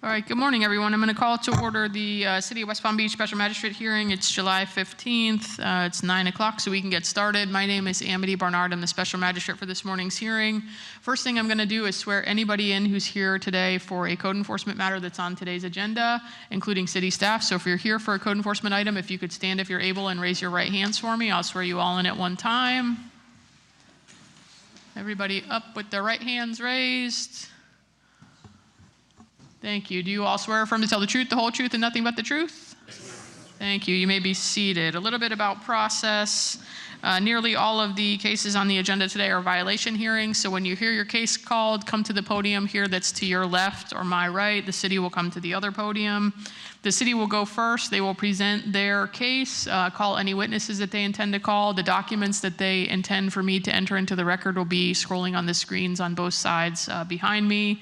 All right, good morning, everyone. I'm going to call to order the City of West Palm Beach Special Magistrate hearing. It's July 15th. It's 9 o'clock, so we can get started. My name is Amity Barnard. I'm the Special Magistrate for this morning's hearing. First thing I'm going to do is swear anybody in who's here today for a code enforcement matter that's on today's agenda, including city staff. So if you're here for a code enforcement item, if you could stand if you're able and raise your right hands for me, I'll swear you all in at one time. Everybody up with their right hands raised. Thank you. Do you all swear affirm to tell the truth, the whole truth, and nothing but the truth? Thank you. You may be seated. A little bit about process. Nearly all of the cases on the agenda today are violation hearings. So when you hear your case called, come to the podium here that's to your left or my right. The city will come to the other podium. The city will go first. They will present their case, call any witnesses that they intend to call. The documents that they intend for me to enter into the record will be scrolling on the screens on both sides behind me.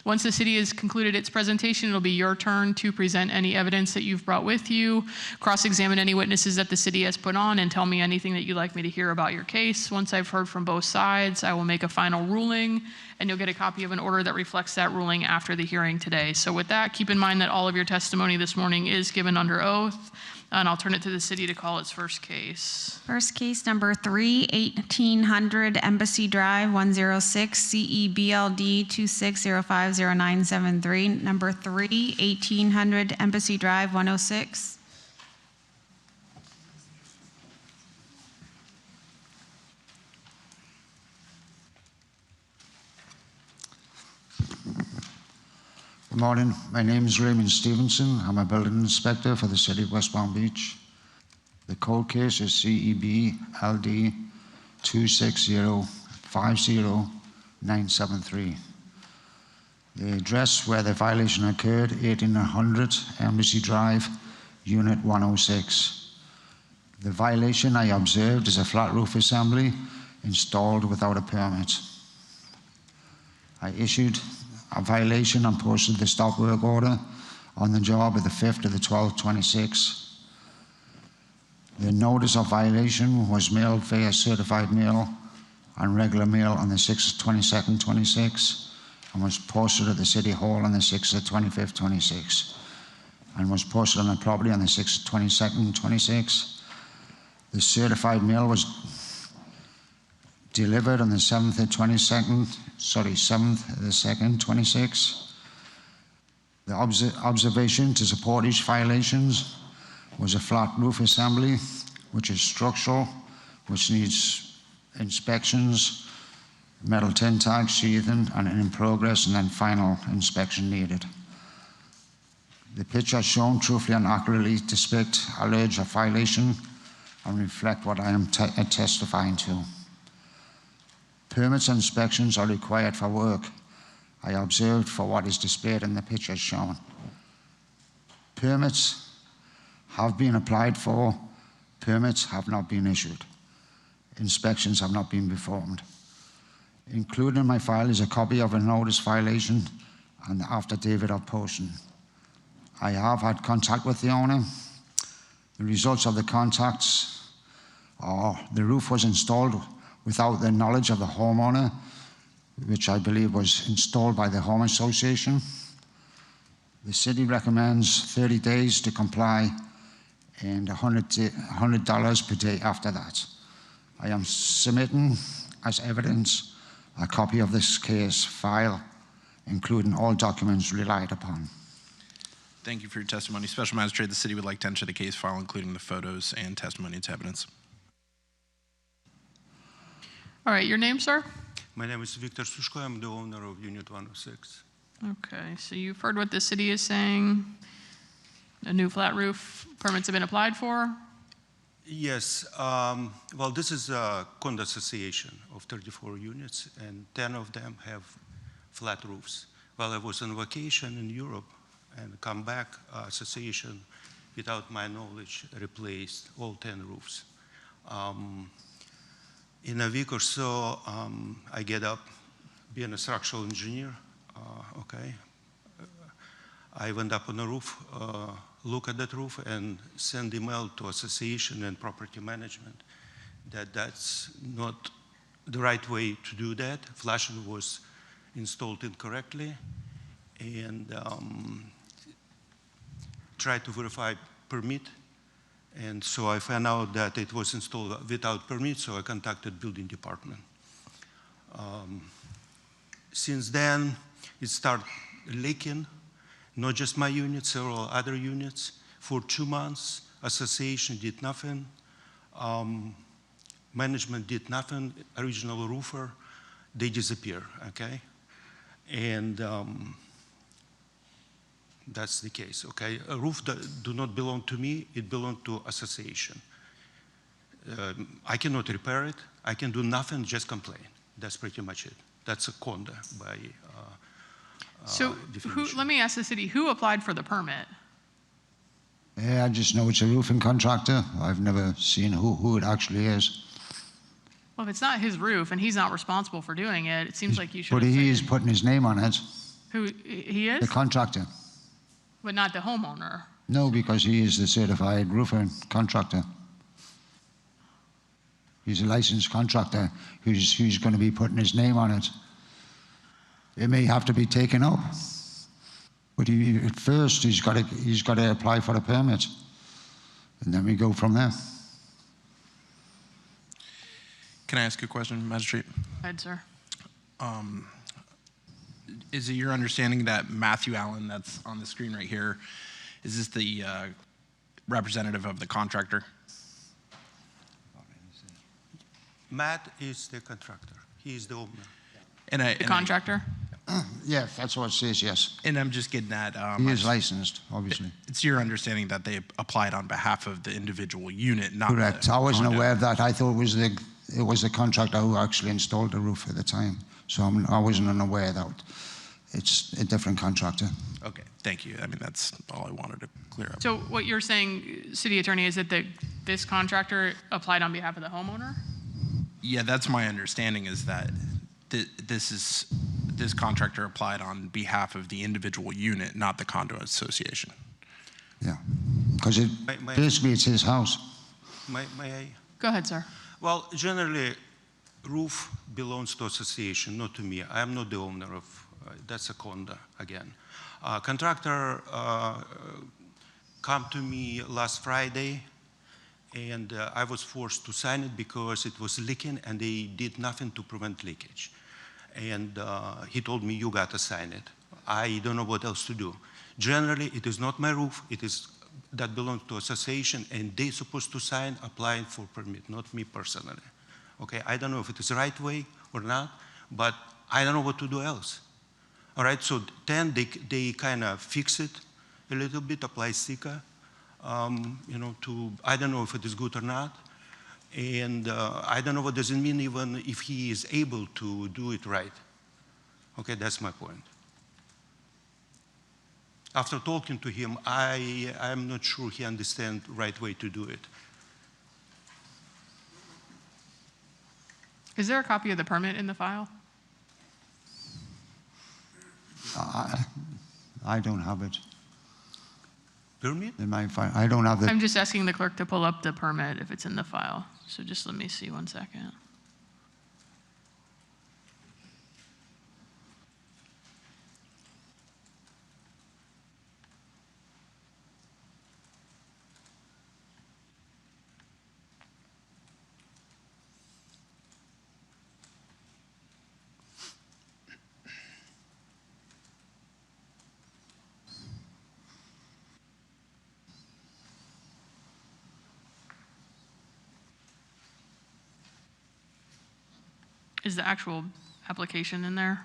Once the city has concluded its presentation, it'll be your turn to present any evidence that you've brought with you, cross-examine any witnesses that the city has put on, and tell me anything that you'd like me to hear about your case. Once I've heard from both sides, I will make a final ruling, and you'll get a copy of an order that reflects that ruling after the hearing today. So with that, keep in mind that all of your testimony this morning is given under oath, and I'll turn it to the city to call its first case. First case number 3, 1800 Embassy Drive, 106, CEBLD 26050973. Number 3, 1800 Embassy Drive, 106. Good morning. My name is Raymond Stevenson. I'm a building inspector for the City of West Palm Beach. The cold case is CEBLD 26050973. The address where the violation occurred, 1800 Embassy Drive, Unit 106. The violation I observed is a flat roof assembly installed without a permit. I issued a violation and posted the stop work order on the job of the 5th of the 12th, 26. The notice of violation was mailed via certified mail and regular mail on the 6th, 22nd, 26, and was posted at the City Hall on the 6th of 25th, 26, and was posted on the property on the 6th, 22nd, 26. The certified mail was delivered on the 7th of the 2nd, 26. The observation to support each violations was a flat roof assembly, which is structural, which needs inspections, metal tin tag sheathing, and in progress, and then final inspection needed. The picture shown truthfully and accurately depict alleged violation and reflect what I am testifying to. Permits and inspections are required for work I observed for what is displayed in the pictures shown. Permits have been applied for, permits have not been issued. Inspections have not been performed. Included in my file is a copy of a notice violation and the affidavit of posting. I have had contact with the owner. The results of the contacts are the roof was installed without the knowledge of the homeowner, which I believe was installed by the Home Association. The city recommends 30 days to comply and $100 per day after that. I am submitting as evidence a copy of this case file, including all documents relied upon. Thank you for your testimony. Special Magistrate, the city would like to enter the case file, including the photos and testimony as evidence. All right, your name, sir? My name is Victor Sushko. I'm the owner of Unit 106. Okay, so you've heard what the city is saying. A new flat roof permits have been applied for? Yes. Well, this is a condo association of 34 units, and 10 of them have flat roofs. While I was on vacation in Europe and come back, association, without my knowledge, replaced all 10 roofs. In a week or so, I get up, being a structural engineer, I went up on the roof, look at that roof, and send email to association and property management that that's not the right way to do that. Flashing was installed incorrectly, and tried to verify permit. And so I found out that it was installed without permit, so I contacted building department. Since then, it started leaking, not just my unit, several other units. For 2 months, association did nothing. Management did nothing. Original roofer, they disappear, okay? And that's the case, okay? A roof that do not belong to me, it belongs to association. I cannot repair it. I can do nothing, just complain. That's pretty much it. That's a condo by So definition. let me ask the city, who applied for the permit? Yeah, I just know it's a roofing contractor. I've never seen who it actually is. Well, if it's not his roof and he's not responsible for doing it, it seems like you should But have he said is putting his name on it, who he the is, contractor. but not the homeowner. No, because he is the certified roofer contractor. He's a licensed contractor who's going to be putting his name on it. It may have to be taken up, but at first he's got to apply for the permit, and then we go from there. Can I ask a question, Magistrate? Go ahead, sir. Is it your understanding that Matthew Allen, that's on the screen right here, is this the representative of the contractor? Matt is the contractor. He is the owner. The contractor? Yeah, that's what it says, yes. And I'm just getting at. He is licensed, obviously. It's your understanding that they applied on behalf of the individual unit, not Correct. the I wasn't condo. aware of that. I thought it was the contractor who actually installed the roof at the time. So I wasn't unaware that it's a different contractor. Okay, thank you. I mean, that's all I wanted to clear up. So what you're saying, city attorney, is that this contractor applied on behalf of the homeowner? Yeah, that's my understanding, is that this contractor applied on behalf of the individual unit, not the condo association. Yeah, because basically it's his house. May I? Go ahead, sir. Well, generally, roof belongs to association, not to me. I am not the owner of, that's a condo, again. Contractor come to me last Friday, and I was forced to sign it because it was leaking, and they did nothing to prevent leakage. And he told me, you got to sign it. I don't know what else to do. Generally, it is not my roof. It is that belongs to association, and they're supposed to sign applying for permit, not me personally. Okay, I don't know if it is the right way or not, but I don't know what to do else. All right, so then they kind of fix it a little bit, apply sticker, you know, I don't know if it is good or not. And I don't know what does it mean even if he is able to do it right. Okay, that's my point. After talking to him, I'm not sure he understands the right way to do it. Is there a copy of the permit in the file? I don't have it Permit? in my file. I don't have I'm the. just asking the clerk to pull up the permit if it's in the file. So just let me see 1 second. Is the actual application in there?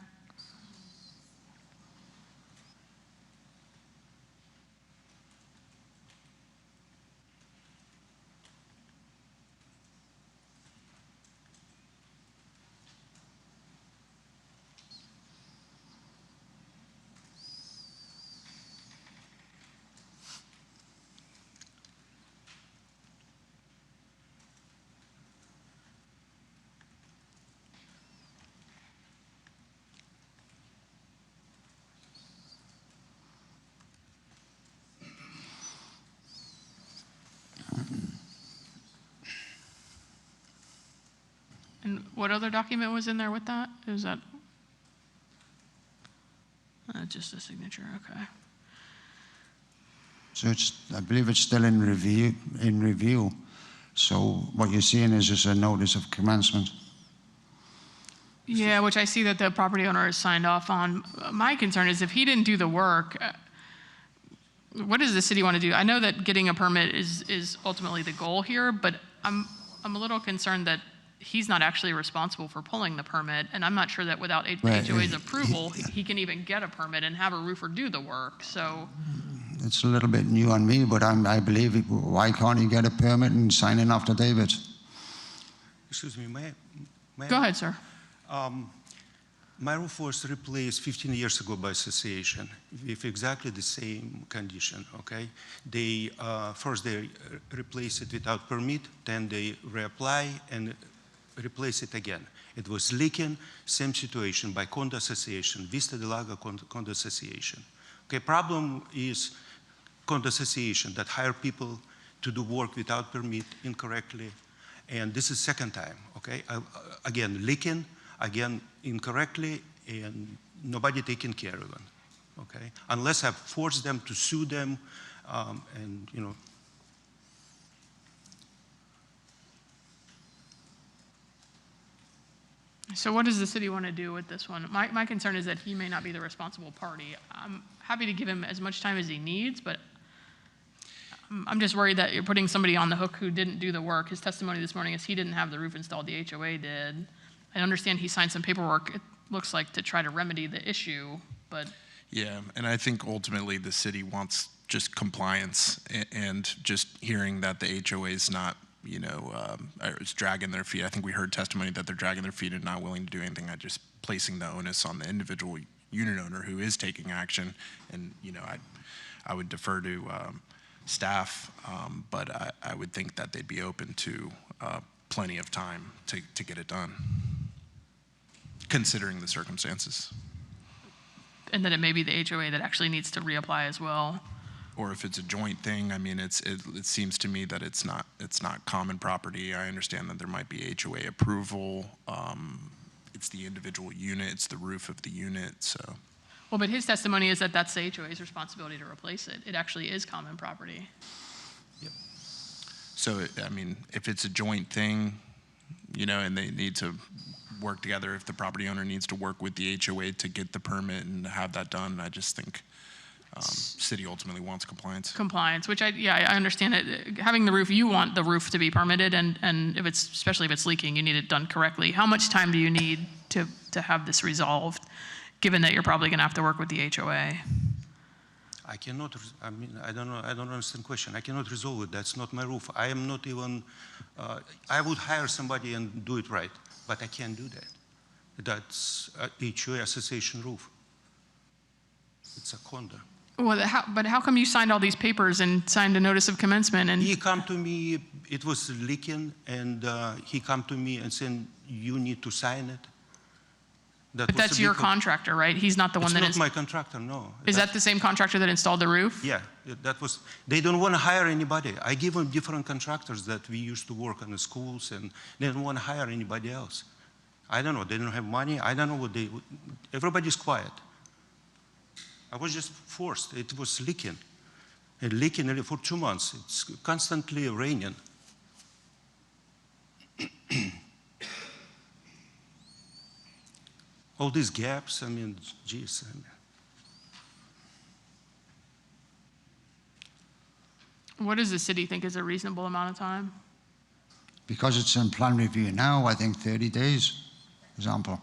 And what other document was in there with that? Is that That's just a signature, okay. So I believe it's still in review. So what you're seeing is just a notice of commencement. Yeah, which I see that the property owner has signed off on. My concern is if he didn't do the work, what does the city want to do? I know that getting a permit is ultimately the goal here, but I'm a little concerned that he's not actually responsible for pulling the permit, and I'm not sure that without Right. HOA's approval, he can even get a permit and have a roofer do the work, so. It's a little bit new on me, but I believe why can't he get a permit and sign an affidavit? Excuse me, may I? Go ahead, sir. My roof was replaced 15 years ago by association with exactly the same condition, okay? They, first they replace it without permit, then they reapply and replace it again. It was leaking, same situation by condo association, Vista del Lago condo association. Okay, problem is condo association that hire people to do work without permit incorrectly, and this is second time, okay? Again, leaking, again, incorrectly, and nobody taking care of it, okay? Unless I force them to sue them, and, you know. So what does the city want to do with this one? My concern is that he may not be the responsible party. I'm happy to give him as much time as he needs, but I'm just worried that you're putting somebody on the hook who didn't do the work. His testimony this morning is he didn't have the roof installed, the HOA did. I understand he signed some paperwork, it looks like, to try to remedy the issue, but. Yeah, and I think ultimately the city wants just compliance and just hearing that the HOA is not, you know, it's dragging their feet. I think we heard testimony that they're dragging their feet and not willing to do anything, just placing the onus on the individual unit owner who is taking action. And, you know, I would defer to staff, but I would think that they'd be open to plenty of time to get it done, considering the circumstances. And then it may be the HOA that actually needs to reapply as well. Or if it's a joint thing, I mean, it seems to me that it's not common property. I understand that there might be HOA approval. It's the individual unit, it's the roof of the unit, so. Well, but his testimony is that that's the HOA's responsibility to replace it. It actually is common property. Yep. So, I mean, if it's a joint thing, you know, and they need to work together, if the property owner needs to work with the HOA to get the permit and have that done, I just think city ultimately wants compliance. Compliance, which I understand it. Having the roof, you want the roof to be permitted, and if it's, especially if it's leaking, you need it done correctly. How much time do you need to have this resolved, given that you're probably gonna have to work with the HOA? I cannot, I mean, I don't understand the question. I cannot resolve it, that's not my roof. I am not even, I would hire somebody and do it right, but I can't do that. That's a HOA association roof. It's a condo. Well, but how come you signed all these papers and signed a notice of commencement? And He come to me, it was leaking, and he come to me and said, you need to sign it. but that's your contractor, right? He's not the one that It's not my contractor, no. Is that the same contractor that installed the roof? Yeah, that was, they don't want to hire anybody. I give them different contractors that we used to work in the schools, and they don't want to hire anybody else. I don't know, they don't have money, I don't know what they, everybody's quiet. I was just forced, it was leaking. And leaking for 2 months, it's constantly raining. All these gaps, I mean, geez. I mean. What does the city think is a reasonable amount of time? Because it's in plan review now, I think 30 days, example,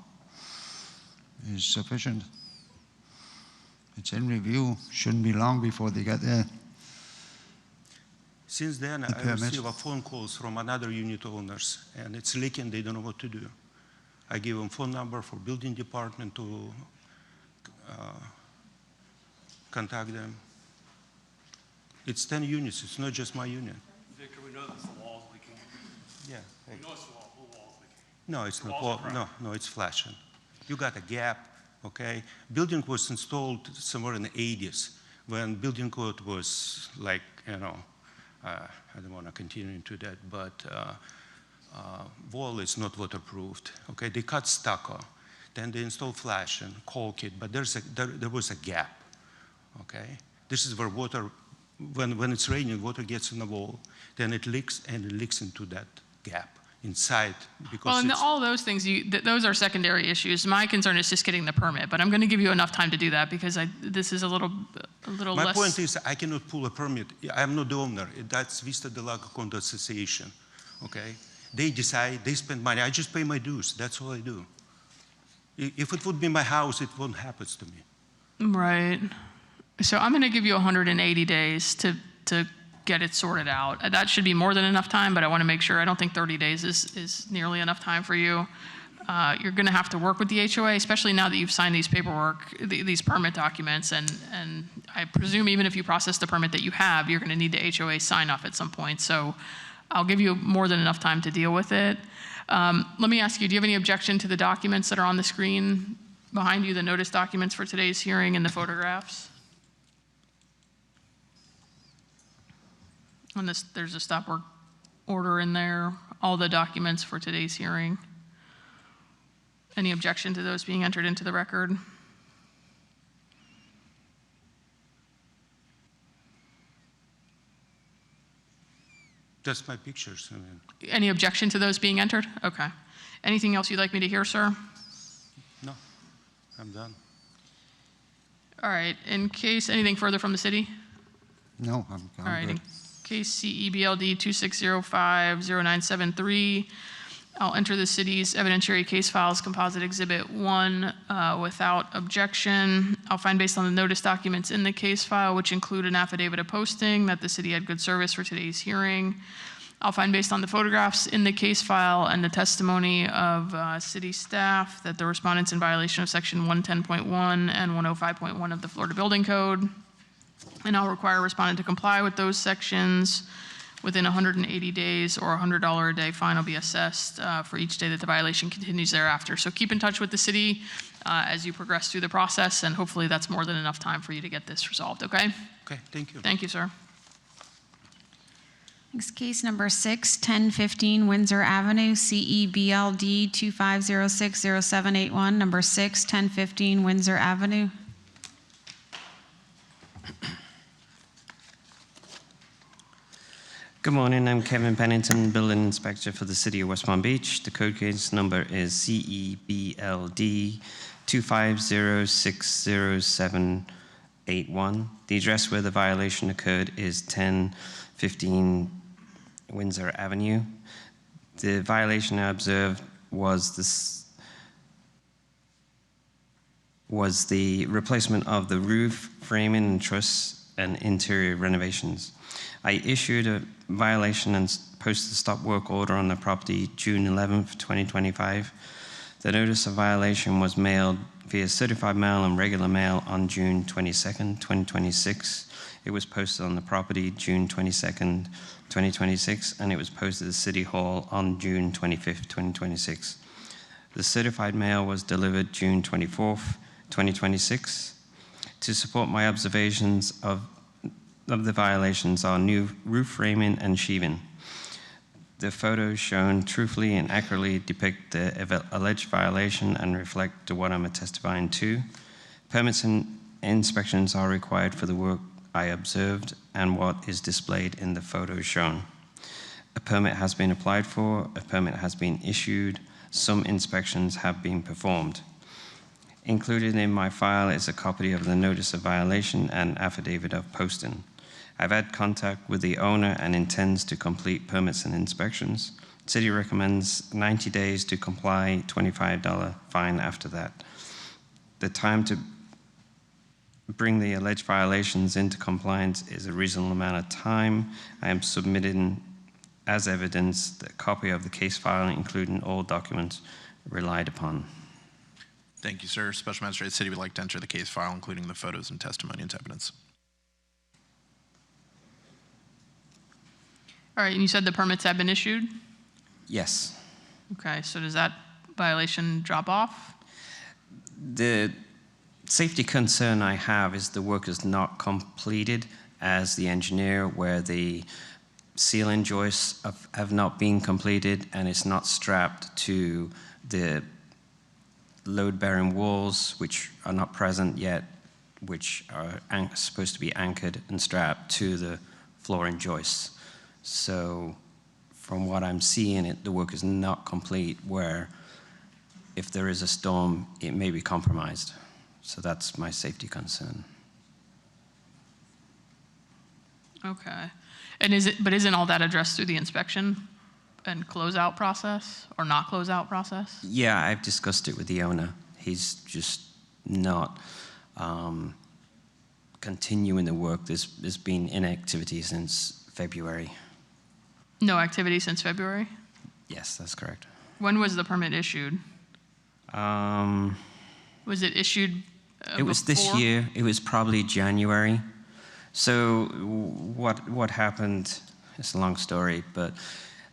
is sufficient. It's in review, shouldn't be long before they get there. Since then, I permit. receive phone calls from another unit owners, and it's leaking, they don't know what to do. I give them phone number for building department to contact them. It's 10 units, it's not just my unit. Victor, we know that the wall's leaking. Yeah. We know it's the whole wall's leaking. No, it's The not, walls are no, it's flashing. You got a gap, okay? Building was installed somewhere in the 80s, when building code was like, you know, I don't want to continue into that, but wall is not waterproofed, okay? They cut stucco. then they install flash and caulk it, but there was a gap, okay? This is where water, when it's raining, water gets in the wall, then it leaks, and it leaks into that gap inside, because Well, and all those things, those are secondary issues. My concern is just getting the permit, but I'm going to give you enough time to do that because this is a little My less. point is, I cannot pull a permit. I'm not the owner. That's Vista de Lago Condo Association, okay? They decide, they spend money. I just pay my dues. That's all I do. If it would be my house, it won't happen to me. Right. So I'm going to give you 180 days to get it sorted out. That should be more than enough time, but I want to make sure. I don't think 30 days is nearly enough time for you. You're going to have to work with the HOA, especially now that you've signed these these permit documents, and I presume even if you process the permit that you have, you're going to need the HOA sign off at some point. So I'll give you more than enough time to deal with it. Let me ask you, do you have any objection to the documents that are on the screen behind you, the notice documents for today's hearing and the photographs? And there's a stop work order in there, all the documents for today's hearing. Any objection to those being entered into the record? That's my pictures. I mean, Any objection to those being entered? Okay. Anything else you'd like me to hear, sir? no, I'm done. All right. In case anything further from the city? No, I'm All right. good. In case CEBLD 26050973, I'll enter the city's evidentiary case files composite exhibit 1 without objection. I'll find based on the notice documents in the case file, which include an affidavit of posting, that the city had good service for today's hearing. I'll find based on the photographs in the case file and the testimony of city staff that the respondent's in violation of section 110.1 and 105.1 of the Florida Building Code. And I'll require a respondent to comply with those sections within 180 days, or a $100 a day fine will be assessed for each day that the violation continues thereafter. So keep in touch with the city as you progress through the process, and hopefully that's more than enough time for you to get this resolved, okay? Okay, thank you. Thank you, sir. Next case number 6, 1015 Windsor Avenue, CEBLD 25060781, number 6, 1015 Windsor Avenue. Good morning, I'm Kevin Pennington, Building Inspector for the City of West Palm Beach. The code case number is CEBLD 2506071. The address where the violation occurred is 1015 Windsor Avenue. The violation I observed was the replacement of the roof, framing and truss, and interior renovations. I issued a violation and posted a stop work order on the property June 11th, 2025. The notice of violation was mailed via certified mail and regular mail on June 22nd, 2026. It was posted on the property June 22nd, 2026, and it was posted at City Hall on June 25th, 2026. The certified mail was delivered June 24th, 2026. To support my observations of the violations are new roof framing and sheathing. The photos shown truthfully and accurately depict the alleged violation and reflect to what I'm testifying to. Permits and inspections are required for the work I observed and what is displayed in the photos shown. A permit has been applied for, a permit has been issued, some inspections have been performed. Included in my file is a copy of the notice of violation and affidavit of posting. I've had contact with the owner and intends to complete permits and inspections. City recommends 90 days to comply, $25 fine after that. The time to bring the alleged violations into compliance is a reasonable amount of time. I am submitting as evidence the copy of the case file, including all documents relied upon. Thank you, sir. Special Magistrate City would like to enter the case file, including the photos and testimony and evidence. All right, and you said the permits have been issued? Yes. Okay, so does that violation drop off? The safety concern I have is the work is not completed as the engineer, where the ceiling joists have not been completed and it's not strapped to the load-bearing walls, which are not present yet, which are supposed to be anchored and strapped to the flooring joists. So from what I'm seeing, the work is not complete, where if there is a storm, it may be compromised. So that's my safety concern. Okay. And isn't all that addressed through the inspection and closeout process, or not closeout process? Yeah, I've discussed it with the owner. He's just not continuing the work. There's been inactivity since February. No activity since February? Yes, that's correct. When was the permit issued? Was it issued It was this before? year. It was probably January. So what happened, it's a long story, but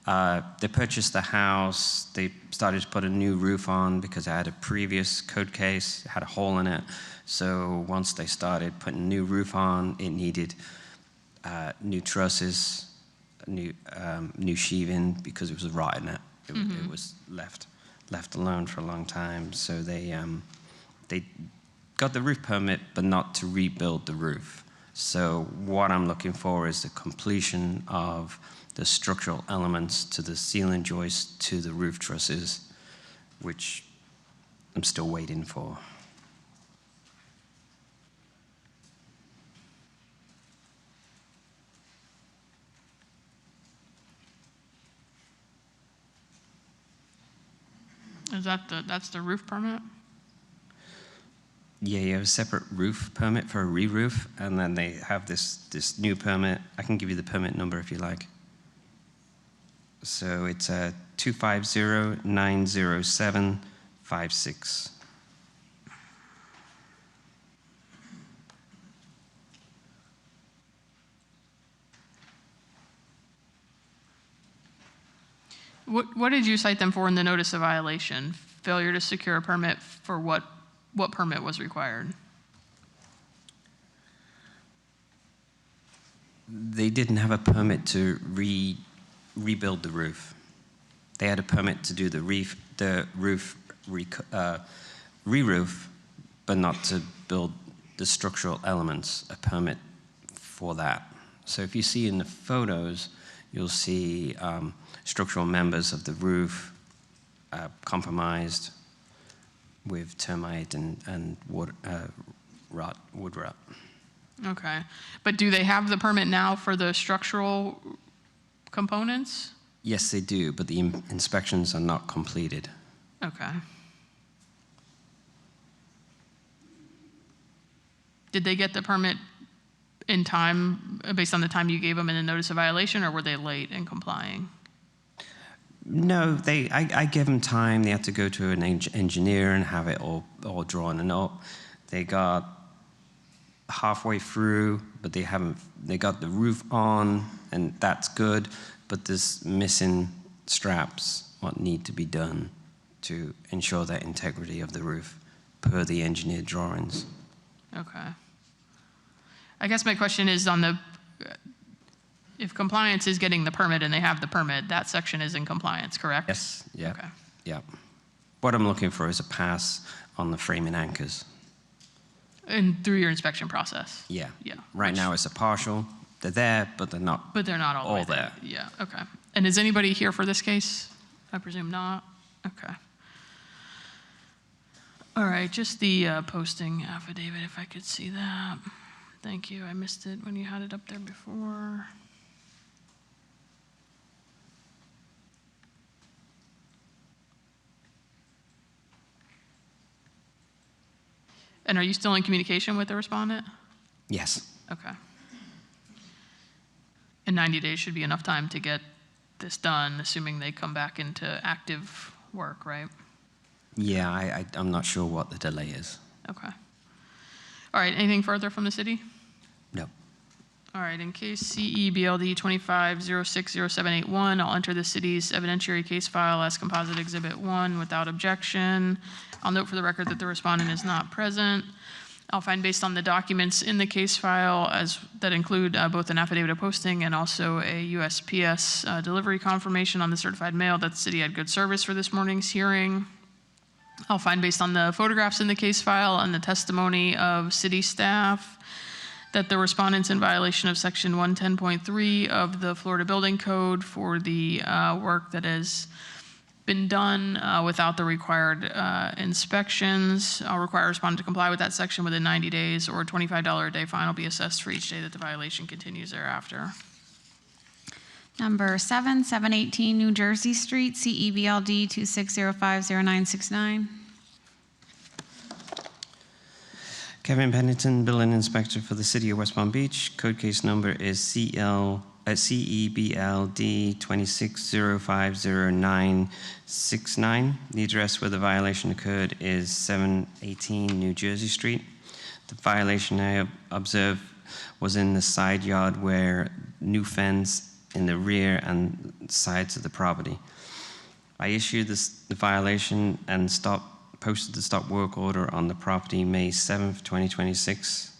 they purchased the house. They started to put a new roof on because it had a previous code case, it had a hole in it. So once they started putting a new roof on, it needed new trusses, new sheathing because it was rotting. It was left alone for a long time. So they got the roof permit, but not to rebuild the roof. So what I'm looking for is the completion of the structural elements to the ceiling joist to the roof trusses, which I'm still waiting for. That's the roof permit? Yeah, you have a separate roof permit for a re-roof, and then they have this new permit. I can give you the permit number if you like. So it's 250-907-56. What did you cite them for in the notice of violation? Failure to secure a permit for what permit was required? They didn't have a permit to rebuild the roof. They had a permit to do the roof re-roof, but not to build the structural elements, a permit for that. So if you see in the photos, you'll see structural members of the roof compromised with termite and wood rot. Okay. But do they have the permit now for the structural components? Yes, they do, but the inspections are not completed. Okay. Did they get the permit in time, based on the time you gave them in the notice of violation, or were they late in complying? No, I gave them time. They had to go to an engineer and have it all drawn and up. They got halfway through, but they got the roof on, and that's good, but there's missing straps, what need to be done to ensure that integrity of the roof per the engineered drawings. Okay. I guess my question is if compliance is getting the permit and they have the permit, that section is in compliance, correct? Yes, yeah, Okay. yeah. What I'm looking for is a pass on the framing anchors. And through your inspection process? Yeah. Yeah. Right now it's a partial. They're there, but they're not. But they're not all the way all there. Yeah, okay. And is anybody here for this case? I presume not? Okay. All right, just the posting affidavit, if I could see that. Thank you, I missed it when you had it up there before. And are you still in communication with the respondent? Yes. Okay. And 90 days should be enough time to get this done, assuming they come back into active work, right? Yeah, I'm not sure what the delay is. Okay. All right, anything further from the city? No. All right, in case CE-BLD 25060781, I'll enter the city's evidentiary case file as Composite Exhibit 1 without objection. I'll note for the record that the respondent is not present. I'll find, based on the documents in the case file that include both an affidavit of posting and also a USPS delivery confirmation on the certified mail, that the city had good service for this morning's hearing. I'll find, based on the photographs in the case file and the testimony of city staff, that the respondent's in violation of section 110.3 of the Florida Building Code for the work that has been done without the required inspections. I'll require a respondent to comply with that section within 90 days, or a $25 a day fine will be assessed for each day that the violation continues thereafter. Number 7, 718 New Jersey Street, CEBLD 26050969. Kevin Pennington, Building Inspector for the City of West Palm Beach. Code case number is CEBLD 26050969. The address where the violation occurred is 718 New Jersey Street. The violation I observed was in the side yard where new fence in the rear and sides of the property. I issued the violation and posted the stop work order on the property May 7th, 2026.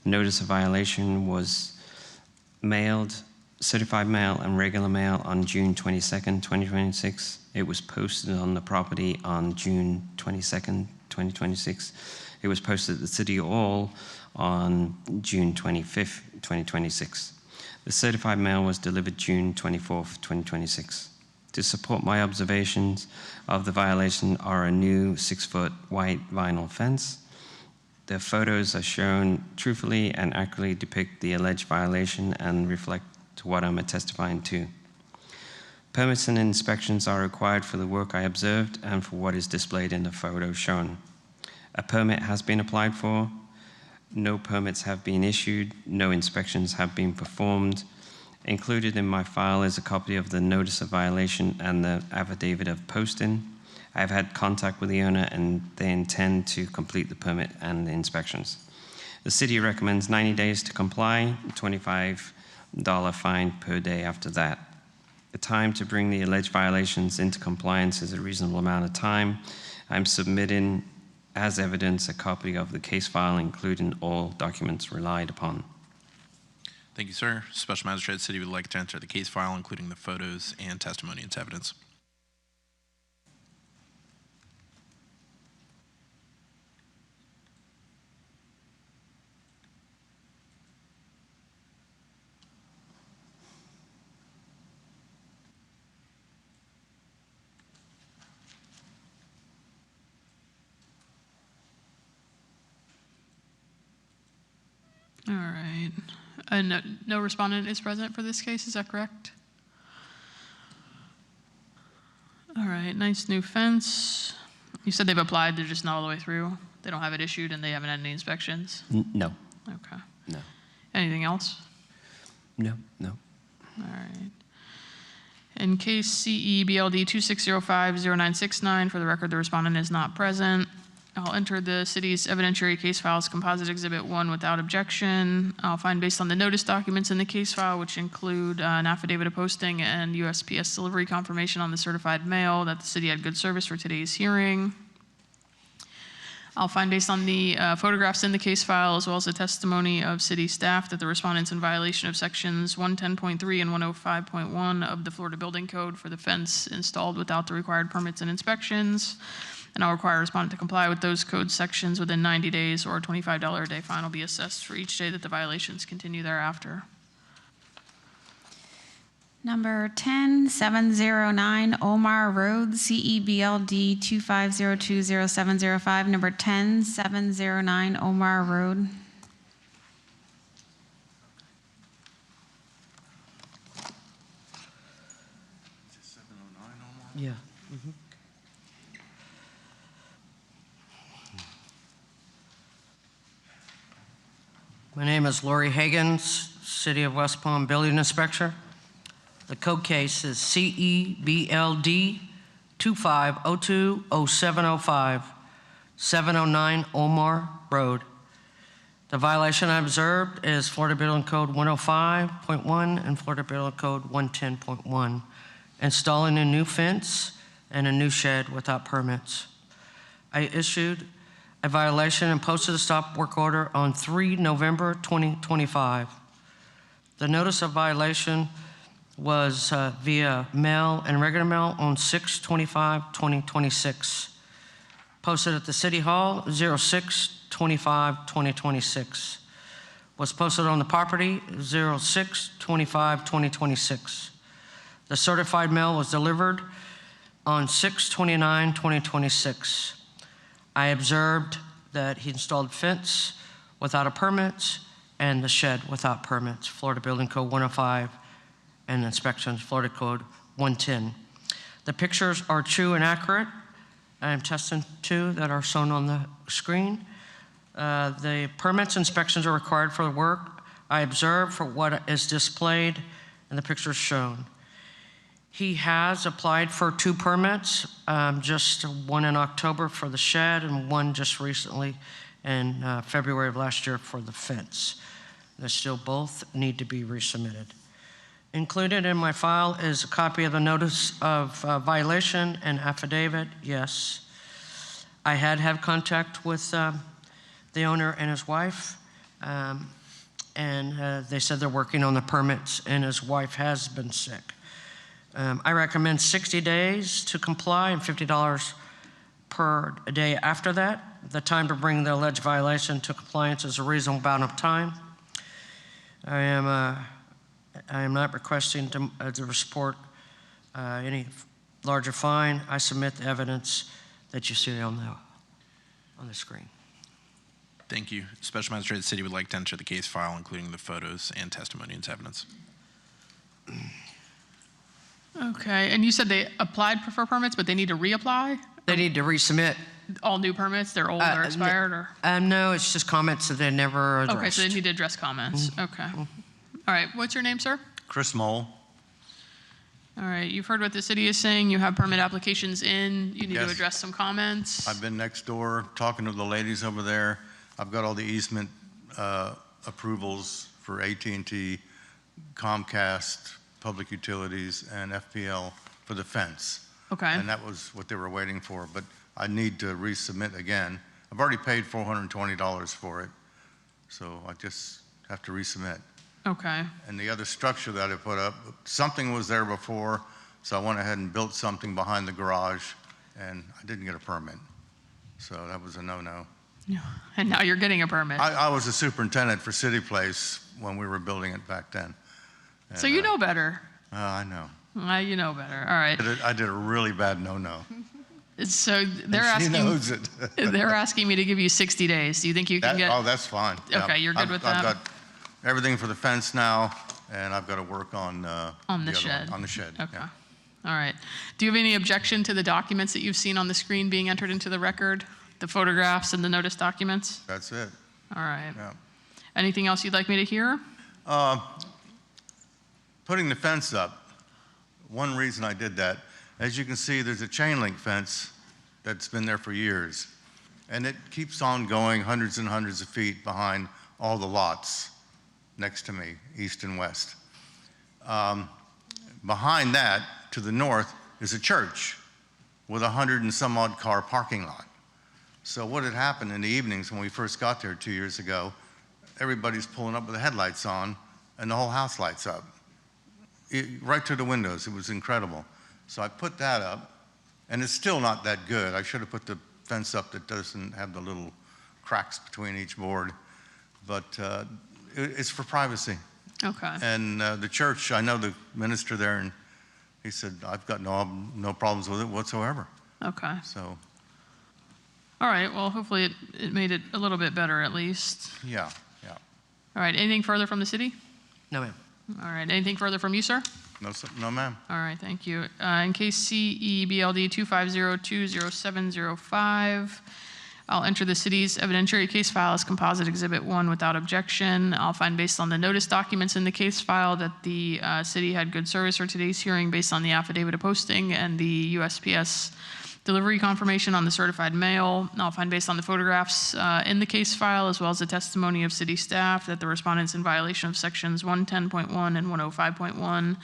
The notice of violation was mailed, certified mail and regular mail on June 22nd, 2026. It was posted on the property on June 22nd, 2026. It was posted at the City Hall on June 25th, 2026. The certified mail was delivered June 24th, 2026. To support my observations of the violation are a new 6-foot white vinyl fence. The photos are shown truthfully and accurately depict the alleged violation and reflect to what I'm testifying to. Permits and inspections are required for the work I observed and for what is displayed in the photo shown. A permit has been applied for. No permits have been issued. No inspections have been performed. Included in my file is a copy of the notice of violation and the affidavit of posting. I've had contact with the owner and they intend to complete the permit and the inspections. The city recommends 90 days to comply, $25 fine per day after that. The time to bring the alleged violations into compliance is a reasonable amount of time. I'm submitting as evidence a copy of the case file, including all documents relied upon. Thank you, sir. Special Magistrate, the city would like to enter the case file, including the photos and testimony into evidence. All right. No respondent is present for this case, is that correct? All right, nice new fence. You said they've applied, they're just not all the way through? They don't have it issued and they haven't had any inspections? No. Okay. No. Anything else? No. All right. In case CEBLD 26050969, for the record, the respondent is not present. I'll enter the city's evidentiary case files composite exhibit 1 without objection. I'll find, based on the notice documents in the case file, which include an affidavit of posting and USPS delivery confirmation on the certified mail, that the city had good service for today's hearing. I'll find, based on the photographs in the case file, as well as the testimony of city staff, that the respondent's in violation of sections 110.3 and 105.1 of the Florida Building Code for the fence installed without the required permits and inspections. And I'll require a respondent to comply with those code sections within 90 days, or a $25 a day fine will be assessed for each day that the violations continue thereafter. Number 10, 709 Omar Road, CEBLD 25020705. Number 10, 709 Omar Road. Yeah. My name is Lori Higgins, City of West Palm Building Inspector. The code case is CEBLD 25020705, 709 Omar Road. The violation I observed is Florida Building Code 105.1 and Florida Building Code 110.1, installing a new fence and a new shed without permits. I issued a violation and posted a stop work order on 3 November 2025. The notice of violation was via mail and regular mail on 6/25/2026. posted at the City Hall, 06/25/2026. Was posted on the property, 06/25/2026. The certified mail was delivered on 6/29/2026. I observed that he installed fence without a permit and the shed without permits, Florida Building Code 105, and inspections, Florida Code 110. The pictures are true and accurate. I am testing to that are shown on the screen. The permits inspections are required for the work I observed for what is displayed in the pictures shown. He has applied for 2 permits, just one in October for the shed and one just recently in February of last year for the fence. They still both need to be resubmitted. Included in my file is a copy of the notice of violation and affidavit. Yes, I had contact with the owner and his wife, and they said they're working on the permits, and his wife has been sick. I recommend 60 days to comply and $50 per day after that. The time to bring the alleged violation to compliance is a reasonable amount of time. I am not requesting to report any larger fine. I submit the evidence that you see on the screen. Thank you. Special Magistrate of the City would like to enter the case file, including the photos and testimony as evidence. Okay, and you said they applied for permits, but they need to reapply? They need to resubmit. All new permits, they're old or expired, or? No, it's just comments that they never addressed. Okay, so they need to address comments, okay. All right, what's your name, sir? Chris Mole. All right, you've heard what the city is saying, you have permit applications in, you need to Yes. address some comments. I've been next door talking to the ladies over there. I've got all the easement approvals for AT&T, Comcast, Public Utilities, and FPL for the fence. Okay, And that was what they were waiting for, but I need to resubmit again. I've already paid $420 for it, so I just have to resubmit. okay, And the other structure that I put up, something was there before, so I went ahead and built something behind the garage, and I didn't get a permit. So that was a no-no. and now you're getting a permit. I was a superintendent for City Place when we were building it back then. So you know better. I know. You know better, all right. I did a really bad no-no. So they're And she asking, knows it. they're asking me to give you 60 days. Do you think you can get? Oh, that's fine. Yeah. Okay, you're good with I've that? got everything for the fence now, and I've got to work on On the other one, shed. on the shed. Okay. Yeah. All right. Do you have any objection to the documents that you've seen on the screen being entered into the record? The photographs and the notice documents? That's it. All right. Yeah. Anything else you'd like me to hear? Putting the fence up, one reason I did that, as you can see, there's a chain link fence that's been there for years. And it keeps on going hundreds and hundreds of feet behind all the lots next to me, east and west. Behind that, to the north, is a church with 100 and some odd car parking lot. So what had happened in the evenings when we first got there 2 years ago, everybody's pulling up with the headlights on and the whole house lights up. Right through the windows, it was incredible. So I put that up, and it's still not that good. I should have put the fence up that doesn't have the little cracks between each board, but it's for privacy. Okay. And the church, I know the minister there, and he said, I've got no problems with it whatsoever. Okay. So, All right. Well, hopefully it made it a little bit better at least. yeah. All right. Anything further from the city? No, ma'am. All right. Anything further from you, sir? No, ma'am. All right, thank you. In case CEBLD 250-20705, I'll enter the city's evidentiary case file as Composite Exhibit 1 without objection. I'll find based on the notice documents in the case file that the city had good service for today's hearing based on the affidavit of posting and the USPS delivery confirmation on the certified mail. I'll find based on the photographs in the case file as well as the testimony of city staff that the respondent's in violation of sections 110.1 and 105.1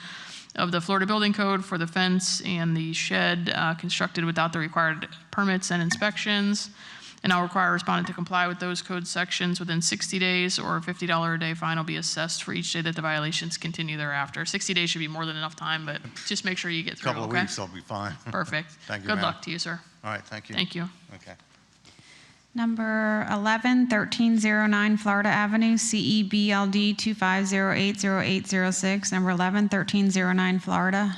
of the Florida Building Code for the fence and the shed constructed without the required permits and inspections. And I'll require a respondent to comply with those code sections within 60 days, or a $50 a day fine will be assessed for each day that the violations continue thereafter. 60 days should be more than enough time, but just make sure you get through, Couple of okay? weeks, I'll be fine. Perfect. Thank you, Good ma'am. luck to you, sir. All right, thank you. Thank you. Okay. Number 11, 1309 Florida Avenue, CEBLD 25080806. Number 11, 1309 Florida.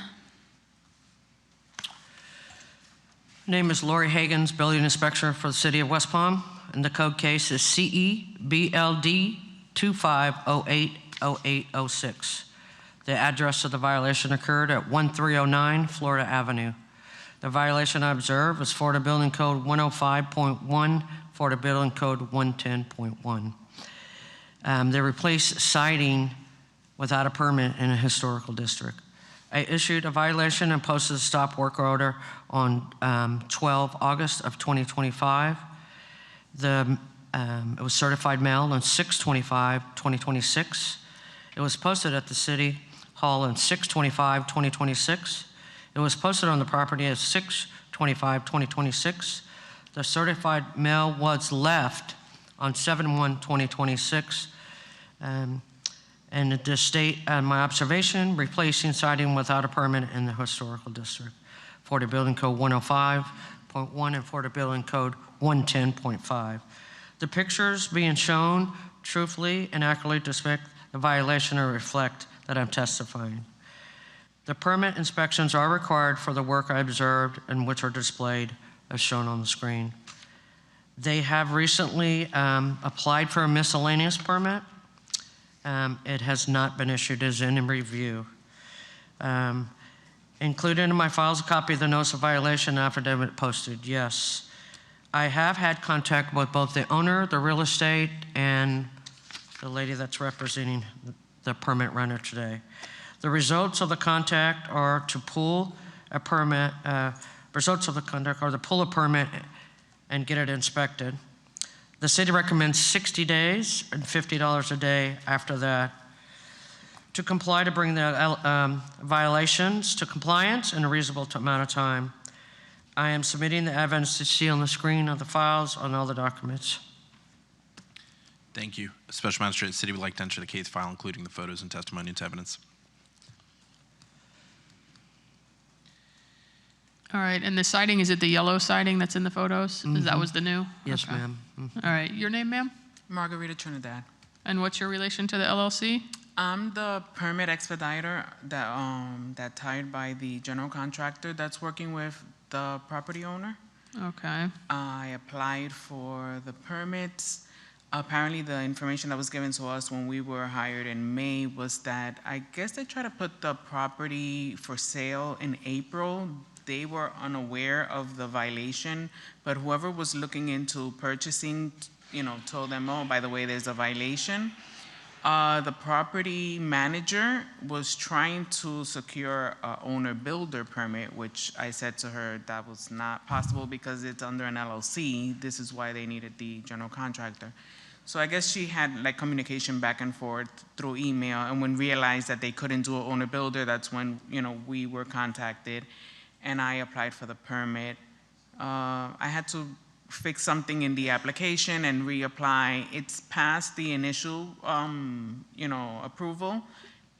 Name is Lori Hagens, Building Inspector for the City of West Palm, and the code case is CEBLD 25080806. The address of the violation occurred at 1309 Florida Avenue. The violation I observed is Florida Building Code 105.1, Florida Building Code 110.1. They replaced siding without a permit in a historical district. I issued a violation and posted a stop work order on 12 August of 2025. It was certified mailed on 6/25/2026. It was posted at the City Hall on 6/25/2026. It was posted on the property at 6/25/2026. The certified mail was left on 7/1/2026. And to state my observation, replacing siding without a permit in the historical district. Florida Building Code 105.1 and Florida Building Code 110.5. The pictures being shown truthfully and accurately depict the violation or reflect that I'm testifying. The permit inspections are required for the work I observed and which are displayed as shown on the screen. They have recently applied for a miscellaneous permit. It has not been issued, as in review. Included in my files a copy of the notice of violation affidavit posted. Yes, I have had contact with both the owner, the real estate, and the lady that's representing the permit renter today. The results of the contact are to pull a permit. Results of the contact are to pull a permit and get it inspected. The city recommends 60 days and $50 a day after that to comply, to bring the violations to compliance in a reasonable amount of time. I am submitting the evidence to see on the screen of the files on all the documents. Thank you. Special Magistrate, the city would like to enter the case file, including the photos and testimony into evidence. All right, and the siding, is it the yellow siding that's in the photos? That was the new? Yes, Okay. ma'am. All right, your name, ma'am? Margarita Trinidad. And what's your relation to the LLC? I'm the permit expediter that hired by the general contractor that's working with the property owner. Okay. I applied for the permits. Apparently, the information that was given to us when we were hired in May was that I guess they tried to put the property for sale in April. They were unaware of the violation, but whoever was looking into purchasing, told them, oh, by the way, there's a violation. The property manager was trying to secure an owner-builder permit, which I said to her that was not possible because it's under an LLC. This is why they needed the general contractor. So I guess she had communication back and forth through email, and when realized that they couldn't do an owner-builder, that's when we were contacted, and I applied for the permit. I had to fix something in the application and reapply. It's past the initial, approval,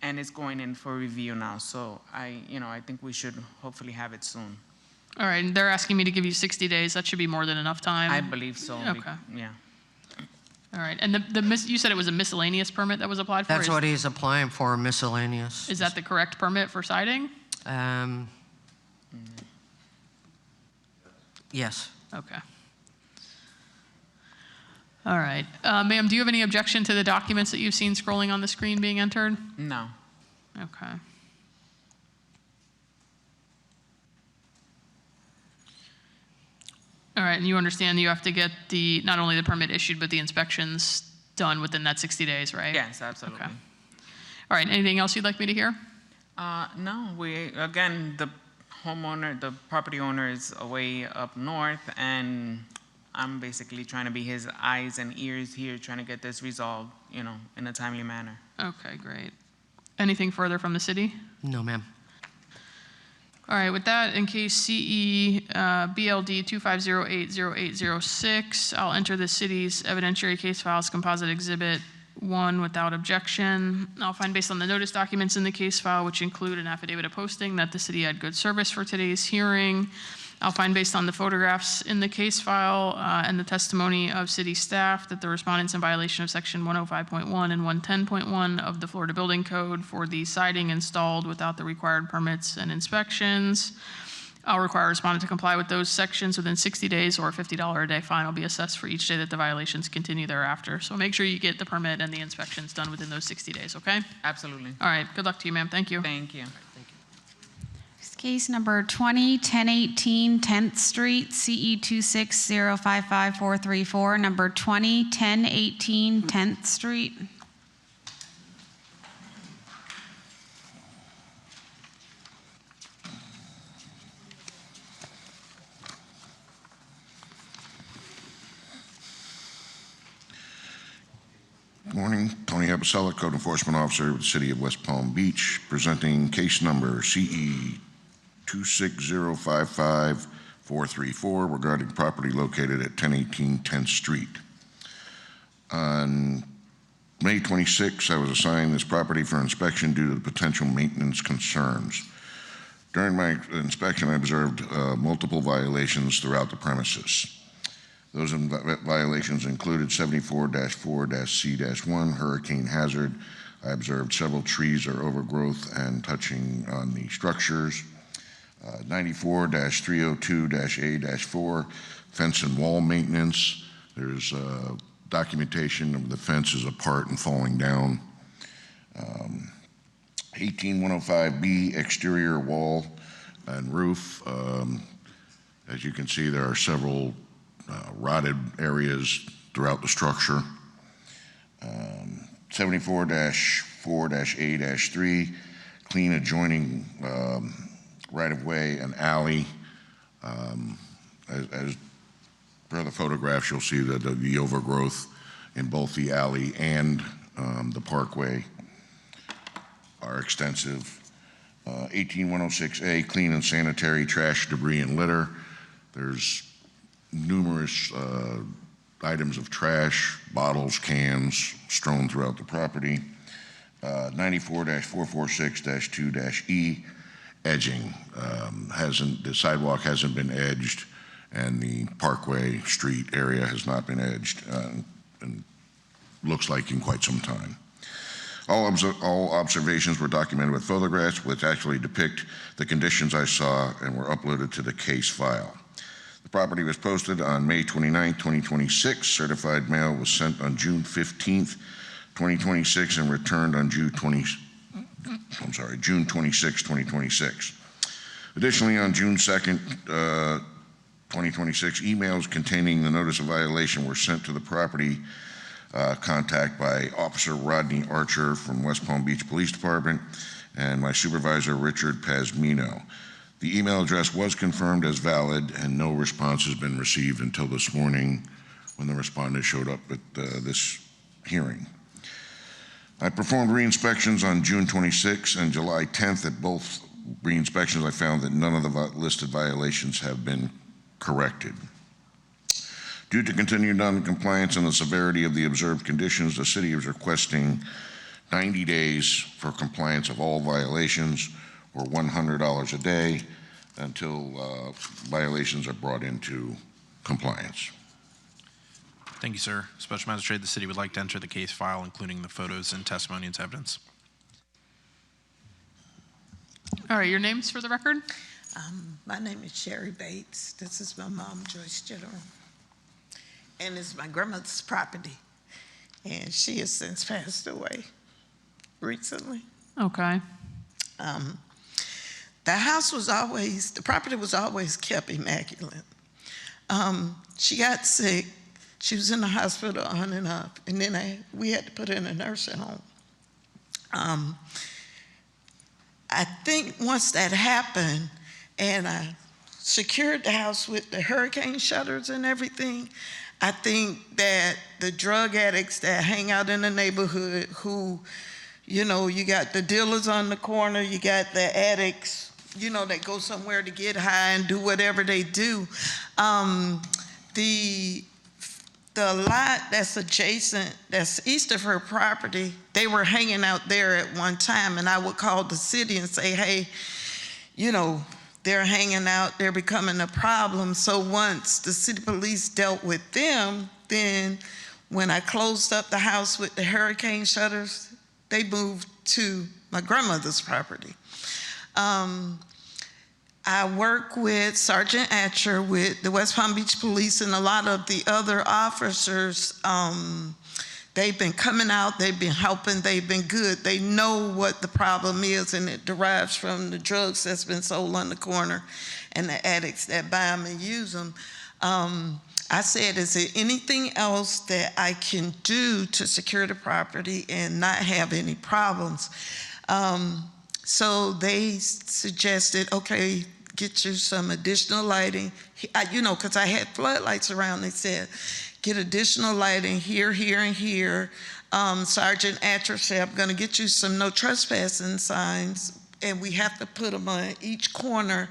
and it's going in for review now. So I think we should hopefully have it soon. All right, and they're asking me to give you 60 days. That should be more than enough time. I believe so. Okay. Yeah. All right, and you said it was a miscellaneous permit that was applied for? That's what he's applying for, miscellaneous. Is that the correct permit for siding? Yes. Okay. All right. Ma'am, do you have any objection to the documents that you've seen scrolling on the screen being entered? No. Okay. All right, and you understand you have to get not only the permit issued, but the inspections done within that 60 days, right? Yes, absolutely. Okay. All right, anything else you'd like me to hear? No, the the property owner is away up north, and I'm basically trying to be his eyes and ears here, trying to get this resolved, in a timely manner. Okay, great. Anything further from the city? No, ma'am. All right, with that, in case CE BLD 25080806, I'll enter the city's evidentiary case files composite exhibit 1 without objection. I'll find, based on the notice documents in the case file, which include an affidavit of posting, that the city had good service for today's hearing. I'll find, based on the photographs in the case file and the testimony of city staff, that the respondent's in violation of section 105.1 and 110.1 of the Florida Building Code for the siding installed without the required permits and inspections. I'll require a respondent to comply with those sections within 60 days, or a $50 a day fine will be assessed for each day that the violations continue thereafter. So make sure you get the permit and the inspections done within those 60 days, okay? Absolutely. All right, good luck to you, ma'am. Thank you. Thank you. Case number 20-1018 10th Street, CE 2605544. Number 20-1018 10th Street. Good morning, Tony Abasella, Code Enforcement Officer with the City of West Palm Beach, presenting case number CE 2605544 regarding property located at 1018 10th Street. On May 26, I was assigned this property for inspection due to the potential maintenance concerns. During my inspection, I observed multiple violations throughout the premises. Those violations included 74-4-C-1, hurricane hazard. I observed several trees or overgrowth and touching on the structures. 94-302-A-4, fence and wall maintenance. There's documentation of the fence is apart and falling down. 18105B, exterior wall and roof. As you can see, there are several rotted areas throughout the structure. 74-4-A-3, clean adjoining right-of-way and alley. As per the photographs, you'll see that the overgrowth in both the alley and the parkway are extensive. 18106A, clean and sanitary trash, debris, and litter. There's numerous items of trash, bottles, cans strewn throughout the property. 94-446-2-E, edging. The sidewalk hasn't been edged, and the parkway street area has not been edged, and looks like in quite some time. All observations were documented with photographs which actually depict the conditions I saw and were uploaded to the case file. The property was posted on May 29, 2026. Certified mail was sent on June 15, 2026, and returned on June 26, 2026. Additionally, on June 2nd, 2026, emails containing the notice of violation were sent to the property contact by Officer Rodney Archer from West Palm Beach Police Department and my supervisor, Richard Pazmino. The email address was confirmed as valid, and no response has been received until this morning when the respondent showed up at this hearing. I performed re-inspections on June 26 and July 10th. At both re-inspections, I found that none of the listed violations have been corrected. Due to continued non-compliance and the severity of the observed conditions, the city is requesting 90 days for compliance of all violations, or $100 a day, until violations are brought into compliance. Thank you, sir. Special Magistrate, the city would like to enter the case file, including the photos and testimony as evidence. All right, your names for the record? My name is Sherry Bates. This is my mom, Joyce General. And it's my grandmother's property. And she has since passed away recently. Okay. The property was always kept immaculate. She got sick. She was in the hospital on and off. And then we had to put her in a nursing home. I think once that happened, and I secured the house with the hurricane shutters and everything, I think that the drug addicts that hang out in the neighborhood who, you know, you got the dealers on the corner, you got the addicts, you know, that go somewhere to get high and do whatever they do. The lot that's adjacent, that's east of her property, they were hanging out there at one time, and I would call the city and say, hey, you know, they're hanging out, they're becoming a problem. So once the city police dealt with them, then when I closed up the house with the hurricane shutters, they moved to my grandmother's property. I work with Sergeant Atcher with the West Palm Beach Police and a lot of the other officers. They've been coming out, they've been helping, they've been good. They know what the problem is, and it derives from the drugs that's been sold on the corner and the addicts that buy them and use them. I said, is there anything else that I can do to secure the property and not have any problems? So they suggested, okay, get you some additional lighting. You know, because I had floodlights around, they said, get additional lighting here, here, and here. Sergeant Atcher said, I'm gonna get you some no trespassing signs, and we have to put them on each corner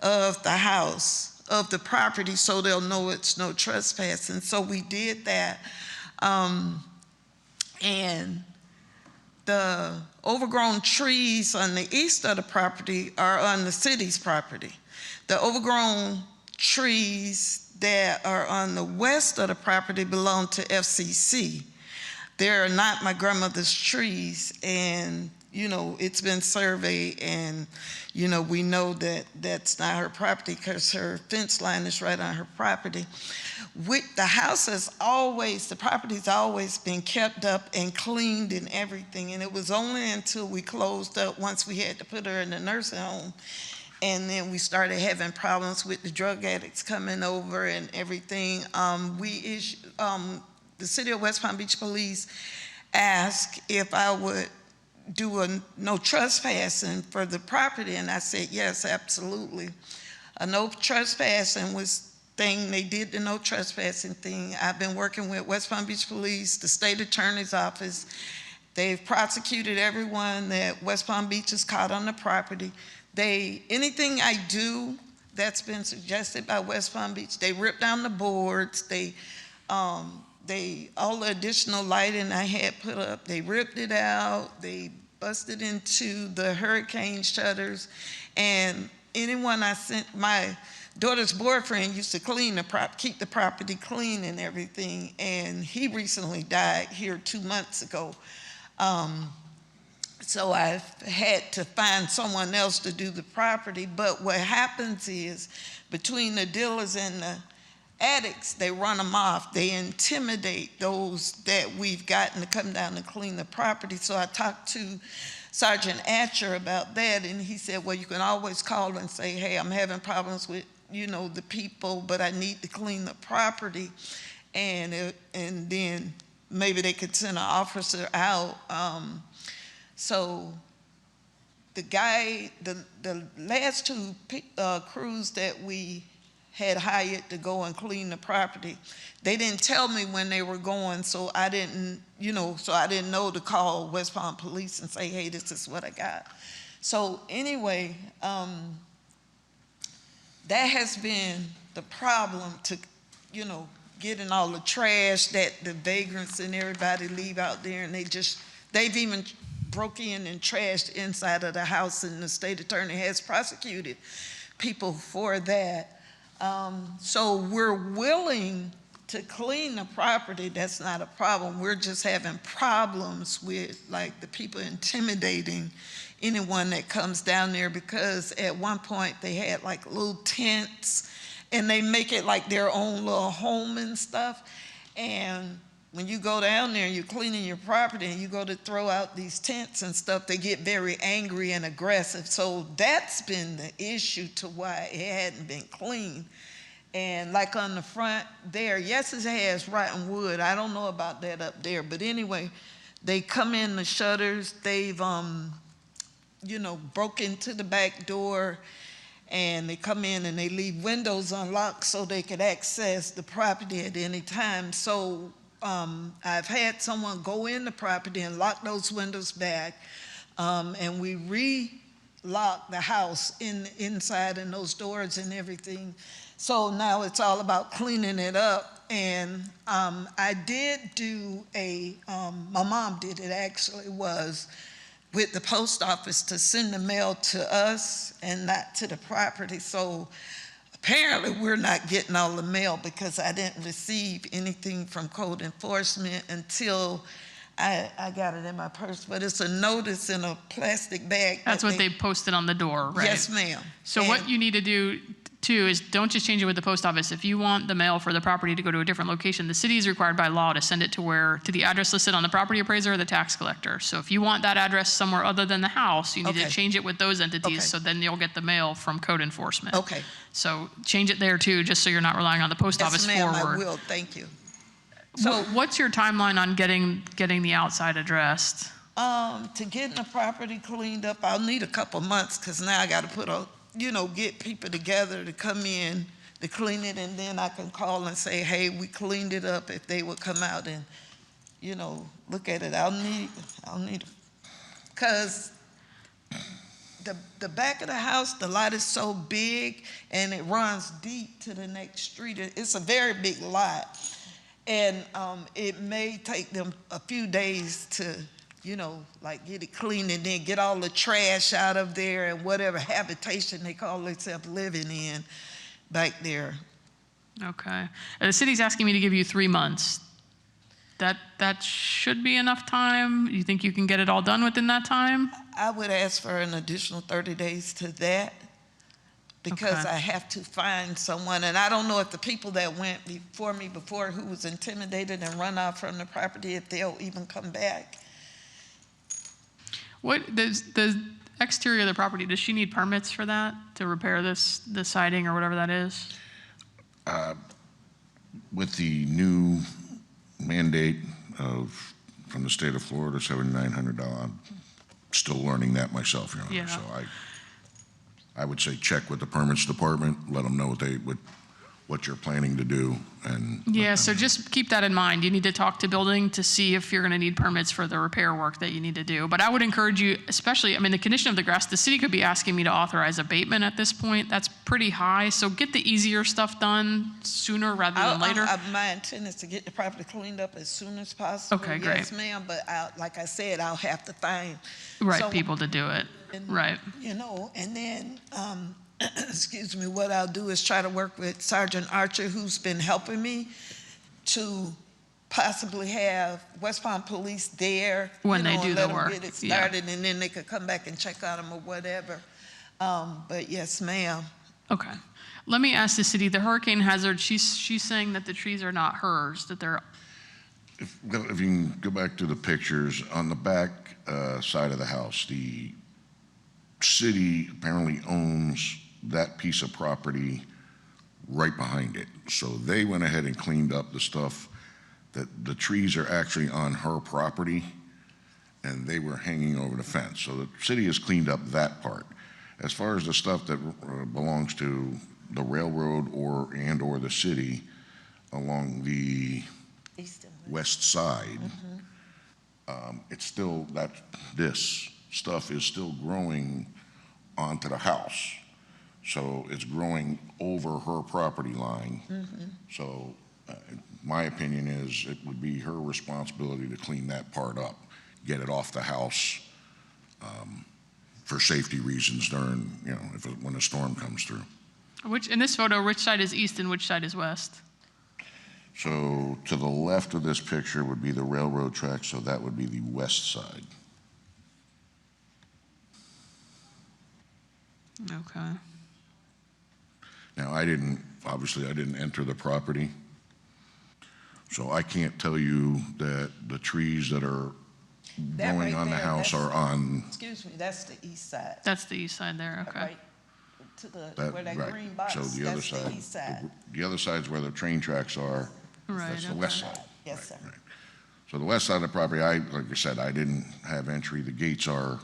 of the house, of the property, so they'll know it's no trespassing. So we did that. And the overgrown trees on the east of the property are on the city's property. The overgrown trees that are on the west of the property belong to FCC. They're not my grandmother's trees, and you know, it's been surveyed, and you know, we know that that's not her property because her fence line is right on her property. The house has always, the property's always been kept up and cleaned and everything, and it was only until we closed up, once we had to put her in the nursing home, and then we started having problems with the drug addicts coming over and everything. The City of West Palm Beach Police asked if I would do a no trespassing for the property, and I said yes, absolutely. A no trespassing was thing, they did the no trespassing thing. I've been working with West Palm Beach Police, the state attorney's office. They've prosecuted everyone that West Palm Beach has caught on the property. Anything I do that's been suggested by West Palm Beach, they rip down the boards, all the additional lighting I had put up, they ripped it out, they busted into the hurricane shutters, and anyone I sent, my daughter's boyfriend used to keep the property clean and everything, and he recently died here 2 months ago. So I've had to find someone else to do the property, but what happens is between the dealers and the addicts, they run them off. They intimidate those that we've gotten to come down and clean the property. So I talked to Sergeant Atcher about that, and he said, well, you can always call and say, hey, I'm having problems with, you know, the people, but I need to clean the property. And then maybe they could send an officer out. So the last two crews that we had hired to go and clean the property, they didn't tell me when they were going, so I didn't know to call West Palm Police and say, hey, this is what I got. So anyway, that has been the problem to, you know, getting all the trash that the vagrants and everybody leave out there, and they've even broke in and trashed inside of the house, and the state attorney has prosecuted people for that. So we're willing to clean the property. That's not a problem. We're just having problems with like the people intimidating anyone that comes down there, because at one point they had like little tents and they make it like their own little home and stuff. And when you go down there and you're cleaning your property and you go to throw out these tents and stuff, they get very angry and aggressive. So that's been the issue to why it hadn't been cleaned. And like on the front there, yes, it has rotten wood. I don't know about that up there. But anyway, they come in the shutters. They've, you know, broke into the back door, and they come in and they leave windows unlocked so they could access the property at any time. So I've had someone go in the property and lock those windows back, and we re-lock the house inside and those doors and everything. So now it's all about cleaning it up. And I did do my mom did it actually, was with the post office to send the mail to us and not to the property. So apparently we're not getting all the mail because I didn't receive anything from code enforcement until I got it in my purse. But it's a notice in a plastic bag. That's what they posted on the door, right? Yes, ma'am. So what you need to do too is don't just change it with the post office. If you want the mail for the property to go to a different location, the city is required by law to send it to the address listed on the property appraiser or the tax collector. So if you want that address somewhere other than the house, you need to change it with those entities, so then you'll get the mail from code enforcement. Okay. So change it there too, just so you're not relying on the post office Yes, ma'am, forward. I will. Thank you. So what's your timeline on getting the outside addressed? To getting the property cleaned up, I'll need a couple months because now I got to get people together to come in to clean it, and then I can call and say, hey, we cleaned it up, if they would come out and, look at it. I'll need, because the back of the house, the lot is so big and it runs deep to the next street. It's a very big lot. And it may take them a few days to, get it clean and then get all the trash out of there and whatever habitation they call themselves living in back there. Okay. The city's asking me to give you 3 months. That should be enough time? You think you can get it all done within that time? I would ask for an additional 30 days to that, because Okay. I have to find someone. And I don't know if the people that went before me who was intimidated and run off from the property, if they'll even come back. What does the exterior of the property, does she need permits for that to repair the siding or whatever that is? With the new mandate from the state of Florida, $7,900, I'm still learning that myself, Your Honor. Yeah. So I would say check with the permits department, let them know what you're planning to do, and Yeah, so just keep that in mind. You need to talk to building to see if you're going to need permits for the repair work that you need to do. But I would encourage you, especially, the condition of the grass, the city could be asking me to authorize abatement at this point. That's pretty high. So get the easier stuff done sooner rather than later. My intent is to get the property cleaned up as soon as possible. Okay, great. Yes, ma'am, but like I said, I'll have to find Right, someone, people to do it. Right. and then, excuse me, what I'll do is try to work with Sergeant Archer, who's been helping me, to possibly have West Palm Police there. When they do and the let them work, get it yeah. started, and then they could come back and check on them or whatever. But yes, ma'am. Okay. Let me ask the city, the hurricane hazard, she's saying that the trees are not hers, that they're, if you can go back to the pictures, on the back side of the house, the city apparently owns that piece of property right behind it. So they went ahead and cleaned up the stuff that the trees are actually on her property, and they were hanging over the fence. So the city has cleaned up that part. As far as the stuff that belongs to the railroad or the city along the west side, it's still this stuff is still growing onto the house. So it's growing over her property line. So my opinion is it would be her responsibility to clean that part up, get it off the house for safety reasons during, when a storm comes through. in this photo, which side is east and which side is west? So to the left of this picture would be the railroad track, so that would be the west side. Okay. Now, I didn't enter the property, so I can't tell you that the trees that are That growing right on the there, house are on. Excuse me, that's the east side. That's the east side there, okay. Right to where that Right. green box, So the other that's the side, east side. the other side's where the train tracks are. Right, That's the okay. west side. Yes, sir. Right. So the west side of the property, like I said, I didn't have entry. The gates are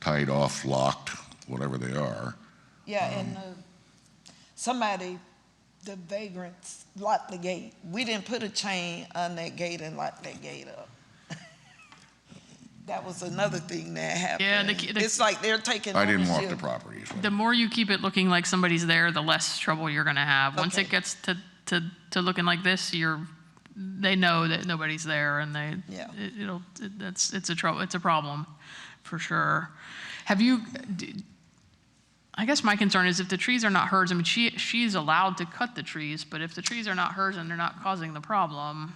tied off, locked, whatever they are. Yeah, and the vagrants locked the gate. We didn't put a chain on that gate and lock that gate up. That was another thing that happened. Yeah, it's like they're taking I didn't walk ownership. the property. So. The more you keep it looking like somebody's there, the less trouble you're going to have. Once Okay. it gets to looking like this, they know that nobody's there, and Yeah. it's a trouble. It's a problem for sure. I guess my concern is if the trees are not hers, I mean, she's allowed to cut the trees, but if the trees are not hers and they're not causing the problem,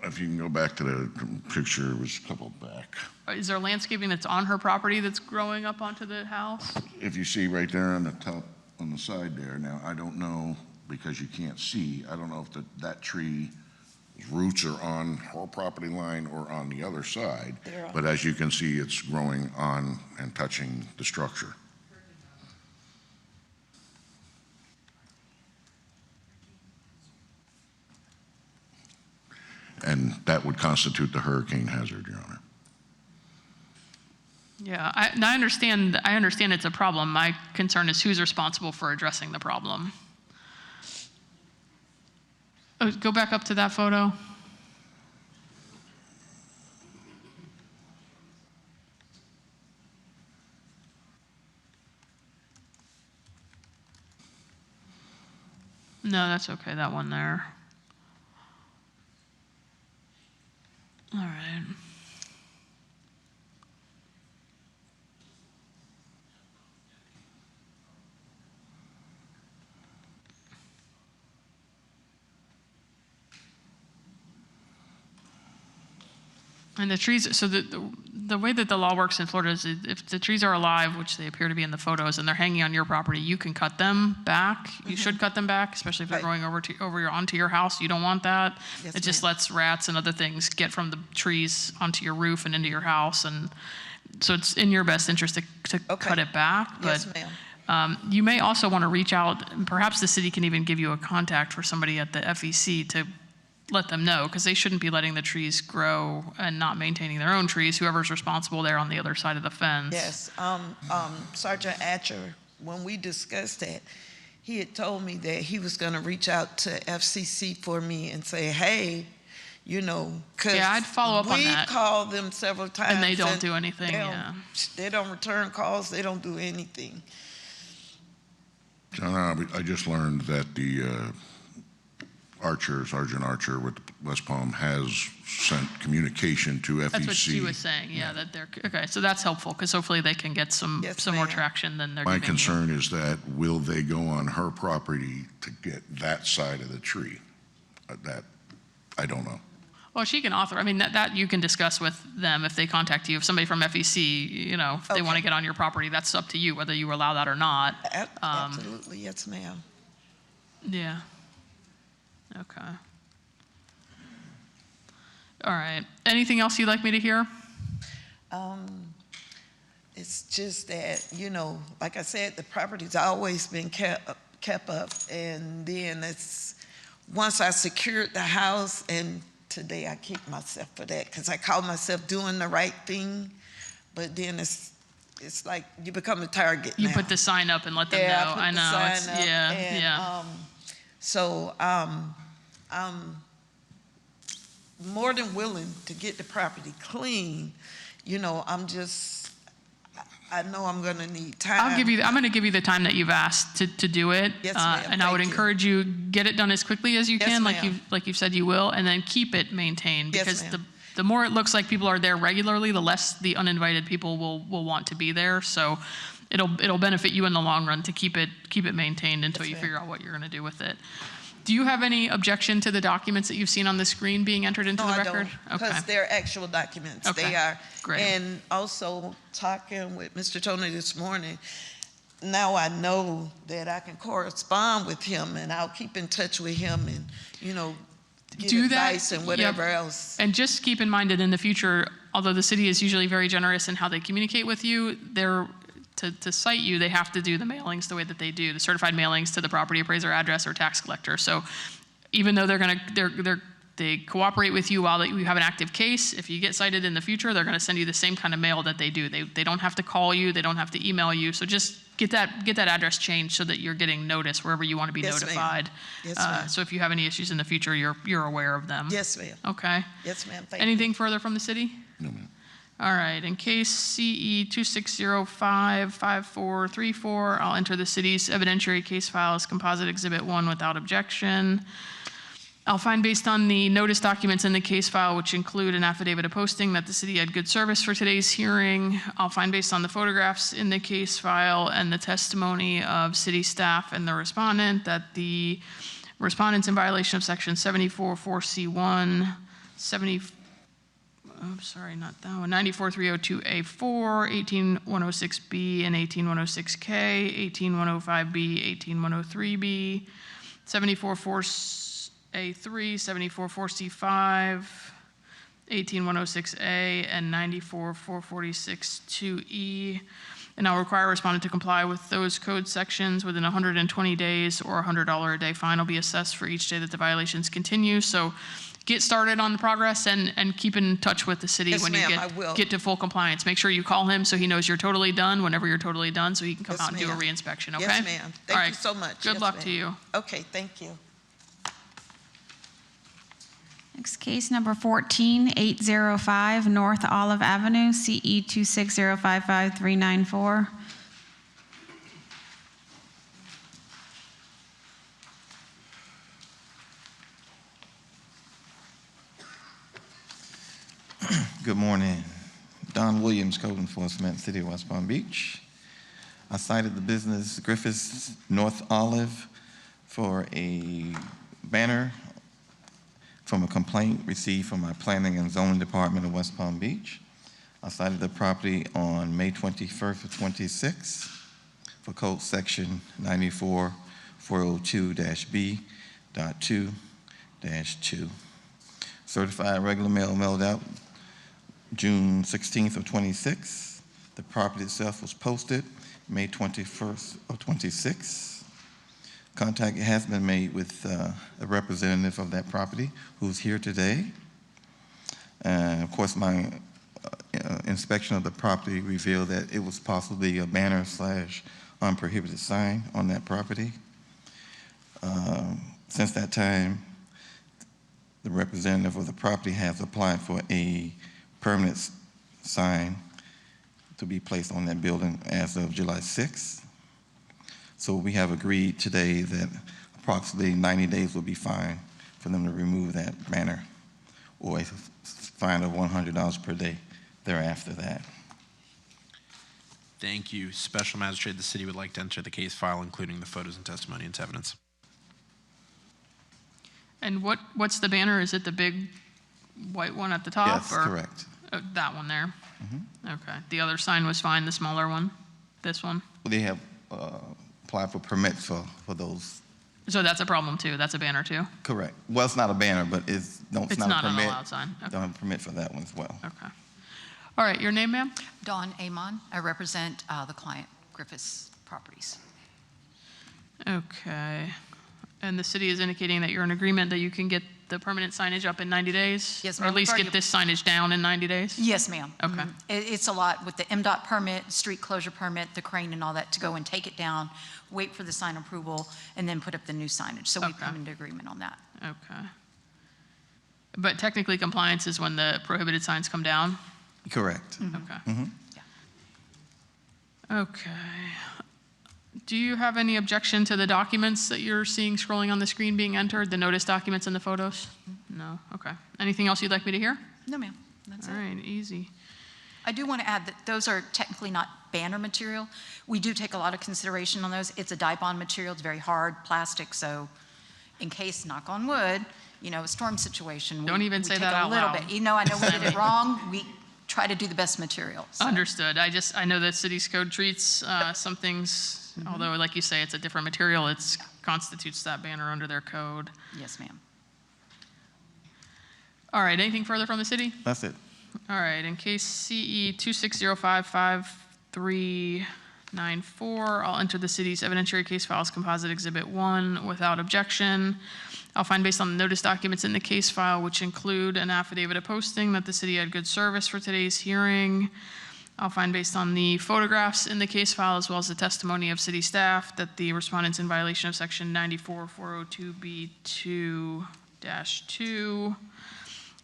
If you can go back to the picture, it was a couple back. is there landscaping that's on her property that's growing up onto the house? If you see right there on the top, on the side there, now, I don't know, because you can't see, I don't know if that tree's roots are on her property line or on the other side, but as you can see, it's growing on and touching the structure. And that would constitute the hurricane hazard, Your Honor. Yeah, I understand it's a problem. My concern is who's responsible for addressing the problem. Oh, go back up to that photo. No, that's okay, that one there. All right. And the trees, so the way that the law works in Florida is if the trees are alive, which they appear to be in the photos, and they're hanging on your property, you can cut them back. You should cut them back, especially if they're going onto your house. You don't want that. Yes, It just ma'am. lets rats and other things get from the trees onto your roof and into your house. And so it's in your best interest to Okay. cut it back. Yes, But ma'am. you may also want to reach out, and perhaps the city can even give you a contact for somebody at the FEC to let them know, because they shouldn't be letting the trees grow and not maintaining their own trees, whoever's responsible there on the other side of the fence. Yes, Sergeant Atcher, when we discussed that, he had told me that he was going to reach out to FCC for me and say, hey, you know, because Yeah, I'd follow up on that. we called them several times. And they don't do anything, They don't return calls, they don't do anything. John, I just learned that the Sergeant Archer with West Palm has sent communication to FEC. That's what she was saying, yeah, that they're, okay, so that's helpful, because hopefully they can get some Yes, more ma'am. traction than they're My giving you. concern is that will they go on her property to get that side of the tree? That, I don't know. Well, she can author, I mean, that you can discuss with them if they contact you. If somebody from FEC, you know, if they want to Okay. get on your property, that's up to you, whether you allow that or not. Absolutely, yes, ma'am. Yeah. Okay. All right. Anything else you'd like me to hear? It's just that, you know, like I said, the property's always been kept up, and then once I secured the house, and today I kicked myself for that, because I called myself doing the right thing, but then it's like you become a target You now. put the sign up and let them Yeah, know. I put I the know. It's, sign up, yeah, and, yeah. So I'm more than willing to get the property clean. You know, I know I'm going to need time. I'm going to give you the time that you've asked to do it. Yes, ma'am. And I would Thank you. encourage you, get it done as quickly as you Yes, can, ma'am. like you've said you will, and then keep it maintained. Yes, Because ma'am. the more it looks like people are there regularly, the less the uninvited people will want to be there. So it'll benefit you in the long run to keep it maintained until Yes, you ma'am. figure out what you're going to do with it. Do you have any objection to the documents that you've seen on the screen being entered into No, the I record? don't, because they're actual documents. Okay, They are. great. And also talking with Mr. Tony this morning, now I know that I can correspond with him, and I'll keep in touch with him and, you know, get Do that, advice and whatever yep. else. And just keep in mind that in the future, although the city is usually very generous in how they communicate with you, to cite you, they have to do the mailings the way that they do, the certified mailings to the property appraiser address or tax collector. So even though they cooperate with you while you have an active case, if you get cited in the future, they're going to send you the same kind of mail that they do. They don't have to call you, they don't have to email you. So just get that address changed so that you're getting notice wherever you want to be Yes, ma'am. notified. Yes, ma'am. So if you have any issues in the future, you're aware of them. Yes, ma'am. Okay. Yes, ma'am. Thank you. Anything further from the city? No, ma'am. All right, in case CE 26055434, I'll enter the city's evidentiary case file as composite exhibit 1 without objection. I'll find based on the notice documents in the case file, which include an affidavit of posting, that the city had good service for today's hearing. I'll find based on the photographs in the case file and the testimony of city staff and the respondent that the respondent's in violation of section 74-4C1, 94302A4, 18106B, and 18106K, 18105B, 18103B, 744A3, 744C5, 18106A, and 94446-2E. And I'll require a respondent to comply with those code sections within 120 days, or a $100 a day fine will be assessed for each day that the violations continue. So get started on the progress and keep in touch with the city Yes, when you ma'am, I will. get to full compliance. Make sure you call him so he knows you're totally done whenever you're totally done, so he can come Yes, out and do a ma'am. reinspection, okay? Yes, ma'am. All Thank right. you so much. Good Yes, luck ma'am. to you. Okay, thank you. Next case, number 14805 North Olive Avenue, CE 26055-394. Good morning. Don Williams, Code Enforcement, City of West Palm Beach. I cited the business Griffiths North Olive for a banner from a complaint received from my Planning and Zoning Department of West Palm Beach. I cited the property on May 21st of 26 for code section 94402-B.2-2. Certified regular mail mailed out June 16th of 26. The property itself was posted May 21st of 26. Contact has been made with a representative of that property who's here today. Of course, my inspection of the property revealed that it was possibly a banner / unprohibited sign on that property. Since that time, the representative of the property has applied for a permanent sign to be placed on that building as of July 6th. So we have agreed today that approximately 90 days will be fine for them to remove that banner, or a fine of $100 per day thereafter that. Thank you. Special Magistrate, the city would like to enter the case file, including the photos and testimony into evidence. And what's the banner? Is it the big white one at the top? Yes, or? correct. Oh, that one there? Mm-hmm. Okay. The other sign was fine, the smaller one? This one? They have applied for permits for those. So that's a problem too? That's a banner too? Correct. Well, it's not a banner, but it's not It's a not permit. an allowed sign. Okay. Don't have a permit for that one as well. Okay. All right, your name, ma'am? Dawn Amon. I represent the client, Griffiths Properties. Okay. And the city is indicating that you're in agreement that you can get the permanent signage up in 90 days? Yes, Or ma'am. at least We've get this signage down in 90 days? Yes, ma'am. Okay. Mhm. It's a lot with the MDOT permit, street closure permit, the crane and all that to go and take it down, wait for the sign approval, and then put up the new signage. So we've Okay. come into agreement on that. Okay. But technically compliance is when the prohibited signs come down? Correct. Okay. Mm-hmm. Okay. Do you have any objection to the documents that you're seeing scrolling on the screen being entered, the notice documents and the photos? No? Okay. Anything else you'd like me to hear? No, ma'am. That's All it. right, easy. I do want to add that those are technically not banner material. We do take a lot of consideration on those. It's a dye-bond material. It's very hard, plastic, so in case, knock on wood, a storm situation. Don't even say that out loud. We take a little bit. I know we did it wrong. We try to do the best material. So. Understood. I know that city's code treats some things, although like you say, it's a different material, it constitutes that banner under their code. Yes, ma'am. All right, anything further from the city? That's it. All right, in case CE 260555394, I'll enter the city's evidentiary case files composite exhibit 1 without objection. I'll find based on the notice documents in the case file, which include an affidavit of posting, that the city had good service for today's hearing. I'll find based on the photographs in the case file, as well as the testimony of city staff, that the respondent's in violation of section 94402B2-2.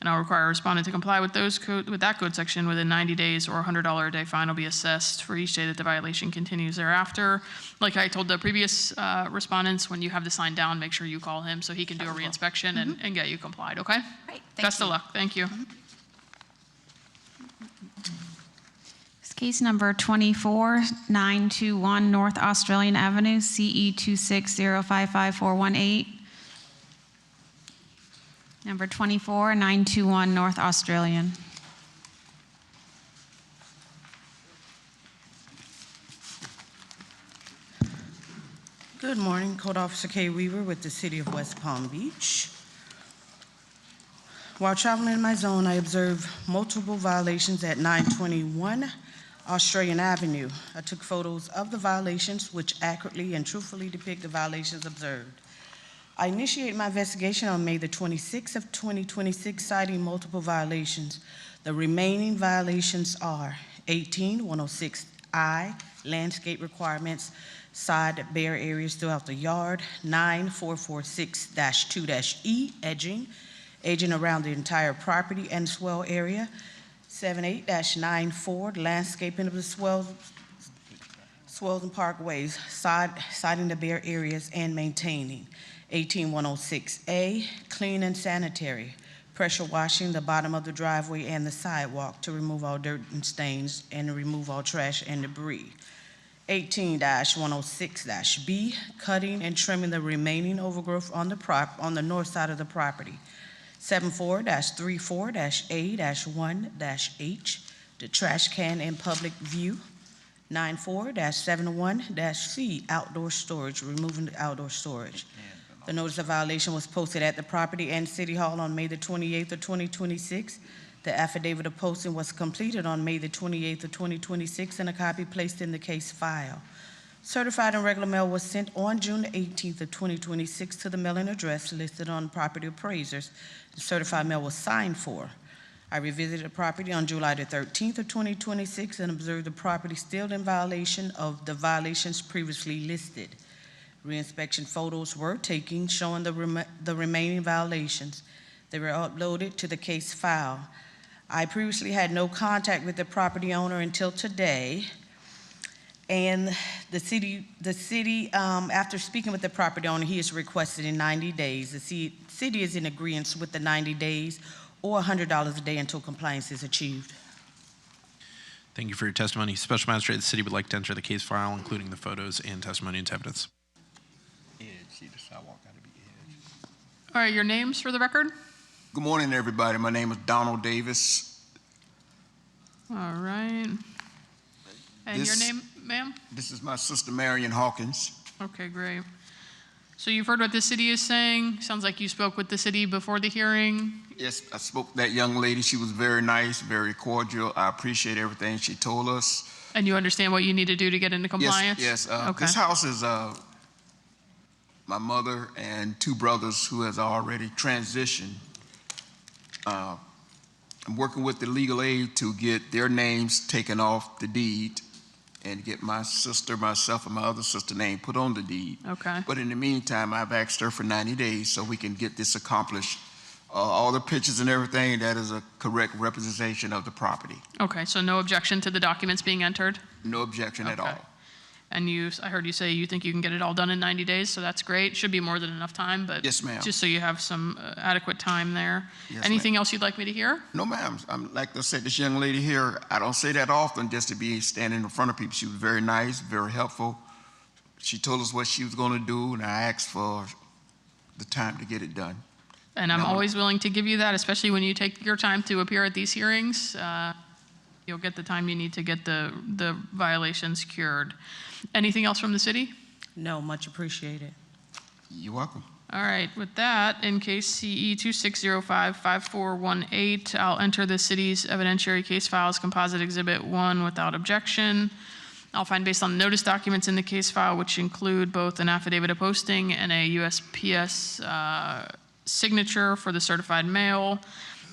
And I'll require a respondent to comply with that code section within 90 days, or a $100 a day fine will be assessed for each day that the violation continues thereafter. Like I told the previous respondents, when you have the sign down, make sure you call him so he can do a reinspection and get you complied, okay? Great, Best of luck, thank you. This case number 24921 North Australian Avenue, CE 260554118. Number 24921 North Australian. Good morning, Code Officer Kay Weaver with the City of West Palm Beach. While traveling in my zone, I observed multiple violations at 921 Australian Avenue. I took photos of the violations, which accurately and truthfully depict the violations observed. I initiated my investigation on May the 26th of 2026, citing multiple violations. The remaining violations are 18106I, landscape requirements, side bare areas throughout the yard, 9446-2-E, edging around the entire property and swell area, 78-94, landscaping of the swells and parkways, siding the bare areas and maintaining. 18106A, clean and sanitary, pressure washing the bottom of the driveway and the sidewalk to remove all dirt and stains and remove all trash and debris. 18-106-B, cutting and trimming the remaining overgrowth on the north side of the property. 74-34-A-1-H, the trash can in public view. 94-71-C, outdoor storage, removing the outdoor storage. The notice of violation was posted at the property and City Hall on May the 28th of 2026. The affidavit of posting was completed on May the 28th of 2026 and a copy placed in the case file. Certified and regular mail was sent on June 18th of 2026 to the mailing address listed on property appraisers. The certified mail was signed for. I revisited the property on July the 13th of 2026 and observed the property still in violation of the violations previously listed. Reinspection photos were taken showing the remaining violations. They were uploaded to the case file. I previously had no contact with the property owner until today, and the city, after speaking with the property owner, he has requested in 90 days. The city is in agreement with the 90 days or $100 a day until compliance is achieved. Thank you for your testimony. Special Magistrate, the city would like to enter the case file, including the photos and testimony into evidence. All right, your names for the record? Good morning, everybody. My name is Donald Davis. All right. And your name, ma'am? This is my sister, Marion Hawkins. Okay, great. So you've heard what the city is saying. Sounds like you spoke with the city before the hearing. Yes, I spoke to that young lady. She was very nice, very cordial. I appreciate everything she told us. And you understand what you need to do to get into compliance? Yes. Okay. This house is my mother and two brothers who has already transitioned. I'm working with the legal aid to get their names taken off the deed and get my sister, myself, and my other sister name put on the deed. Okay. But in the meantime, I've asked her for 90 days so we can get this accomplished. All the pictures and everything, that is a correct representation of the property. Okay, so no objection to the documents being entered? No objection at all. And I heard you say you think you can get it all done in 90 days, so that's great. Should be more than enough time, but yes, ma'am. Just so you have some adequate time there. Yes, Anything else you'd like me to hear? No, ma'am. Like I said, this young lady here, I don't say that often just to be standing in front of people. She was very nice, very helpful. She told us what she was going to do, and I asked for the time to get it done. And I'm always willing to give you that, especially when you take your time to appear at these hearings. You'll get the time you need to get the violations cured. Anything else from the city? No, much appreciated. You're welcome. All right, with that, in case CE 2605-5418, I'll enter the city's evidentiary case file as Composite Exhibit 1 without objection. I'll find based on the notice documents in the case file, which include both an affidavit of posting and a USPS signature for the certified mail,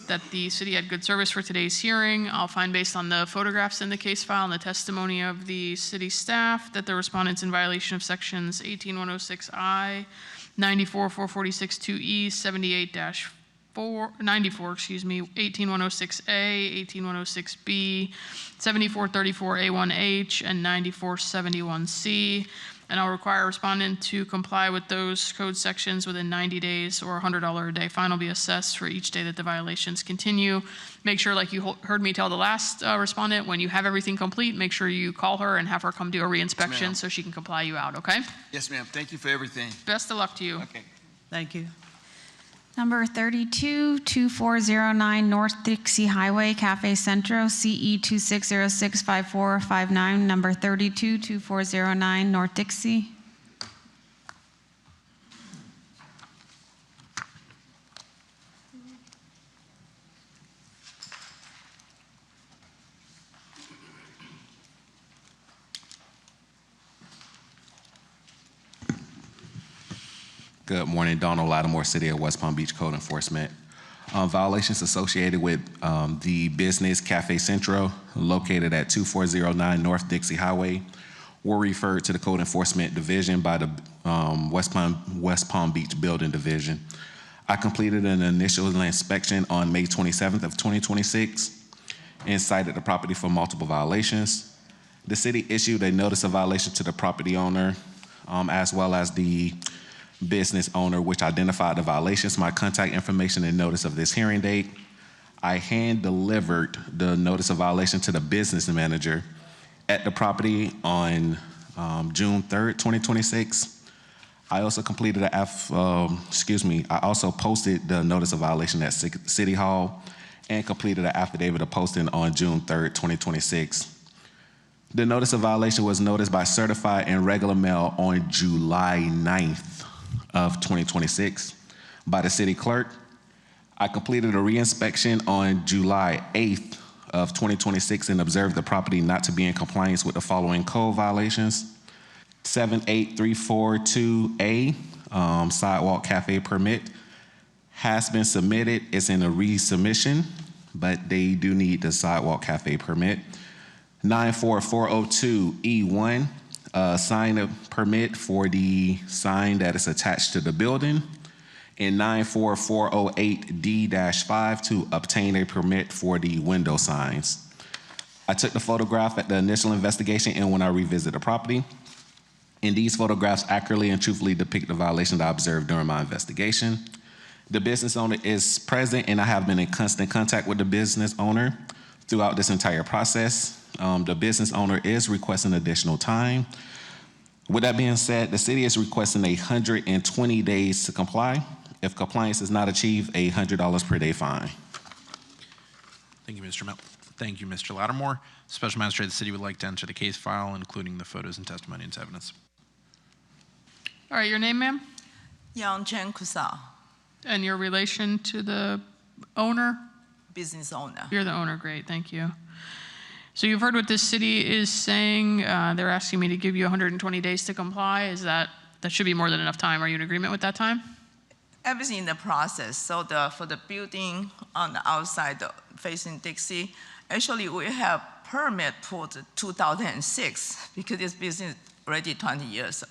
that the city had good service for today's hearing. I'll find based on the photographs in the case file and the testimony of the city staff that the respondent's in violation of sections 18106I, 94-446-2E, 18106A, 18106B, 7434A1H, and 9471C. And I'll require a respondent to comply with those code sections within 90 days, or $100 a day fine will be assessed for each day that the violations continue. Make sure, like you heard me tell the last respondent, when you have everything complete, make sure you call her and have her come do a reinspection so she can comply you out, okay? Yes, ma'am. Thank you for everything. Best of luck to you. Okay. Thank you. Number 32, 2409 North Dixie Highway, Cafe Centro, CE 26065459. Number 32, 2409 North Dixie. Good morning, Donald Lattimore, City of West Palm Beach Code Enforcement. Violations associated with the business Cafe Centro, located at 2409 North Dixie Highway, were referred to the Code Enforcement Division by the West Palm Beach Building Division. I completed an initial inspection on May 27th of 2026 and cited the property for multiple violations. The city issued a notice of violation to the property owner, as well as the business owner, which identified the violations, my contact information, and notice of this hearing date. I hand-delivered the notice of violation to the business manager at the property on June 3rd, 2026. I also completed I also posted the notice of violation at City Hall and completed an affidavit of posting on June 3rd, 2026. The notice of violation was noticed by certified and regular mail on July 9th of 2026 by the city clerk. I completed a reinspection on July 8th of 2026 and observed the property not to be in compliance with the following code violations. 78342A, sidewalk cafe permit, has been submitted. It's in a resubmission, but they do need the sidewalk cafe permit. 94402E1, sign permit for the sign that is attached to the building, and 94408D-5 to obtain a permit for the window signs. I took the photograph at the initial investigation and when I revisited the property, and these photographs accurately and truthfully depict the violation that I observed during my investigation. The business owner is present, and I have been in constant contact with the business owner throughout this entire process. The business owner is requesting additional time. With that being said, the city is requesting 120 days to comply. If compliance is not achieved, a $100 per day fine. Thank you, Mr. Lattimore. Special Magistrate of the city would like to enter the case file, including the photos and testimony into evidence. All right, your name, ma'am? Yang Chen Kusa, And your relation to the owner? business owner. You're the owner, great, thank you. So you've heard what this city is saying. They're asking me to give you 120 days to comply. That should be more than enough time. Are you in agreement with that time? Everything in the process. So for the building on the outside facing Dixie, actually we have permit for 2006 because this business already 20 years.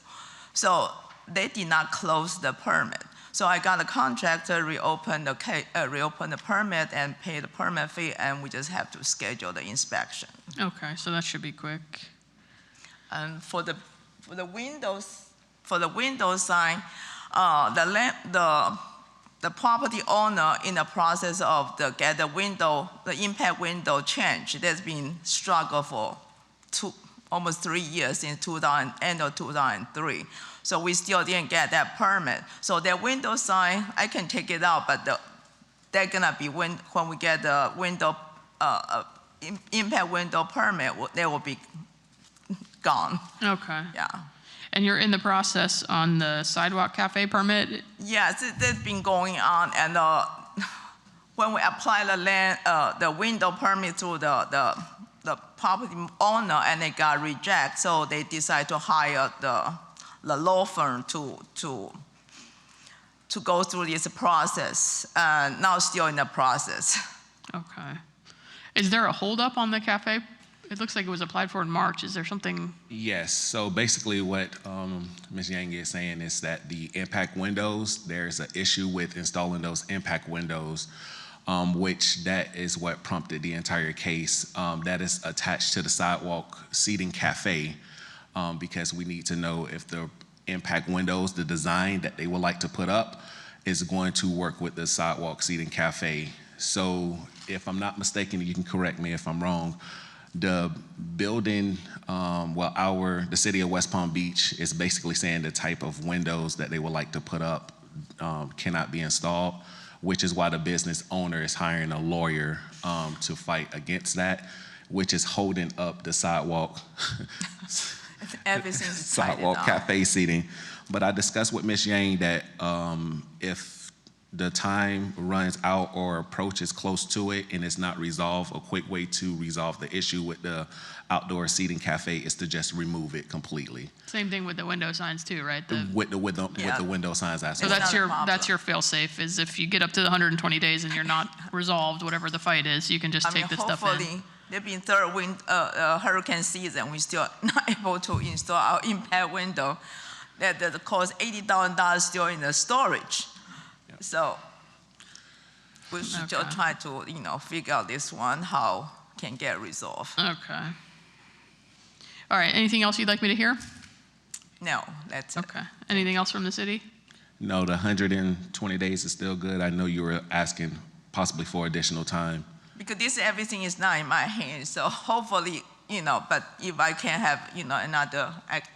So they did not close the permit. So I got a contractor reopen the permit and pay the permit fee, and we just have to schedule the inspection. Okay, so that should be quick. And for the window sign, the property owner in the process of get the impact window change. There's been struggle for almost 3 years since end of 2003. So we still didn't get that permit. So that window sign, I can take it out, but they're gonna be when we get the window impact window permit, they will be gone. Okay. Yeah. And you're in the process on the sidewalk cafe permit? Yes, that's been going on, and when we apply the window permit to the property owner, and they got rejected, so they decide to hire the law firm to go through this process. Now still in the process. Okay. Is there a holdup on the cafe It looks like it was applied for in March. Is there something? Yes, so basically what Ms. Yang is saying is that the impact windows, there's an issue with installing those impact windows, which that is what prompted the entire case. That is attached to the sidewalk seating cafe, because we need to know if the impact windows, the design that they would like to put up, is going to work with the sidewalk seating cafe. So if I'm not mistaken, you can correct me if I'm wrong, the building, the city of West Palm Beach is basically saying the type of windows that they would like to put up cannot be installed, which is why the business owner is hiring a lawyer to fight against that, which is holding up the sidewalk sidewalk cafe seating. But I discussed with Ms. Yang that if the time runs out or approaches close to it and it's not resolved, a quick way to resolve the issue with the outdoor seating cafe is to just remove it completely. Same thing with the window signs too, right? With the window signs. So that's your fail-safe, is if you get up to the 120 days and you're not resolved, whatever the fight is, you can just take the stuff in. Hopefully, there been third hurricane season, we still not able to install our impact window. That cost $80,000 still in the storage. Yep. So we should just try to, figure out this one, how can get resolved. Okay. All right, anything else you'd like me to hear? No, that's okay. Anything else from the city? No, the 120 days is still good. I know you were asking possibly for additional time. Because everything is not in my hands, so hopefully, but if I can have, another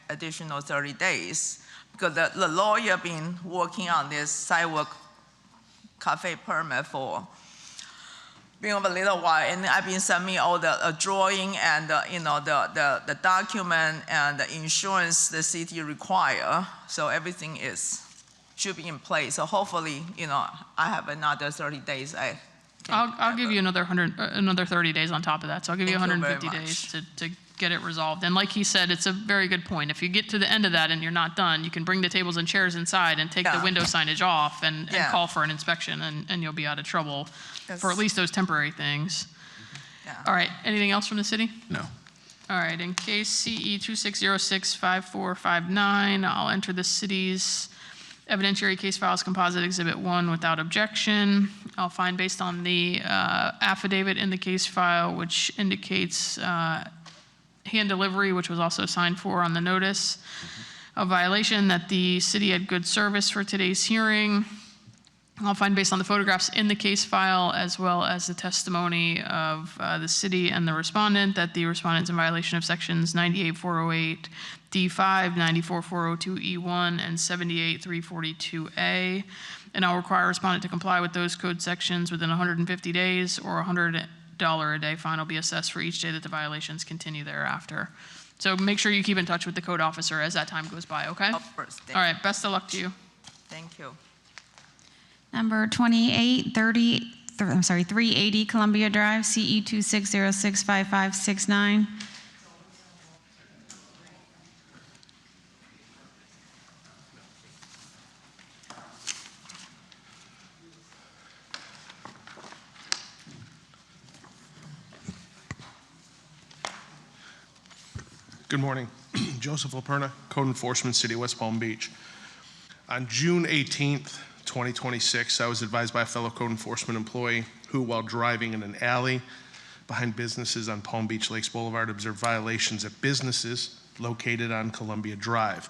additional 30 days, because the lawyer been working on this sidewalk cafe permit for being over a little while, and I've been submitting all the drawing and the document and the insurance the city require, so everything should be in place. So hopefully, I have another 30 days. I'll give you another 30 days on top of that. So I'll give you 150 days to get it resolved. And like he said, it's a very good point. If you get to the end of that and you're not done, you can bring the tables and chairs inside and take the window signage off and call for an inspection, and you'll be out of trouble for at least those temporary things. Yeah. All right, anything else from the city? No. All right, in case CE 26065459, I'll enter the city's evidentiary case files composite exhibit 1 without objection. I'll find based on the affidavit in the case file, which indicates hand delivery, which was also signed for on the notice of violation, that the city had good service for today's hearing. I'll find based on the photographs in the case file, as well as the testimony of the city and the respondent, that the respondent's in violation of sections 98408 D5, 94402E1, and 78342A. And I'll require a respondent to comply with those code sections within 150 days, or $100 a day fine will be assessed for each day that the violations continue thereafter. So make sure you keep in touch with the code officer as that time goes by, okay? Of course. All right, best of luck to you. Thank you. Number 380 Columbia Drive, CE 26065569. Good morning. Joseph Laperna, Code Enforcement, City of West Palm Beach. On June 18th, 2026, I was advised by a fellow code enforcement employee who, while driving in an alley behind businesses on Palm Beach Lakes Boulevard, observed violations at businesses located on Columbia Drive.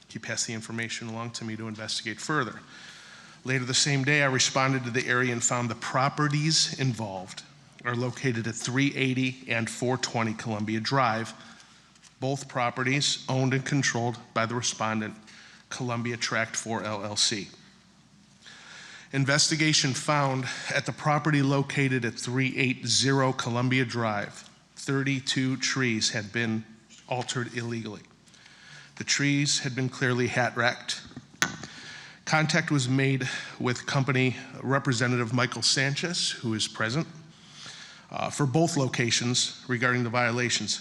He passed the information along to me to investigate further. Later the same day, I responded to the area and found the properties involved are located at 380 and 420 Columbia Drive. Both properties owned and controlled by the respondent, Columbia Tract 4 LLC. Investigation found at the property located at 380 Columbia Drive, 32 trees had been altered illegally. The trees had been clearly hat-wrecked. Contact was made with company representative Michael Sanchez, who is present, for both locations regarding the violations,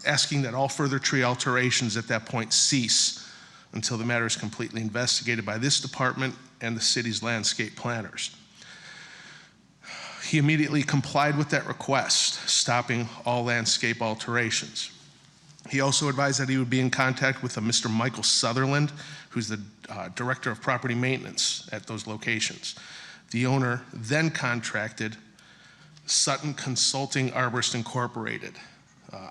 asking that all further tree alterations at that point cease until the matter is completely investigated by this department and the city's landscape planners. He immediately complied with that request, stopping all landscape alterations. He also advised that he would be in contact with a Mr. Michael Sutherland, who's the Director of Property Maintenance at those locations. The owner then contracted Sutton Consulting Arborist Incorporated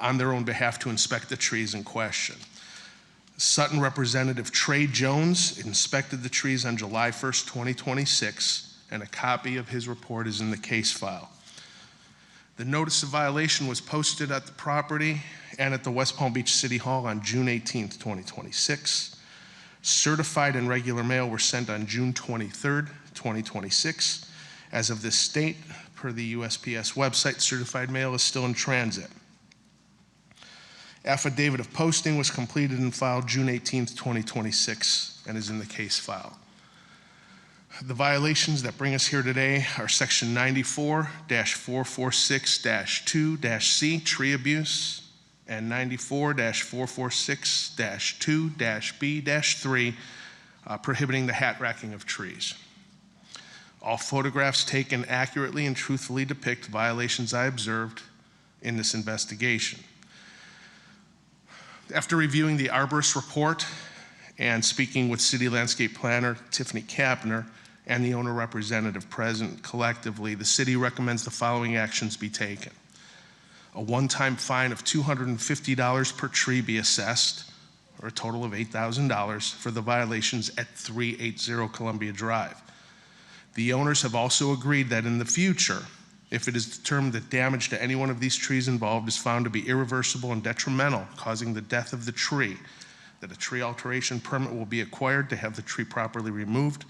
on their own behalf to inspect the trees in question. Sutton Representative Trey Jones inspected the trees on July 1st, 2026, and a copy of his report is in the case file. The notice of violation was posted at the property and at the West Palm Beach City Hall on June 18th, 2026. Certified and regular mail were sent on June 23rd, 2026. As of this date, per the USPS website, certified mail is still in transit. Affidavit of posting was completed and filed June 18th, 2026, and is in the case file. The violations that bring us here today are Section 94-446-2-C, tree abuse, and 94-446-2-B-3, prohibiting the hat racking of trees. All photographs taken accurately and truthfully depict violations I observed in this investigation. After reviewing the arborist report and speaking with City Landscape Planner Tiffany Kapner and the owner representative present collectively, the city recommends the following actions be taken. A one-time fine of $250 per tree be assessed, or a total of $8,000 for the violations at 380 Columbia Drive. The owners have also agreed that in the future, if it is determined that damage to any one of these trees involved is found to be irreversible and detrimental, causing the death of the tree, that a tree alteration permit will be acquired to have the tree properly removed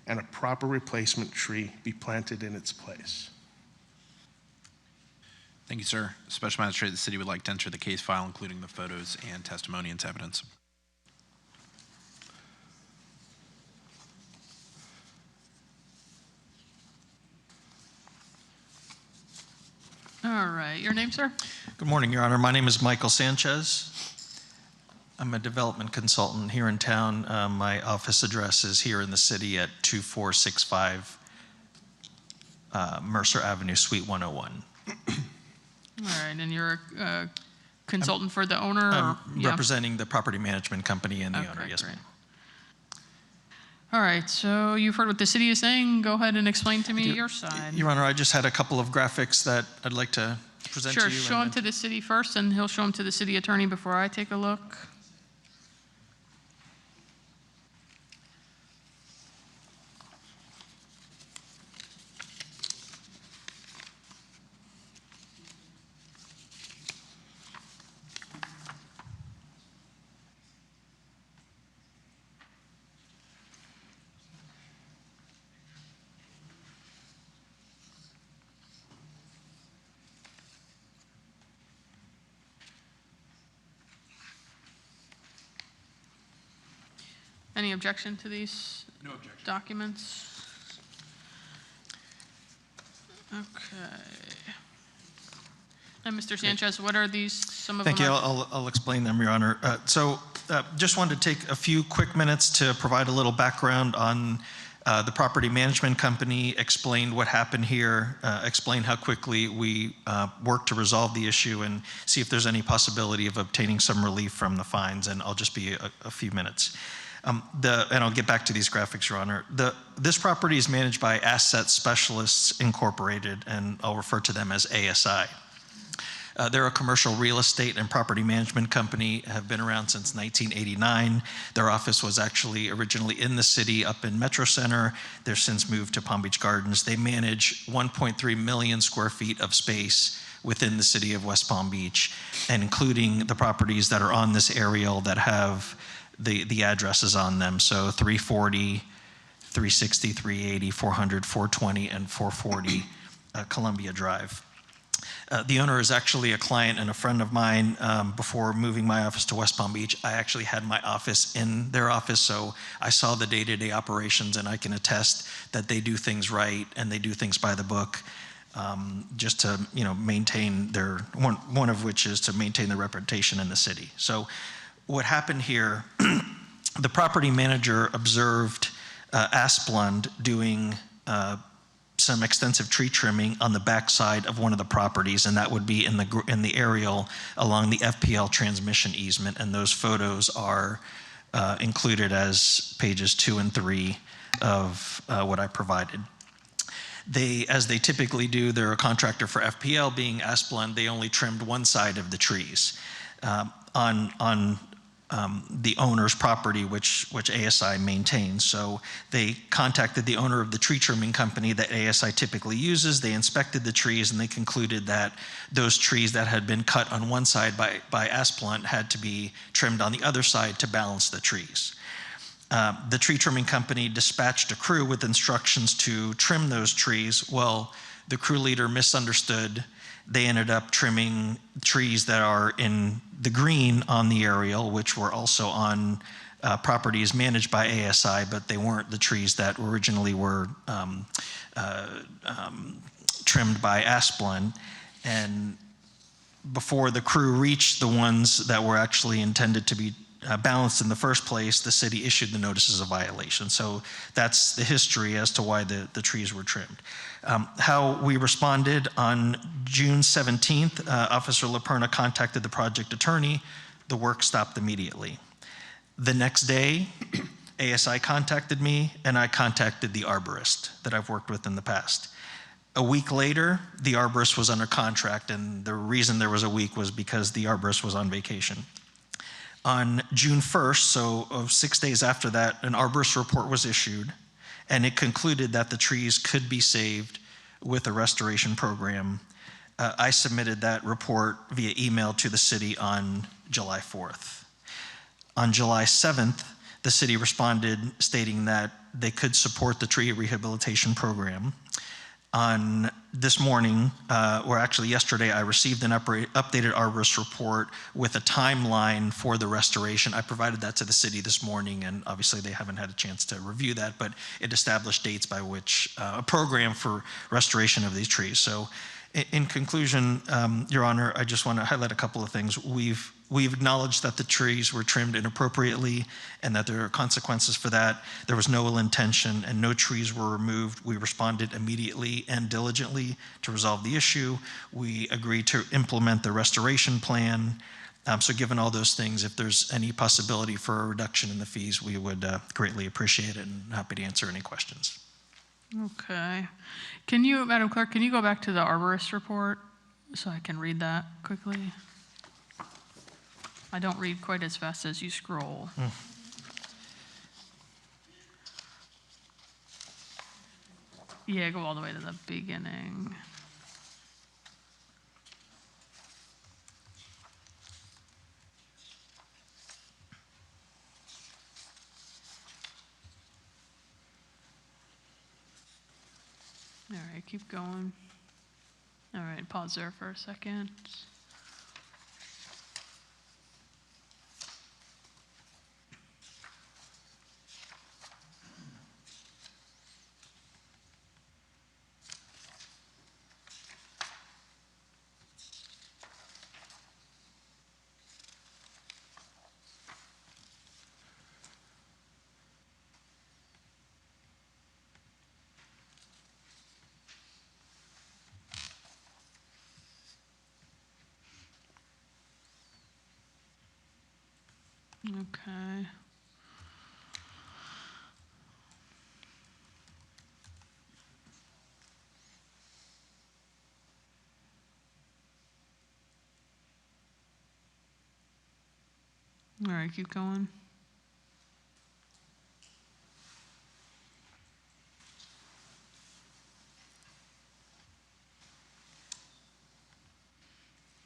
and a proper replacement tree be planted in its place. Thank you, sir. Special Magistrate, the city would like to enter the case file, including the photos and testimony into evidence. All right, your name, sir? Good morning, Your Honor. My name is Michael Sanchez. I'm a development consultant here in town. My office address is here in the city at 2465 Mercer Avenue, Suite 101. All right, and you're a consultant for the owner? I'm Yeah. representing the property management company and the Okay, owner, yes, great. ma'am. All right, so you've heard what the city is saying. Go ahead and explain to me your side. Your Honor, I just had a couple of graphics that I'd like to present Sure, to you. show them to the city first, and he'll show them to the city attorney before I take a look. Any objection to these documents? Okay. And Mr. Sanchez, what are these, some of them? Thank you. are- I'll explain them, Your Honor. Just wanted to take a few quick minutes to provide a little background on the property management company, explain what happened here, explain how quickly we worked to resolve the issue, and see if there's any possibility of obtaining some relief from the fines, and I'll just be a few minutes. And I'll get back to these graphics, Your Honor. This property is managed by Asset Specialists Incorporated, and I'll refer to them as ASI. They're a commercial real estate and property management company, have been around since 1989. Their office was actually originally in the city up in Metro Center. They've since moved to Palm Beach Gardens. They manage 1.3 million square feet of space within the city of West Palm Beach, and including the properties that are on this aerial that have the addresses on them. So 340, 360, 380, 400, 420, and 440 Columbia Drive. The owner is actually a client and a friend of mine. Before moving my office to West Palm Beach, I actually had my office in their office, so I saw the day-to-day operations, and I can attest that they do things right and they do things by the book, just to maintain their one of which is to maintain their reputation in the city. So what happened here, the property manager observed Asplund doing some extensive tree trimming on the backside of one of the properties, and that would be in the aerial along the FPL transmission easement, and those photos are included as pages 2 and 3 of what I provided. As they typically do, they're a contractor for FPL, being Asplund, they only trimmed one side of the trees. On the owner's property, which ASI maintains. So they contacted the owner of the tree trimming company that ASI typically uses. They inspected the trees, and they concluded that those trees that had been cut on one side by Asplund had to be trimmed on the other side to balance the trees. The tree trimming company dispatched a crew with instructions to trim those trees. Well, the crew leader misunderstood. They ended up trimming trees that are in the green on the aerial, which were also on properties managed by ASI, but they weren't the trees that originally were trimmed by Asplund. And before the crew reached the ones that were actually intended to be balanced in the first place, the city issued the notices of violation. So that's the history as to why the trees were trimmed. How we responded: on June 17th, Officer LaPerna contacted the project attorney. The work stopped immediately. The next day, ASI contacted me, and I contacted the arborist that I've worked with in the past. A week later, the arborist was under contract, and the reason there was a week was because the arborist was on vacation. On June 1st, so 6 days after that, an arborist report was issued, and it concluded that the trees could be saved with a restoration program. I submitted that report via email to the city on July 4th. On July 7th, the city responded stating that they could support the tree rehabilitation program. On this morning, or actually yesterday, I received an updated arborist report with a timeline for the restoration. I provided that to the city this morning, and obviously they haven't had a chance to review that, but it established dates by which a program for restoration of these trees. So in conclusion, Your Honor, I just want to highlight a couple of things. We've acknowledged that the trees were trimmed inappropriately and that there are consequences for that. There was no ill intention and no trees were removed. We responded immediately and diligently to resolve the issue. We agreed to implement the restoration plan. So given all those things, if there's any possibility for a reduction in the fees, we would greatly appreciate it, and happy to answer any questions. Okay. Can you, Madam Clerk, can you go back to the arborist report so I can read that quickly? I don't read quite as fast as you scroll. Yeah, go all the way to the beginning. All right, keep going. All right, pause there for a second. Okay. All right, keep going.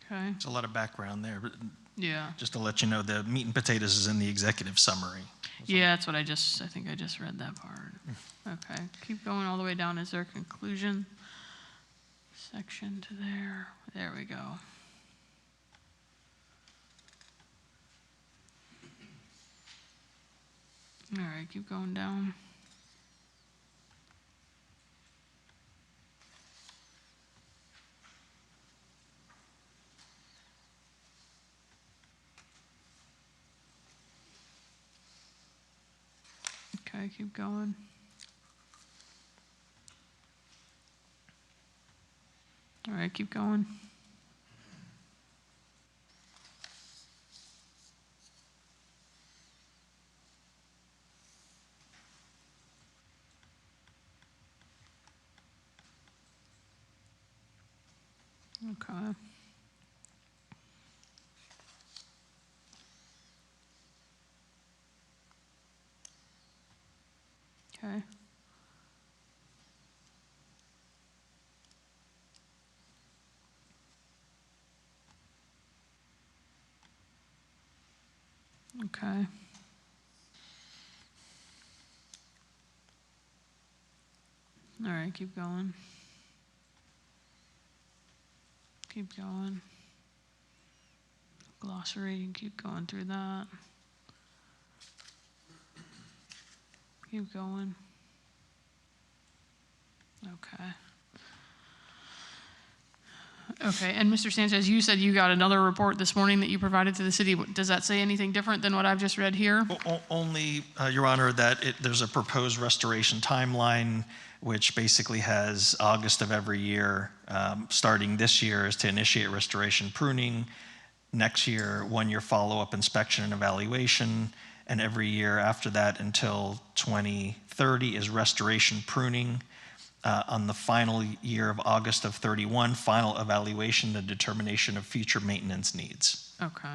Okay. There's a lot of background there, but Yeah. just to let you know, the meat and potatoes is in the executive summary. Yeah, that's what I think I just read that part. Okay, keep going all the way down. Is there a conclusion section to there? There we go. All right, keep going down. Okay, keep going. right, keep going. Okay. Okay. Okay. All right, keep going. Keep going. Glossary, you can keep going through that. Keep going. Okay. Okay, and Mr. Sanchez, you said you got another report this morning that you provided to the city. Does that say anything different than what I've just read here? Only, Your Honor, that there's a proposed restoration timeline, which basically has August of every year. Starting this year is to initiate restoration pruning. Next year, 1-year follow-up inspection and evaluation. And every year after that until 2030 is restoration pruning. On the final year of August of 31, final evaluation and determination of future maintenance needs. Okay.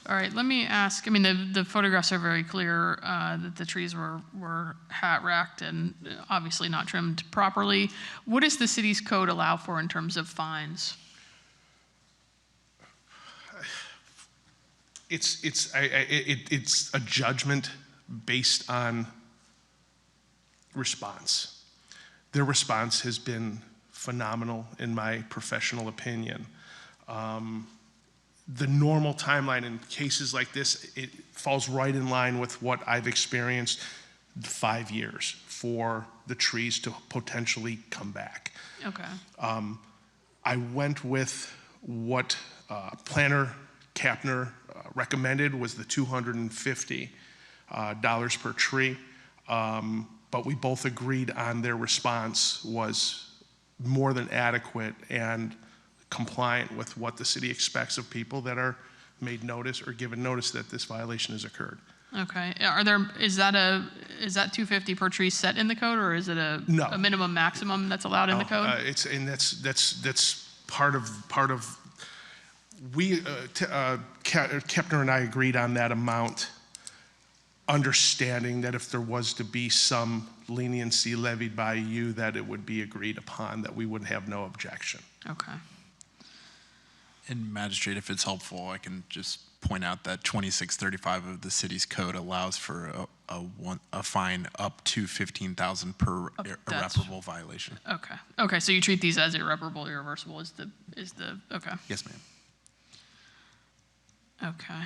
All right, let me ask, I mean, the photographs are very clear that the trees were hat-racked and obviously not trimmed properly. What does the city's code allow for in terms of fines? It's a judgment based on response. Their response has been phenomenal in my professional opinion. The normal timeline in cases like this, it falls right in line with what I've experienced, 5 years for the trees to potentially come back. Okay. I went with what Planner Kapner recommended was the $250 per tree. But we both agreed on their response was more than adequate and compliant with what the city expects of people that are made notice or given notice that this violation has occurred. Okay. Is that $250 per tree set in the code, or is it a minimum maximum that's allowed in the code? That's part of Kepner and I agreed on that amount, understanding that if there was to be some leniency levied by you, that it would be agreed upon, that we would have no objection. Okay. And Magistrate, if it's helpful, I can just point out that 2635 of the city's code allows for a fine up to $15,000 per irreparable violation. Okay. Okay, so you treat these as irreparable, irreversible is the, okay. Yes, ma'am. Okay.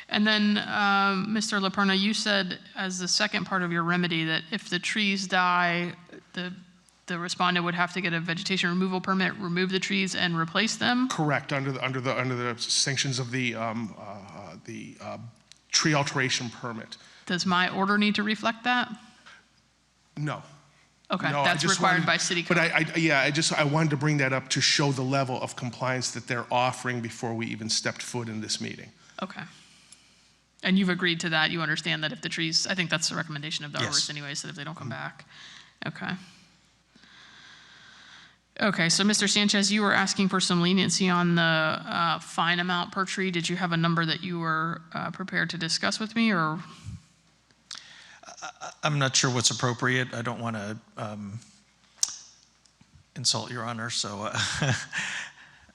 And then, Mr. LaPerna, you said as the second part of your remedy that if the trees die, the respondent would have to get a vegetation removal permit, remove the trees, and replace them? Correct. Under the sanctions of the tree alteration permit. Does my order need to reflect that? No. Okay, No, that's required by city code. But I wanted to bring that up to show the level of compliance that they're offering before we even stepped foot in this meeting. Okay. And you've agreed to that. You understand that if the trees, I think that's the recommendation of the Yes. orders anyway, so that if they don't come back. Okay. Okay, so Mr. Sanchez, you were asking for some leniency on the fine amount per tree. Did you have a number that you were prepared to discuss with me, or? I'm not sure what's appropriate. I don't want to insult Your Honor, so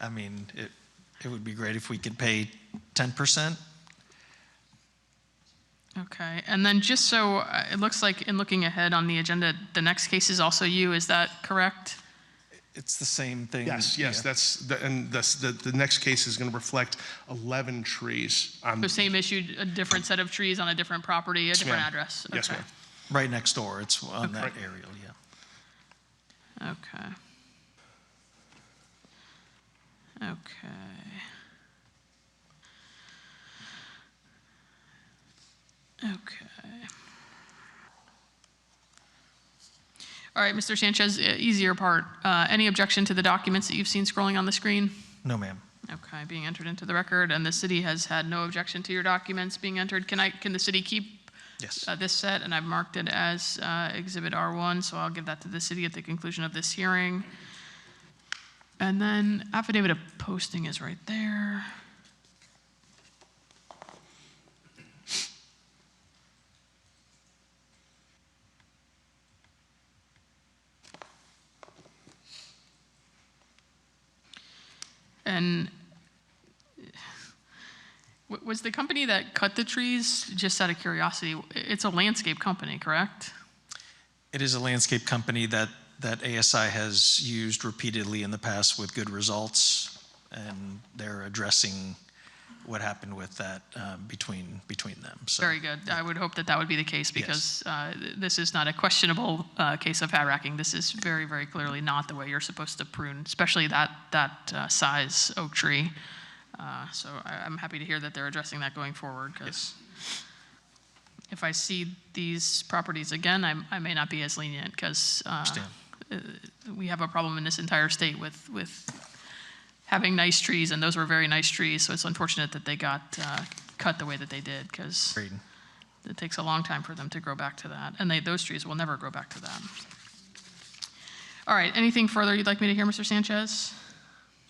I mean, it would be great if we could pay 10%. Okay, and then just so, it looks like in looking ahead on the agenda, the next case is also you, is that correct? It's the same thing. Yes, Yeah. that's the next case is going to reflect 11 trees on. So same issue, a different set of trees on a different property, a Yes, different ma'am. address? Yes, Okay. ma'am. Right next door. It's on Okay. that aerial, yeah. Okay. Okay. Okay. All right, Mr. Sanchez, easier part. Any objection to the documents that you've seen scrolling on the screen? No, ma'am. Okay, being entered into the record, and the city has had no objection to your documents being entered. Can the city keep Yes. this set? And I've marked it as Exhibit R1, so I'll give that to the city at the conclusion of this hearing. And then affidavit of posting is right there. And was the company that cut the trees, just out of curiosity, it's a landscape company, correct? It is a landscape company that ASI has used repeatedly in the past with good results, and they're addressing what happened with that between them. So, Very good. I would hope that that would be the case, because this is not a questionable case of hat racking. This is very, very clearly not the way you're supposed to prune, especially that size oak tree. So I'm happy to hear that they're addressing that going forward, because if I see these properties again, I may not be as lenient, because we have a problem in this entire state with having nice trees, and those were very nice trees, so it's unfortunate that they got cut the way that they did, because it takes a long time for them to grow back to that, and those trees will never grow back to that. All right, anything further you'd like me to hear, Mr. Sanchez?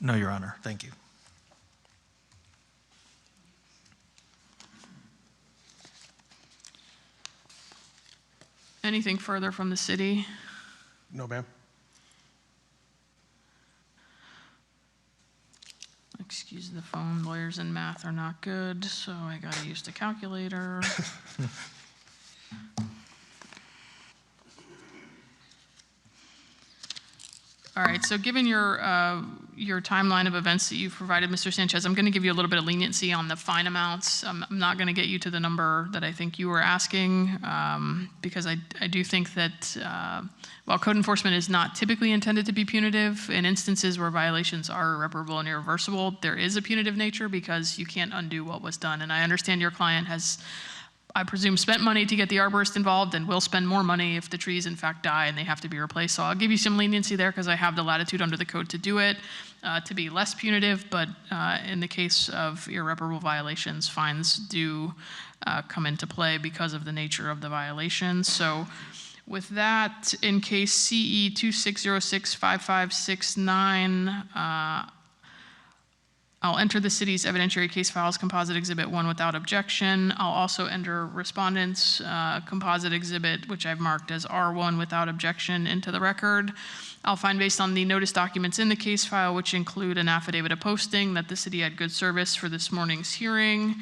No, Your Honor. Thank you. Anything further from the city? No, ma'am. Excuse the phone, lawyers and math are not good, so I gotta use the calculator. All right, so given your timeline of events that you've provided, Mr. Sanchez, I'm gonna give you a little bit of leniency on the fine amounts. I'm not gonna get you to the number that I think you were asking, because I do think that while code enforcement is not typically intended to be punitive, in instances where violations are irreparable and irreversible, there is a punitive nature, because you can't undo what was done. And I understand your client has, I presume, spent money to get the arborist involved, and will spend more money if the trees in fact die and they have to be replaced. So I'll give you some leniency there, because I have the latitude under the code to do it, to be less punitive. But in the case of irreparable violations, fines do come into play because of the nature of the violation. So with that, in case CE 26065569, I'll enter the city's evidentiary case files composite exhibit 1 without objection. I'll also enter respondent's composite exhibit, which I've marked as R1 without objection, into the record. I'll find, based on the notice documents in the case file, which include an affidavit of posting, that the city had good service for this morning's hearing.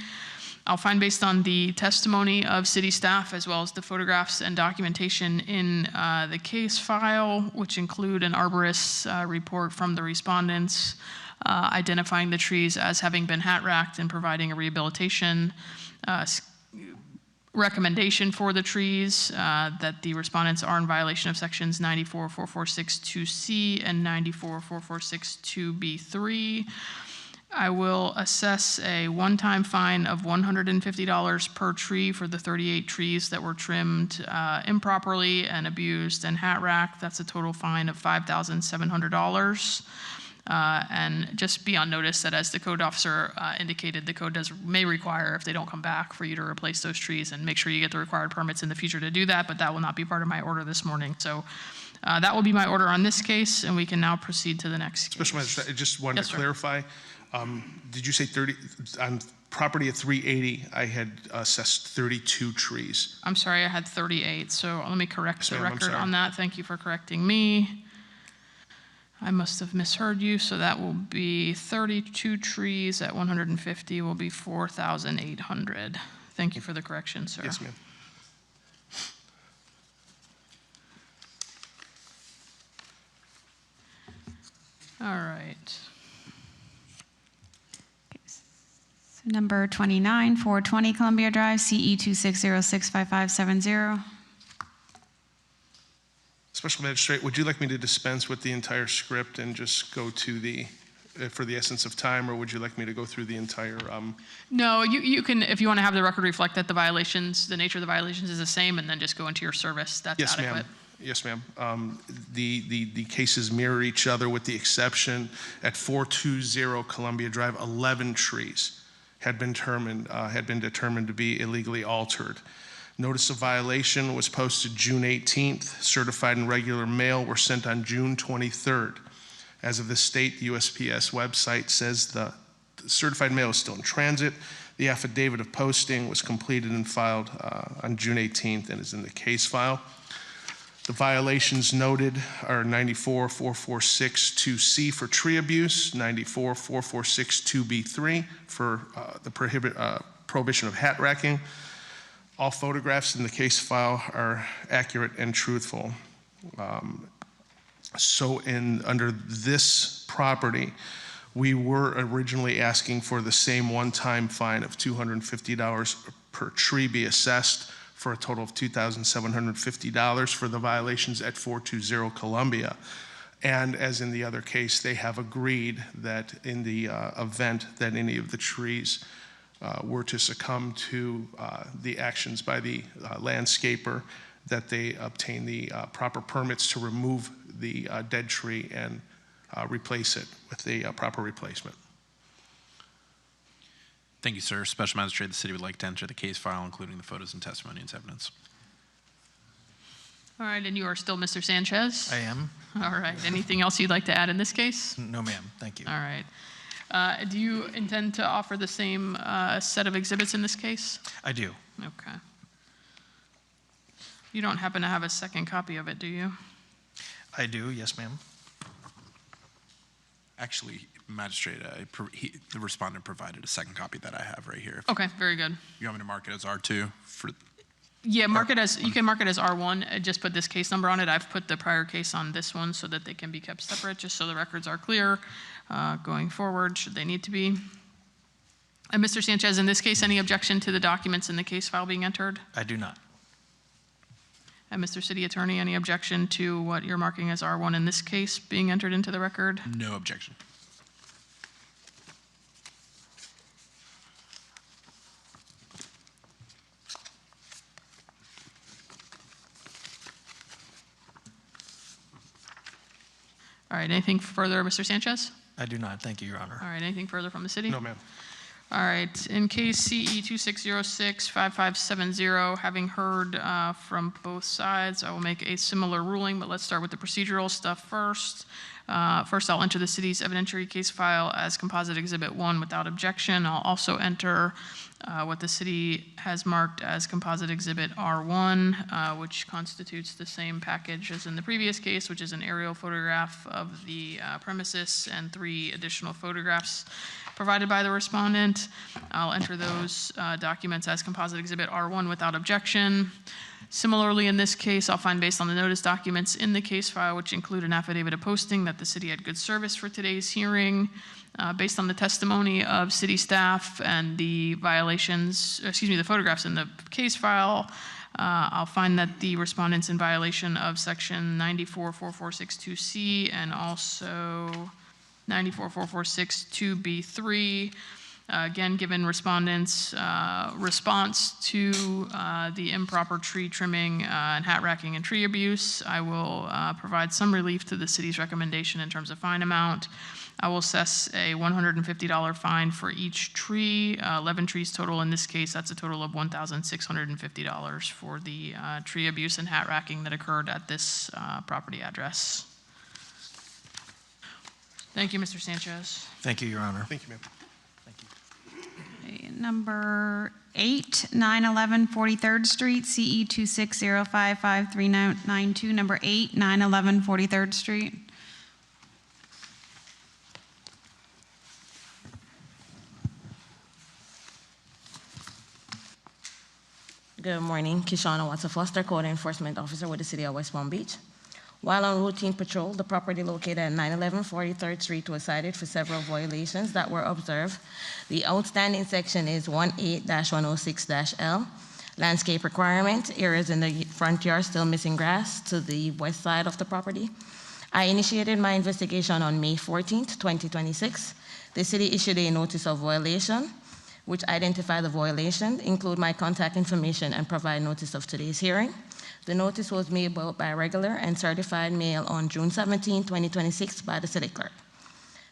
I'll find, based on the testimony of city staff, as well as the photographs and documentation in the case file, which include an arborist's report from the respondents, identifying the trees as having been hat-racked and providing a rehabilitation recommendation for the trees, that the respondents are in violation of sections 944462C and 944462B3. I will assess a one-time fine of $150 per tree for the 38 trees that were trimmed improperly and abused and hat-racked. That's a total fine of $5,700. And just be on notice that, as the code officer indicated, the code may require, if they don't come back, for you to replace those trees, and make sure you get the required permits in the future to do that, but that will not be part of my order this morning. So that will be my order on this case, and we can now proceed to the next case. Special Magistrate, I just wanted to Yes, sir. clarify. Did you say 30, on property at 380, I had assessed 32 trees? I'm sorry, I had 38, so let me correct Yes, the ma'am, I'm record sorry. on that. Thank you for correcting me. I must have misheard you, so that will be 32 trees at 150 will be 4,800. Thank you for the correction, sir. Yes, ma'am. All right. So number 29, 420 Columbia Drive, CE 26065570. Special Magistrate, would you like me to dispense with the entire script and just go to the, for the essence of time, or would you like me to go through the entire? No, you can, if you want to have the record reflect that the violations, the nature of the violations is the same, and then just go into your service. That's Yes, adequate. ma'am. Yes, ma'am. The cases mirror each other with the exception at 420 Columbia Drive, 11 trees had been determined to be illegally altered. Notice of violation was posted June 18th. Certified and regular mail were sent on June 23rd. As of this date, the USPS website says the certified mail is still in transit. The affidavit of posting was completed and filed on June 18th and is in the case file. The violations noted are 944462C for tree abuse, 944462B3 for the prohibition of hat racking. All photographs in the case file are accurate and truthful. Under this property, we were originally asking for the same one-time fine of $250 per tree be assessed, for a total of $2,750 for the violations at 420 Columbia. And as in the other case, they have agreed that in the event that any of the trees were to succumb to the actions by the landscaper, that they obtain the proper permits to remove the dead tree and replace it with a proper replacement. Thank you, sir. Special Magistrate, the city would like to enter the case file, including the photos and testimony as evidence. All right, and you are still Mr. Sanchez? I am. All right. Anything else you'd like to add in this case? No, ma'am. Thank you. All right. Do you intend to offer the same set of exhibits in this case? I do. Okay. You don't happen to have a second copy of it, do you? I do, yes, ma'am. Actually, Magistrate, the respondent provided a second copy that I have right here. Okay, very good. You want me to mark it as R2? Yeah, you can mark it as R1, just put this case number on it. I've put the prior case on this one so that they can be kept separate, just so the records are clear going forward, should they need to be. And Mr. Sanchez, in this case, any objection to the documents in the case file being entered? I do not. And Mr. City Attorney, any objection to what you're marking as R1 in this case being entered into the record? No objection. All right, anything further, Mr. Sanchez? I do not. Thank you, Your Honor. All right, anything further from the city? No, ma'am. All right, in case CE 2606-5570, having heard from both sides, I will make a similar ruling, but let's start with the procedural stuff first. First, I'll enter the city's evidentiary case file as Composite Exhibit 1 without objection. I'll also enter what the city has marked as Composite Exhibit R1, which constitutes the same package as in the previous case, which is an aerial photograph of the premises and 3 additional photographs provided by the respondent. I'll enter those documents as Composite Exhibit R1 without objection. Similarly, in this case, I'll find based on the notice documents in the case file, which include an affidavit of posting, that the city had good service for today's hearing. Based on the testimony of city staff and the the photographs in the case file, I'll find that the respondent's in violation of section 944462C and also 944462B3. Again, given respondents' response to the improper tree trimming and hat racking and tree abuse, I will provide some relief to the city's recommendation in terms of fine amount. I will assess a $150 fine for each tree, 11 trees total in this case. That's a total of $1,650 for the tree abuse and hat racking that occurred at this property address. Thank you, Mr. Sanchez. Thank you, Your Honor. Thank you, ma'am. Number 8, 911 43rd Street, CE 26055392. Number 8, 911 43rd Street. Good morning, Kishana Watson-Foster, Code Enforcement Officer with the City of West Palm Beach. While on routine patrol, the property located at 911 43rd Street was cited for several violations that were observed. The outstanding section is 18-106-L. Landscape requirement, areas in the front yard still missing grass to the west side of the property. I initiated my investigation on May 14th, 2026. The city issued a notice of violation, which identified the violation, include my contact information, and provide notice of today's hearing. The notice was made by regular and certified mail on June 17, 2026 by the city clerk.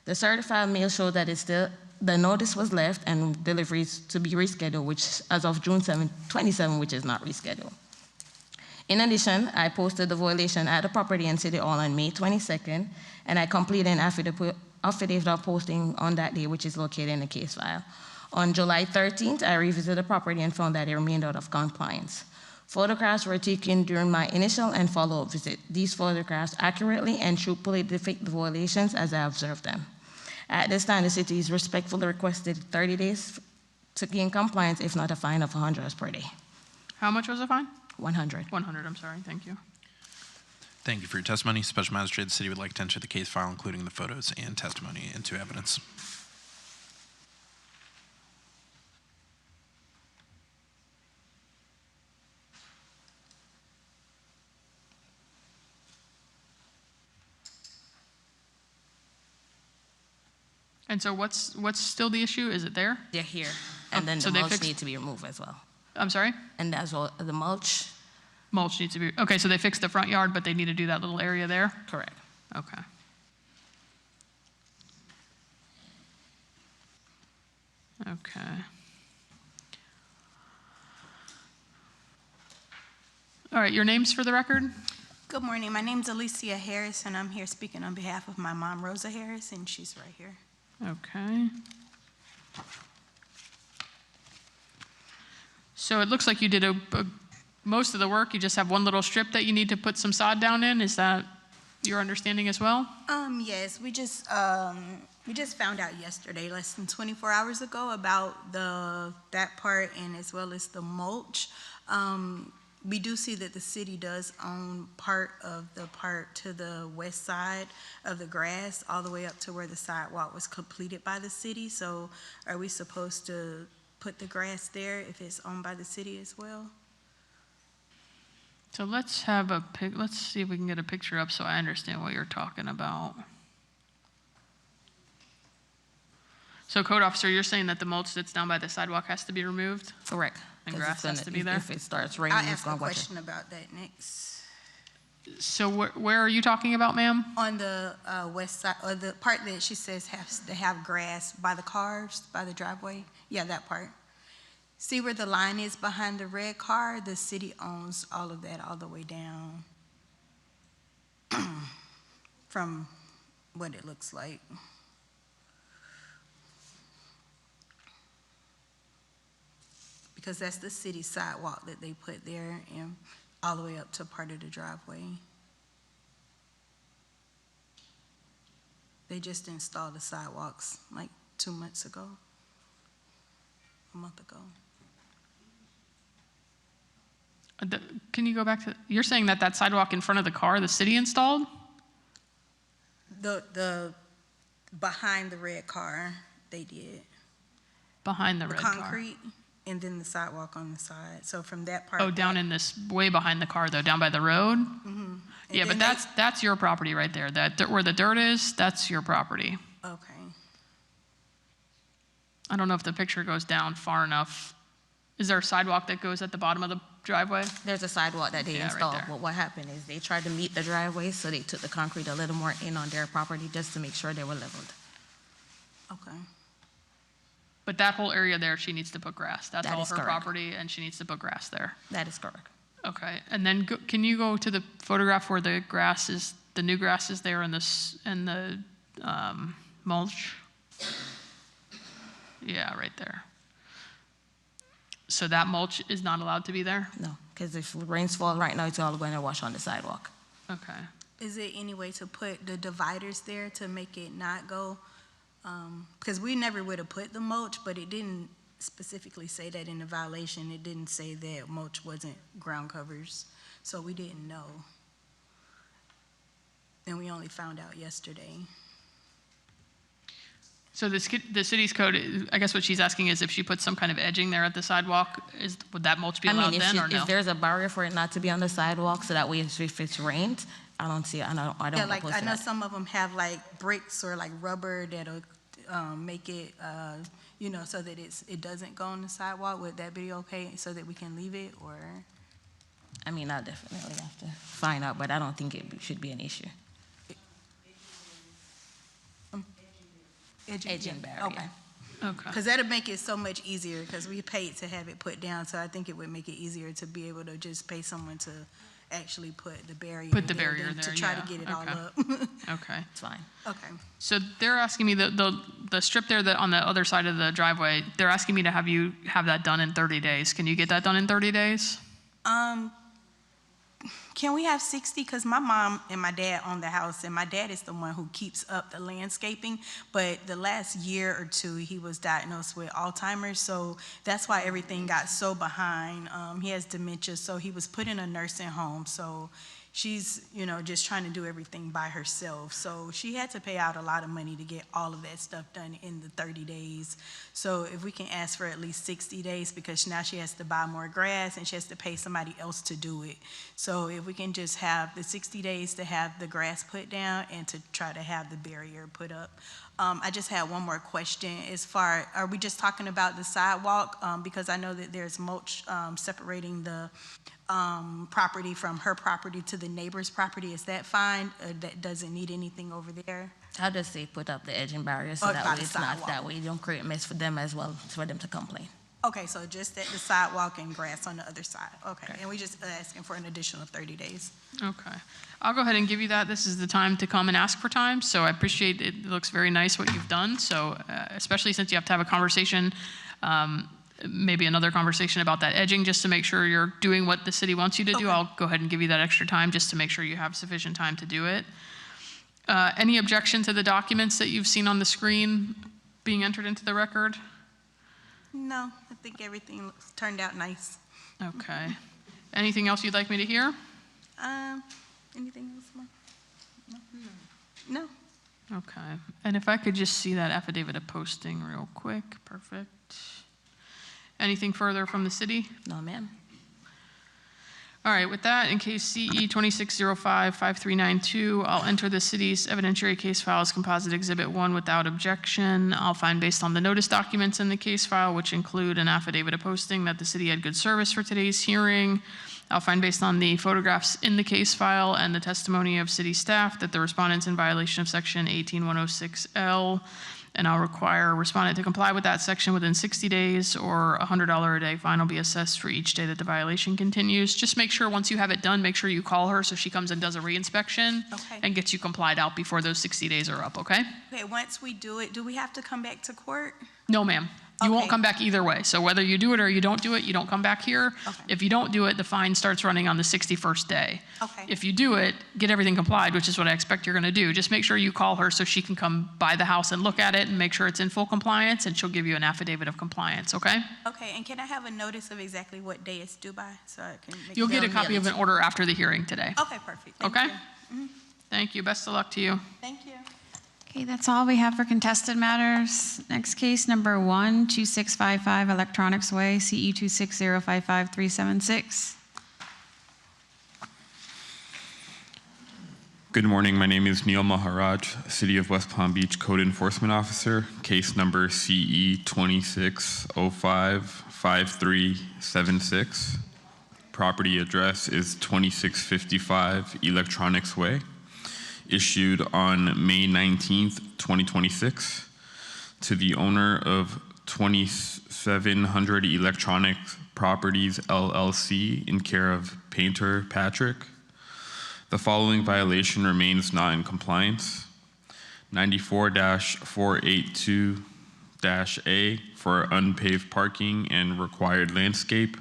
The certified mail showed that the notice was left and deliveries to be rescheduled, which as of June 27, which is not rescheduled. In addition, I posted the violation at the property and City Hall on May 22nd, and I completed an affidavit of posting on that day, which is located in the case file. On July 13th, I revisited the property and found that it remained out of compliance. Photographs were taken during my initial and follow-up visit. These photographs accurately and truthfully depict the violations as I observed them. At this time, the city is respectfully requested 30 days to gain compliance, if not a fine of $100 per day. How much was the fine? 100. 100, I'm sorry, thank you. Thank you for your testimony. Special Magistrate, the city would like to enter the case file, including the photos and testimony, into evidence. And so what's still the issue? Is it there? They're here, and then so the they mulch fixed- needs to be removed as well. I'm sorry? And as well, the mulch. Mulch needs to be, okay, so they fixed the front yard, but they need to do that little area there? Correct. Okay. Okay. All right, your names for the record? Good morning. My name's Alicia Harris, and I'm here speaking on behalf of my mom, Rosa Harris, and she's right here. Okay. So it looks like you did most of the work. You just have one little strip that you need to put some sod down in. Is that your understanding as well? Yes, we just found out yesterday, less than 24 hours ago, about that part and as well as the mulch. We do see that the city does own part of the part to the west side of the grass, all the way up to where the sidewalk was completed by the city. So are we supposed to put the grass there if it's owned by the city as well? So let's see if we can get a picture up so I understand what you're talking about. So code officer, you're saying that the mulch that's down by the sidewalk has to be removed? Correct. And grass has to be there? If it starts raining, I'll it's ask going a to watch it. question about that next. So where are you talking about, ma'am? On the west side, or the part that she says has to have grass by the cars, by the driveway? Yeah, that part. See where the line is behind the red car? The city owns all of that all the way down from what it looks like. Because that's the city sidewalk that they put there and all the way up to part of the driveway. They just installed the sidewalks like 2 months ago, a month ago. Can you go back to, you're saying that sidewalk in front of the car, the city installed? The behind the red car, they did. Behind the red car? The concrete, and then the sidewalk on the side. So from that part. Oh, down in this, way behind the car though, down by the road? Mm-hmm. Yeah, but that's your property right there. Where the dirt is, that's your property. Okay. I don't know if the picture goes down far enough. Is there a sidewalk that goes at the bottom of the driveway? There's a sidewalk that they Yeah, right installed, there. but what happened is they tried to meet the driveway, so they took the concrete a little more in on their property just to make sure they were leveled. Okay. But that whole area there, she needs to put grass. That's That all is her correct. property, and she needs to put grass there. That is correct. Okay, and then can you go to the photograph where the grass is, the new grass is there and the mulch? Yeah, right there. So that mulch is not allowed to be there? No, because if rains fall right now, it's all going to wash on the sidewalk. Okay. Is there any way to put the dividers there to make it not go? Because we never would have put the mulch, but it didn't specifically say that in the violation. It didn't say that mulch wasn't ground covers, so we didn't know. And we only found out yesterday. So the city's code, I guess what she's asking is if she puts some kind of edging there at the sidewalk, would that mulch be allowed then or no? If there's a barrier for it not to be on the sidewalk, so that way if it's rained, I don't see it. I don't Yeah, like oppose I to know that. some of them have like bricks or like rubber that'll make it, so that it doesn't go on the sidewalk. Would that be okay so that we can leave it or? I mean, I'll definitely have to find out, but I don't think it should be an issue. Edging barrier. Okay. Okay. Because that'll make it so much easier, because we paid to have it put down, so I think it would make it easier to be able to just pay someone to actually put the barrier Put the there barrier than there, to try yeah. to get it all Okay. up. Okay. It's fine. Okay. So they're asking me, the strip there that on the other side of the driveway, they're asking me to have you have that done in 30 days. Can you get that done in 30 days? Can we have 60? Because my mom and my dad own the house, and my dad is the one who keeps up the landscaping. But the last year or two, he was diagnosed with Alzheimer's, so that's why everything got so behind. He has dementia, so he was put in a nursing home. So she's, just trying to do everything by herself. So she had to pay out a lot of money to get all of that stuff done in the 30 days. So if we can ask for at least 60 days, because now she has to buy more grass and she has to pay somebody else to do it. So if we can just have the 60 days to have the grass put down and to try to have the barrier put up. I just had one more question. Are we just talking about the sidewalk? Because I know that there's mulch separating the property from her property to the neighbor's property. Is that fine? That doesn't need anything over there? I'll just say put up the edging barrier so that by way the it's not, sidewalk. that way you don't create mess for them as well, for them to complain. Okay, so just at the sidewalk and grass on the other side. Okay, and we just asking for an additional 30 days. Okay. I'll go ahead and give you that. This is the time to come and ask for time, so I appreciate it. It looks very nice what you've done, so especially since you have to have a conversation, maybe another conversation about that edging, just to make sure you're doing what the city wants you to do. I'll go ahead and give you that extra time just to make sure you have sufficient time to do it. Any objection to the documents that you've seen on the screen being entered into the record? No, I think everything turned out nice. Okay. Anything else you'd like me to hear? Anything else, Mom? No. Okay. And if I could just see that affidavit of posting real quick. Perfect. Anything further from the city? No, ma'am. All right, with that, in case CE 2605-5392, I'll enter the city's evidentiary case file as composite exhibit 1 without objection. I'll find based on the notice documents in the case file, which include an affidavit of posting, that the city had good service for today's hearing. I'll find based on the photographs in the case file and the testimony of city staff that the respondent's in violation of section 18106L, and I'll require a respondent to comply with that section within 60 days, or a $100 a day fine will be assessed for each day that the violation continues. Just make sure once you have it done, make sure you call her so she comes and does a reinspection and gets you complied out before those 60 days are up, okay? Okay, once we do it, do we have to come back to court? No, ma'am. You won't come back either way. So whether you do it or you don't do it, you don't come back here. If you don't do it, the fine starts running on the 61st day. Okay. If you do it, get everything complied, which is what I expect you're going to do. Just make sure you call her so she can come by the house and look at it and make sure it's in full compliance, and she'll give you an affidavit of compliance, okay? Okay, and can I have a notice of exactly what day it's due by, so I can make You'll sure? get a copy of an order after the hearing today. Okay, perfect. Thank Okay? you. Thank you. Best of luck to you. Thank you. Okay, that's all we have for contested matters. Next case, number 12655 Electronics Way, CE 26055-376. Good morning. My name is Neil Maharaj, City of West Palm Beach Code Enforcement Officer, case number CE 2605-5376. Property address is 2655 Electronics Way. Issued on May 19th, 2026, to the owner of 2700 Electronic Properties LLC in care of Painter Patrick. The following violation remains not in compliance. 94-482-A for unpaved parking and required landscape.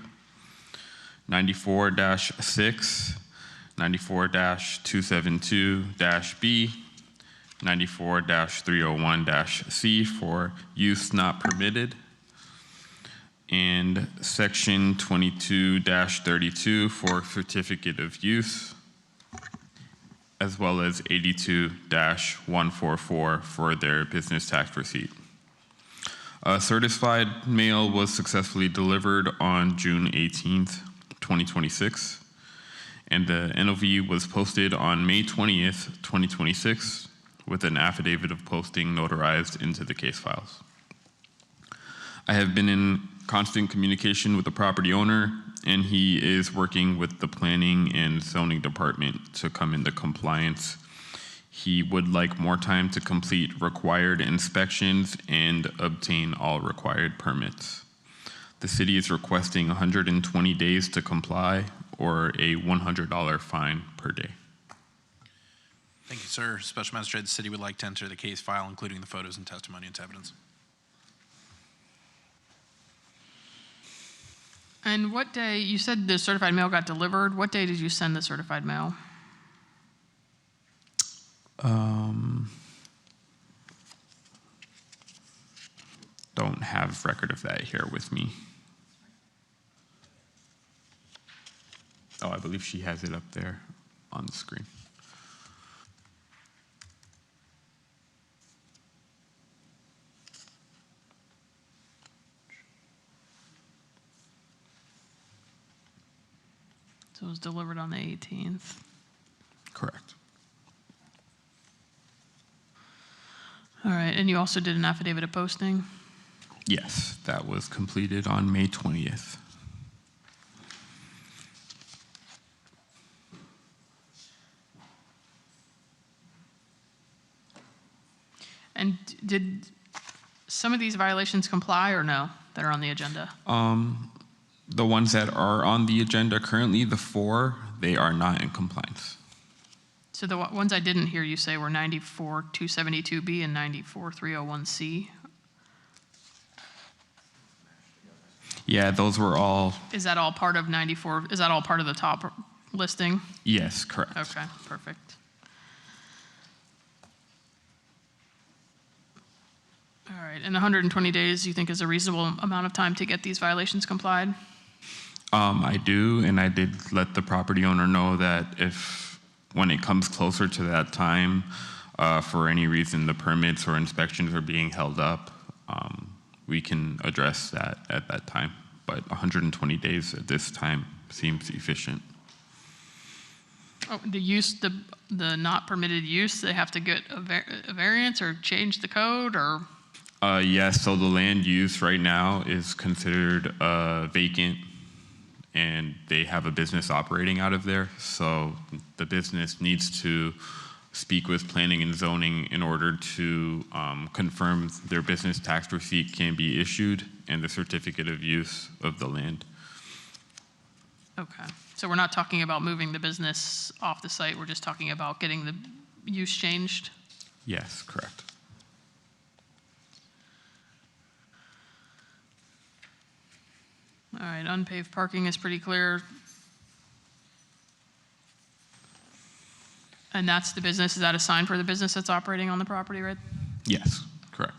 94-6. 94-272-B, 94-301-C for use not permitted, and section 22-32 for certificate of use, as well as 82-144 for their business tax receipt. A certified mail was successfully delivered on June 18th, 2026. And the NOV was posted on May 20th, 2026, with an affidavit of posting notarized into the case files. I have been in constant communication with the property owner and he is working with the planning and zoning department to come into compliance. He would like more time to complete required inspections and obtain all required permits. The city is requesting 120 days to comply or a $100 fine per day. Thank you, sir. Special Magistrate, the city would like to enter the case file, including the photos and testimony into evidence. And what day, you said the certified mail got delivered. What day did you send the certified mail? Don't have record of that here with me. Oh, I believe she has it up there on the screen. So it was delivered on the 18th. Correct. All right, and you also did an affidavit of posting? Yes, that was completed on May 20th. And did some of these violations comply or no, that are on the agenda? The ones that are on the agenda currently, the 4, they are not in compliance. So the ones I didn't hear you say were 94-272B and 94-301C. Yeah, those were all, Is that all part of 94? Is that all part of the top listing? yes, correct. Okay, perfect. All right, and 120 days you think is a reasonable amount of time to get these violations complied? I do, and I did let the property owner know that if, when it comes closer to that time, for any reason the permits or inspections are being held up, we can address that at that time. But 120 days at this time seems efficient. Oh, the use, the not permitted use, they have to get a variance or change the code or? Yes, so the land use right now is considered vacant, and they have a business operating out of there. So the business needs to speak with planning and zoning in order to confirm their business tax receipt can be issued and the certificate of use of the land. Okay, so we're not talking about moving the business off the site, we're just talking about getting the use changed? Yes, correct. All right, unpaved parking is pretty clear. And that's the business, is that a sign for the business that's operating on the property, right? Yes, correct.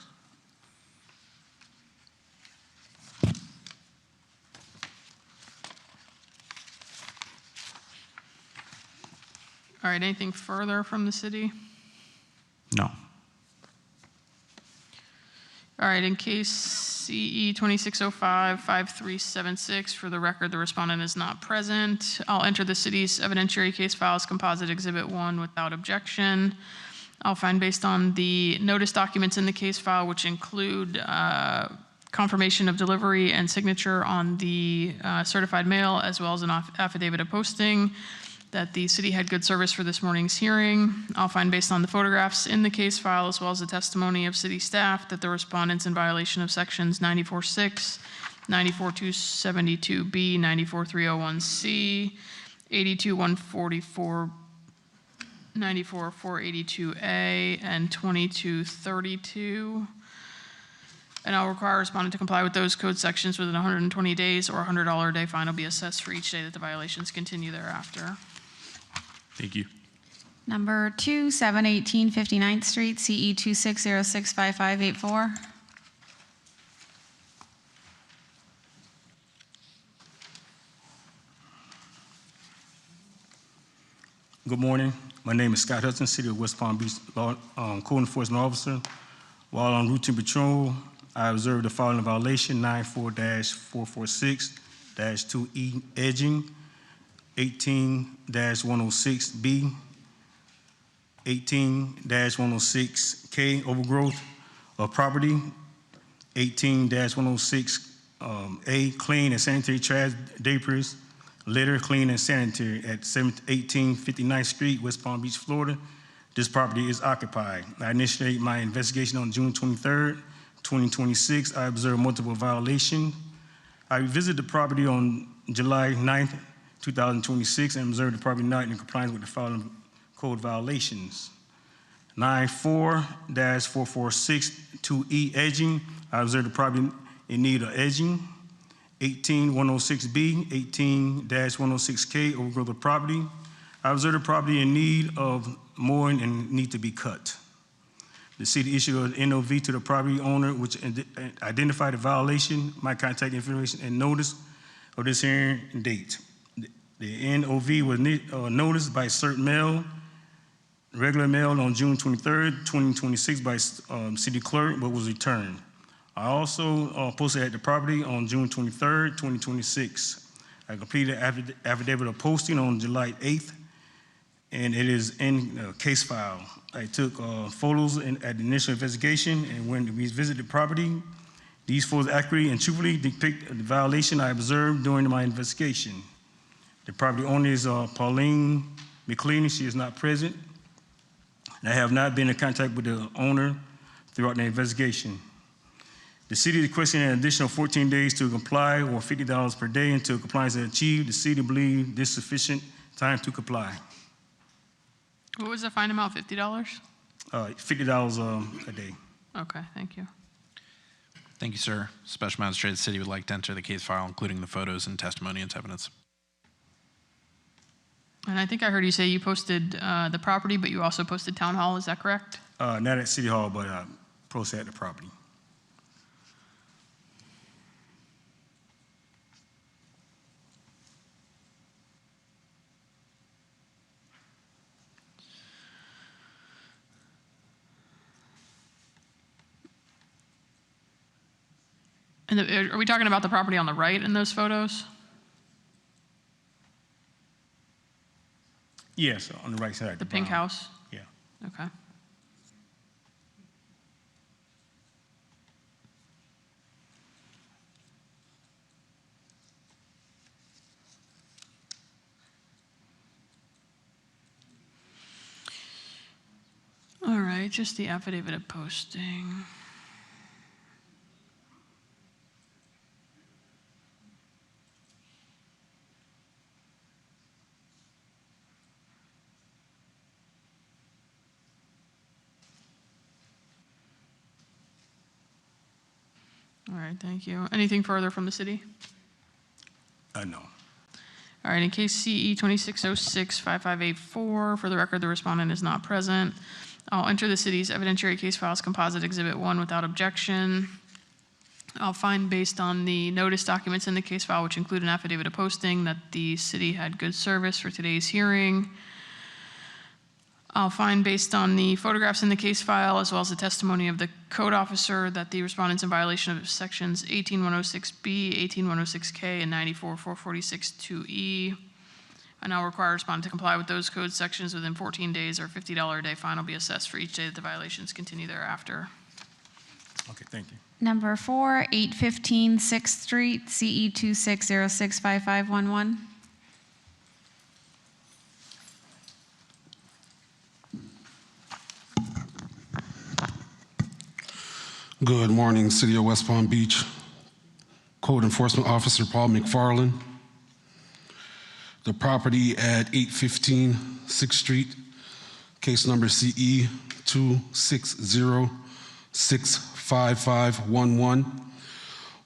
All right, anything further from the city? No. All right, in case CE 2605-5376, for the record, the respondent is not present. I'll enter the city's evidentiary case file as Composite Exhibit 1 without objection. I'll find based on the notice documents in the case file, which include confirmation of delivery and signature on the certified mail, as well as an affidavit of posting, that the city had good service for this morning's hearing. I'll find based on the photographs in the case file, as well as the testimony of city staff, that the respondent's in violation of sections 94.6, 94.272B, 94.301C, 82.144, 94.482A, and 22.32. And I'll require a respondent to comply with those code sections within 120 days, or a $100 a day fine will be assessed for each day that the violations continue thereafter. Thank you. Number 2, 718 59th Street, CE 26065584. Good morning. My name is Scott Hudson, City of West Palm Beach Code Enforcement Officer. While on routine patrol, I observed the following violation: 94-446-2E edging, 18-106B, 18-106K overgrowth of property, 18-106 A, clean and sanitary trash, debris, litter, clean and sanitary at 1859th Street, West Palm Beach, Florida. This property is occupied. I initiated my investigation on June 23rd, 2026. I observed multiple violations. I visited the property on July 9th, 2026, and observed the property not in compliance with the following code violations. 94-4462E edging. I observed the property in need of edging. 18106B, 18-106K overgrowth of property. I observed the property in need of mooring and need to be cut. The city issued an NOV to the property owner, which identified the violation, my contact information, and notice of this hearing date. The NOV was noticed by certain mail, regular mail on June 23rd, 2026 by city clerk, but was returned. I also posted at the property on June 23rd, 2026. I completed affidavit of posting on July 8th, and it is in case file. I took photos at the initial investigation, and when we visited the property, these photos accurately and truthfully depict the violation I observed during my investigation. The property owner is Pauline McLean. She is not present. I have not been in contact with the owner throughout the investigation. The city is requesting an additional 14 days to comply, or $50 per day until compliance is achieved. The city believes this is sufficient time to comply. What was the fine amount, $50? $50 a day. Okay, thank you. Thank you, sir. Special Magistrate, the city would like to enter the case file, including the photos and testimony and evidence. And I think I heard you say you posted the property, but you also posted Town Hall, is that correct? Not at City Hall, but posted at the property. And are we talking about the property on the right in those photos? Yes, on the right side. The pink house? Yeah. Okay. All right, just the affidavit of posting. All right, thank you. Anything further from the city? No. All right, in case CE 2606-5584, for the record, the respondent is not present. I'll enter the city's evidentiary case files composite exhibit 1 without objection. I'll find, based on the notice documents in the case file, which include an affidavit of posting, that the city had good service for today's hearing. I'll find, based on the photographs in the case file, as well as the testimony of the code officer, that the respondent's in violation of sections 18106B, 18106K, and 94-446-2E. And I'll require a respondent to comply with those code sections within 14 days, or $50 a day fine will be assessed for each day that the violations continue thereafter. Okay, thank you. Number 4, 815 6th Street, CE 26065511. Good morning, City of West Palm Beach. Code Enforcement Officer Paul McFarland. The property at 815 6th Street, case number CE 260-65511,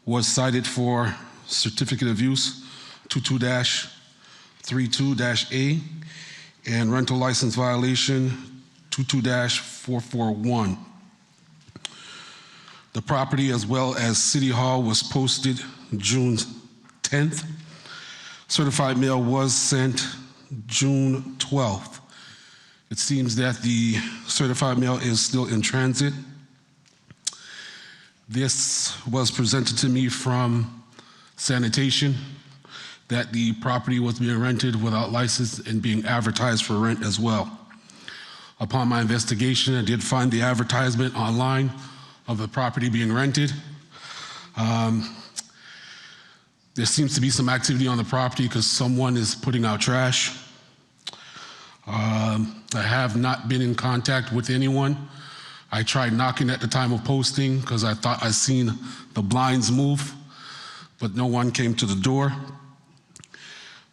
was cited for certificate of use 22-32-A and rental license violation 22-441. The property, as well as City Hall, was posted June 10th. Certified mail was sent June 12th. It seems that the certified mail is still in transit. This was presented to me from sanitation, that the property was being rented without license and being advertised for rent as well. Upon my investigation, I did find the advertisement online of the property being rented. There seems to be some activity on the property because someone is putting out trash. I have not been in contact with anyone. I tried knocking at the time of posting because I thought I seen the blinds move, but no one came to the door.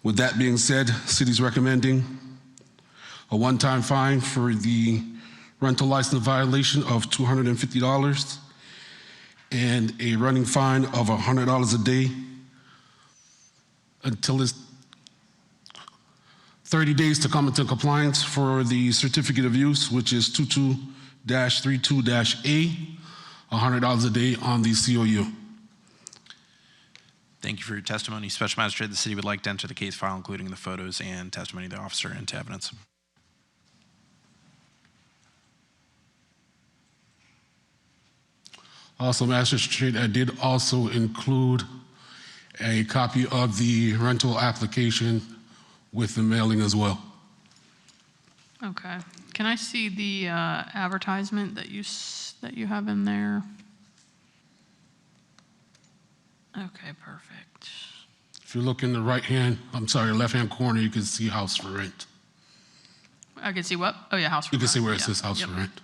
With that being said, city's recommending a one-time fine for the rental license violation of $250 and a running fine of $100 a day until it's 30 days to come into compliance for the certificate of use, which is 22-32-A, $100 a day on the COU. Thank you for your testimony. Special Magistrate, the city would like to enter the case file, including the photos and testimony of the officer, into evidence. Also, Magistrate, I did also include a copy of the rental application with the mailing as well. Okay. Can I see the advertisement that you have in there? Okay, perfect. If you look in the left-hand corner, you can see house for rent. I can see what? Oh, yeah, house for rent. You can see where it Yeah. says house Yep. for rent.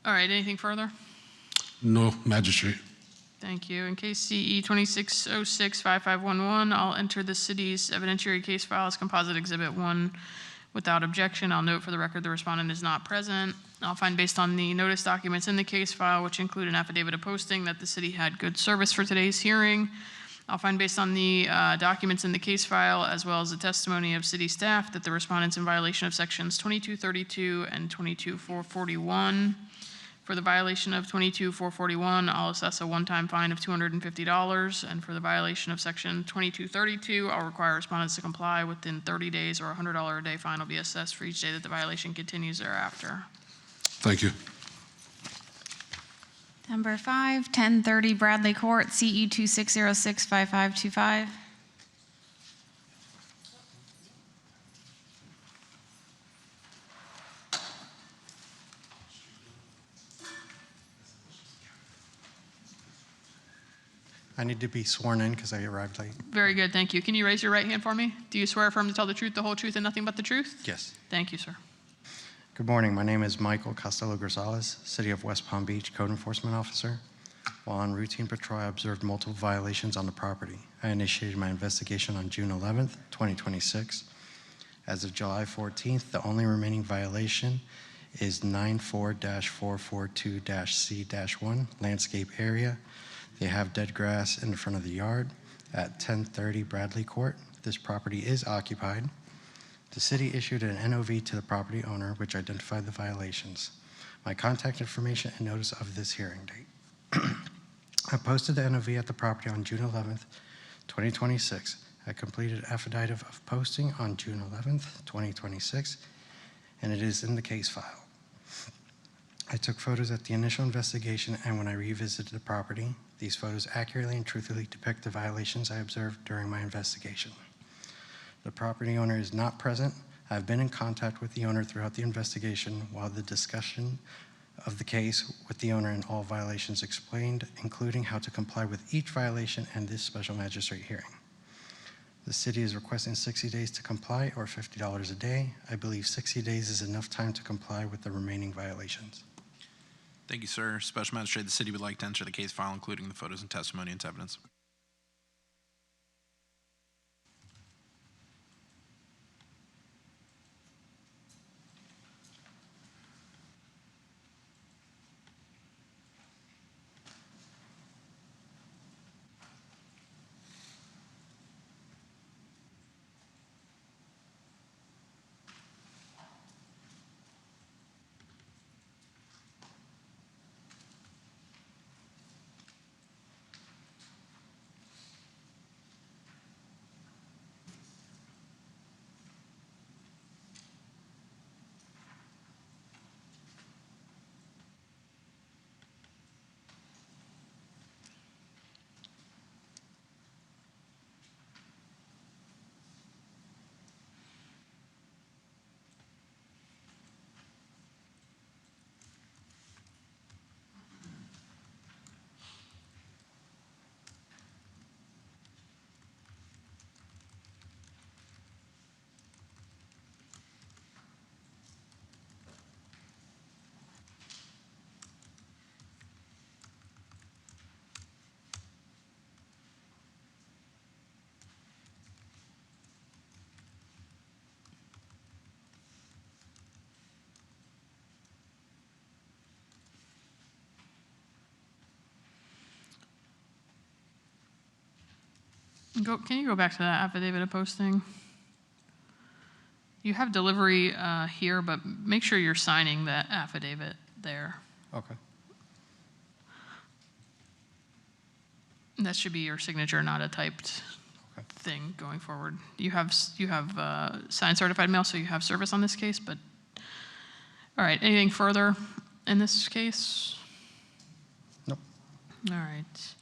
All right, anything further? No, Magistrate. Thank you. In case CE 26065511, I'll enter the city's evidentiary case file as Composite Exhibit 1 without objection. I'll note for the record the respondent is not present. I'll find based on the notice documents in the case file, which include an affidavit of posting, that the city had good service for today's hearing. I'll find based on the documents in the case file, as well as the testimony of city staff, that the respondent's in violation of sections 2232 and 22441. For the violation of 22441, I'll assess a one-time fine of $250, and for the violation of section 2232, I'll require respondents to comply within 30 days, or a $100 a day fine will be assessed for each day that the violation continues thereafter. Thank you. Number 5, 1030 Bradley Court, CE 26065525. I need to be sworn in because I arrived late. Very good, thank you. Can you raise your right hand for me? Do you swear affirm to tell the truth, the whole truth, and nothing but the truth? Yes. Thank you, sir. Good morning. My name is Michael Costello-Grisales, City of West Palm Beach Code Enforcement Officer. While on routine patrol, I observed multiple violations on the property. I initiated my investigation on June 11th, 2026. As of July 14th, the only remaining violation is 94-442-C-1, landscape area. They have dead grass in the front of the yard at 1030 Bradley Court. This property is occupied. The city issued an NOV to the property owner, which identified the violations. My contact information and notice of this hearing date. I posted the NOV at the property on June 11th, 2026. I completed affidavit of posting on June 11th, 2026, and it is in the case file. I took photos at the initial investigation, and when I revisited the property, these photos accurately and truthfully depict the violations I observed during my investigation. The property owner is not present. I've been in contact with the owner throughout the investigation while the discussion of the case with the owner and all violations explained, including how to comply with each violation and this special magistrate hearing. The city is requesting 60 days to comply or $50 a day. I believe 60 days is enough time to comply with the remaining violations. Thank you, sir. Special Magistrate, the city would like to enter the case file, including the photos and testimony into evidence. Can you go back to that affidavit of posting? You have delivery here, but make sure you're signing that affidavit there. Okay. That should be your signature, not a typed thing going forward. You have signed certified mail, so you have service on this case, but, all right, anything further in this case? Nope. All right.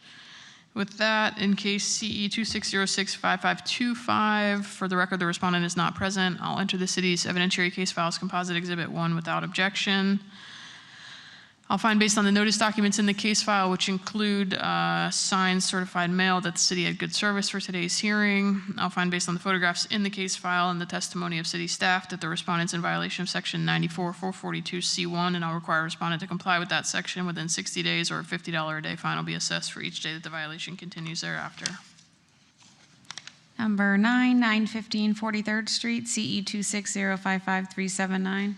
With that, in case CE 26065525, for the record, the respondent is not present. I'll enter the city's evidentiary case file as Composite Exhibit 1 without objection. I'll find, based on the notice documents in the case file, which include signed certified mail, that the city had good service for today's hearing. I'll find, based on the photographs in the case file and the testimony of city staff, that the respondent's in violation of Section 94-442C1, and I'll require a respondent to comply with that section within 60 days, or a $50 a day fine will be assessed for each day that the violation continues thereafter. Number 9, 915 43rd Street, CE 26055-379.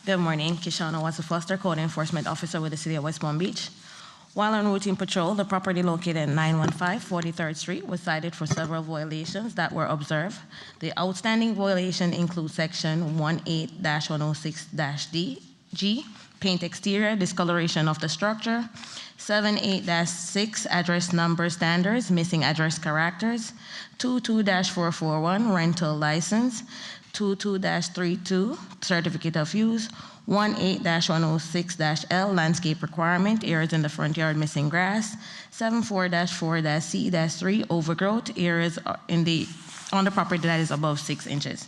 Good morning, Kishana Watson-Foster, Code Enforcement Officer with the City of West Palm Beach. While on routine patrol, the property located at 915 43rd Street was cited for several violations that were observed. The outstanding violation includes Section 18-106-G, paint exterior, discoloration of the structure, 78-6, address number standards, missing address characters, 22-441, rental license, 22-32, certificate of use, 18-106-L, landscape requirement, areas in the front yard missing grass, 74-4-C-3, overgrowth, areas on the property that is above 6 inches.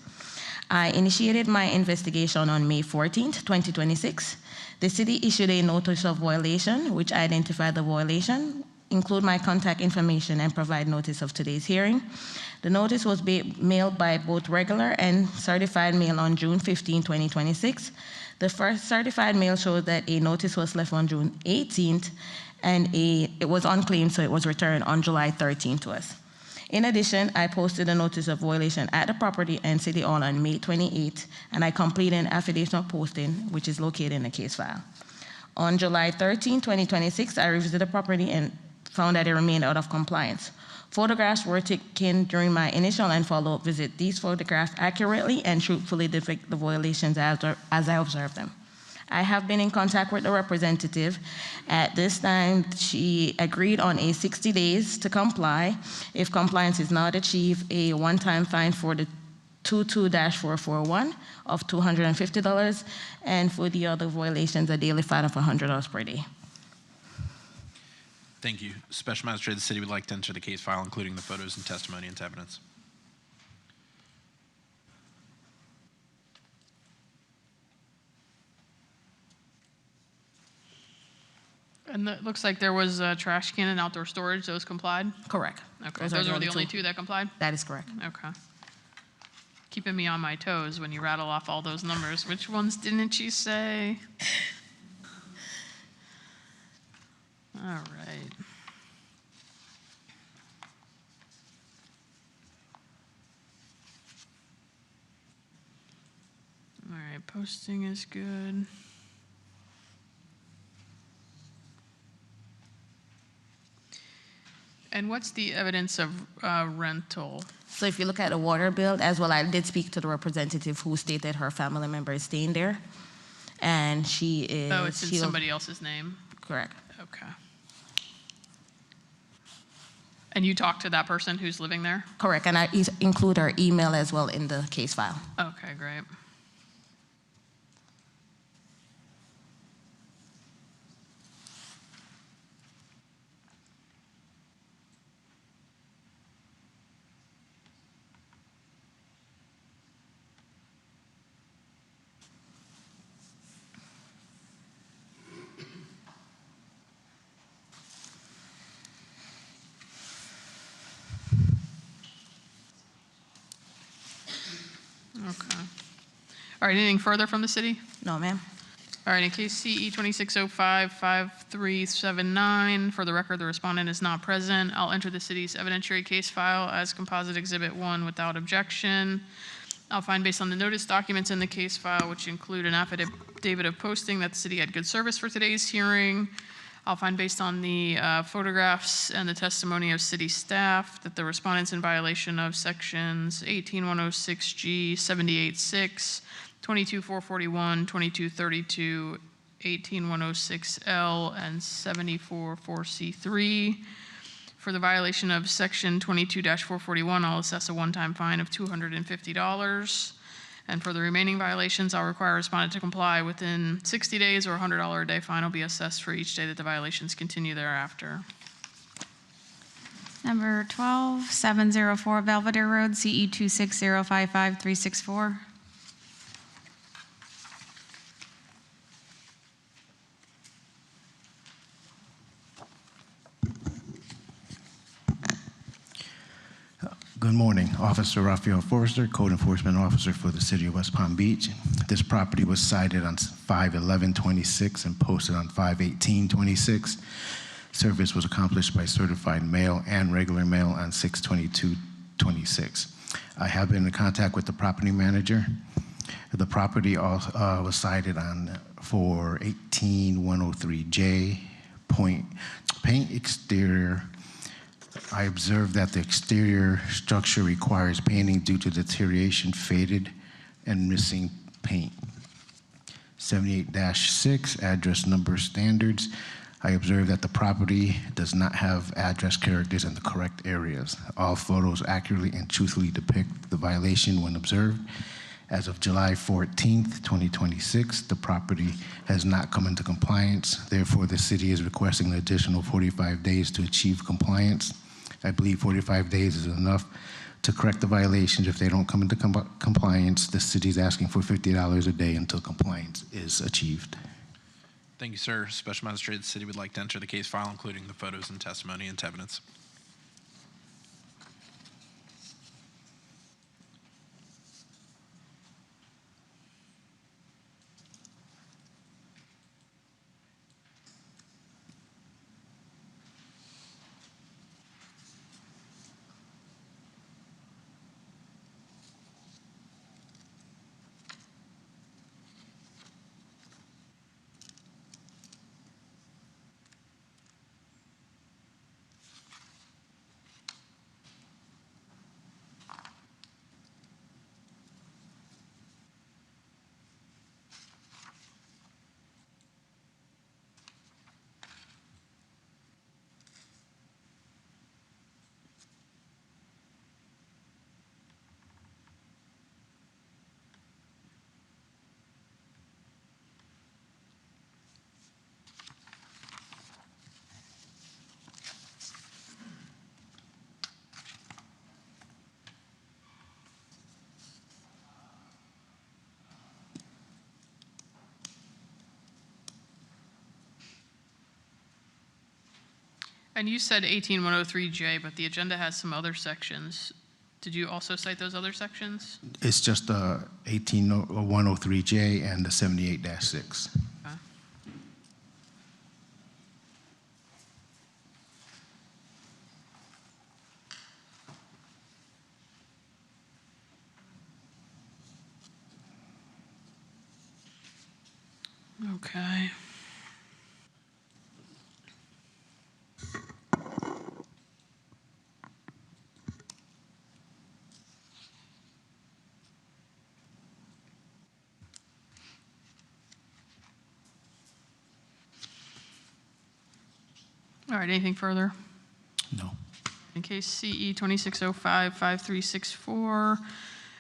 I initiated my investigation on May 14th, 2026. The city issued a notice of violation, which identified the violation, include my contact information, and provide notice of today's hearing. The notice was mailed by both regular and certified mail on June 15, 2026. The first certified mail showed that a notice was left on June 18th, and it was unclaimed, so it was returned on July 13th to us. In addition, I posted a notice of violation at the property and City Hall on May 28th, and I completed an affidavit of posting, which is located in the case file. On July 13, 2026, I revisited the property and found that it remained out of compliance. Photographs were taken during my initial and follow-up visit. These photographs accurately and truthfully depict the violations as I observed them. I have been in contact with the representative. At this time, she agreed on a 60 days to comply. If compliance is not achieved, a one-time fine for the 22-441 of $250, and for the other violations, a daily fine of $100 per day. Thank you. Special Magistrate of the City would like to enter the case file, including the photos and testimony into evidence. And it looks like there was a trash can and outdoor storage. Those complied? Correct. Okay, those are the only two that complied? That is correct. Okay. Keeping me on my toes when you rattle off all those numbers. Which ones didn't you say? All right. All right, posting is good. And what's the evidence of rental? So if you look at the water bill as well, I did speak to the representative who stated her family member is staying there. And she is... Oh, it's in somebody else's name? Correct. Okay. And you talked to that person who's living there? Correct, and I include her email as well in the case file. Okay, great. Okay. All right, anything further from the city? No, ma'am. All right, in case CE 2605-5379, for the record, the respondent is not present. I'll enter the city's evidentiary case file as Composite Exhibit 1 without objection. I'll find based on the notice documents in the case file, which include an affidavit of posting that the city had good service for today's hearing. I'll find based on the photographs and the testimony of city staff that the respondent's in violation of sections 18106G, 786, 22441, 2232, 18106L, and 744C3. For the violation of section 22-441, I'll assess a one-time fine of $250. And for the remaining violations, I'll require a respondent to comply within 60 days, or a $100 a day fine will be assessed for each day that the violations continue thereafter. Number 12, 704 Belvedere Road, CE 26055-364. Good morning, Officer Raphael Forrester, Code Enforcement Officer for the City of West Palm Beach. This property was cited on 5/11/26 and posted on 5/18/26. Service was accomplished by certified mail and regular mail on 6/22/26. I have been in contact with the property manager. The property was cited for 18103J, paint exterior. I observed that the exterior structure requires painting due to deterioration, faded, and missing paint. 78-6, address number standards. I observed that the property does not have address characters in the correct areas. All photos accurately and truthfully depict the violation when observed. As of July 14th, 2026, the property has not come into compliance. Therefore, the city is requesting an additional 45 days to achieve compliance. I believe 45 days is enough to correct the violations. If they don't come into compliance, the city is asking for $50 a day until compliance is achieved. Thank you, sir. Special Magistrate, the city would like to enter the case file, including the photos and testimony into evidence. And you said 18103J, but the agenda has some other sections. Did you also cite those other sections? It's just 18103J and the 78-6. Okay. Okay. All right, anything further? No. In case CE 2605-5364,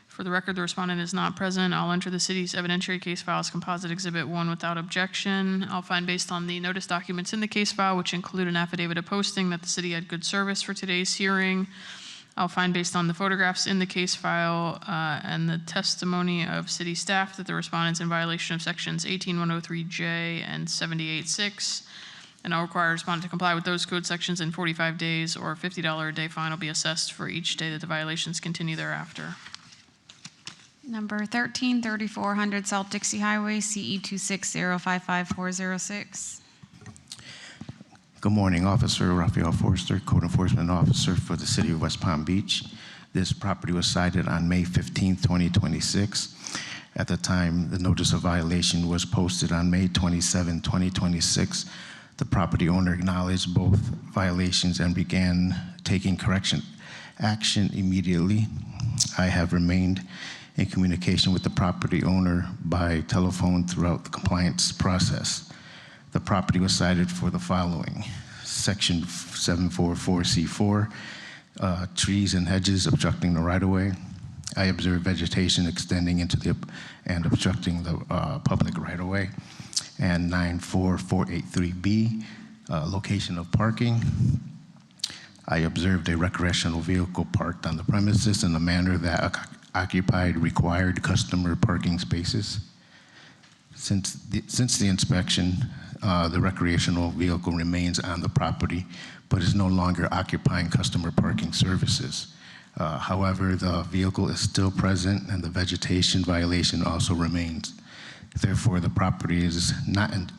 for the record, the respondent is not present. I'll enter the city's evidentiary case file as Composite Exhibit 1 without objection. I'll find based on the notice documents in the case file, which include an affidavit of posting, that the city had good service for today's hearing. I'll find based on the photographs in the case file and the testimony of city staff that the respondent's in violation of sections 18103J and 78-6. And I'll require a respondent to comply with those code sections in 45 days, or a $50 a day fine will be assessed for each day that the violations continue thereafter. Number 13, 3400 South Dixie Highway, CE 26055-406. Good morning, Officer Raphael Forrester, Code Enforcement Officer for the City of West Palm Beach. This property was cited on May 15, 2026. At the time, the notice of violation was posted on May 27, 2026. The property owner acknowledged both violations and began taking correction action immediately. I have remained in communication with the property owner by telephone throughout the compliance process. The property was cited for the following: Section 744C4, trees and hedges obstructing the right-of-way. I observed vegetation extending into and obstructing the public right-of-way. And 94483B, location of parking. I observed a recreational vehicle parked on the premises in a manner that occupied required customer parking spaces. Since the inspection, the recreational vehicle remains on the property, but is no longer occupying customer parking services. However, the vehicle is still present and the vegetation violation also remains. Therefore, the property is not in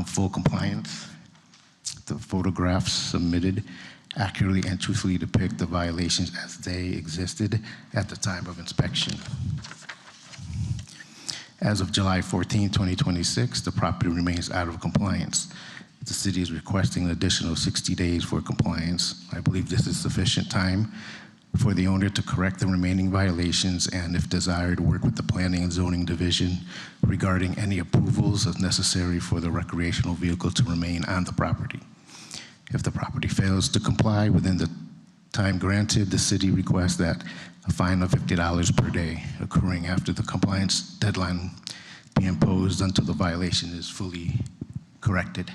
full compliance. The photographs submitted accurately and truthfully depict the violations as they existed at the time of inspection. As of July 14, 2026, the property remains out of compliance. The city is requesting an additional 60 days for compliance. I believe this is sufficient time for the owner to correct the remaining violations and, if desired, work with the Planning and Zoning Division regarding any approvals as necessary for the recreational vehicle to remain on the property. If the property fails to comply within the time granted, the city requests that a fine of $50 per day occurring after the compliance deadline be imposed until the violation is fully corrected.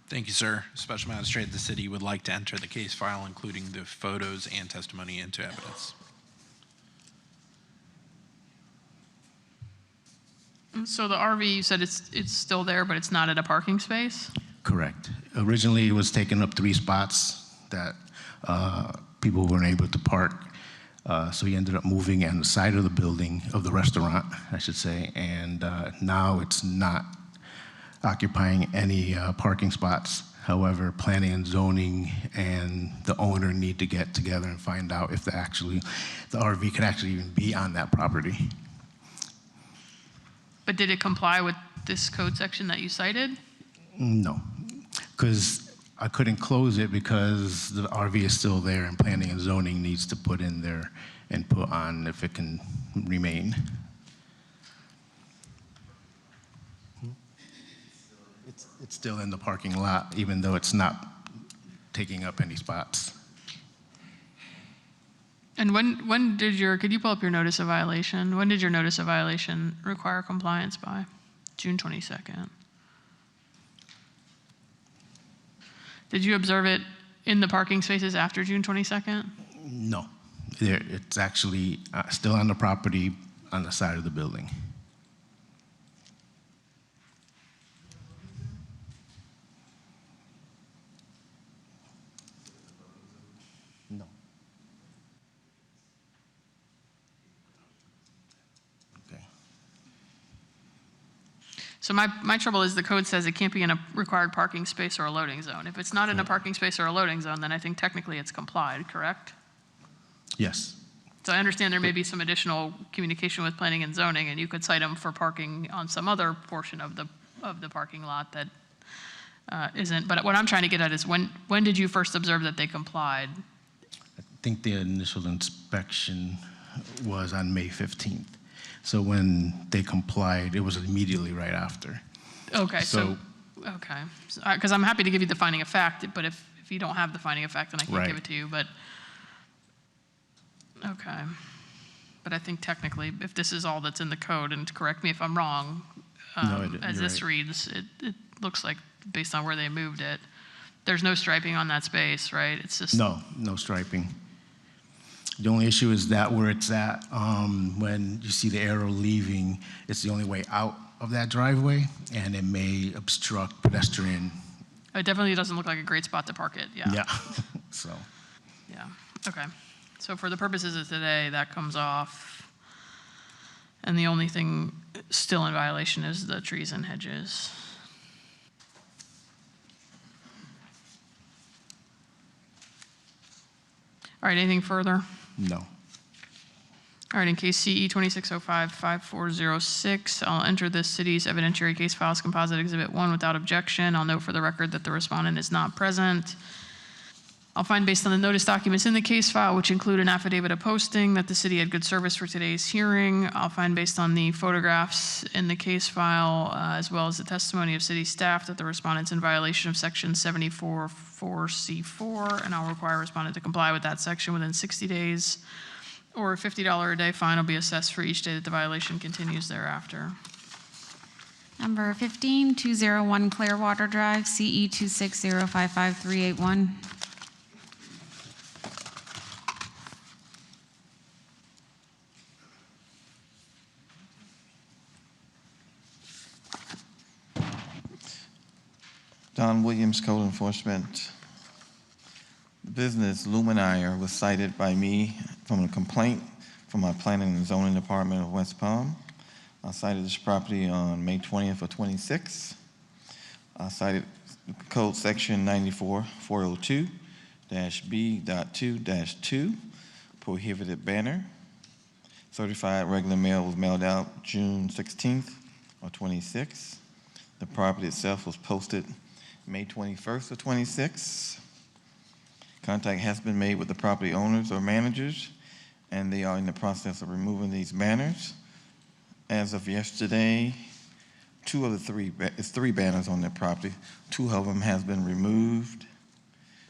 Thank you, sir. Special Magistrate, the city would like to enter the case file, including the photos and testimony, into evidence. So the RV, you said it's still there, but it's not at a parking space? Correct. Originally, it was taking up 3 spots that people weren't able to park. So he ended up moving on the side of the building, of the restaurant, I should say, and now it's not occupying any parking spots. However, Planning and Zoning and the owner need to get together and find out if the RV could actually even be on that property. But did it comply with this code section that you cited? No, because I couldn't close it because the RV is still there and Planning and Zoning needs to put in their input on if it can remain. It's still in the parking lot, even though it's not taking up any spots. And when did could you pull up your notice of violation? When did your notice of violation require compliance by? June 22nd. Did you observe it in the parking spaces after June 22nd? No, it's actually still on the property on the side of the building. No. Okay. So my trouble is the code says it can't be in a required parking space or a loading zone. If it's not in a parking space or a loading zone, then I think technically it's complied, correct? Yes. So I understand there may be some additional communication with Planning and Zoning, and you could cite them for parking on some other portion of the parking lot that isn't. But what I'm trying to get at is when did you first observe that they complied? I think the initial inspection was on May 15th. So when they complied, it was immediately right after. Okay, okay. Because I'm happy to give you the finding of fact, but if you don't have the finding of fact, then I can't give it to you. But okay. But I think technically, if this is all that's in the code, and correct me if I'm wrong, as this reads, it looks like based on where they moved it, there's no striping on that space, right? It's just no striping. The only issue is that where it's at, when you see the arrow leaving, it's the only way out of that driveway, and it may obstruct pedestrian. It definitely doesn't look like a great spot to park it, yeah. Yeah, so. Yeah, okay. So for the purposes of today, that comes off. And the only thing still in violation is the trees and hedges. All right, anything further? No. All right, in case CE 2605-5406, I'll enter this city's evidentiary case file as Composite Exhibit 1 without objection. I'll note for the record that the respondent is not present. I'll find based on the notice documents in the case file, which include an affidavit of posting, that the city had good service for today's hearing. I'll find based on the photographs in the case file, as well as the testimony of city staff, that the respondent's in violation of section 74-4C4, and I'll require respondent to comply with that section within 60 days, or a $50 a day fine will be assessed for each day that the violation continues thereafter. Number 15, 201 Clearwater Drive, CE 26055-381. Don Williams, Code Enforcement. The business Luminaire was cited by me from a complaint from my Planning and Zoning Department of West Palm. I cited this property on May 20th of 26. I cited Code Section 94-402-B.2-2, prohibited banner. Certified regular mail was mailed out June 16th of 26. The property itself was posted May 21st of 26. Contact has been made with the property owners or managers, and they are in the process of removing these banners. As of yesterday, it's 3 banners on their property. 2 of them has been removed,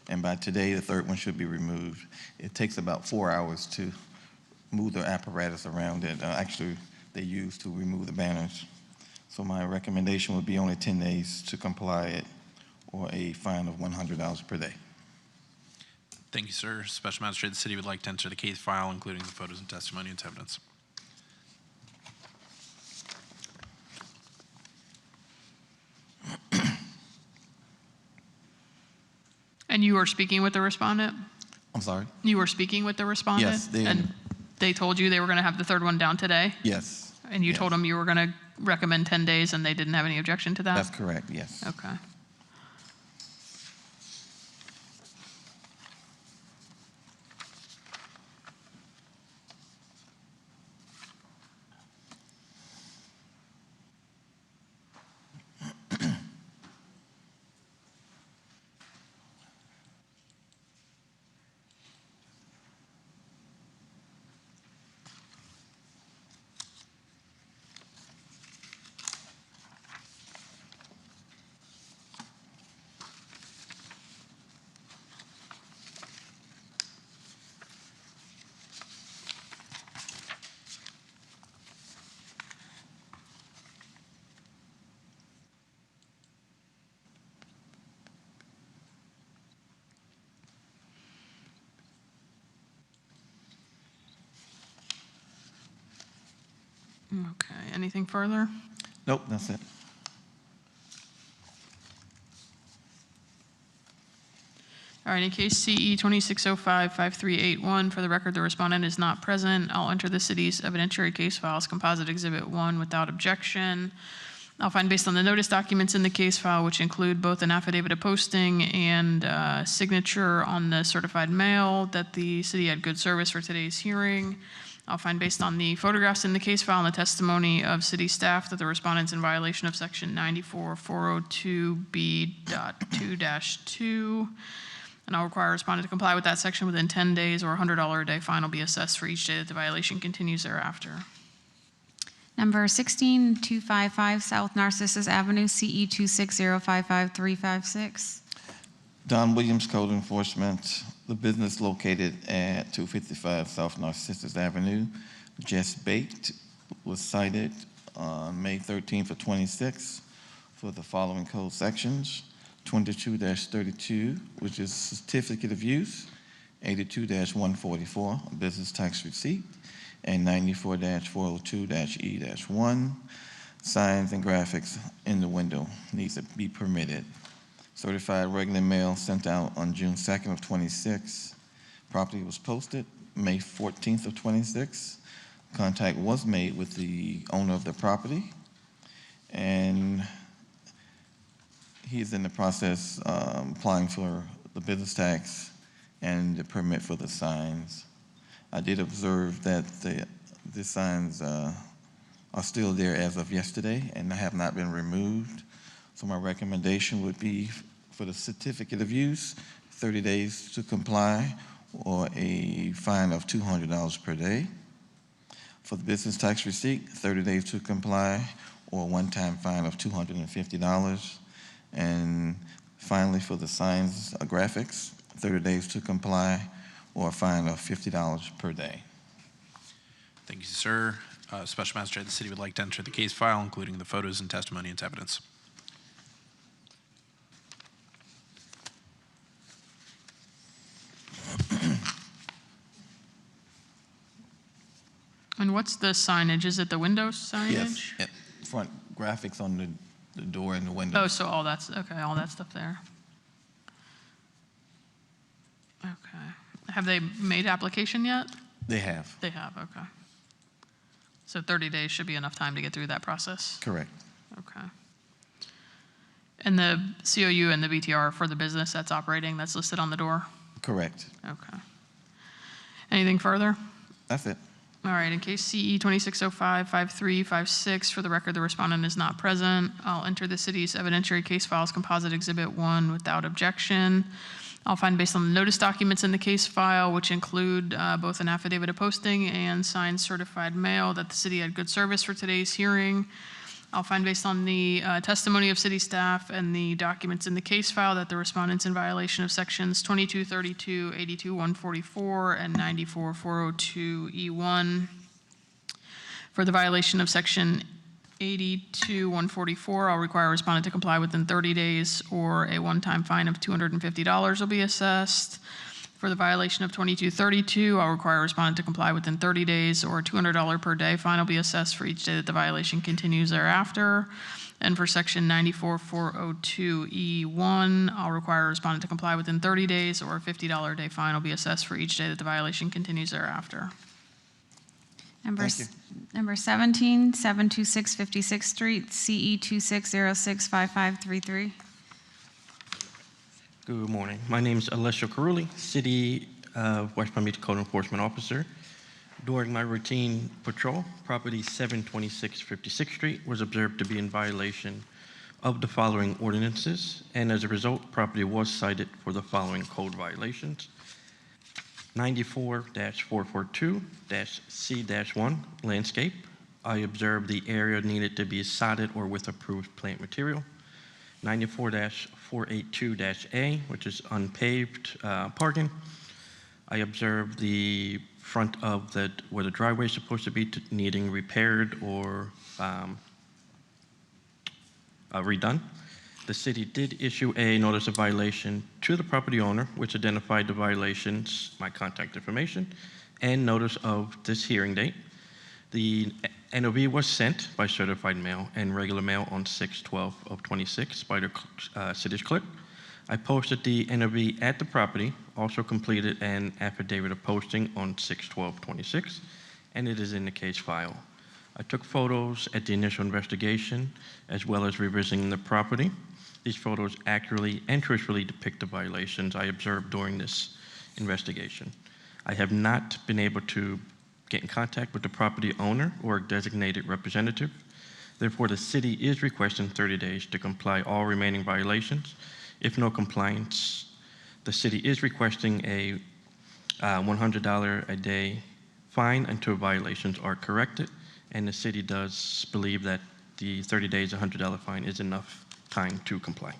and by today, the 3rd one should be removed. It takes about 4 hours to move the apparatus around that actually they use to remove the banners. So my recommendation would be only 10 days to comply it, or a fine of $100 per day. Thank you, sir. Special Magistrate, the city would like to enter the case file, including the photos and testimony into evidence. And you were speaking with the respondent? I'm sorry? You were speaking with the respondent? Yes. And they told you they were going to have the 3rd one down today? Yes. And you told them you were going to recommend 10 days and they didn't have any objection to that? That's correct, yes. Okay. Okay, anything further? Nope, that's it. All right, in case CE 2605-5381, for the record, the respondent is not present. I'll enter the city's evidentiary case file as Composite Exhibit 1 without objection. I'll find based on the notice documents in the case file, which include both an affidavit of posting and signature on the certified mail, that the city had good service for today's hearing. I'll find based on the photographs in the case file and the testimony of city staff that the respondent's in violation of section 94-402B.2-2. And I'll require a respondent to comply with that section within 10 days, or a $100 a day fine will be assessed for each day that the violation continues thereafter. Number 16, 255 South Narcissus Avenue, CE 26055-356. Don Williams, Code Enforcement. The business located at 255 South Narcissus Avenue, Just Baked, was cited on May 13th of 26 for the following code sections: 22-32, which is certificate of use, 82-144, a business tax receipt, and 94-402-E-1, signs and graphics in the window needs to be permitted. Certified regular mail sent out on June 2nd of 26. Property was posted May 14th of 26. Contact was made with the owner of the property, and he is in the process applying for the business tax and the permit for the signs. I did observe that the signs are still there as of yesterday and have not been removed. So my recommendation would be for the certificate of use, 30 days to comply, or a fine of $200 per day. For the business tax receipt, 30 days to comply, or a one-time fine of $250. And finally, for the signs graphics, 30 days to comply, or a fine of $50 per day. Thank you, sir. Special Magistrate, the city would like to enter the case file, including the photos and testimony into evidence. And what's the signage? Is it the window signage? Yes, front graphics on the door and the window. Oh, so all that's, okay, all that stuff there. Okay. Have they made application yet? They have. They have, okay. So 30 days should be enough time to get through that process? Correct. Okay. And the COU and the BTR for the business that's operating, that's listed on the door? Correct. Okay. Anything further? That's it. All right, in case CE 2605-5356, for the record, the respondent is not present. I'll enter the city's evidentiary case files composite exhibit 1 without objection. I'll find based on the notice documents in the case file, which include both an affidavit of posting and signed certified mail, that the city had good service for today's hearing. I'll find based on the testimony of city staff and the documents in the case file that the respondent's in violation of sections 2232, 82144, and 94402E1. For the violation of section 82144, I'll require a respondent to comply within 30 days, or a one-time fine of $250 will be assessed. For the violation of 2232, I'll require a respondent to comply within 30 days, or a $200 per day fine will be assessed for each day that the violation continues thereafter. And for section 94402E1, I'll require a respondent to comply within 30 days, or a $50 a day fine will be assessed for each day that the violation continues thereafter. Number 17, 726 56th Street, CE 26065533. Good morning. My name is Alessio Carulli, City of West Palm Beach Code Enforcement Officer. During my routine patrol, property 726 56th Street was observed to be in violation of the following ordinances, and as a result, property was cited for the following code violations. 94-442-C-1 landscape. I observed the area needed to be sodded or with approved plant material. 94-482-A, which is unpaved parking. I observed the front of where the driveway is supposed to be needing repaired or redone. The city did issue a notice of violation to the property owner, which identified the violations, my contact information, and notice of this hearing date. The NOV was sent by certified mail and regular mail on 6/12/26 by the city's clerk. I posted the NOV at the property, also completed an affidavit of posting on 6/12/26, and it is in the case file. I took photos at the initial investigation, as well as revisiting the property. These photos accurately and truthfully depict the violations I observed during this investigation. I have not been able to get in contact with the property owner or designated representative. Therefore, the city is requesting 30 days to comply all remaining violations. If no compliance, the city is requesting a $100 a day fine until violations are corrected, and the city does believe that the 30 days, $100 fine is enough time to comply.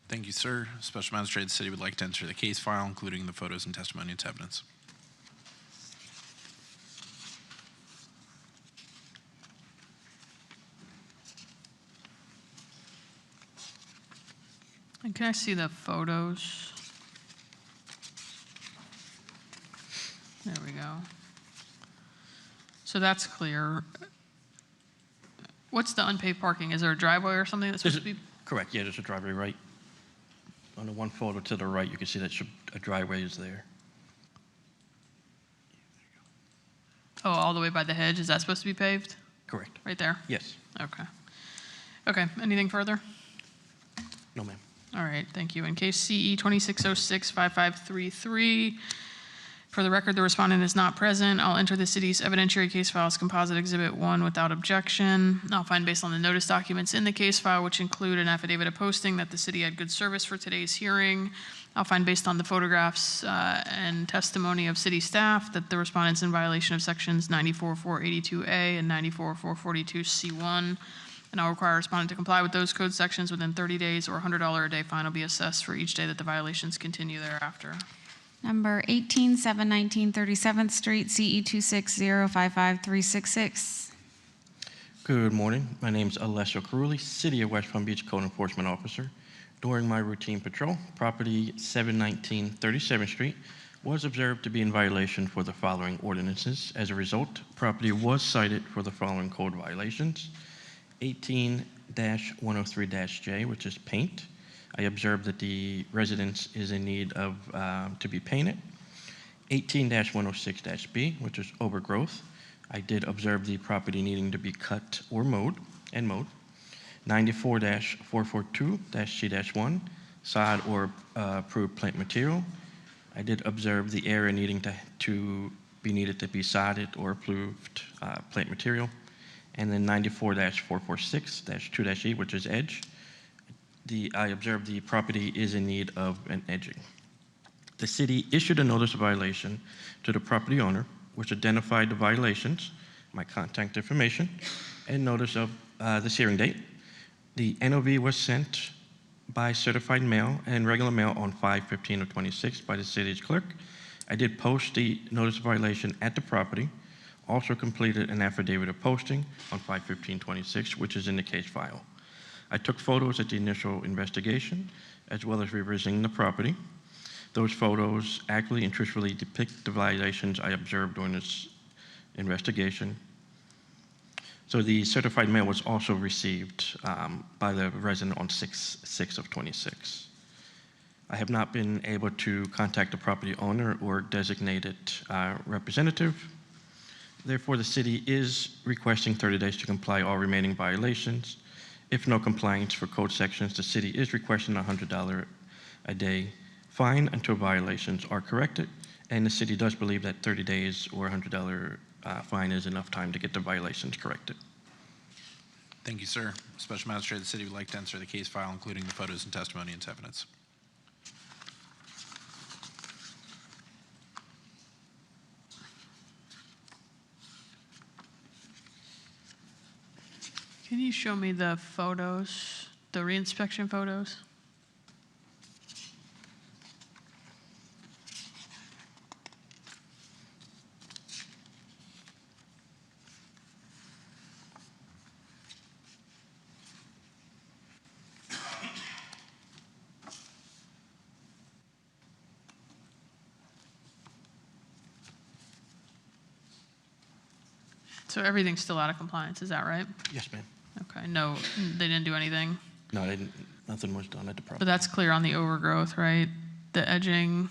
Thank you, sir. Special Magistrate, the city would like to enter the case file, including the photos and testimony into evidence. And can I see the photos? There we go. So that's clear. What's the unpaved parking? Is there a driveway or something that's supposed to be? Correct, yeah, there's a driveway right. On the one photo to the right, you can see that a driveway is there. Oh, all the way by the hedge? Is that supposed to be paved? Correct. Right there? Yes. Okay. Okay, anything further? No, ma'am. All right, thank you. In case CE 2606-5533, for the record, the respondent is not present. I'll enter the city's evidentiary case file as Composite Exhibit 1 without objection. I'll find based on the notice documents in the case file, which include an affidavit of posting that the city had good service for today's hearing. I'll find based on the photographs and testimony of city staff that the respondent's in violation of sections 94-482A and 94-442C1. And I'll require a respondent to comply with those code sections within 30 days, or $100 a day fine will be assessed for each day that the violations continue thereafter. Number 18, 719 37th Street, CE 260-55366. Good morning. My name is Alessio Carulli, City of West Palm Beach Code Enforcement Officer. During my routine patrol, property 719 37th Street was observed to be in violation for the following ordinances. As a result, property was cited for the following code violations: 18-103-J, which is paint. I observed that the residence is in need of to be painted. 18-106-B, which is overgrowth. I did observe the property needing to be cut or mowed. 94-442-C-1, sod or approved plant material. I did observe the area needing to be sodded or approved plant material. And then 94-446-2-E, which is edge. I observed the property is in need of an edging. The city issued a notice of violation to the property owner, which identified the violations, my contact information, and notice of this hearing date. The NOV was sent by certified mail and regular mail on 5/15/26 by the city's clerk. I did post the notice of violation at the property. Also completed an affidavit of posting on 5/15/26, which is in the case file. I took photos at the initial investigation, as well as revisiting the property. Those photos accurately and truthfully depict the violations I observed during this investigation. So the certified mail was also received by the resident on 6/6/26. I have not been able to contact the property owner or designated representative. Therefore, the city is requesting 30 days to comply all remaining violations. If no compliance for code sections, the city is requesting a $100 a day fine until violations are corrected. And the city does believe that 30 days or $100 fine is enough time to get the violations corrected. Thank you, sir. Special Magistrate, the city would like to enter the case file, including the photos and testimony into evidence. Can you show me the photos, the reinspection photos? So everything's still out of compliance, is that right? Yes, ma'am. Okay, no, they didn't do anything. No, they didn't. Nothing was done at the property. But that's clear on the overgrowth, right? The edging,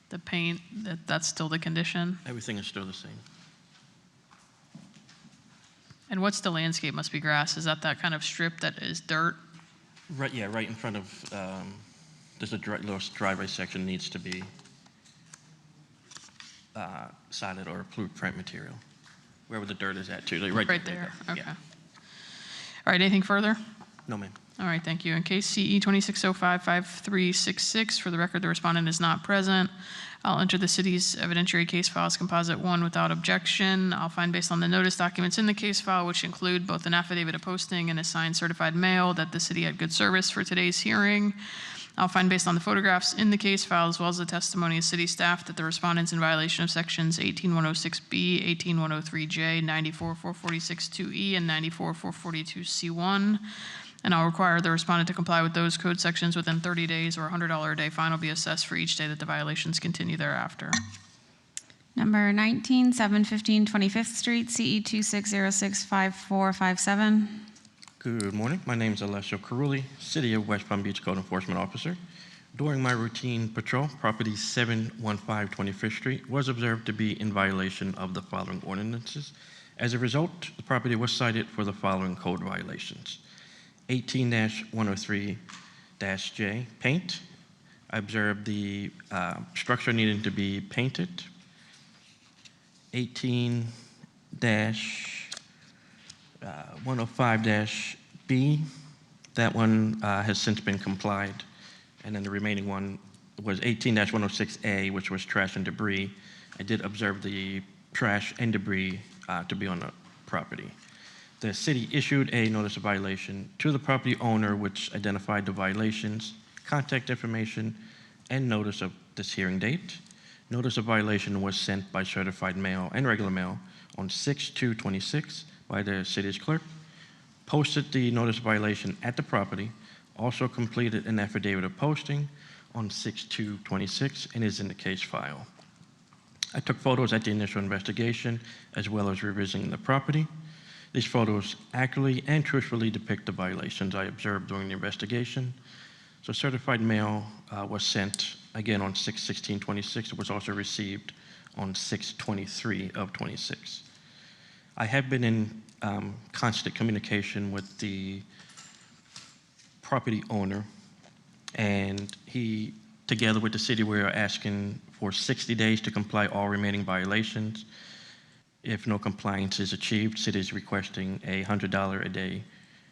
the paint, that's still the condition? Everything is still the same. And what's the landscape? Must be grass. Is that kind of strip that is dirt? Right, yeah, right in front of, there's a little driveway section needs to be sodded or approved plant material. Wherever the dirt is at, too. Like Right there, okay. Yeah. All right, anything further? No, ma'am. All right, thank you. In case CE 2605-5366, for the record, the respondent is not present. I'll enter the city's evidentiary case file as Composite 1 without objection. I'll find based on the notice documents in the case file, which include both an affidavit of posting and a signed certified mail, that the city had good service for today's hearing. I'll find based on the photographs in the case file, as well as the testimony of city staff, that the respondent's in violation of sections 18106B, 18103J, 94-446-2E, and 94-442-C1. And I'll require the respondent to comply with those code sections within 30 days, or a $100 a day fine will be assessed for each day that the violations continue thereafter. Number 19, 715 25th Street, CE 26065457. Good morning. My name is Alessio Carulli, City of West Palm Beach Code Enforcement Officer. During my routine patrol, property 715 25th Street was observed to be in violation of the following ordinances. As a result, the property was cited for the following code violations: 18-103 18-J, paint. I observed the structure needing to be painted. 18-105-B, that one has since been complied. And then the remaining one was 18-106A, which was trash and debris. I did observe the trash and debris to be on the property. The city issued a notice of violation to the property owner, which identified the violations, contact information, and notice of this hearing date. Notice of violation was sent by certified mail and regular mail on 6/2/26 by the city's clerk, posted the notice of violation at the property, also completed an affidavit of posting on 6/2/26 and is in the case file. I took photos at the initial investigation as well as revisiting the property. These photos accurately and truthfully depict the violations I observed during the investigation. So certified mail was sent again on 6/16/26. It was also received on 6/23/26. I have been in constant communication with the property owner, and he, together with the city, we are asking for 60 days to comply all remaining violations. If no compliance is achieved, city is requesting a $100 a day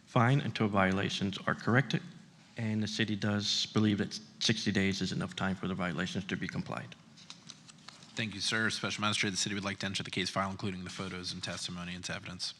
fine until violations are corrected. And the city does believe that 60 days is enough time for the violations to be complied. Thank you, sir. Special Magistrate, the city would like to enter the case file, including the photos and testimony into evidence.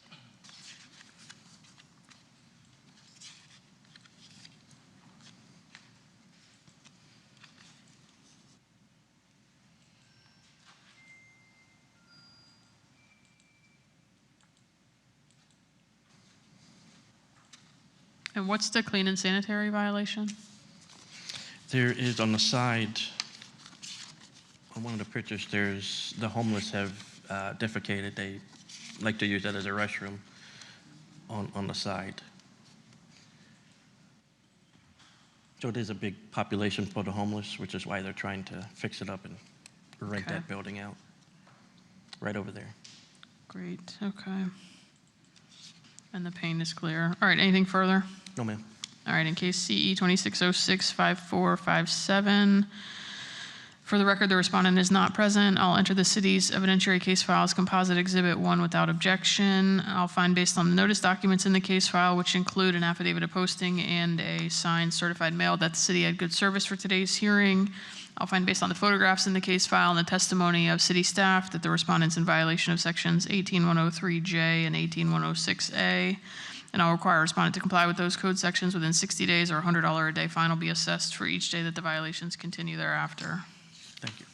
And what's the clean and sanitary violation? There is on the side, on one of the pictures, there's the homeless have defecated. They like to use that as a restroom on the side. So there's a big population for the homeless, which is why they're trying to fix it up and rent that building out. Right over there. Great, okay. And the paint is clear. All right, anything further? No, ma'am. All right, in case CE 26065457, for the record, the respondent is not present. I'll enter the city's evidentiary case file as composite exhibit 1 without objection. I'll find based on the notice documents in the case file, which include an affidavit of posting and a signed certified mail, that the city had good service for today's hearing. I'll find based on the photographs in the case file and the testimony of city staff that the respondent's in violation of sections 18103J and 18106A. And I'll require a respondent to comply with those code sections within 60 days, or a $100 a day fine will be assessed for each day that the violations continue thereafter. Thank you.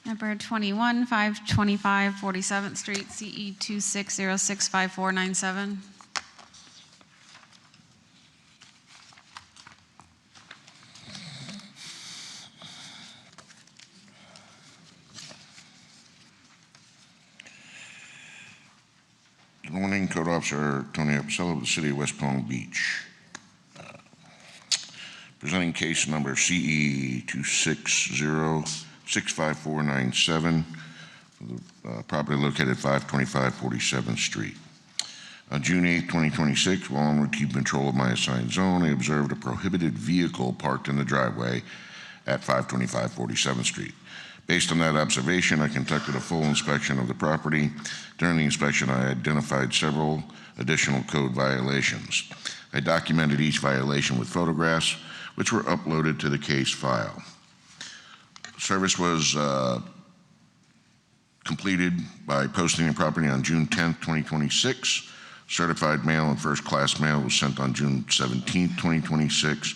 Number 21, 525 47th Street, CE 26065497. Good morning, Code Officer Tony Apicella with the City of West Palm Beach. Presenting case number CE 260-65497, property located at 525 47th Street. On June 8, 2026, while in routine patrol of my assigned zone, I observed a prohibited vehicle parked in the driveway at 525 47th Street. Based on that observation, I conducted a full inspection of the property. During the inspection, I identified several additional code violations. I documented each violation with photographs, which were uploaded to the case file. Service was completed by posting the property on June 10, 2026. Certified mail and first-class mail was sent on June 17, 2026.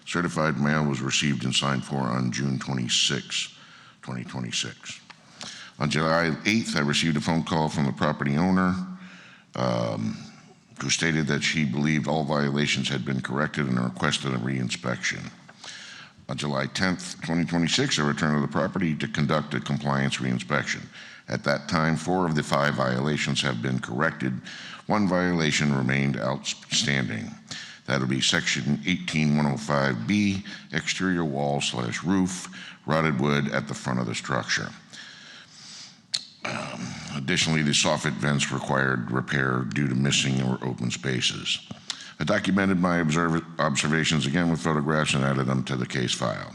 Certified mail was received and signed for on June 26, 2026. On July 8th, I received a phone call from the property owner who stated that she believed all violations had been corrected and requested a re-inspection. On July 10th, 2026, I returned to the property to conduct a compliance re-inspection. At that time, 4 of the 5 violations have been corrected. 1 violation remained outstanding. That would be section 18105B, exterior wall/roof, rotted wood at the front of the structure. Additionally, the soffit vents required repair due to missing or open spaces. I documented my observations again with photographs and added them to the case file.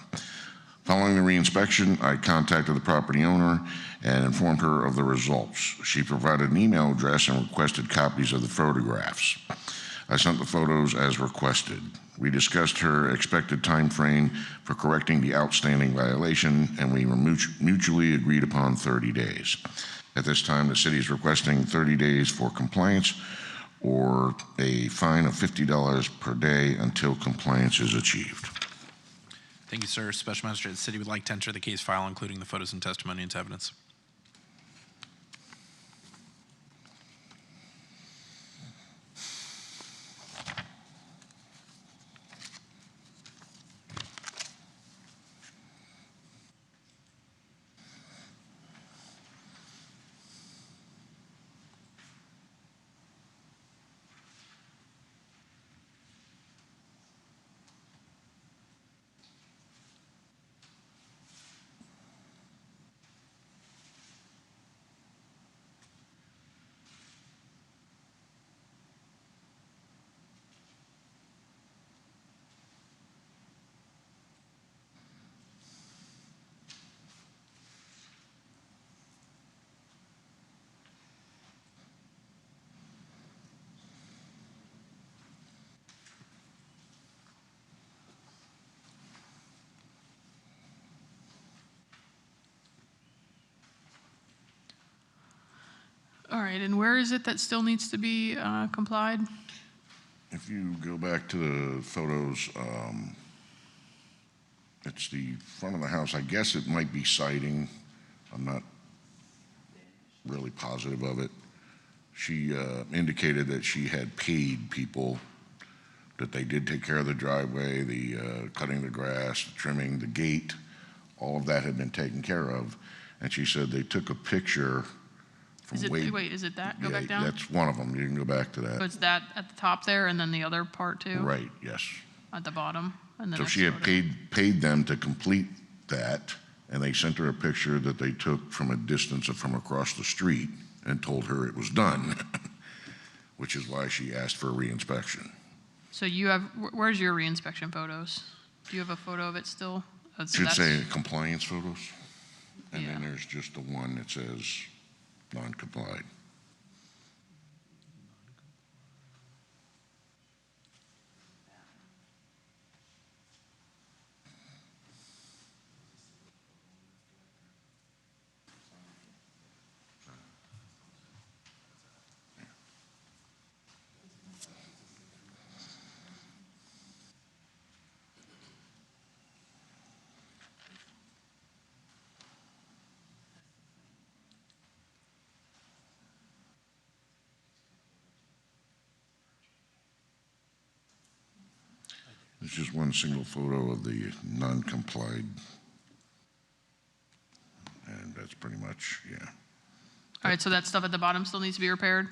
Following the reinspection, I contacted the property owner and informed her of the results. She provided an email address and requested copies of the photographs. I sent the photos as requested. We discussed her expected time frame for correcting the outstanding violation, and we mutually agreed upon 30 days. At this time, the city is requesting 30 days for compliance or a fine of $50 per day until compliance is achieved. Thank you, sir. Special Magistrate, the city would like to enter the case file, including the photos and testimony into evidence. All right, and where is it that still needs to be complied? If you go back to the photos, it's the front of the house. I guess it might be siding. I'm not really positive of it. She indicated that she had paid people, that they did take care of the driveway, the cutting the grass, the trimming, the gate, all of that had been taken care of. And she said they took a picture from Wait, is it that? Go back down? That's one of them. You can go back to that. So it's that at the top there, and then the other part too? Right, yes. At the bottom? And the So next she had photo. paid them to complete that, and they sent her a picture that they took from a distance of from across the street and told her it was done, which is why she asked for a reinspection. So you have, where's your reinspection photos? Do you have a photo of it still? Oh, so Should that's- say compliance photos, and Yeah. then there's just the one that says non-complied. There's just one single photo of the non-complied, and that's pretty much, yeah. All right, so that stuff at the bottom still needs to be repaired?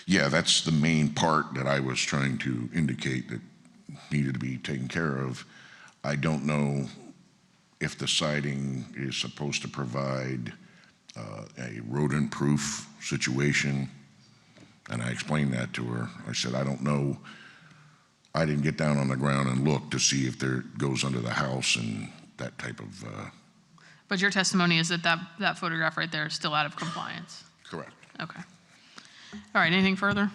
Yeah, that's the main part that I was trying to indicate that needed to be taken care of. I don't know if the siding is supposed to provide a rodent-proof situation, and I explained that to her. I said, I don't know. I didn't get down on the ground and look to see if there goes under the house and that type of. But your testimony is that that photograph right there is still out of compliance? Correct. Okay. All right, anything further?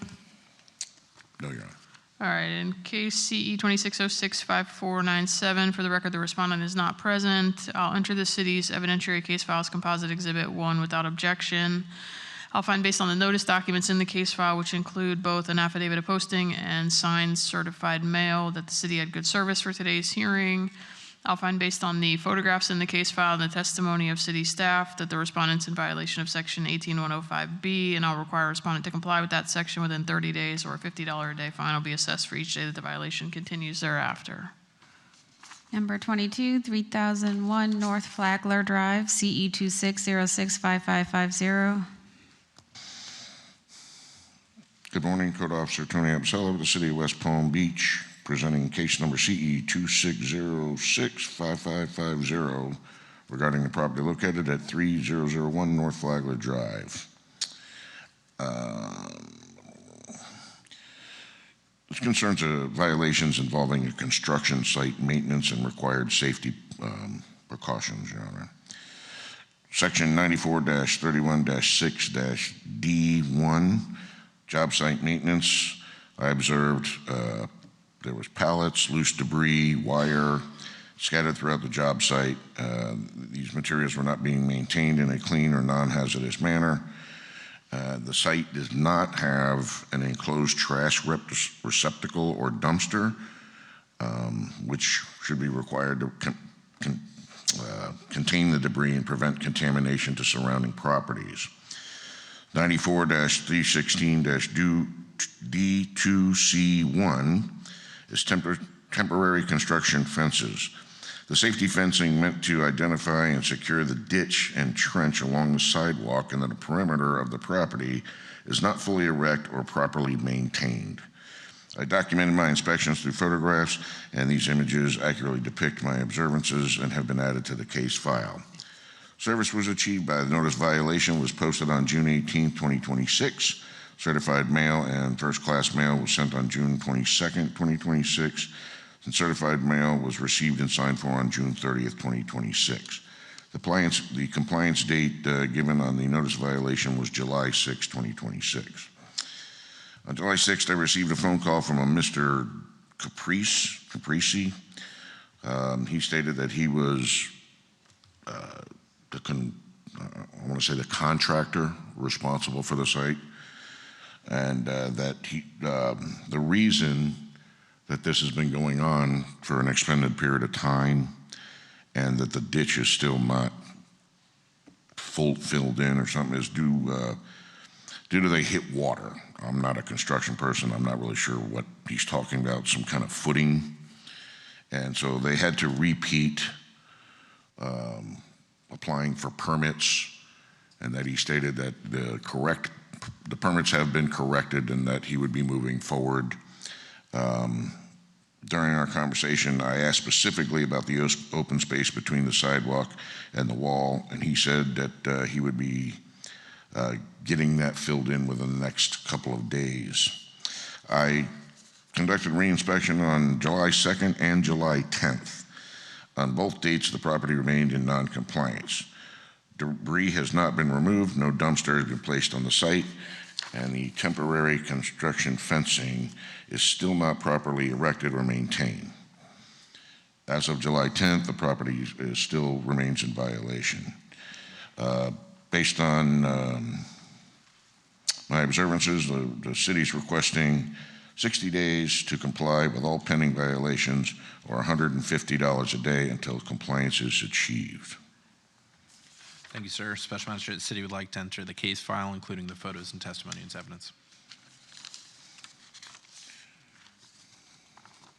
No, Your Honor. All right, in case CE 26065497, for the record, the respondent is not present. I'll enter the city's evidentiary case files composite exhibit 1 without objection. I'll find based on the notice documents in the case file, which include both an affidavit of posting and signed certified mail, that the city had good service for today's hearing. I'll find based on the photographs in the case file and the testimony of city staff that the respondent's in violation of section 18105B, and I'll require a respondent to comply with that section within 30 days, or a $50 a day fine will be assessed for each day that the violation continues thereafter. Number 22, 3001 North Flagler Drive, CE 26065550. Good morning, Code Officer Tony Absella of the City of West Palm Beach, presenting case number CE 26065550 regarding the property located at 3001 North Flagler Drive. The It concerns violations involving a construction site maintenance and required safety precautions, Your Honor. Section 94-31-6-D1, job site maintenance. I observed there was pallets, loose debris, wire scattered throughout the job site. These materials were not being maintained in a clean or non-hazardous manner. The site does not have an enclosed trash receptacle or dumpster, which should be required to contain the debris and prevent contamination to surrounding properties. 94-316-D2C1 is temporary construction fences. The safety fencing meant to identify and secure the ditch and trench along the sidewalk and the perimeter of the property is not fully erect or properly maintained. I documented my inspections through photographs, and these images accurately depict my observances and have been added to the case file. Service was achieved by the notice violation was posted on June 18, 2026. Certified mail and first-class mail was sent on June 22, 2026. And certified mail was received and signed for on June 30th, 2026. The compliance date given on the notice violation was July 6, 2026. On July 6th, I received a phone call from a Mr. Caprisi. He stated that he was I want to say the contractor responsible for the site, and that the reason that this has been going on for an extended period of time and that the ditch is still not filled in or something is due to they hit water. I'm not a construction person. I'm not really sure what he's talking about, some kind of footing. And so they had to repeat applying for permits, and that he stated that the permits have been corrected and that he would be moving forward. During our conversation, I asked specifically about the open space between the sidewalk and the wall, and he said that he would be getting that filled in within the next couple of days. I conducted reinspection on July 2nd and July 10th. On both dates, the property remained in non-compliance. Debris has not been removed, no dumpster has been placed on the site, and the temporary construction fencing is still not properly erected or maintained. As of July 10th, the property still remains in violation. Based on my observances, the city's requesting 60 days to comply with all pending violations, or $150 a day until compliance is achieved. Thank you, sir. Special Magistrate, the city would like to enter the case file, including the photos and testimony as evidence.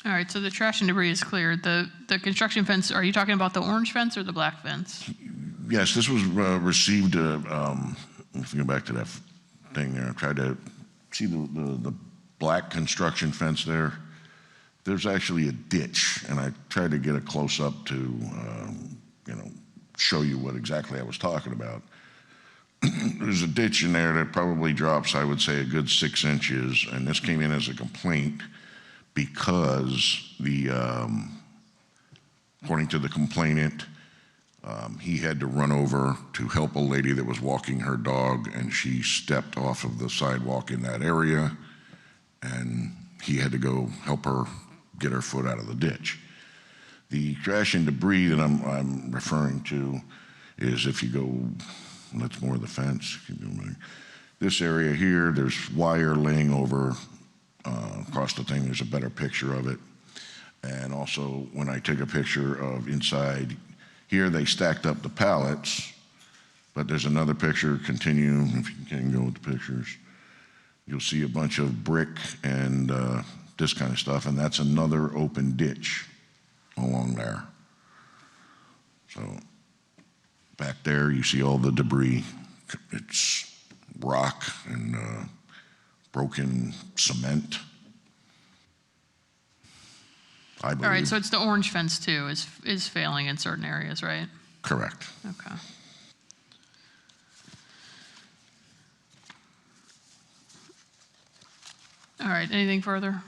All right, so the trash and debris is cleared. The construction fence, are you talking about the orange fence or the black fence? Yes, this was received, if you go back to that thing there, I tried to see the black construction fence there. There's actually a ditch, and I tried to get a close-up to, show you what exactly I was talking about. There's a ditch in there that probably drops, I would say, a good 6 inches, and this came in as a complaint because according to the complainant, he had to run over to help a lady that was walking her dog, and she stepped off of the sidewalk in that area, and he had to go help her get her foot out of the ditch. The trash and debris that I'm referring to is if you go, that's more of the fence. This area here, there's wire laying over across the thing. There's a better picture of it. And also, when I take a picture of inside, here they stacked up the pallets, but there's another picture, continue, if you can go with the pictures. You'll see a bunch of brick and this kind of stuff, and that's another open ditch along there. So back there, you see all the debris. It's rock and broken cement, I believe. All right, so it's the orange fence too is failing in certain areas, right? Correct. Okay. All right, anything further?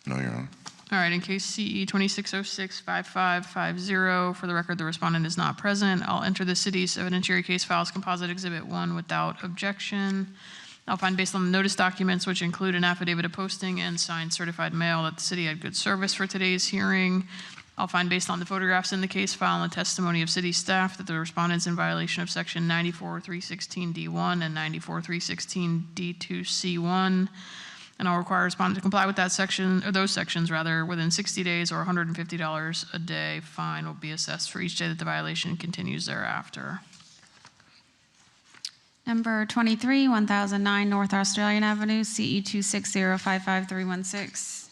No, Your Honor. All right, in case CE 2606-5550, for the record, the respondent is not present. I'll enter the city's evidentiary case files composite exhibit 1 without objection. I'll find based on the notice documents, which include an affidavit of posting and signed certified mail, that the city had good service for today's hearing. I'll find based on the photographs in the case file and the testimony of city staff that the respondent's in violation of section 94-316D1 and 94-316D2C1. And I'll require a respondent to comply with that section, or those sections rather, within 60 days, or $150 a day fine will be assessed for each day that the violation continues thereafter. Number 23, 1009 North Australian Avenue, CE 260-55316.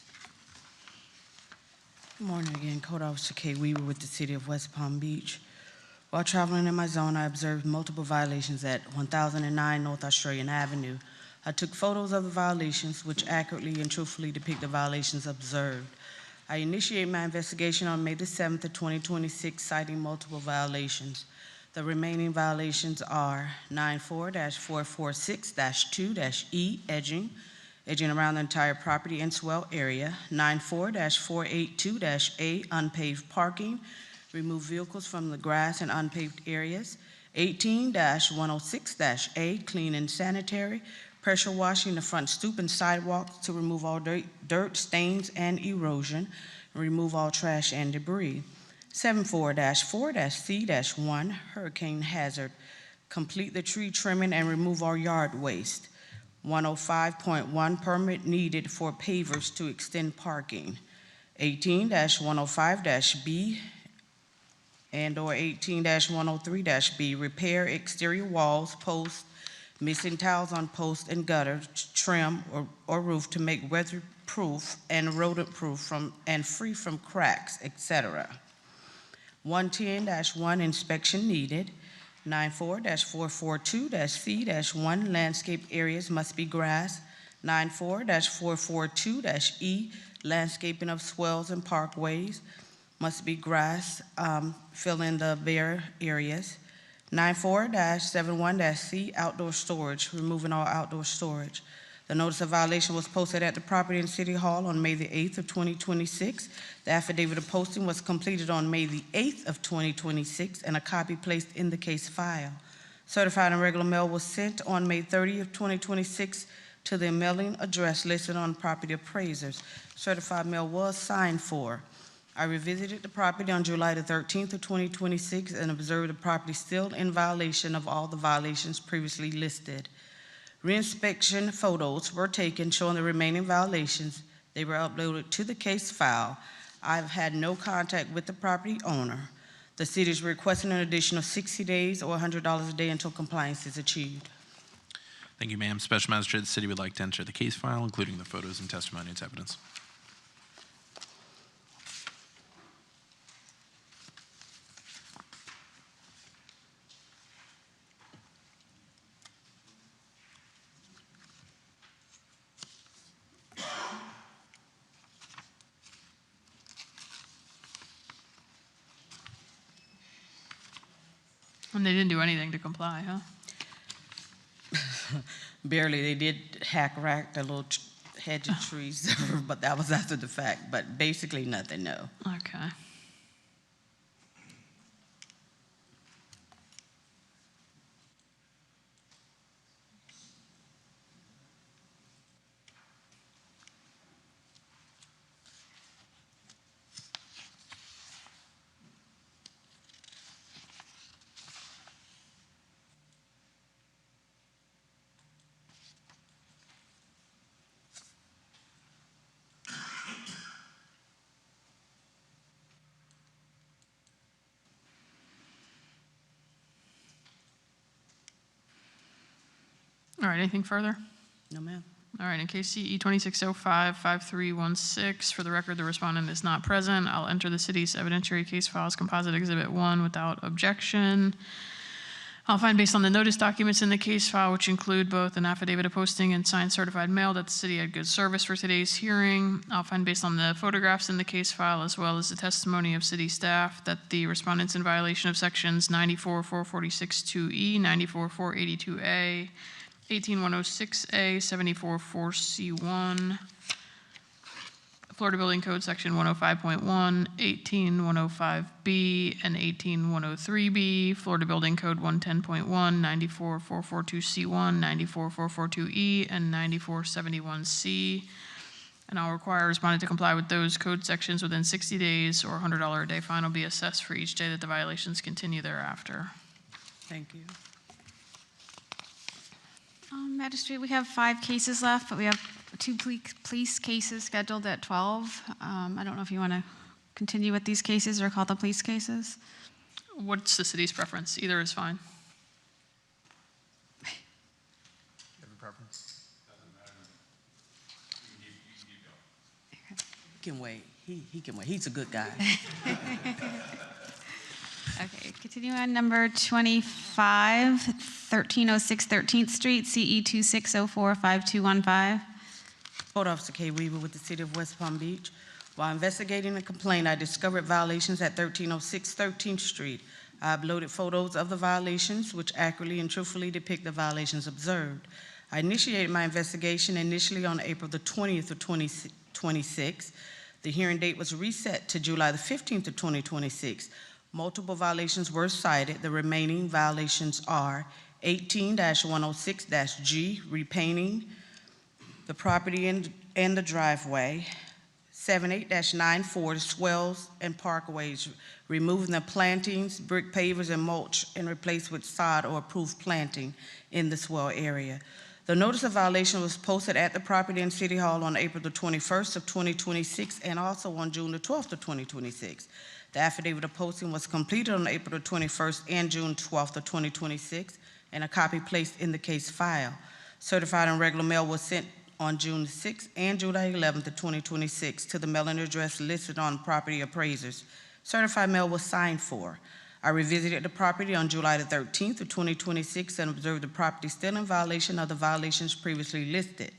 Good morning again. Code Officer Kay Weaver with the City of West Palm Beach. While traveling in my zone, I observed multiple violations at 1009 North Australian Avenue. I took photos of the violations, which accurately and truthfully depict the violations observed. I initiated my investigation on May the 7th of 2026, citing multiple violations. The remaining violations are 94-446-2-E, edging around the entire property and swell area, 94-482-A, unpaved parking, remove vehicles from the grass and unpaved areas, 18-106-A, clean and sanitary, pressure washing the front stoop and sidewalks to remove all dirt, stains, and erosion, and remove all trash and debris. 74-4-C-1, hurricane hazard, complete the tree trimming and remove all yard waste. 105.1, permit needed for pavers to extend parking. 18-105-B and/or 18-103-B, repair exterior walls, posts, missing tiles on posts and gutters, trim or roof to make weatherproof and rodent-proof and free from cracks, etc. 110-1, inspection needed. 94-442-C-1, landscape areas must be grass. 94-442-E, landscaping of swells and parkways must be grass, fill in the bare areas. 94-71-C, outdoor storage, removing all outdoor storage. The notice of violation was posted at the property in City Hall on May the 8th of 2026. The affidavit of posting was completed on May the 8th of 2026, and a copy placed in the case file. Certified and regular mail was sent on May 30th of 2026 to the mailing address listed on property appraisers. Certified mail was signed for. I revisited the property on July the 13th of 2026 and observed the property still in violation of all the violations previously listed. Reinspection photos were taken showing the remaining violations. They were uploaded to the case file. I've had no contact with the property owner. The city is requesting an additional 60 days or $100 a day until compliance is achieved. Thank you, ma'am. Special Magistrate, the city would like to enter the case file, including the photos and testimony as evidence. And they didn't do anything to comply, huh? Barely. They did hack-rack the little hedge of trees, but that was after the fact. But basically nothing, no. Okay. All right, anything further? No, ma'am. All right, in case CE 2605-5316, for the record, the respondent is not present. I'll enter the city's evidentiary case files composite exhibit 1 without objection. I'll find based on the notice documents in the case file, which include both an affidavit of posting and signed certified mail, that the city had good service for today's hearing. I'll find based on the photographs in the case file, as well as the testimony of city staff, that the respondent's in violation of sections 94-446-2E, 94-482A, 18106A, 74-4C1, Florida Building Code Section 105.1, 18105B, and 18103B, Florida Building Code 110.1, 94442C1, 94442E, and 9471C. And I'll require a respondent to comply with those code sections within 60 days, or $100 a day fine will be assessed for each day that the violations continue thereafter. Thank you. Magistrate, we have 5 cases left, but we have 2 police cases scheduled at 12. I don't know if you want to continue with these cases or call the police cases. What's the city's preference? Either is fine. He can wait. He can wait. He's a good guy. Okay, continue on number 25, 1306 13th Street, CE 26045215. Code Officer K. Weaver with the City of West Palm Beach. While investigating a complaint, I discovered violations at 1306 13th Street. I uploaded photos of the violations, which accurately and truthfully depict the violations observed. I initiated my investigation initially on April the 20th of 2026. The hearing date was reset to July the 15th of 2026. Multiple violations were cited. The remaining violations are 18-106-G, repainting the property and the driveway, 78-94, swells and parkways, removing the plantings, brick pavers, and mulch, and replaced with sod or approved planting in the swell area. The notice of violation was posted at the property in City Hall on April the 21st of 2026 and also on June the 12th of 2026. The affidavit of posting was completed on April the 21st and June 12th of 2026, and a copy placed in the case file. Certified and regular mail was sent on June 6th and July 11th of 2026 to the mailing address listed on property appraisers. Certified mail was signed for. I revisited the property on July the 13th of 2026 and observed the property still in violation of the violations previously listed.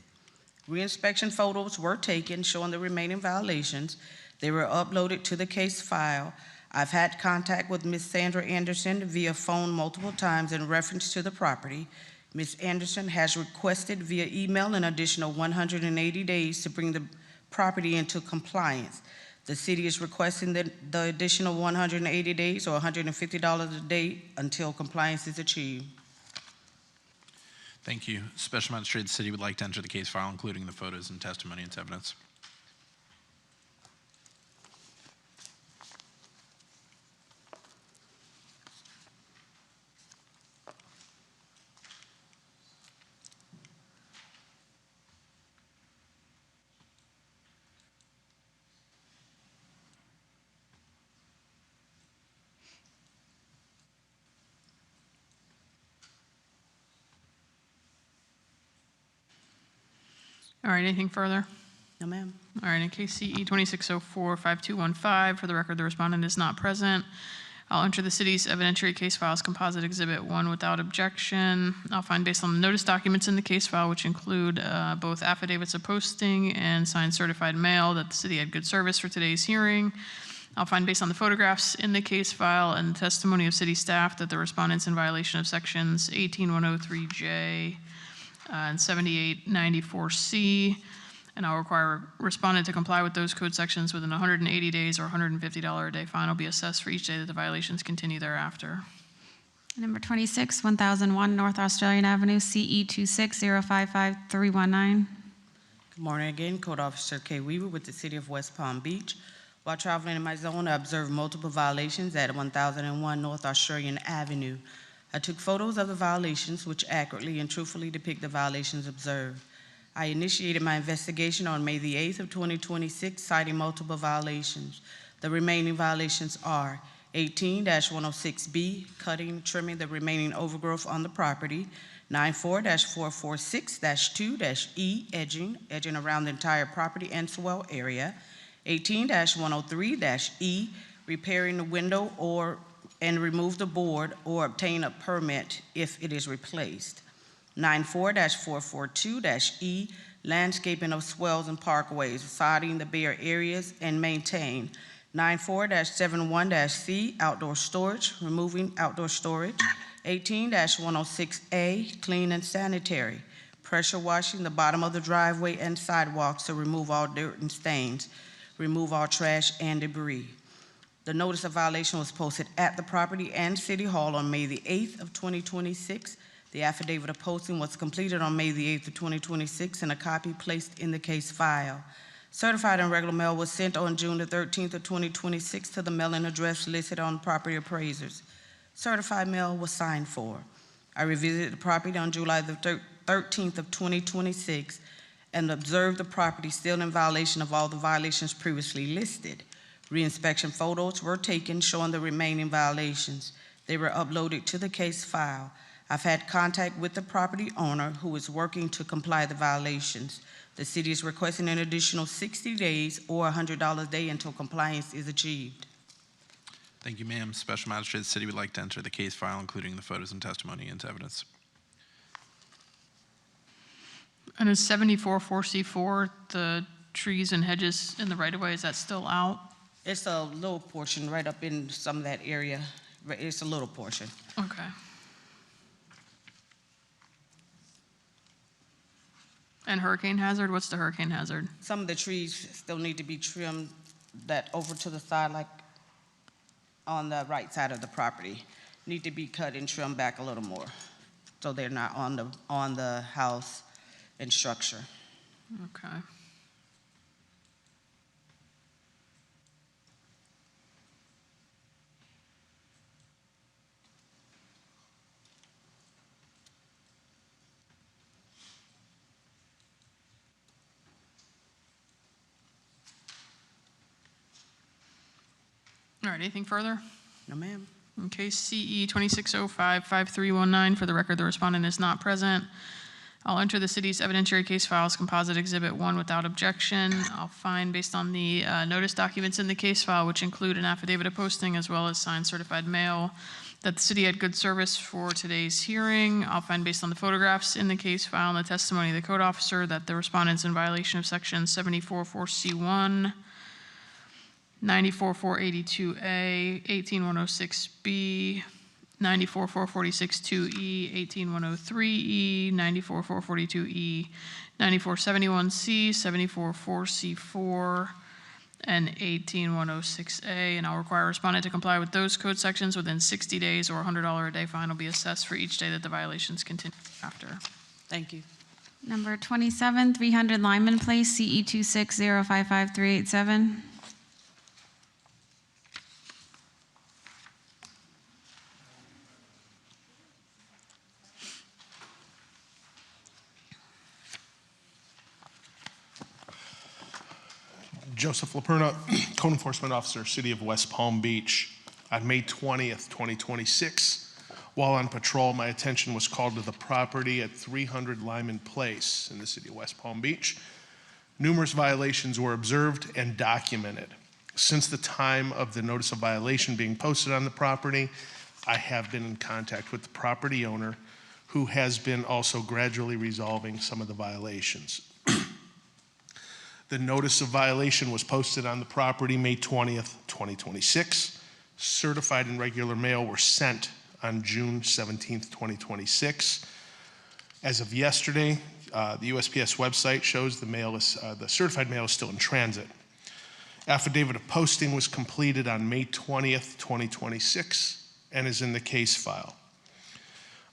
Reinspection photos were taken showing the remaining violations. They were uploaded to the case file. I've had contact with Ms. Sandra Anderson via phone multiple times in reference to the property. Ms. Anderson has requested via email an additional 180 days to bring the property into compliance. The city is requesting the additional 180 days or $150 a day until compliance is achieved. Thank you. Special Magistrate, the city would like to enter the case file, including the photos and testimony and evidence. All right, anything further? No, ma'am. All right, in case CE 26045215, for the record, the respondent is not present. I'll enter the city's evidentiary case file as Composite Exhibit 1 without objection. I'll find, based on the notice documents in the case file, which include both affidavits of posting and signed certified mail, that the city had good service for today's hearing. I'll find, based on the photographs in the case file and the testimony of city staff, that the respondent's in violation of sections 18103J and 7894C, and I'll require a respondent to comply with those code sections within 180 days or $150 a day fine will be assessed for each day that the violations continue thereafter. Number 26, 1001 North Australian Avenue, CE 260555319. Good morning again. Code Officer K. Weaver with the City of West Palm Beach. While traveling in my zone, I observed multiple violations at 1001 North Australian Avenue. I took photos of the violations, which accurately and truthfully depict the violations observed. I initiated my investigation on May the 8th of 2026, citing multiple violations. The remaining violations are 18-106B, cutting, trimming the remaining overgrowth on the property, 94-446-2-E, edging around the entire property and swell area, 18-103-E, repairing the window and remove the board or obtain a permit if it is replaced. 94-442-E, landscaping of swells and parkways, sodding the bare areas and maintain. 94-71-C, outdoor storage, removing outdoor storage. 18-106A, clean and sanitary, pressure washing the bottom of the driveway and sidewalks to remove all dirt and stains. remove all trash and debris. The notice of violation was posted at the property and City Hall on May the 8th of 2026. The affidavit of posting was completed on May the 8th of 2026 and a copy placed in the case file. Certified and regular mail was sent on June the 13th of 2026 to the mailing address listed on property appraisers. Certified mail was signed for. I revisited the property on July the 13th of 2026 and observed the property still in violation of all the violations previously listed. Reinspection photos were taken showing the remaining violations. They were uploaded to the case file. I've had contact with the property owner who is working to comply the violations. The city is requesting an additional 60 days or $100 a day until compliance is achieved. Thank you, ma'am. Special Magistrate, the city would like to enter the case file, including the photos and testimony, into evidence. And is 74-4C4, the trees and hedges in the right-of-way, is that still out? It's a little portion right up in some of that area. It's a little portion. Okay. And hurricane hazard, what's the hurricane hazard? Some of the trees still need to be trimmed that over to the side, like on the right side of the property, need to be cut and trimmed back a little more, so they're not on the house and structure. Okay. All right, anything further? No, ma'am. In case CE 2605-5319, for the record, the respondent is not present. I'll enter the city's evidentiary case file as Composite Exhibit 1 without objection. I'll find, based on the notice documents in the case file, which include an affidavit of posting as well as signed certified mail, that the city had good service for today's hearing. I'll find, based on the photographs in the case file and the testimony of the code officer, that the respondent's in violation of Section 74-4C1, 94-482A, 18-106B, 94-446-2E, 18-103E, 94-442E, 94-71C, 74-4C4, and 18-106A, and I'll require a respondent to comply with those code sections within 60 days, or a $100 a day fine will be assessed for each day that the violations continue after. Thank you. Number 27, 300 Lyman Place, CE 260555387. Joseph Laperna, Code Enforcement Officer, City of West Palm Beach. On May 20th, 2026, while on patrol, my attention was called to the property at 300 Lyman Place in the City of West Palm Beach. Numerous violations were observed and documented. Since the time of the notice of violation being posted on the property, I have been in contact with the property owner, who has been also gradually resolving some of the violations. The notice of violation was posted on the property May 20th, 2026. Certified and regular mail were sent on June 17th, 2026. As of yesterday, the USPS website shows the certified mail is still in transit. Affidavit of posting was completed on May 20th, 2026, and is in the case file.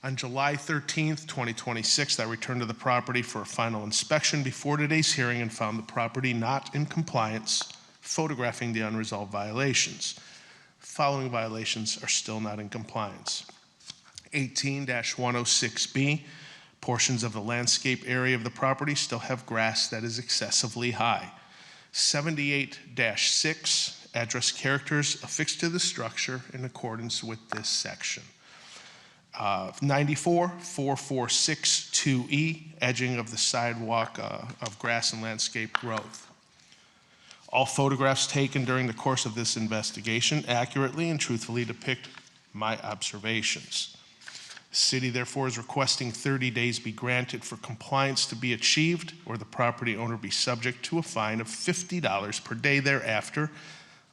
On July 13th, 2026, I returned to the property for a final inspection before today's hearing and found the property not in compliance, photographing the unresolved violations. Following violations are still not in compliance. 18-106B, portions of the landscape area of the property still have grass that is excessively high. 78-6, address characters affixed to the structure in accordance with this section. 94-446-2E, edging of the sidewalk of grass and landscape growth. All photographs taken during the course of this investigation accurately and truthfully depict my observations. The city therefore is requesting 30 days be granted for compliance to be achieved, or the property owner be subject to a fine of $50 per day thereafter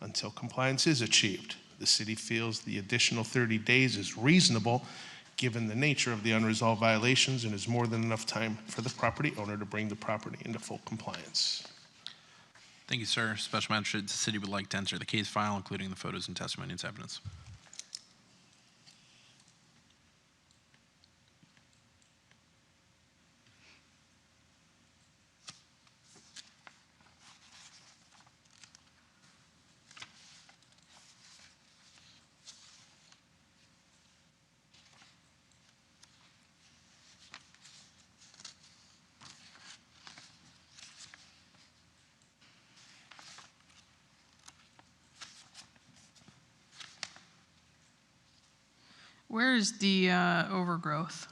until compliance is achieved. The city feels the additional 30 days is reasonable given the nature of the unresolved violations and is more than enough time for the property owner to bring the property into full compliance. Thank you, sir. Special Magistrate, the city would like to enter the case file, including the photos and testimony as evidence. Where is the overgrowth?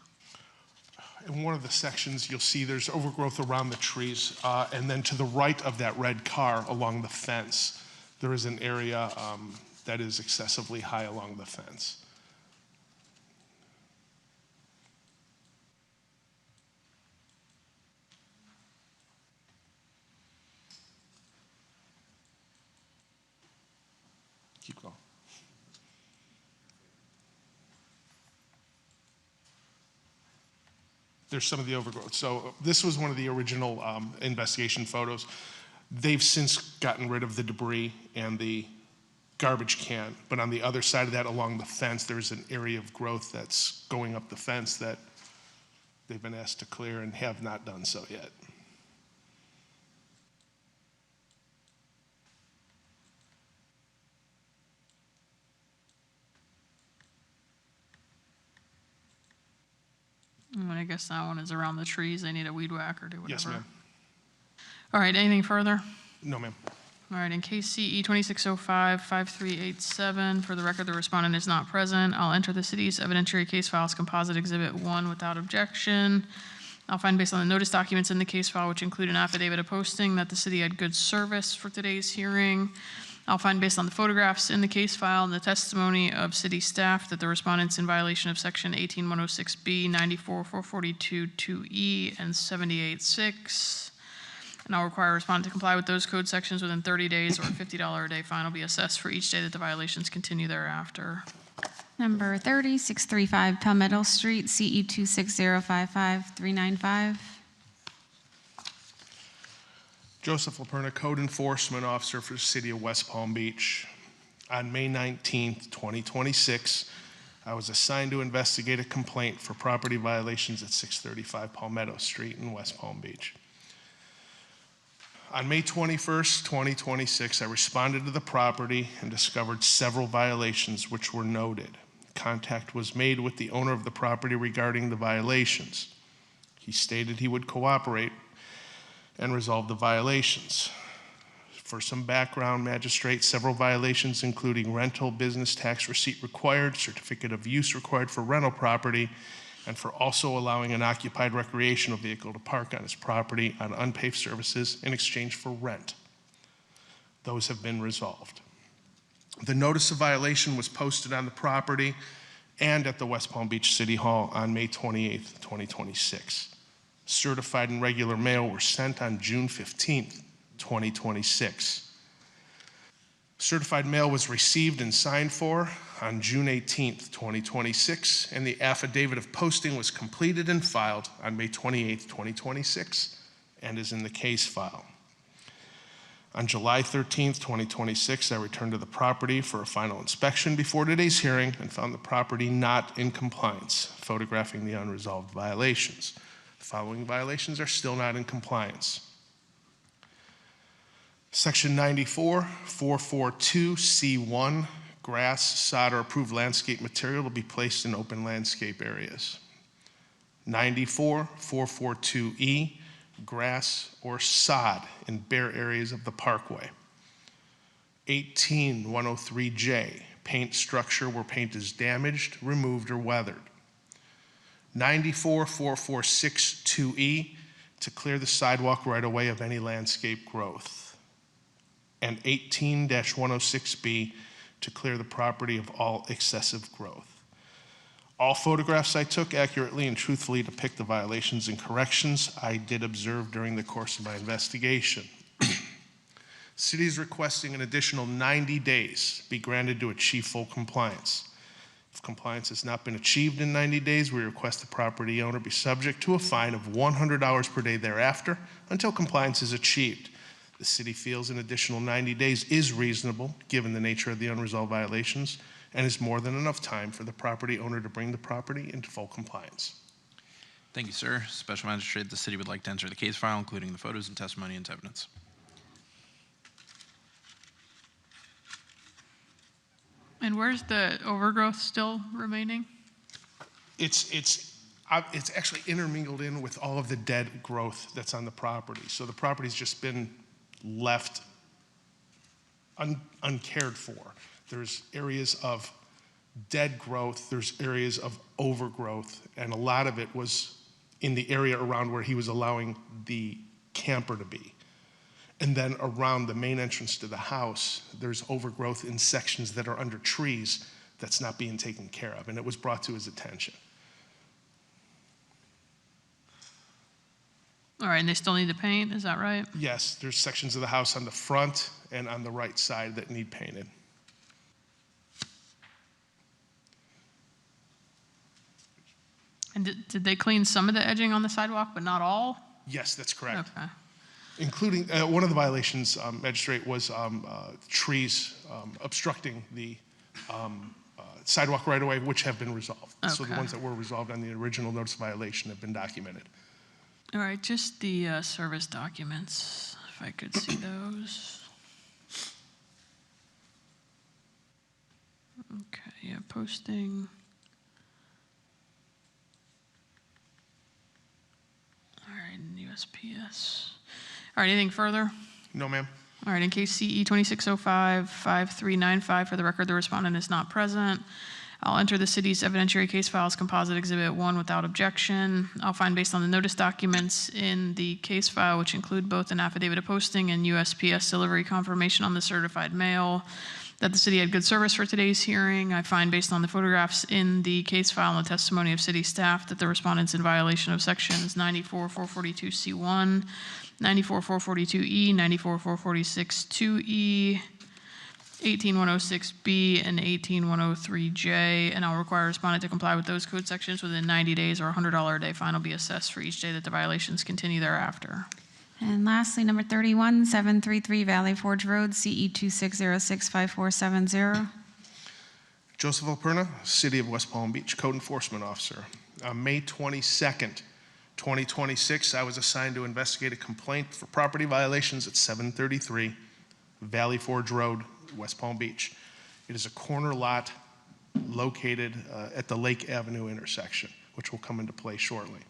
In one of the sections, you'll see there's overgrowth around the trees, and then to the right of that red car along the fence, there is an area that is excessively high along the fence. Keep going. There's some of the overgrowth. So this was one of the original investigation photos. They've since gotten rid of the debris and the garbage can, but on the other side of that, along the fence, there's an area of growth that's going up the fence that they've been asked to clear and have not done so yet. And I guess that one is around the trees. They need a weed whacker or do whatever. Yes, ma'am. All right, anything further? No, ma'am. All right, in case CE 2605-5387, for the record, the respondent is not present. I'll enter the city's evidentiary case files composite exhibit 1 without objection. I'll find based on the notice documents in the case file, which include an affidavit of posting, that the city had good service for today's hearing. I'll find based on the photographs in the case file and the testimony of city staff that the respondent's in violation of section 18106B, 94-442 2E, and 78-6. And I'll require a respondent to comply with those code sections within 30 days, or a $50 a day fine will be assessed for each day that the violations continue thereafter. Number 30, 635 Palmetto Street, CE 26055-395. Joseph Laperna, Code Enforcement Officer for the City of West Palm Beach. On May 19th, 2026, I was assigned to investigate a complaint for property violations at 635 Palmetto Street in West Palm Beach. On May 21st, 2026, I responded to the property and discovered several violations which were noted. Contact was made with the owner of the property regarding the violations. He stated he would cooperate and resolve the violations. For some background, Magistrate, several violations including rental business tax receipt required, certificate of use required for rental property, and for also allowing an occupied recreational vehicle to park on his property on unpaved surfaces in exchange for rent. Those have been resolved. The notice of violation was posted on the property and at the West Palm Beach City Hall on May 28th, 2026. Certified and regular mail were sent on June 15th, 2026. Certified mail was received and signed for on June 18th, 2026, and the affidavit of posting was completed and filed on May 28th, 2026, and is in the case file. On July 13th, 2026, I returned to the property for a final inspection before today's hearing and found the property not in compliance, photographing the unresolved violations. The following violations are still not in compliance. Section 94-442C1, grass, sod, or approved landscape material to be placed in open landscape areas. 94-442E, grass or sod in bare areas of the parkway. 18-103J, paint structure where paint is damaged, removed, or weathered. 94-4462E, to clear the sidewalk right away of any landscape growth. And 18-106B, to clear the property of all excessive growth. All photographs I took accurately and truthfully depict the violations and corrections I did observe during the course of my investigation. City is requesting an additional 90 days be granted to achieve full compliance. If compliance has not been achieved in 90 days, we request the property owner be subject to a fine of $100 per day thereafter until compliance is achieved. The city feels an additional 90 days is reasonable, given the nature of the unresolved violations, and is more than enough time for the property owner to bring the property into full compliance. Thank you, sir. Special Magistrate, the city would like to enter the case file, including the photos and testimony into evidence. And where's the overgrowth still remaining? It's actually intermingled in with all of the dead growth that's on the property. So the property's just been left uncared for. There's areas of dead growth, there's areas of overgrowth, and a lot of it was in the area around where he was allowing the camper to be. And then around the main entrance to the house, there's overgrowth in sections that are under trees that's not being taken care of, and it was brought to his attention. All right, and they still need to paint, is that right? Yes, there's sections of the house on the front and on the right side that need painted. And did they clean some of the edging on the sidewalk, but not all? Yes, that's correct. Okay. Including, one of the violations, Magistrate, was trees obstructing the sidewalk right-of-way, which have been resolved. So the Okay. ones that were resolved on the original notice of violation have been documented. All right, just the service documents, if I could see those. Okay, yeah, posting. All right, and USPS. All right, anything further? No, ma'am. All right, in case CE 2605-5395, for the record, the respondent is not present. I'll enter the city's evidentiary case file as composite exhibit 1 without objection. I'll find, based on the notice documents in the case file, which include both an affidavit of posting and USPS delivery confirmation on the certified mail, that the city had good service for today's hearing. I find, based on the photographs in the case file and the testimony of city staff, that the respondent's in violation of sections 94-442C1, 94-442E, 94-446-2E, 18-106B, and 18-103J, and I'll require a respondent to comply with those code sections within 90 days, or a $100 a day fine will be assessed for each day that the violations continue thereafter. And lastly, number 31, 733 Valley Forge Road, CE 26065470. Joseph Alperna, City of West Palm Beach, Code Enforcement Officer. On May 22nd, 2026, I was assigned to investigate a complaint for property violations at 733 Valley Forge Road, West Palm Beach. It is a corner lot located at the Lake Avenue intersection, which will come into play shortly.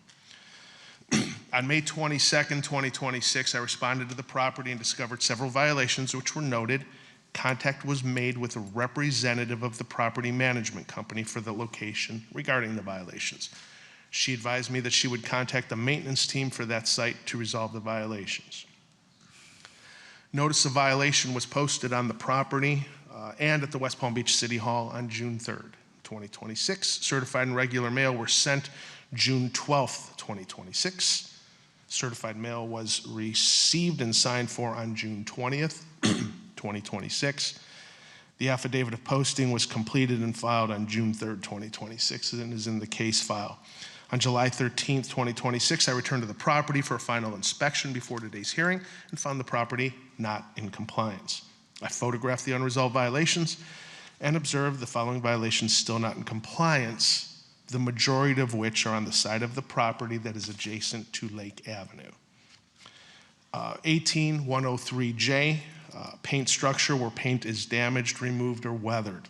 On May 22nd, 2026, I responded to the property and discovered several violations which were noted. Contact was made with a representative of the property management company for the location regarding the violations. She advised me that she would contact the maintenance team for that site to resolve the violations. Notice of violation was posted on the property and at the West Palm Beach City Hall on June 3rd, 2026. Certified and regular mail were sent June 12th, 2026. Certified mail was received and signed for on June 20th, 2026. The affidavit of posting was completed and filed on June 3rd, 2026, and is in the case file. On July 13th, 2026, I returned to the property for a final inspection before today's hearing and found the property not in compliance. I photographed the unresolved violations and observed the following violations still not in compliance, the majority of which are on the side of the property that is adjacent to Lake Avenue. 18103J, paint structure where paint is damaged, removed, or weathered.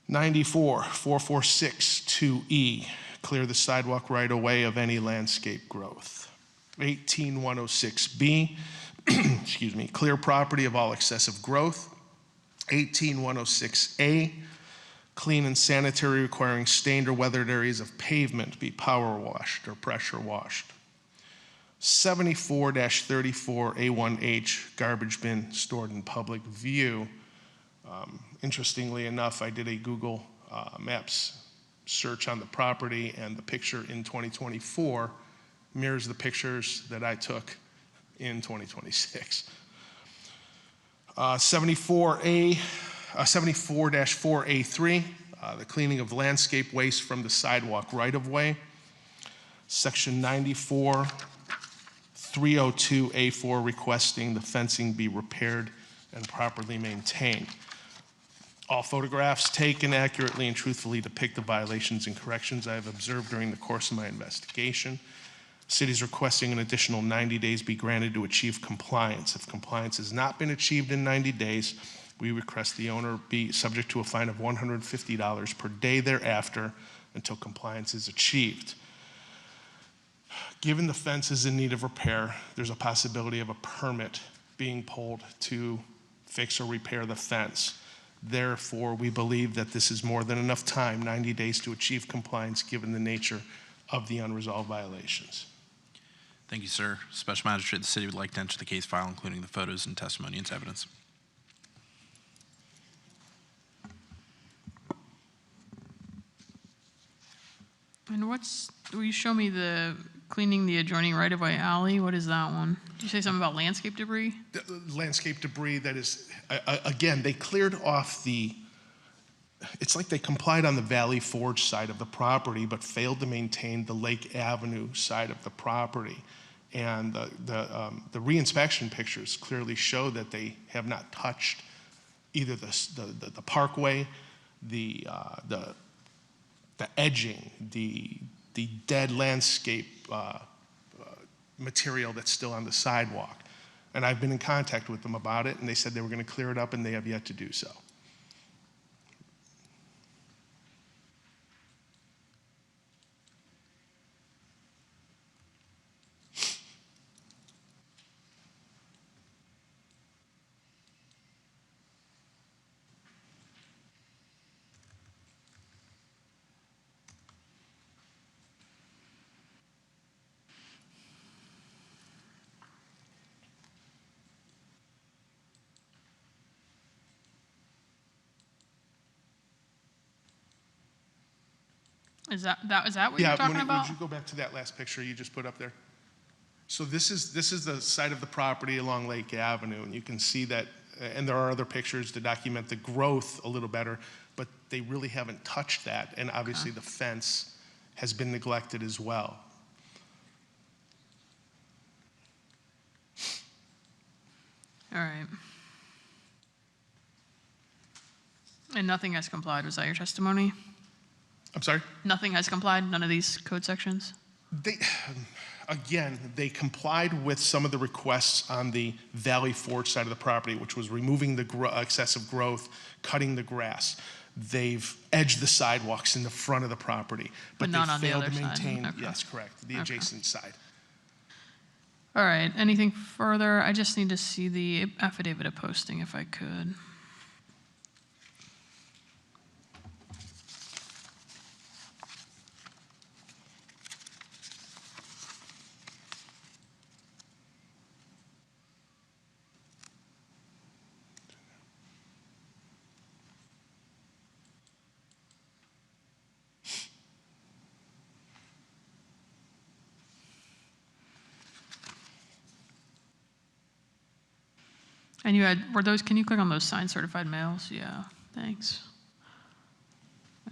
94-446-2E, clear the sidewalk right away of any landscape growth. 18106B, excuse me, clear property of all excessive growth. 18106A, clean and sanitary, requiring stained or weathered areas of pavement be power washed or pressure washed. 74-34A1H, garbage bin stored in public view. Interestingly enough, I did a Google Maps search on the property, and the picture in 2024 mirrors the pictures that I took in 2026. 74-4A3, the cleaning of landscape waste from the sidewalk right-of-way. Section 94-3 302A4 requesting the fencing be repaired and properly maintained. All photographs taken accurately and truthfully depict the violations and corrections I have observed during the course of my investigation. City is requesting an additional 90 days be granted to achieve compliance. If compliance has not been achieved in 90 days, we request the owner be subject to a fine of $150 per day thereafter until compliance is achieved. Given the fence is in need of repair, there's a possibility of a permit being pulled to fix or repair the fence. Therefore, we believe that this is more than enough time, 90 days, to achieve compliance given the nature of the unresolved violations. Thank you, sir. Special Magistrate, the city would like to enter the case file, including the photos and testimony as evidence. And will you show me the cleaning the adjoining right-of-way alley? What is that one? Did you say something about landscape debris? The landscape debris that is, again, they cleared off it's like they complied on the Valley Forge side of the property, but failed to maintain the Lake Avenue side of the property. And the re-inspection pictures clearly show that they have not touched either the parkway, the edging, the dead landscape material that's still on the sidewalk. And I've been in contact with them about it, and they said they were going to clear it up, and they have yet to do so. Is that what you're talking about? Would you go back to that last picture you just put up there? So this is the side of the property along Lake Avenue, and you can see that, and there are other pictures to document the growth a little better, but they really haven't touched that, and obviously the fence has been neglected as well. All right. And nothing has complied, was that your testimony? I'm sorry? Nothing has complied, none of these code sections? They complied with some of the requests on the Valley Forge side of the property, which was removing the excessive growth, cutting the grass. They've edged the sidewalks in the front of the property, but not they on the failed other to side. maintain, Okay. yes, correct, the adjacent side. All right, anything further? I just need to see the affidavit of posting if I could. And can you click on those signed certified mails? Yeah, thanks.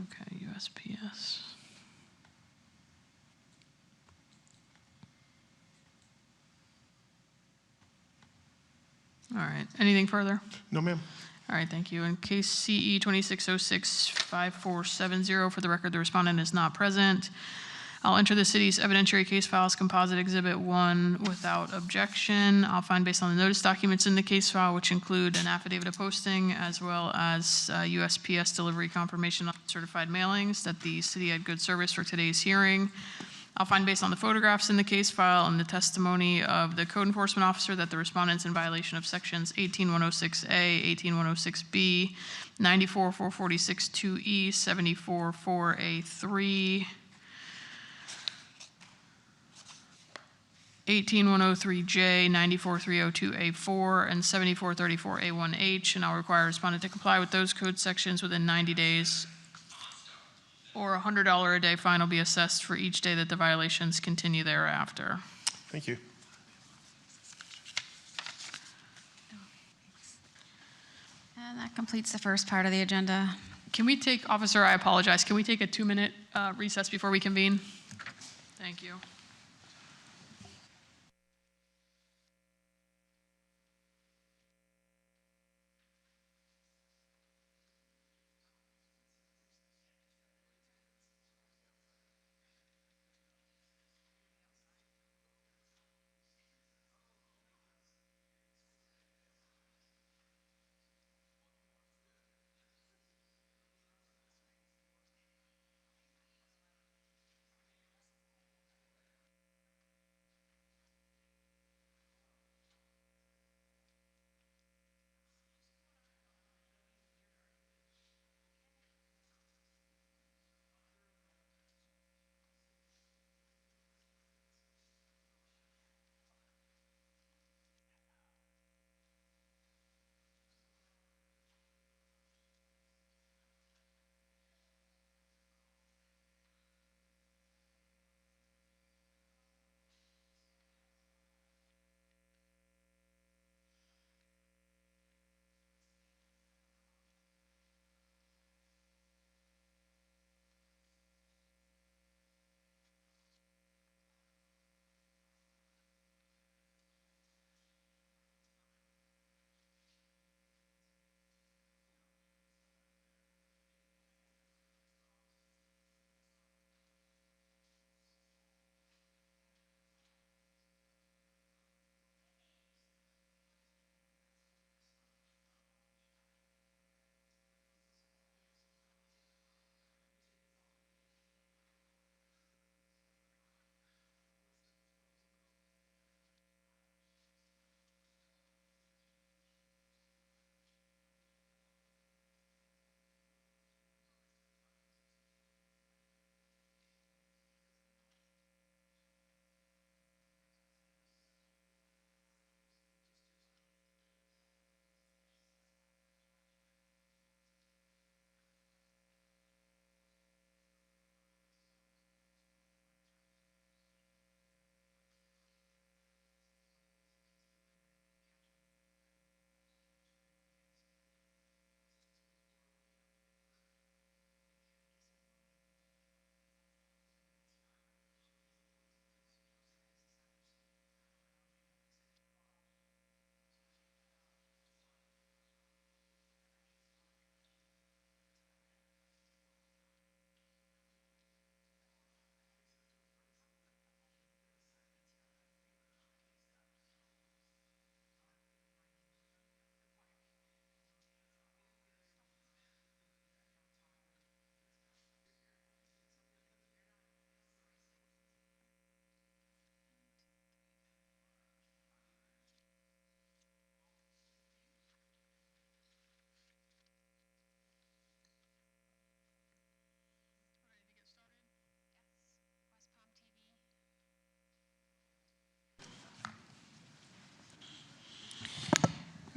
Okay, USPS. All right, anything further? No, ma'am. All right, thank you. In case CE 2606-5470, for the record, the respondent is not present. I'll enter the city's evidentiary case file as composite exhibit 1 without objection. I'll find based on the notice documents in the case file, which include an affidavit of posting as well as USPS delivery confirmation on certified mailings, that the city had good service for today's hearing. I'll find based on the photographs in the case file and the testimony of the code enforcement officer that the respondent's in violation of sections 18106A, 18106B, 94-446-2E, 74-4A3, 18103J, 94302A4, and 7434A1H, and I'll require a respondent to comply with those code sections within 90 days, or a $100 a day fine will be assessed for each day that the violations continue thereafter. Thank you. And that completes the first part of the agenda. Can we take, officer, I apologize, can we take a 2-minute recess before we convene? Thank you.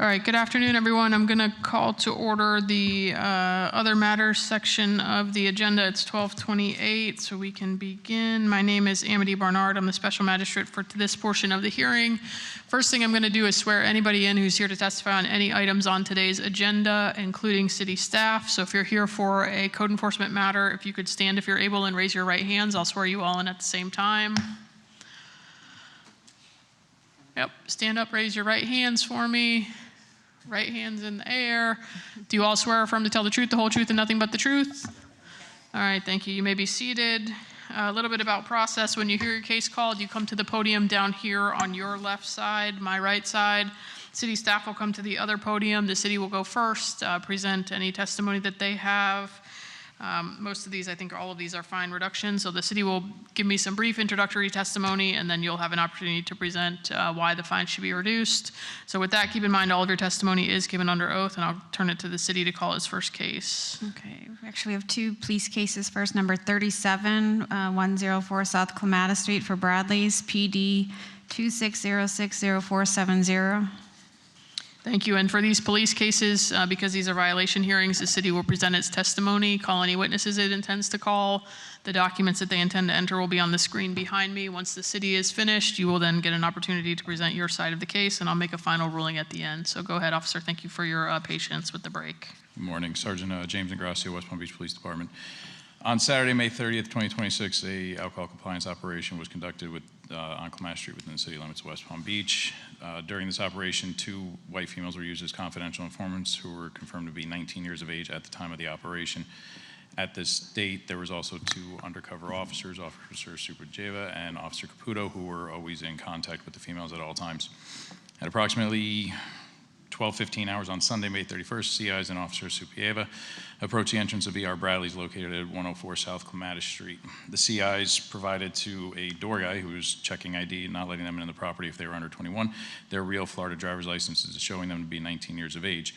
All right, good afternoon, everyone. I'm going to call to order the other matters section of the agenda. It's 12:28, so we can begin. My name is Amity Barnard. I'm the special magistrate for this portion of the hearing. First thing I'm going to do is swear anybody in who's here to testify on any items on today's agenda, including city staff. So if you're here for a code enforcement matter, if you could stand if you're able and raise your right hands, I'll swear you all in at the same time. Yep, stand up, raise your right hands for me. Right hands in the air. Do you all swear or affirm to tell the truth, the whole truth, and nothing but the truth? All right, thank you. You may be seated. A little bit about process. When you hear your case called, you come to the podium down here on your left side, my right side. City staff will come to the other podium. The city will go first, present any testimony that they have. Most of these, I think all of these are fine reductions. So the city will give me some brief introductory testimony, and then you'll have an opportunity to present why the fine should be reduced. So with that, keep in mind all of your testimony is given under oath, and I'll turn it to the city to call its first case. Okay, we actually have two police cases first. Number 37-104 South Clematis Street for Bradley's, PD 26060470. Thank you. And for these police cases, because these are violation hearings, the city will present its testimony, call any witnesses it intends to call. The documents that they intend to enter will be on the screen behind me. Once the city is finished, you will then get an opportunity to present your side of the case, and I'll make a final ruling at the end. So go ahead, officer. Thank you for your patience with the break. Good morning. Sergeant James Ingracio, West Palm Beach Police Department. On Saturday, May 30th, 2026, a alcohol compliance operation was conducted on Clematis Street within the city limits of West Palm Beach. During this operation, 2 white females were used as confidential informants who were confirmed to be 19 years of age at the time of the operation. At this date, there was also 2 undercover officers, Officer Superjeva and Officer Caputo, who were always in contact with the females at all times. At approximately 12:15 hours on Sunday, May 31st, CIs and Officer Supieva approached the entrance of ER Bradley's located at 104 South Clematis Street. The CIs provided to a door guy who was checking ID and not letting them in the property if they were under 21 their real Florida driver's licenses showing them to be 19 years of age.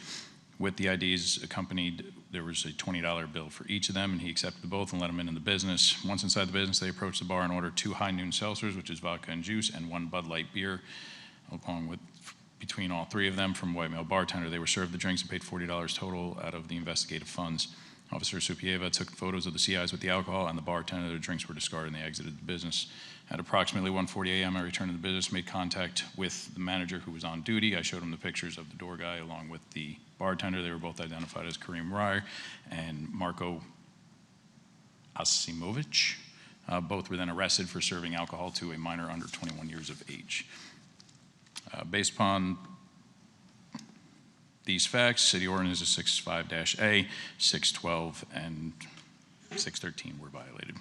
With the IDs accompanied, there was a $20 bill for each of them, and he accepted both and let them in the business. Once inside the business, they approached the bar and ordered 2 high noon seltzers, which is vodka and juice, and 1 Bud Light beer, along with between all 3 of them from a white male bartender. They were served the drinks and paid $40 total out of the investigative funds. Officer Supieva took photos of the CIs with the alcohol and the bartender. The drinks were discarded and they exited the business. At approximately 1:40 a.m., I returned to the business, made contact with the manager who was on duty. I showed him the pictures of the door guy along with the bartender. They were both identified as Kareem Ryer and Marko Asimovic. Both were then arrested for serving alcohol to a minor under 21 years of age. Based upon these facts, City Ordinances 65-A, 612, and 613 were violated.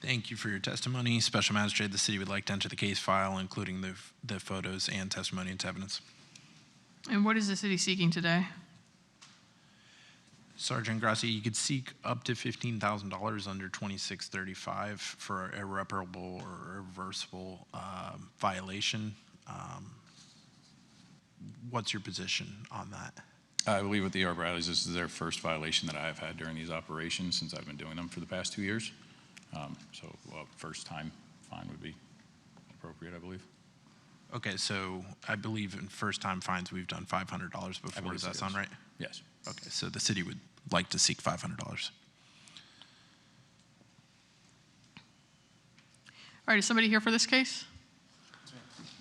Thank you for your testimony. Special Magistrate, the city would like to enter the case file, including the photos and testimony into evidence. And what is the city seeking today? Sergeant Grassi, you could seek up to $15,000 under 2635 for irreparable or reversible violation. What's your position on that? I believe with the ER Bradleys, this is their first violation that I have had during these operations since I've been doing them for the past 2 years. So first time fine would be appropriate, I believe. Okay, so I believe in first time fines, we've done $500 before. Does that sound right? Yes. Okay, so the city would like to seek $500. All right, is somebody here for this case?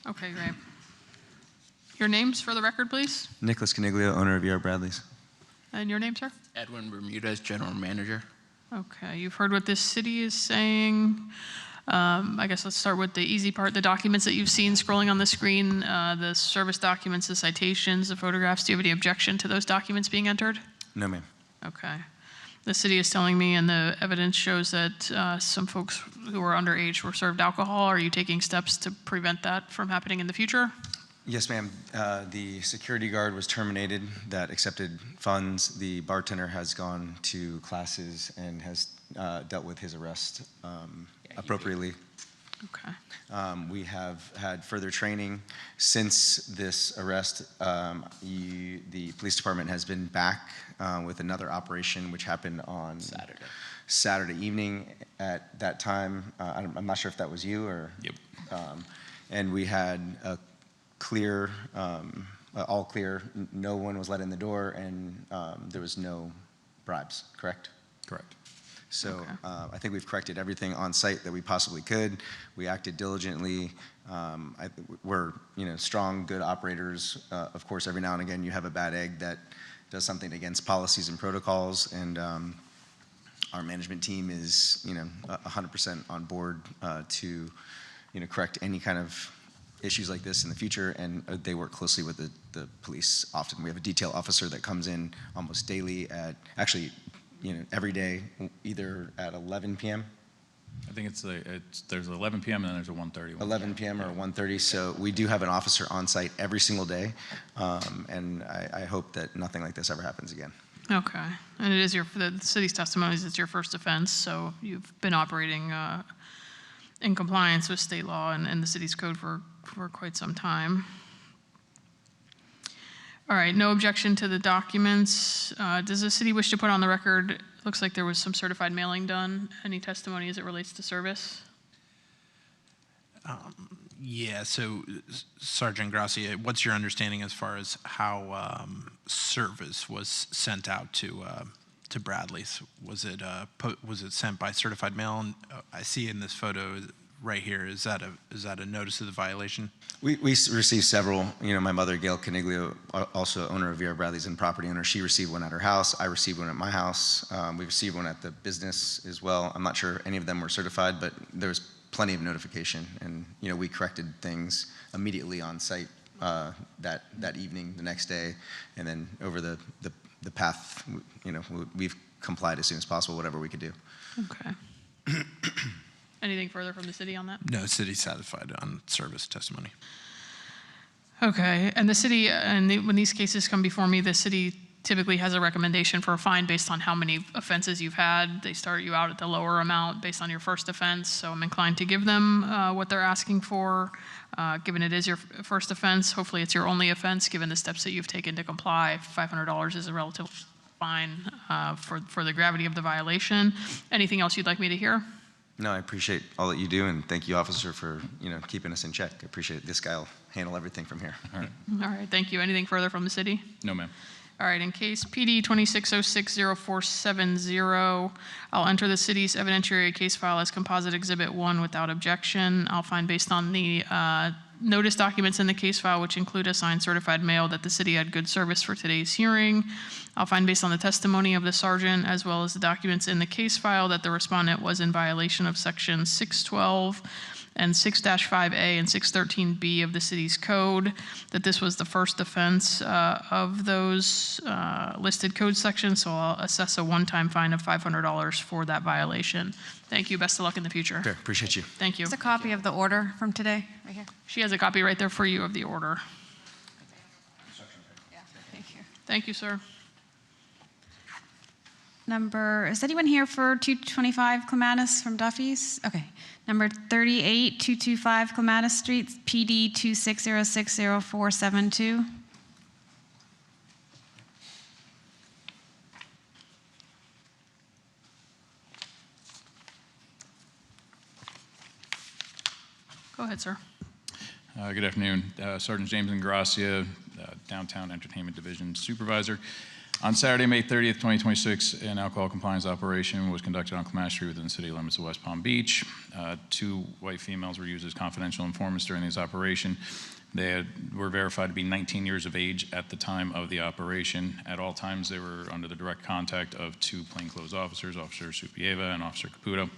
Okay, great. Your names for the record, please? Nicholas Caniglio, owner of ER Bradley's. And your name, sir? Edwin Bermudez, General Manager. Okay, you've heard what this city is saying. I guess let's start with the easy part, the documents that you've seen scrolling on the screen, the service documents, the citations, the photographs. Do you have any objection to those documents being entered? No, ma'am. Okay. The city is telling me, and the evidence shows that some folks who are underage were served alcohol. Are you taking steps to prevent that from happening in the future? Yes, ma'am. The security guard was terminated that accepted funds. The bartender has gone to classes and has dealt with his arrest appropriately. Okay. We have had further training since this arrest. The police department has been back with another operation which happened on Saturday evening. At that time, I'm not sure if that was you or. Yep. And we had clear, all clear, no one was let in the door, and there was no bribes, correct? Correct. So I think we've corrected everything on site that we possibly could. We acted diligently. We're, strong, good operators. Of course, every now and again, you have a bad egg that does something against policies and protocols, and our management team is, 100% on board to, correct any kind of issues like this in the future, and they work closely with the police often. We have a detail officer that comes in almost daily at, actually, every day, either at 11 p.m. I think there's 11 p.m. and then there's a 1:30. 11 p.m. or 1:30. So we do have an officer on site every single day, and I hope that nothing like this ever happens again. Okay. And it is the city's testimonies, it's your first offense, so you've been operating in compliance with state law and the city's code for quite some time. All right, no objection to the documents. Does the city wish to put on the record, it looks like there was some certified mailing done. Any testimony as it relates to service? Yeah, so Sergeant Gracia, what's your understanding as far as how service was sent out to Bradley's? Was it sent by certified mail? And I see in this photo right here, is that a notice of the violation? We received several. My mother, Gail Caniglio, also owner of VR Bradley's and property owner, she received one at her house. I received one at my house. We received one at the business as well. I'm not sure any of them were certified, but there was plenty of notification, and we corrected things immediately on site that evening, the next day, and then over the path, we've complied as soon as possible, whatever we could do. Okay. Anything further from the city on that? No, city satisfied on service testimony. Okay, and the city, when these cases come before me, the city typically has a recommendation for a fine based on how many offenses you've had. They start you out at the lower amount based on your first offense, so I'm inclined to give them what they're asking for. Given it is your first offense, hopefully it's your only offense, given the steps that you've taken to comply. $500 is a relative fine for the gravity of the violation. Anything else you'd like me to hear? No, I appreciate all that you do, and thank you, officer, for keeping us in check. I appreciate it. This guy will handle everything from here. All right. All right, thank you. Anything further from the city? No, ma'am. All right, in case PD 26060470, I'll enter the city's evidentiary case file as composite exhibit 1 without objection. I'll find based on the notice documents in the case file, which include a signed certified mail, that the city had good service for today's hearing. I'll find based on the testimony of the sergeant as well as the documents in the case file that the respondent was in violation of section 612 and 6-5A and 613B of the city's code, that this was the first offense of those listed code sections, so I'll assess a one-time fine of $500 for that violation. Thank you. Best of luck in the future. Sure, appreciate you. Thank you. There's a copy of the order from today, right here. She has a copy right there for you of the order. Yeah, thank you. Thank you, sir. Is anyone here for 225 Clematis from Duffy's? Okay. Number 38, 225 Clematis Street, PD 26060472. Go ahead, sir. Good afternoon. Sergeant James Ingracia, Downtown Entertainment Division Supervisor. On Saturday, May 30th, 2026, an alcohol compliance operation was conducted on Clematis Street within the city limits of West Palm Beach. 2 white females were used as confidential informants during this operation. They were verified to be 19 years of age at the time of the operation. At all times, they were under the direct contact of 2 plainclothes officers, Officer Supieva and Officer Caputo.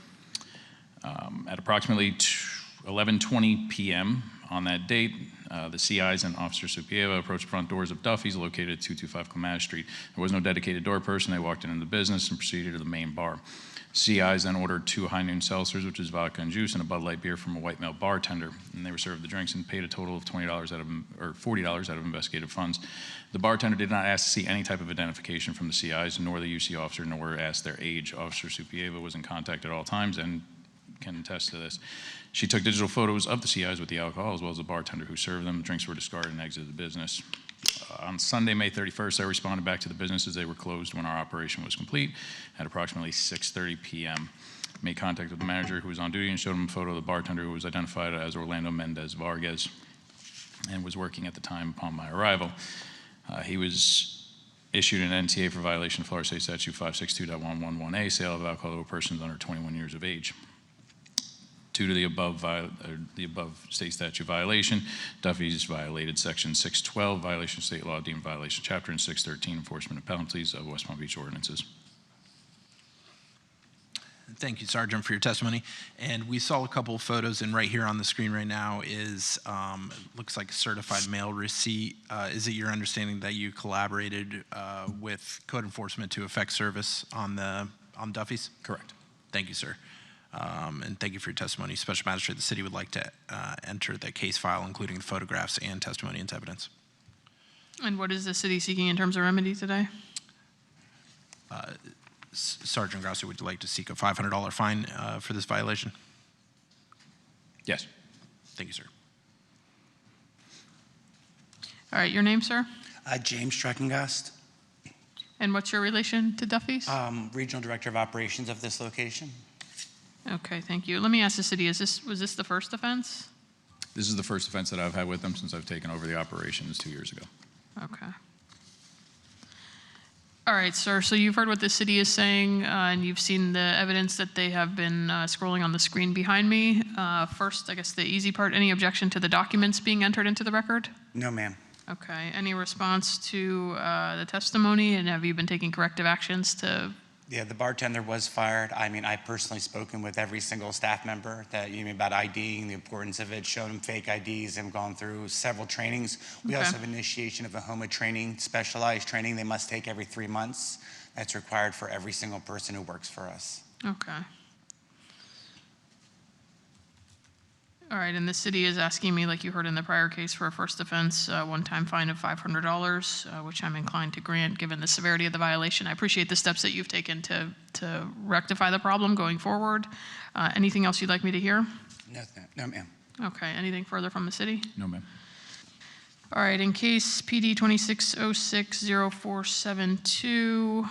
At approximately 11:20 p.m. on that date, the CIs and Officer Supieva approached the front doors of Duffy's located at 225 Clematis Street. There was no dedicated door person. They walked into the business and proceeded to the main bar. CIs then ordered 2 high noon seltzers, which is vodka and juice, and a Bud Light beer from a white male bartender. And they were served the drinks and paid a total of $40 out of investigative funds. The bartender did not ask to see any type of identification from the CIs, nor the UC officer, nor asked their age. Officer Supieva was in contact at all times and can attest to this. She took digital photos of the CIs with the alcohol as well as the bartender who served them. The drinks were discarded and exited the business. On Sunday, May 31st, I responded back to the business as they were closed when our operation was complete at approximately 6:30 p.m. Made contact with the manager who was on duty and showed him a photo of the bartender who was identified as Orlando Mendez Vargas. and was working at the time upon my arrival. He was issued an NTA for violation of Florida State Statute 562.111A, sale of alcohol to persons under 21 years of age. Due to the above state statute violation, Duffy's violated Section 612, violation of state law deemed violation of chapter, and 613, enforcement of penalties of West Palm Beach ordinances. Thank you, Sergeant, for your testimony. And we saw a couple of photos, and right here on the screen right now is, looks like a certified mail receipt. Is it your understanding that you collaborated with code enforcement to effect service on Duffy's? Correct. Thank you, sir. And thank you for your testimony. Special Magistrate, the city would like to enter the case file, including the photographs and testimony into evidence. And what is the city seeking in terms of remedy today? Sergeant Grassi, would you like to seek a $500 fine for this violation? Yes. Thank you, sir. All right, your name, sir? James Streckengast, And what's your relation to Duffy's? Regional Director of Operations of this location. Okay, thank you. Let me ask the city, was this the first offense? This is the first offense that I've had with them since I've taken over the operations 2 years ago. Okay. All right, sir, so you've heard what the city is saying, and you've seen the evidence that they have been scrolling on the screen behind me. First, I guess the easy part, any objection to the documents being entered into the record? No, ma'am. Okay, any response to the testimony, and have you been taking corrective actions to? Yeah, the bartender was fired. I mean, I personally spoken with every single staff member that you mean about IDing, the importance of it, showed them fake IDs, and gone through several trainings. We also have initiation of a HOMA training, specialized training they must take every 3 months. That's required for every single person who works for us. Okay. All right, and the city is asking me, like you heard in the prior case, for a first offense, one-time fine of $500, which I'm inclined to grant given the severity of the violation. I appreciate the steps that you've taken to rectify the problem going forward. Anything else you'd like me to hear? No, ma'am. Okay, anything further from the city? No, ma'am. All right, in case PD 26060472,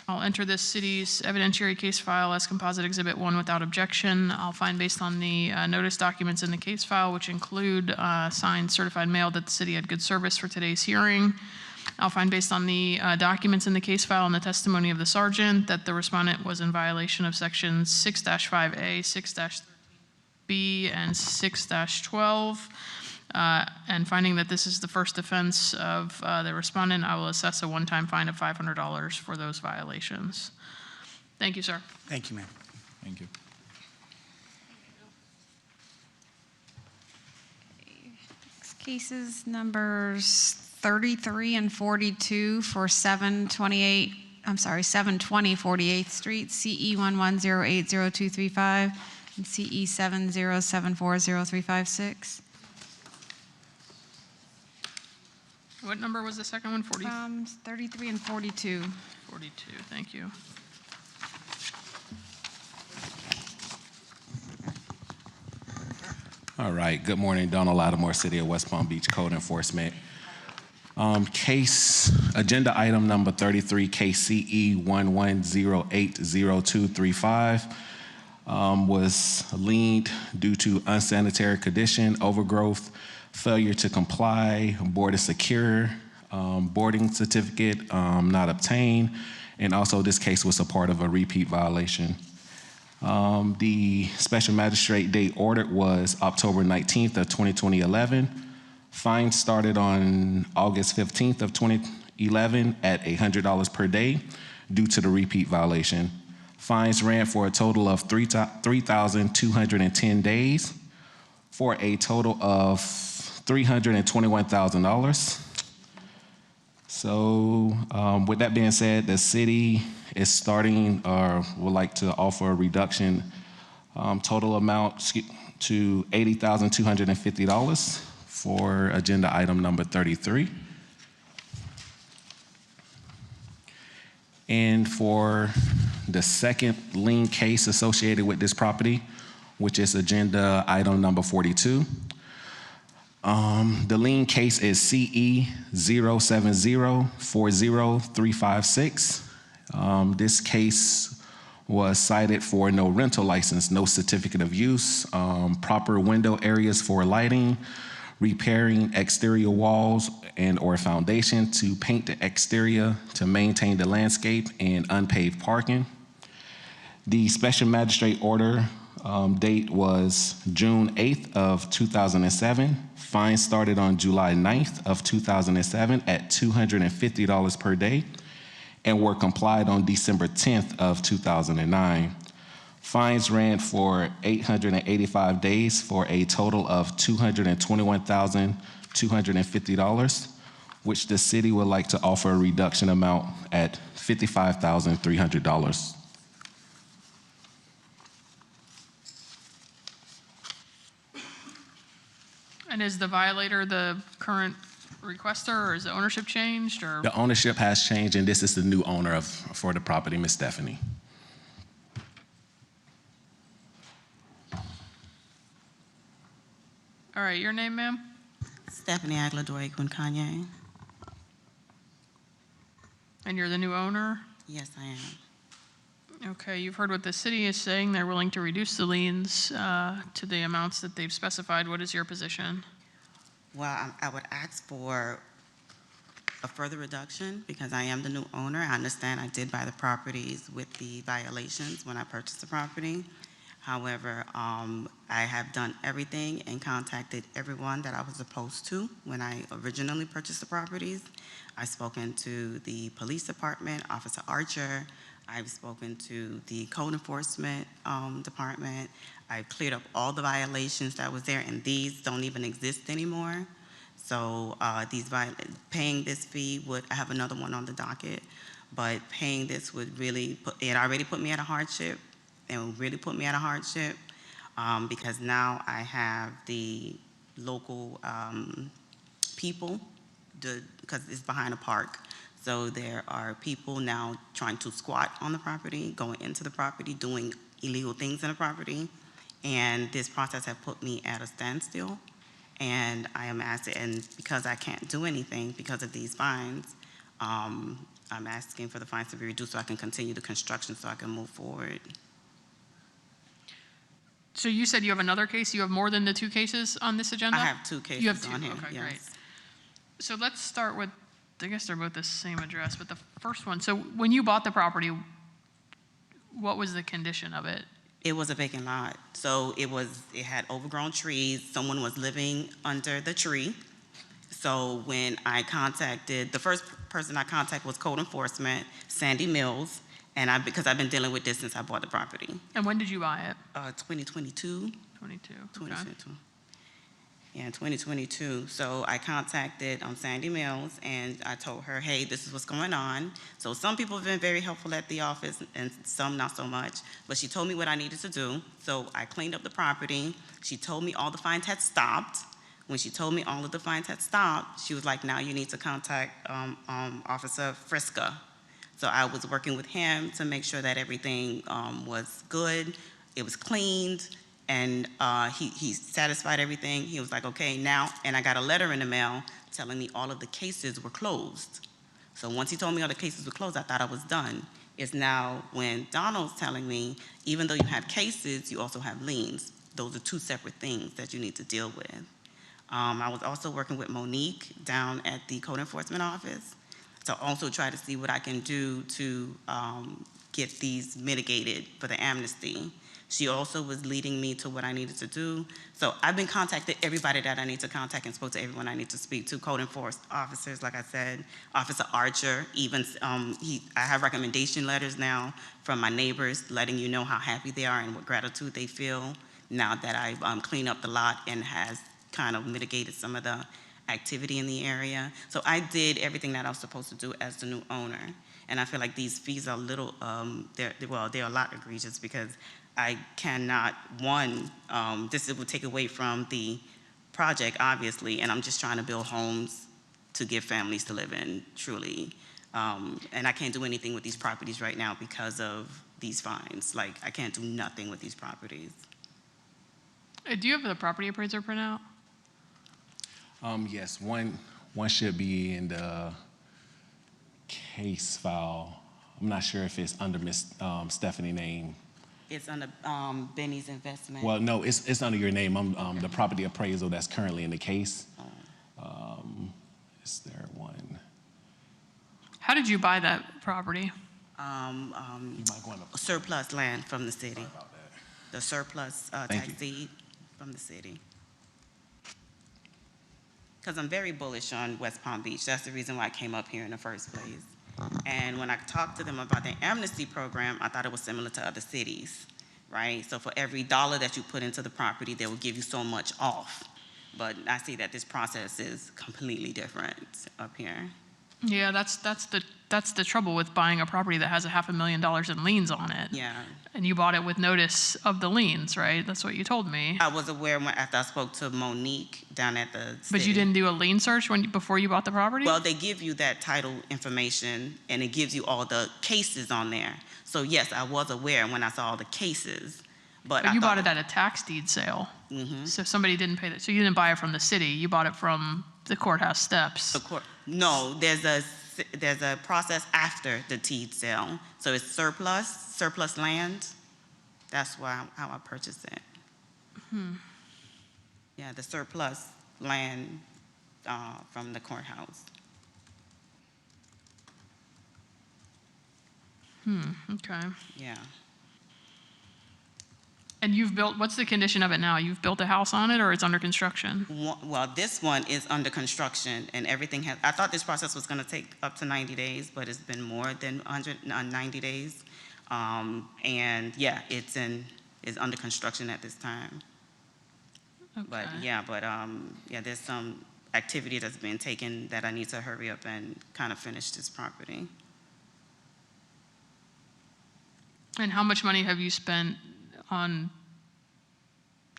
I'll enter this city's evidentiary case file as Composite Exhibit 1 without objection. I'll find based on the notice documents in the case file, which include signed certified mail, that the city had good service for today's hearing. I'll find based on the documents in the case file and the testimony of the sergeant that the respondent was in violation of sections 6-5A, 6-B, and 6-12. And finding that this is the first offense of the respondent, I will assess a one-time fine of $500 for those violations. Thank you, sir. Thank you, ma'am. Thank you. Cases numbers 33 and 42 for 720 48th Street, CE 11080235, and CE 70740356. What number was the second one? 33 and 42. 42, thank you. All right, good morning, Donald Lattimore, City of West Palm Beach Code Enforcement. Case, agenda item number 33, KCE 11080235, was leaned due to unsanitary condition, overgrowth, failure to comply, boarded secure, boarding certificate not obtained, and also this case was a part of a repeat violation. The special magistrate date ordered was October 19th of 2011. Fine started on August 15th of 2011 at $100 per day due to the repeat violation. Fines ran for a total of 3,210 days for a total of $321,000. So with that being said, the city is starting or would like to offer a reduction total amount to $80,250 for agenda item number 33. And for the second lien case associated with this property, which is agenda item number 42. The lien case is CE 070-40356. This case was cited for no rental license, no certificate of use, proper window areas for lighting, repairing exterior walls and or foundation, to paint the exterior, to maintain the landscape and unpaved parking. The special magistrate order date was June 8th of 2007. Fines started on July 9th of 2007 at $250 per day and were complied on December 10th of 2009. Fines ran for 885 days for a total of $221,250, which the city would like to offer a reduction amount at $55,300. And is the violator the current requester, or is the ownership changed, or? The ownership has changed, and this is the new owner for the property, Ms. Stephanie. All right, your name, ma'am? Stephanie Agladori Kanye. And you're the new owner? Yes, I am. Okay, you've heard what the city is saying. They're willing to reduce the liens to the amounts that they've specified. What is your position? Well, I would ask for a further reduction because I am the new owner. I understand I did buy the properties with the violations when I purchased the property. However, I have done everything and contacted everyone that I was supposed to when I originally purchased the properties. I've spoken to the police department, Officer Archer. I've spoken to the code enforcement department. I've cleared up all the violations that was there, and these don't even exist anymore. So paying this fee would, I have another one on the docket, but paying this would really it already put me at a hardship. It would really put me at a hardship because now I have the local people, because it's behind a park. So there are people now trying to squat on the property, going into the property, doing illegal things in the property. And this process has put me at a standstill. And I am asking, and because I can't do anything because of these fines, I'm asking for the fines to be reduced so I can continue the construction so I can move forward. So you said you have another case? You have more than the 2 cases on this agenda? I have 2 cases you have 2. on here, Okay, yes. great. So let's start with, I guess they're both the same address, but the first one. So when you bought the property, what was the condition of it? It was a vacant lot. So it had overgrown trees. Someone was living under the tree. So when I contacted, the first person I contacted was code enforcement, Sandy Mills, and because I've been dealing with this since I bought the property. And when did you buy it? 2022. 22. 2022. Yeah, 2022. So I contacted Sandy Mills, and I told her, hey, this is what's going on. So some people have been very helpful at the office, and some not so much. But she told me what I needed to do. So I cleaned up the property. She told me all the fines had stopped. When she told me all of the fines had stopped, she was like, now you need to contact Officer Friska. So I was working with him to make sure that everything was good. It was cleaned. And he satisfied everything. He was like, okay, now, and I got a letter in the mail telling me all of the cases were closed. So once he told me all the cases were closed, I thought I was done. It's now when Donald's telling me, even though you have cases, you also have liens. Those are 2 separate things that you need to deal with. I was also working with Monique down at the code enforcement office to also try to see what I can do to get these mitigated for the amnesty. She also was leading me to what I needed to do. So I've been contacting everybody that I need to contact and spoke to everyone I need to speak to. Code enforcement officers, like I said, Officer Archer, even I have recommendation letters now from my neighbors letting you know how happy they are and what gratitude they feel now that I've cleaned up the lot and has kind of mitigated some of the activity in the area. So I did everything that I was supposed to do as the new owner. And I feel like these fees are a little, they're a lot egregious because I cannot, this would take away from the project, obviously, and I'm just trying to build homes to give families to live in, truly. And I can't do anything with these properties right now because of these fines. Like, I can't do nothing with these properties. Do you have the property appraiser printout? Yes, one should be in the case file. I'm not sure if it's under Miss Stephanie's name. It's under Benny's investment. Well, no, it's under your name. I'm the property appraisal that's currently in the case. Is there one? How did you buy that property? Surplus land from the city. The surplus tax deed from the city. Because I'm very bullish on West Palm Beach. That's the reason why I came up here in the first place. And when I talked to them about the amnesty program, I thought it was similar to other cities, right? So for every dollar that you put into the property, they will give you so much off. But I see that this process is completely different up here. Yeah, that's the trouble with buying a property that has $500,000 in liens on it. Yeah. And you bought it with notice of the liens, right? That's what you told me. I was aware after I spoke to Monique down at the city. But you didn't do a lien search before you bought the property? Well, they give you that title information, and it gives you all the cases on there. So yes, I was aware when I saw all the cases. But you bought it at a tax deed sale. Mm-hmm. So somebody didn't pay that. So you didn't buy it from the city. You bought it from the courthouse steps. No, there's a process after the deed sale. So it's surplus land. That's how I purchased it. Yeah, the surplus land from the courthouse. Okay. Yeah. And what's the condition of it now? You've built a house on it, or it's under construction? Well, this one is under construction, and everything I thought this process was gonna take up to 90 days, but it's been more than 190 days. And yeah, it's under construction at this time. Okay. But yeah, there's some activity that's been taken that I need to hurry up and kind of finish this property. And how much money have you spent on,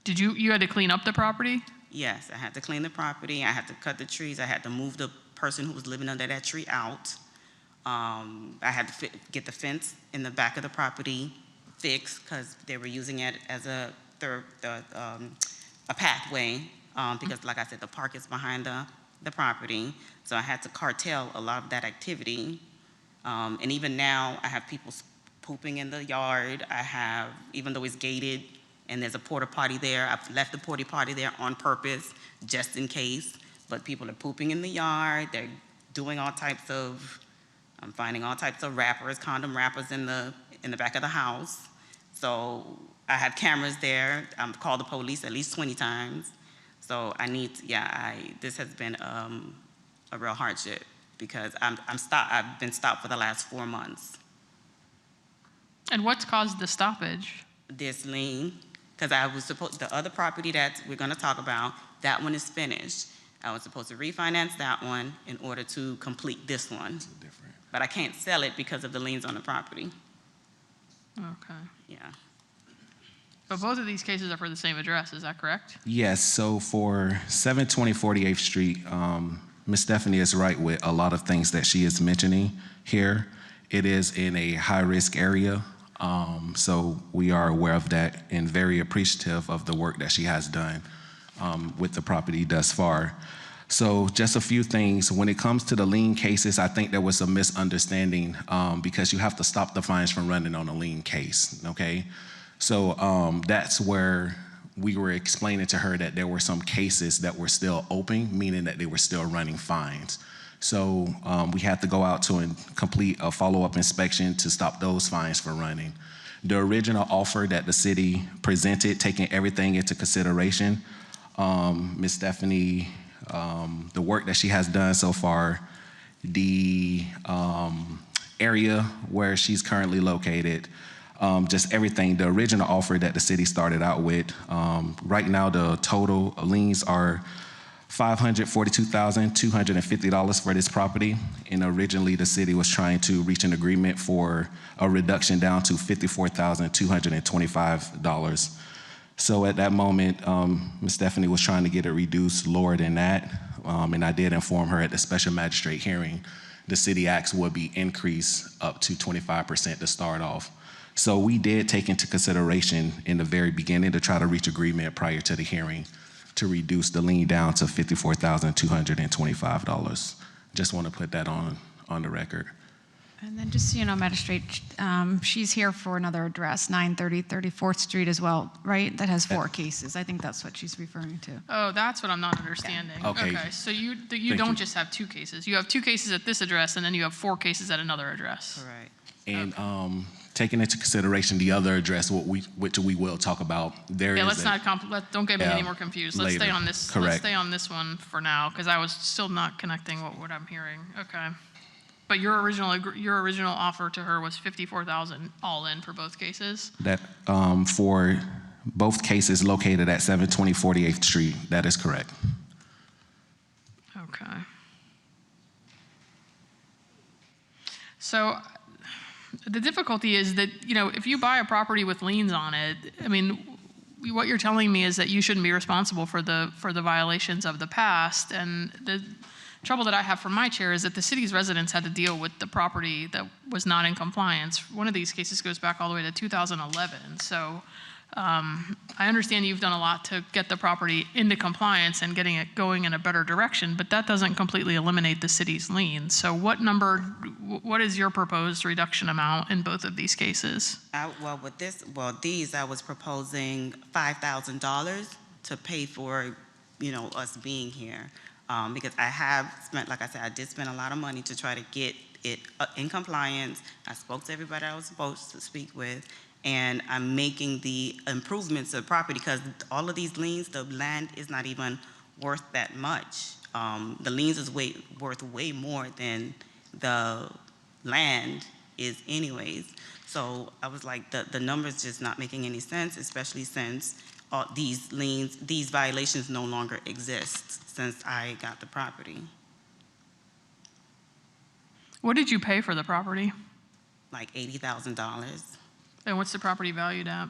you had to clean up the property? Yes, I had to clean the property, I had to cut the trees, I had to move the person who was living under that tree out. I had to get the fence in the back of the property fixed because they were using it as a pathway because, like I said, the park is behind the property. So I had to curtail a lot of that activity. And even now, I have people pooping in the yard. Even though it's gated and there's a porta potty there, I've left the porta potty there on purpose, just in case. But people are pooping in the yard. They're doing I'm finding all types of wrappers, condom wrappers in the back of the house. So I have cameras there. I've called the police at least 20 times. So this has been a real hardship because I've been stopped for the last 4 months. And what's caused the stoppage? This lien, because the other property that we're gonna talk about, that one is finished. I was supposed to refinance that one in order to complete this one. But I can't sell it because of the liens on the property. Okay. Yeah. But both of these cases are for the same address, is that correct? Yes, so for 720 48th Street, Ms. Stephanie is right with a lot of things that she is mentioning here. It is in a high-risk area, so we are aware of that and very appreciative of the work that she has done with the property thus far. So just a few things. When it comes to the lien cases, I think there was a misunderstanding because you have to stop the fines from running on a lien case, okay? So that's where we were explaining to her that there were some cases that were still open, meaning that they were still running fines. So we had to go out to complete a follow-up inspection to stop those fines from running. The original offer that the city presented, taking everything into consideration, Ms. Stephanie, the work that she has done so far, the area where she's currently located, just everything, the original offer that the city started out with. Right now, the total liens are $542,250 for this property. And originally, the city was trying to reach an agreement for a reduction down to $54,225. So at that moment, Ms. Stephanie was trying to get it reduced lower than that. And I did inform her at the special magistrate hearing, the city ask would be increased up to 25% to start off. So we did take into consideration in the very beginning to try to reach agreement prior to the hearing to reduce the lien down to $54,225. Just want to put that on the record. And then just so you know, Magistrate, she's here for another address, 930 34th Street as well, right? That has 4 cases. I think that's what she's referring to. Oh, that's what I'm not understanding. Okay. So you Thank don't you. just have 2 cases. You have 2 cases at this address, and then you have 4 cases at another address. Correct. And taking into consideration the other address, which we will talk about, there Yeah, is let's a- not don't get me Yeah, any more confused. Let's stay later. on this. Let's Correct. stay on this one for now, because I was still not connecting what I'm hearing. Okay. But your original offer to her was $54,000 all in for both cases. that for both cases located at 720 48th Street. That is correct. Okay. So the difficulty is that, if you buy a property with liens on it, I mean, what you're telling me is that you shouldn't be responsible for the violations of the past. And the trouble that I have from my chair is that the city's residents had to deal with the property that was not in compliance. One of these cases goes back all the way to 2011. So I understand you've done a lot to get the property into compliance and getting it going in a better direction, but that doesn't completely eliminate the city's lien. So what is your proposed reduction amount in both of these cases? These I was proposing $5,000 to pay for, us being here. Because I have spent, like I said, I did spend a lot of money to try to get it in compliance. I spoke to everybody I was supposed to speak with, and I'm making the improvements to the property because all of these liens, the land is not even worth that much. The liens is worth way more than the land is anyways. So I was like, the numbers just not making any sense, especially since these liens, these violations no longer exist since I got the property. What did you pay for the property? Like $80,000. And what's the property valued at?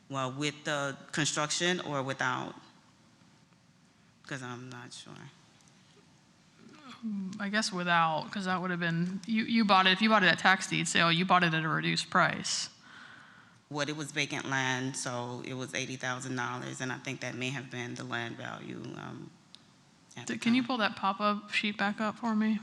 Well, with the construction or without? Because I'm not sure. I guess without, because that would have been, you bought it, if you bought it at tax deed sale, you bought it at a reduced price. What it was vacant land, so it was $80,000, and I think that may have been the land value. Can you pull that pop-up sheet back up for me?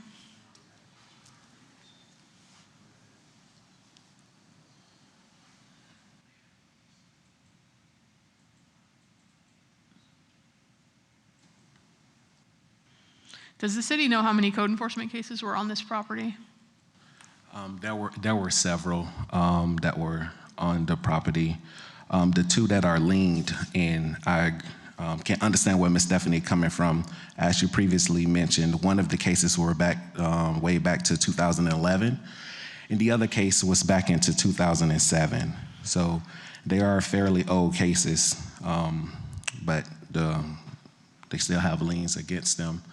Does the city know how many code enforcement cases were on this property? There were several that were on the property. The 2 that are liened, and I can understand where Ms. Stephanie coming from. As you previously mentioned, one of the cases were way back to 2011, and the other case was back into 2007. So they are fairly old cases, but they still have liens against them.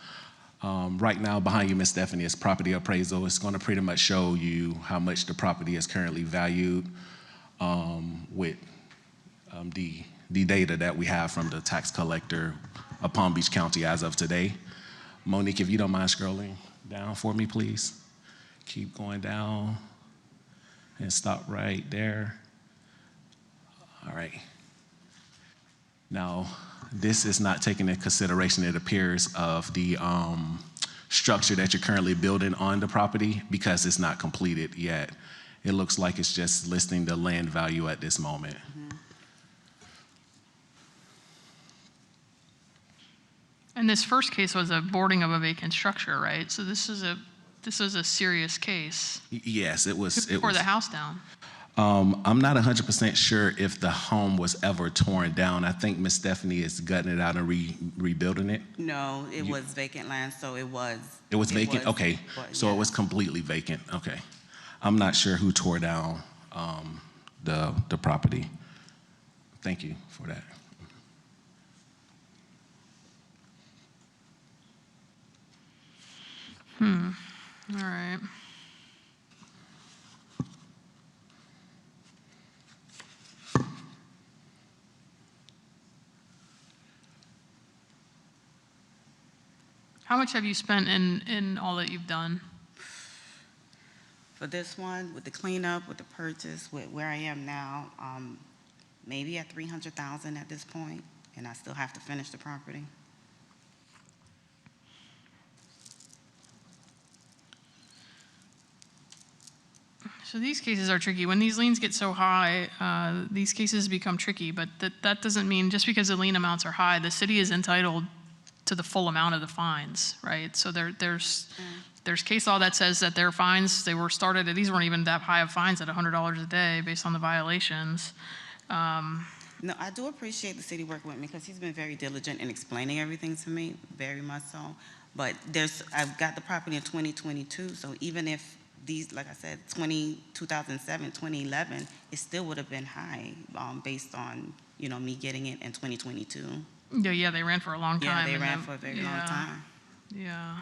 Right now, behind you, Ms. Stephanie, is property appraisal. It's going to pretty much show you how much the property is currently valued with the data that we have from the tax collector of Palm Beach County as of today. Monique, if you don't mind scrolling down for me, please. Keep going down and stop right there. All right. Now, this is not taking into consideration, it appears, of the structure that you're currently building on the property because it's not completed yet. It looks like it's just listing the land value at this moment. Mm-hmm. And this first case was a boarding of a vacant structure, right? So this is a serious case. Yes, it was. Tore the house down. I'm not 100% sure if the home was ever torn down. I think Ms. Stephanie is gutting it out and rebuilding it. No, it was vacant land, so it was. It was vacant? Okay, so it was completely vacant, okay. I'm not sure who tore down the property. Thank you for that. All right. How much have you spent in all that you've done? For this one, with the cleanup, with the purchase, with where I am now, maybe at $300,000 at this point, and I still have to finish the property. So these cases are tricky. When these liens get so high, these cases become tricky, but that doesn't mean just because the lien amounts are high, the city is entitled to the full amount of the fines, right? So there's case law that says that their fines, they were started, these weren't even that high of fines at $100 a day based on the violations. No, I do appreciate the city working with me because he's been very diligent in explaining everything to me, very much so. But I've got the property in 2022, so even if these, like I said, 2007, 2011, it still would have been high based on, me getting it in 2022. Yeah, they ran for a long time. Yeah, they ran for a very long time. Yeah.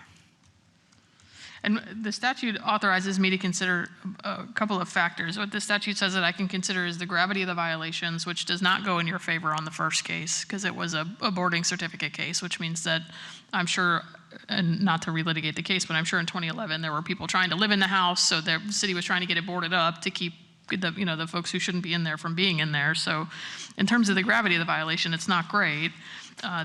And the statute authorizes me to consider a couple of factors. What the statute says that I can consider is the gravity of the violations, which does not go in your favor on the first case, because it was a boarding certificate case, which means that I'm sure, and not to relitigate the case, but I'm sure in 2011 there were people trying to live in the house, so the city was trying to get it boarded up to keep the folks who shouldn't be in there from being in there. So in terms of the gravity of the violation, it's not great.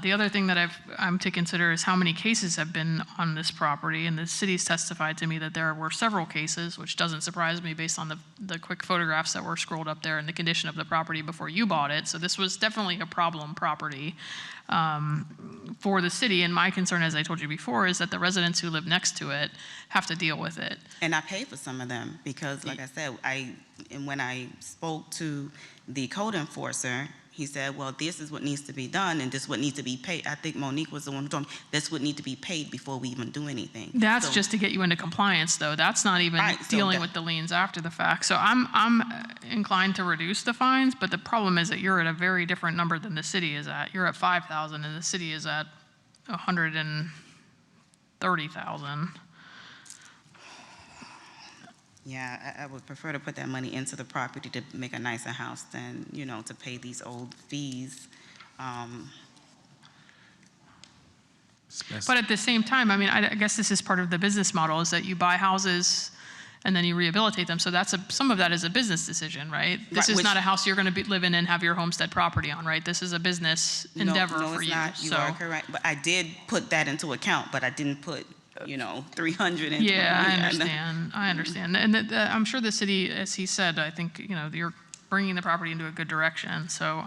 The other thing that I'm to consider is how many cases have been on this property, and the city's testified to me that there were several cases, which doesn't surprise me based on the quick photographs that were scrolled up there and the condition of the property before you bought it. So this was definitely a problem property for the city, and my concern, as I told you before, is that the residents who live next to it have to deal with it. And I paid for some of them because, like I said, when I spoke to the code enforcer, he said, well, this is what needs to be done, and this is what needs to be paid. I think Monique was the one who told me this would need to be paid before we even do anything. That's just to get you into compliance, though. That's not even dealing with the liens after the fact. So I'm inclined to reduce the fines, but the problem is that you're at a very different number than the city is at. You're at 5,000, and the city is at 130,000. Yeah, I would prefer to put that money into the property to make a nicer house than, to pay these old fees. But at the same time, I mean, I guess this is part of the business model, is that you buy houses and then you rehabilitate them. So some of that is a business decision, right? This is not a house you're going to live in and have your homestead property on, right? This is a business endeavor for you. No, it's not. You are correct. But I did put that into account, but I didn't put 300 and yeah, I understand. And I'm sure the city, as he said, I think, you're bringing the property into a good direction. So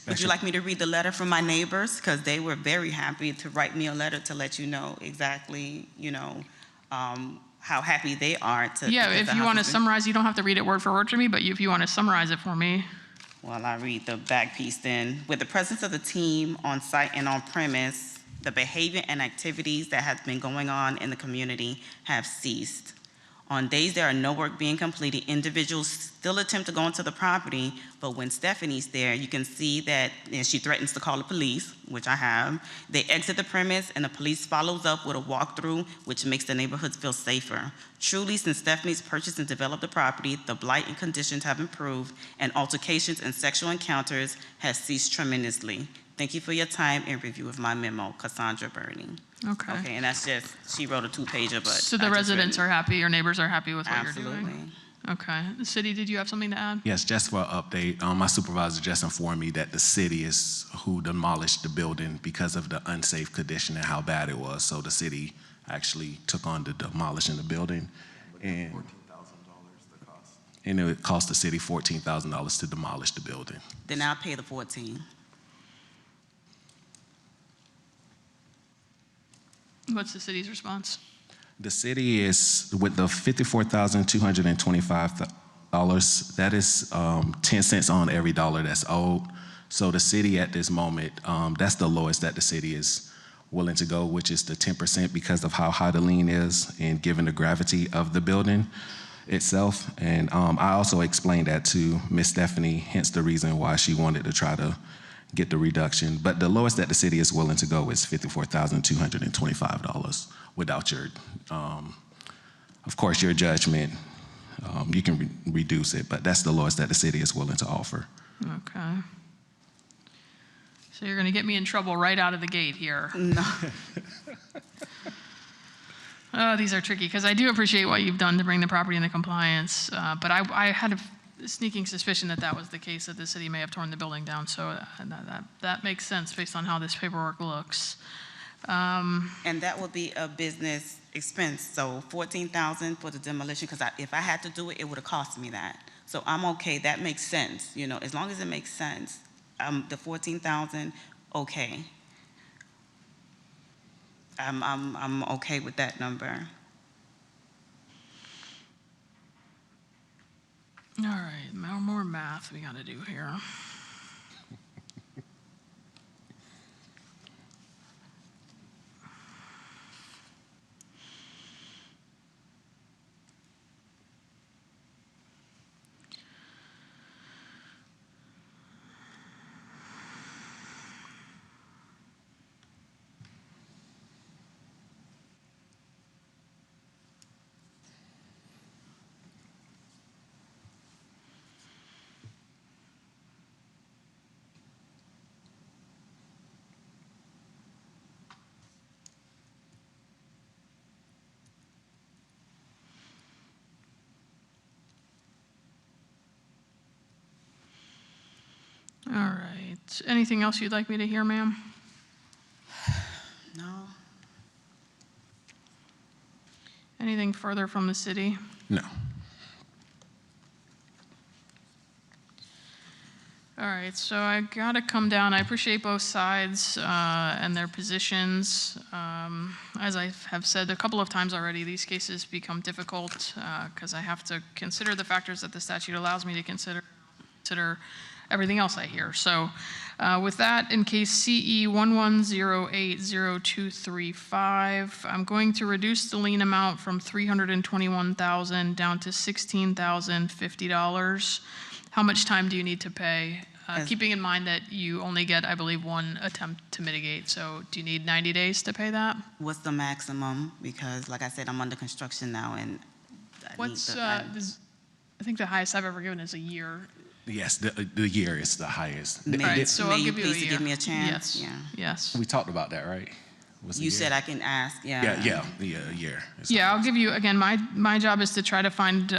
Would you like me to read the letter from my neighbors? Because they were very happy to write me a letter to let you know exactly, how happy they are to. Yeah, if you want to summarize, you don't have to read it word for word to me, but if you want to summarize it for me. Well, I'll read the back piece then. With the presence of the team on site and on premise, the behavior and activities that have been going on in the community have ceased. On days there are no work being completed, individuals still attempt to go into the property, but when Stephanie's there, you can see that, and she threatens to call the police, which I have. They exit the premise, and the police follows up with a walkthrough, which makes the neighborhoods feel safer. Truly, since Stephanie's purchased and developed the property, the blight and conditions have improved, and altercations and sexual encounters have ceased tremendously. Thank you for your time and review of my memo, Cassandra Burney. Okay. Okay, and that's just, she wrote a 2-pager, but. So the residents are happy, your neighbors are happy with what you're doing? Absolutely. Okay. The city, did you have something to add? Yes, just for an update, my supervisor just informed me that the city is who demolished the building because of the unsafe condition and how bad it was. So the city actually took on the demolishing the building. And $14,000 the cost. And it cost the city $14,000 to demolish the building. Then I'll pay the 14. What's the city's response? The city is, with the $54,225, that is 10 cents on every dollar that's owed. So the city at this moment, that's the lowest that the city is willing to go, which is the 10% because of how high the lien is and given the gravity of the building itself. And I also explained that to Ms. Stephanie, hence the reason why she wanted to try to get the reduction. But the lowest that the city is willing to go is $54,225 without your, of course, your judgment. You can reduce it, but that's the lowest that the city is willing to offer. Okay. So you're going to get me in trouble right out of the gate here. No. Oh, these are tricky, because I do appreciate what you've done to bring the property into compliance, but I had a sneaking suspicion that that was the case, that the city may have torn the building down, so that makes sense based on how this paperwork looks. And that would be a business expense, so $14,000 for the demolition, because if I had to do it, it would have cost me that. So I'm okay, that makes sense, you know, as long as it makes sense. The $14,000, okay. I'm okay with that number. All right, more math we gotta do here. All right. Anything else you'd like me to hear, ma'am? No? Anything further from the city? No. All right, so I gotta come down. I appreciate both sides and their positions. As I have said a couple of times already, these cases become difficult because I have to consider the factors that the statute allows me to consider everything else I hear. So with that, in case CE 11080235, I'm going to reduce the lien amount from $321,000 down to $16,050. How much time do you need to pay? Keeping in mind that you only get, I believe, one attempt to mitigate. So do you need 90 days to pay that? What's the maximum? Because like I said, I'm under construction now and I think the highest I've ever given is a year. Yes, the year is the highest. All right, so I'll give you a please year. give me a chance? Yes. Yeah. Yes. We talked about that, right? Was it a You year? said I can ask, yeah. Yeah, a year. Yeah, I'll give you, again, my job is to try to find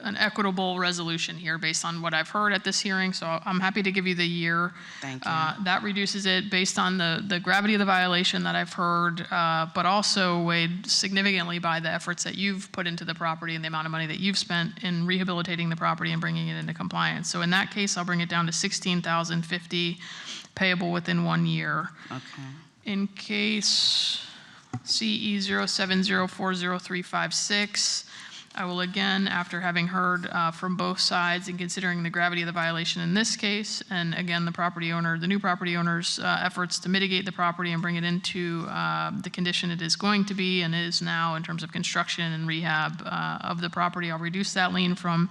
an equitable resolution here based on what I've heard at this hearing, so I'm happy to give you the year. Thank you. That reduces it based on the gravity of the violation that I've heard, but also weighed significantly by the efforts that you've put into the property and the amount of money that you've spent in rehabilitating the property and bringing it into compliance. So in that case, I'll bring it down to $16,050 payable within 1 year. Okay. In case CE 07040356, I will again, after having heard from both sides and considering the gravity of the violation in this case, and again, the new property owner's efforts to mitigate the property and bring it into the condition it is going to be and is now in terms of construction and rehab of the property, I'll reduce that lien from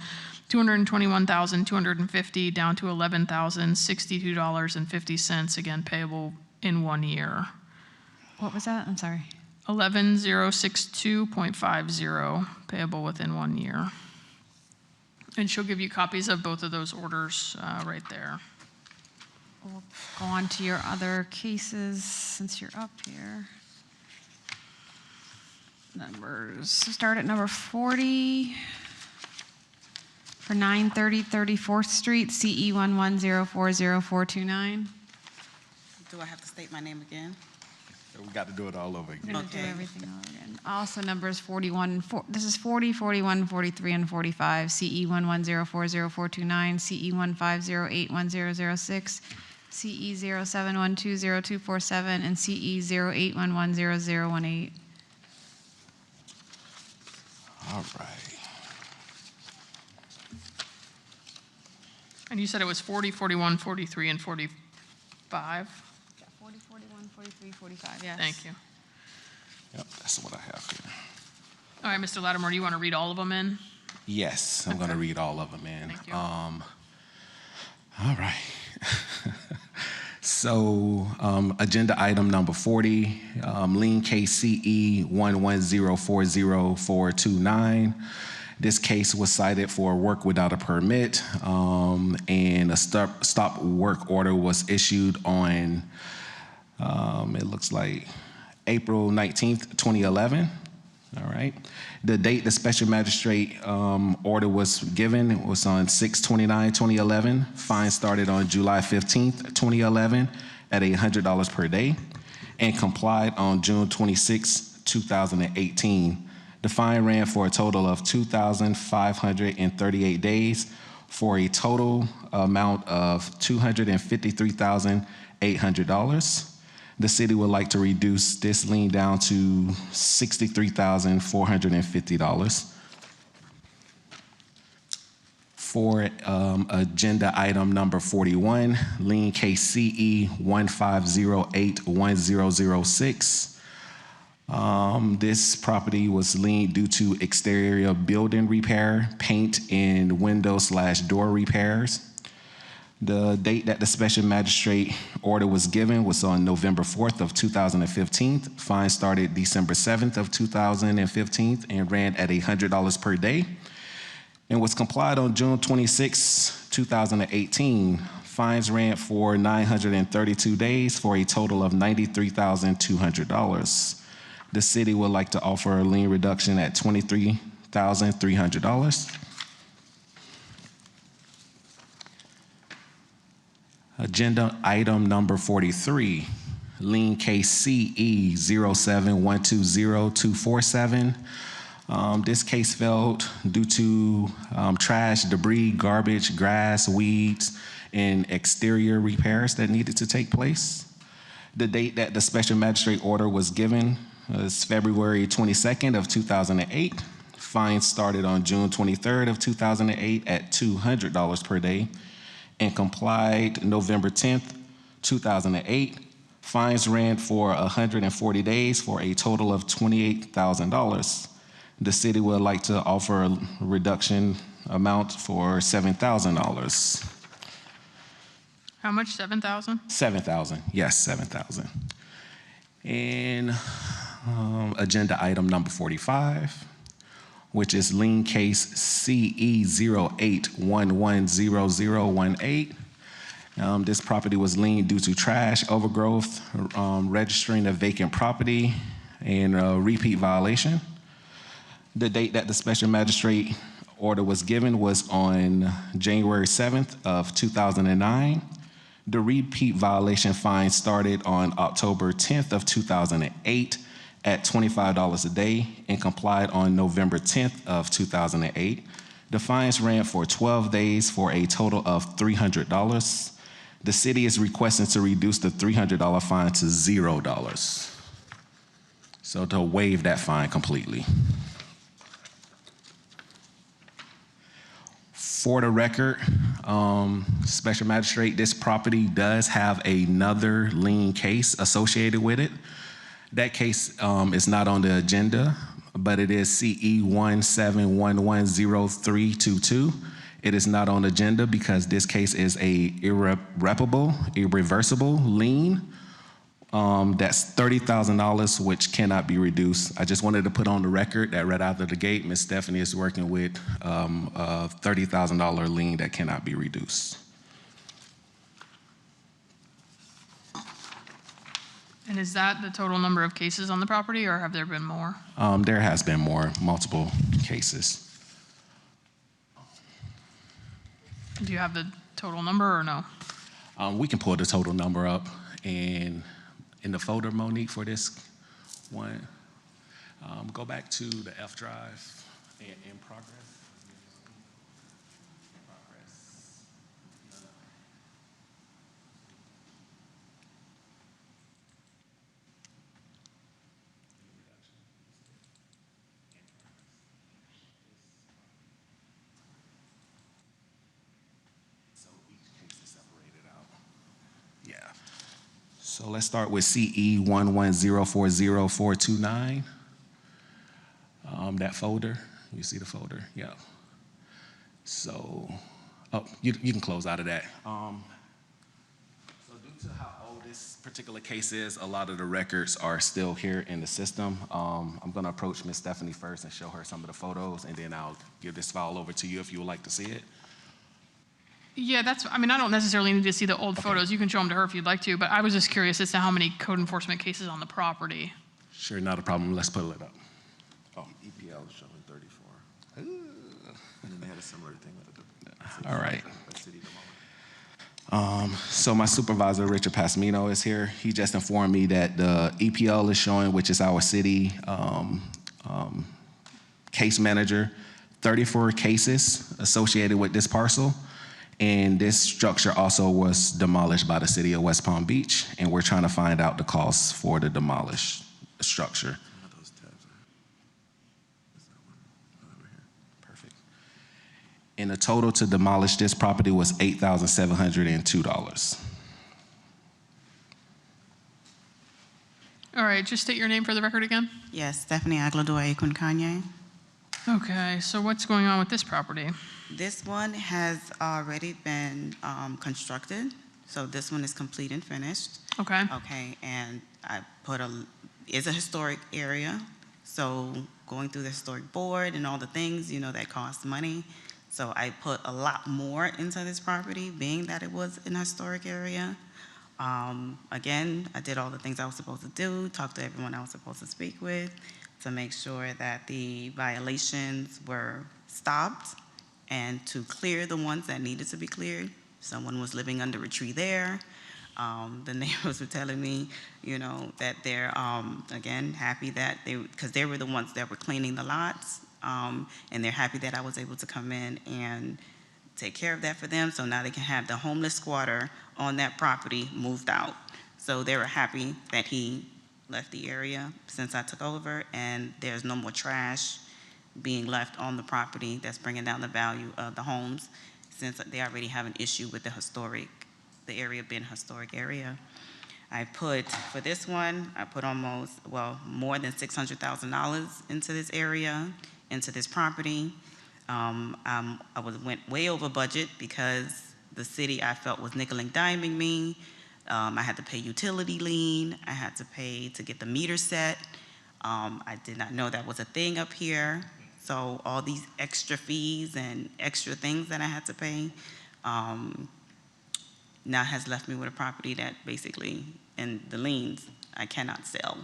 $221,250 down to $11,062.50, again, payable in 1 year. What was that? I'm sorry. 11062.50, payable within 1 year. And she'll give you copies of both of those orders right there. We'll go on to your other cases since you're up here. Numbers, start at number 40 for 930 34th Street, CE 11040429. Do I have to state my name again? We got to do it all over again. We're going to do everything over again. Also numbers 41, this is 40, 41, 43, and 45, CE 11040429, CE 15081006, CE 07120247, and CE 08110018. All right. And you said it was 40, 41, 43, and 45? 40, 41, 43, 45, yes. Thank you. Yep, that's what I have here. All right, Mr. Lattimore, do you want to read all of them in? Yes, I'm going to read all of them in. Thank you. All right. So, agenda item number 40, lien case CE 11040429. This case was cited for work without a permit, and a stop work order was issued on, it looks like April 19th, 2011. All right. The date the special magistrate order was given was on 6/29/2011. Fine started on July 15th, 2011 at $100 per day. and complied on June 26, 2018. The fine ran for a total of 2,538 days for a total amount of $253,800. The city would like to reduce this lien down to $63,450. For agenda item number 41, lien case CE 15081006. This property was liened due to exterior building repair, paint, and window/door repairs. The date that the special magistrate order was given was on November 4th of 2015. Fine started December 7th of 2015 and ran at $100 per day, and was complied on June 26, 2018. Fines ran for 932 days for a total of $93,200. The city would like to offer a lien reduction at $23,300. Agenda item number 43, lien case CE 07120247. This case failed due to trash, debris, garbage, grass, weeds, and exterior repairs that needed to take place. The date that the special magistrate order was given was February 22nd of 2008. Fines started on June 23rd of 2008 at $200 per day, and complied November 10th, 2008. Fines ran for 140 days for a total of $28,000. The city would like to offer a reduction amount for $7,000. How much, 7,000? 7,000, yes, 7,000. And agenda item number 45, which is lien case CE 08110018. This property was liened due to trash, overgrowth, registering a vacant property, and a repeat violation. The date that the special magistrate order was given was on January 7th of 2009. The repeat violation fine started on October 10th of 2008 at $25 a day and complied on November 10th of 2008. The fines ran for 12 days for a total of $300. The city is requesting to reduce the $300 fine to $0. So to waive that fine completely. For the record, Special Magistrate, this property does have another lien case associated with it. That case is not on the agenda, but it is CE 17110322. It is not on the agenda because this case is a irreversible lien. That's $30,000, which cannot be reduced. I just wanted to put on the record that right out of the gate, Ms. Stephanie is working with a $30,000 lien that cannot be reduced. And is that the total number of cases on the property, or have there been more? There has been more, multiple cases. Do you have the total number or no? We can pull the total number up, and in the folder, Monique, for this one, go back to the F drive in progress. So let's start with CE 11040429. That folder, you see the folder? Yeah. So, you can close out of that. So due to how old this particular case is, a lot of the records are still here in the system. I'm gonna approach Ms. Stephanie first and show her some of the photos, and then I'll give this file over to you if you would like to see it. Yeah, I don't necessarily need to see the old photos. You can show them to her if you'd like to, but I was just curious as to how many code enforcement cases on the property. Sure, not a problem. Let's pull it up. EPL is showing 34. And then they had a similar thing with the All right. So my supervisor, Richard Pasmino, is here. He just informed me that the EPL is showing, which is our city case manager, 34 cases associated with this parcel. And this structure also was demolished by the city of West Palm Beach, and we're trying to find out the costs for the demolished structure. Perfect. And the total to demolish this property was $8,702. All right, just state your name for the record again. Yes, Stephanie Agladoye Kunkanye. Okay, so what's going on with this property? This one has already been constructed, so this one is complete and finished. Okay. Okay, and I put it's a historic area, so going through the historic board and all the things, that cost money. So I put a lot more into this property, being that it was in a historic area. Again, I did all the things I was supposed to do, talked to everyone I was supposed to speak with to make sure that the violations were stopped and to clear the ones that needed to be cleared. Someone was living under a tree there. The neighbors were telling me, that they're, again, happy that because they were the ones that were cleaning the lots, and they're happy that I was able to come in and take care of that for them, so now they can have the homeless squatter on that property moved out. So they were happy that he left the area since I took over, and there's no more trash being left on the property that's bringing down the value of the homes, since they already have an issue with the area being a historic area. For this one, I put more than $600,000 into this area, into this property. Went way over budget because the city, I felt, was nickel and diming me. I had to pay utility lien. I had to pay to get the meter set. I did not know that was a thing up here. So all these extra fees and extra things that I had to pay now has left me with a property that basically, and the liens, I cannot sell.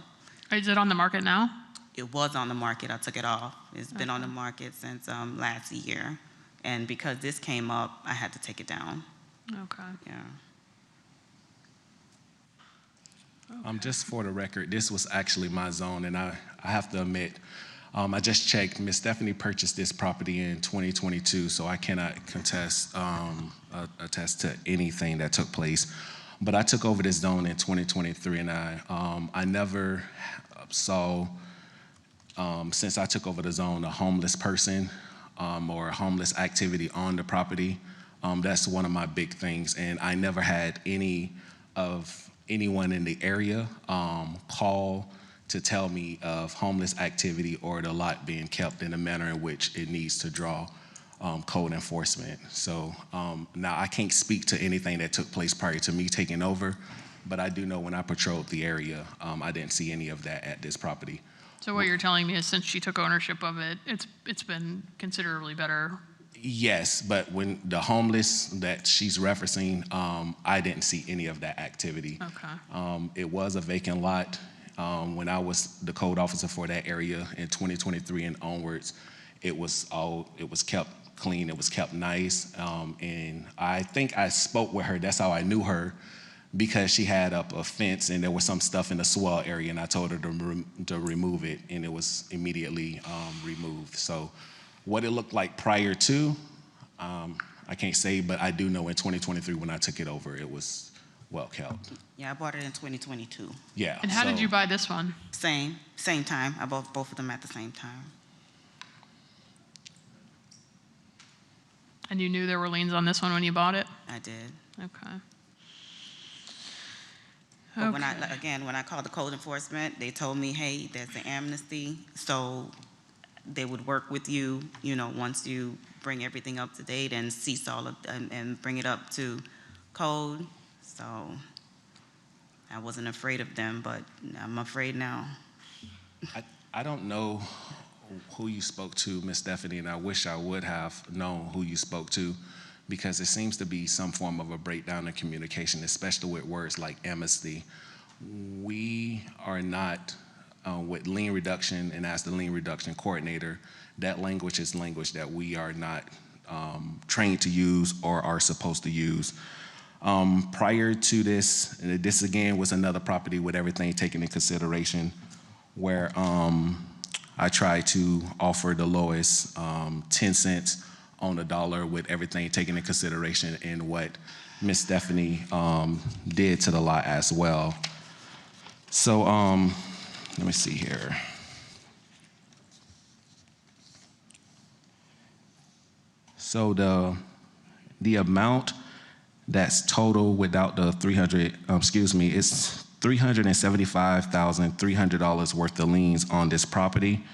Is it on the market now? It was on the market. I took it off. It's been on the market since last year. And because this came up, I had to take it down. Okay. Yeah. Just for the record, this was actually my zone, and I have to admit, I just checked. Ms. Stephanie purchased this property in 2022, so I cannot attest to anything that took place. But I took over this zone in 2023, and I never saw, since I took over the zone, a homeless person or a homeless activity on the property. That's one of my big things, and I never had anyone in the area call to tell me of homeless activity or the lot being kept in a manner in which it needs to draw code enforcement. So now I can't speak to anything that took place prior to me taking over, but I do know when I patrolled the area, I didn't see any of that at this property. So what you're telling me is since she took ownership of it, it's been considerably better. Yes, but when the homeless that she's referencing, I didn't see any of that activity. Okay. It was a vacant lot. When I was the code officer for that area in 2023 and onwards, it was kept clean, it was kept nice. And I think I spoke with her, that's how I knew her, because she had up a fence and there was some stuff in the swell area, and I told her to remove it, and it was immediately removed. So what it looked like prior to, I can't say, but I do know in 2023 when I took it over, it was well kept. Yeah, I bought it in 2022. Yeah. And how did you buy this one? Same time. I bought both of them at the same time. And you knew there were liens on this one when you bought it? I did. Okay. But when I called the code enforcement, they told me, hey, there's an amnesty, so they would work with you, once you bring everything up to date and cease all of and bring it up to code. So I wasn't afraid of them, but I'm afraid now. I don't know who you spoke to, Ms. Stephanie, and I wish I would have known who you spoke to, because it seems to be some form of a breakdown in communication, especially with words like amnesty. We are not, with lien reduction, and as the lien reduction coordinator, that language is language that we are not trained to use or are supposed to use. Prior to this, this again was another property with everything taken in consideration, where I tried to offer the lowest 10 cents on the dollar with everything taken in consideration, and what Miss Stephanie did to the lot as well. So let me see here. So the amount that's total without the it's $375,300 worth of liens on this property.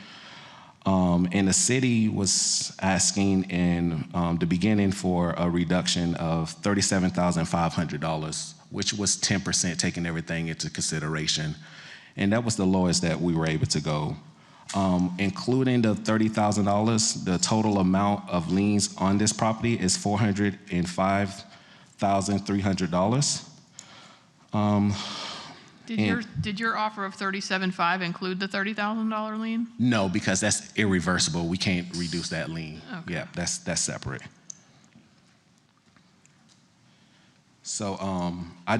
And the city was asking in the beginning for a reduction of $37,500, which was 10% taking everything into consideration. And that was the lowest that we were able to go. Including the $30,000, the total amount of liens on this property is $405,300. Did your offer of $37,500 include the $30,000 lien? No, because that's irreversible. We can't reduce that lien. Okay. Yeah, that's separate. So I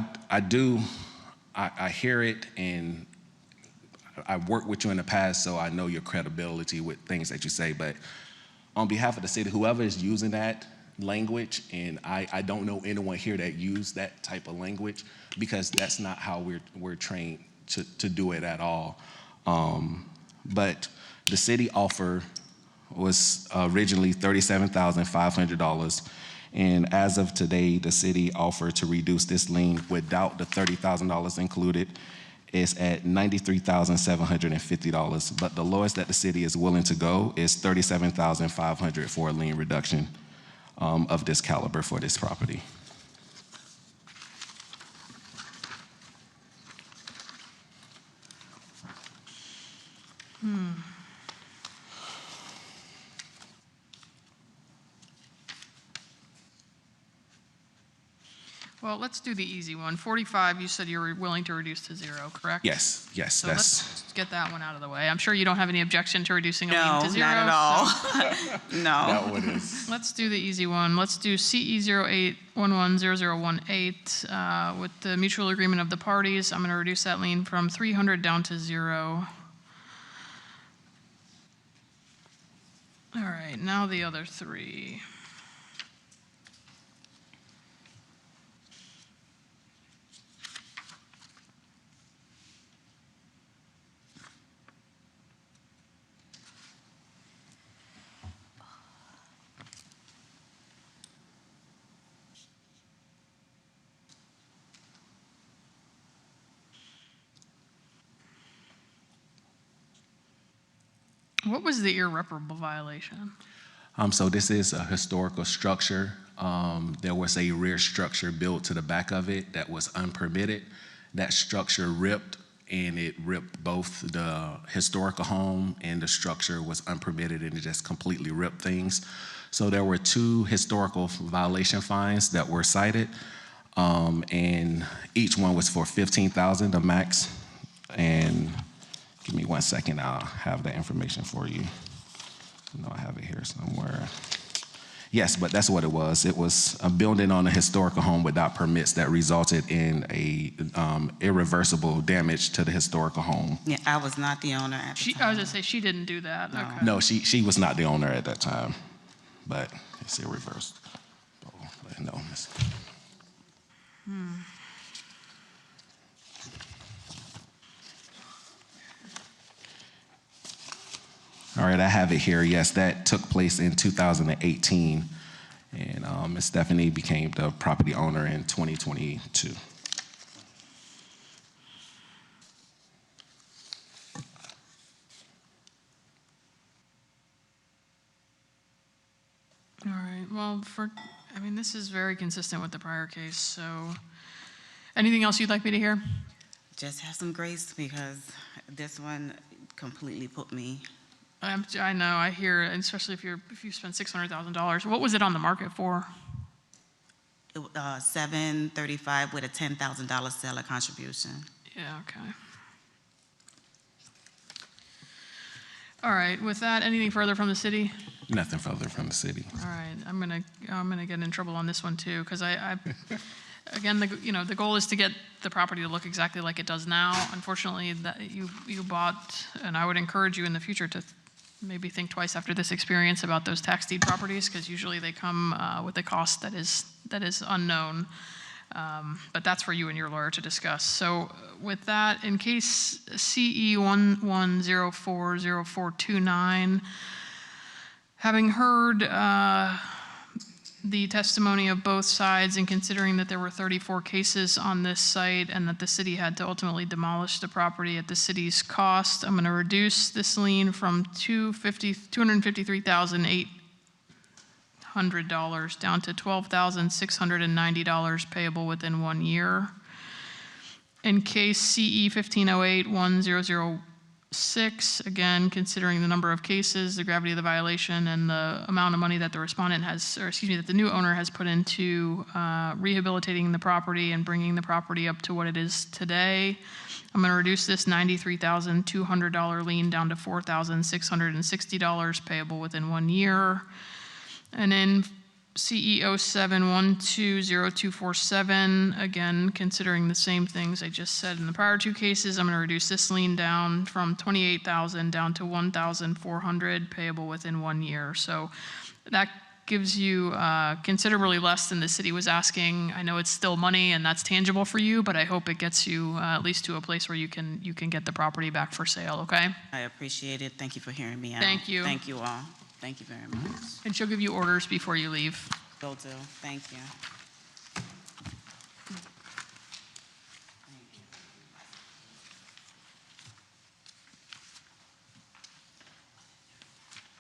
hear it, and I've worked with you in the past, so I know your credibility with things that you say. But on behalf of the city, whoever is using that language, and I don't know anyone here that used that type of language, because that's not how we're trained to do it at all. But the city offer was originally $37,500, and as of today, the city offered to reduce this lien without the $30,000 included is at $93,750, but the lowest that the city is willing to go is $37,500 for a lien reduction of this caliber for this property. Well, let's do the easy one. 45, you said you were willing to reduce to 0, correct? Yes, So that's. let's get that one out of the way. I'm sure you don't have any objection to reducing a lien No, to 0. not at all. No. That one is. Let's do the easy one. Let's do CE08110018 with the mutual agreement of the parties. I'm going to reduce that lien from 300 down to 0. All right, now the other three. What was the irreparable violation? So this is a historical structure. There was a rear structure built to the back of it that was unpermitted. That structure ripped, and it ripped both the historical home, and the structure was unpermitted, and it just completely ripped things. So there were 2 historical violation fines that were cited, and each one was for $15,000, the max. And give me 1 second, I'll have that information for you. I know I have it here somewhere. Yes, but that's what it was. It was a building on a historical home without permits that resulted in a irreversible damage to the historical home. Yeah, I was not the owner at the time. I was going to say, she didn't do that. No. Okay. No, she was not the owner at that time, but it's irreversible. No. All right, I have it here. Yes, that took place in 2018, and Ms. Stephanie became the property owner in 2022. All right, well, this is very consistent with the prior case, so anything else you'd like me to hear? Just have some grace, because this one completely put me. I know, I hear, and especially if you spend $600,000. What was it on the market for? $735 with a $10,000 seller contribution. Yeah, okay. All right, with that, anything further from the city? Nothing further from the city. All right, I'm gonna get in trouble on this one too, because again, the goal is to get the property to look exactly like it does now. Unfortunately, that you bought, and I would encourage you in the future to maybe think twice after this experience about those tax deed properties, because usually they come with a cost that is unknown. But that's for you and your lawyer to discuss. So with that, in case CE 11040429, having heard the testimony of both sides and considering that there were 34 cases on this site and that the city had to ultimately demolish the property at the city's cost, I'm going to reduce this lien from $253,800 down to $12,690 payable within 1 year. In case CE 1508-1006, again, considering the number of cases, the gravity of the violation, and the amount of money that the respondent has, or excuse me, that the new owner has put into rehabilitating the property and bringing the property up to what it is today, I'm going to reduce this $93,200 lien down to $4,660 payable within 1 year. And then CE 07120247, again, considering the same things I just said in the prior two cases, I'm going to reduce this lien down from $28,000 down to $1,400 payable within 1 year. So that gives you considerably less than the city was asking. I know it's still money and that's tangible for you, but I hope it gets you at least to a place where you can get the property back for sale, okay? I appreciate it. Thank you for hearing me out. Thank you. Thank you all. Thank you very much. And she'll give you orders before you leave. Will do. Thank you.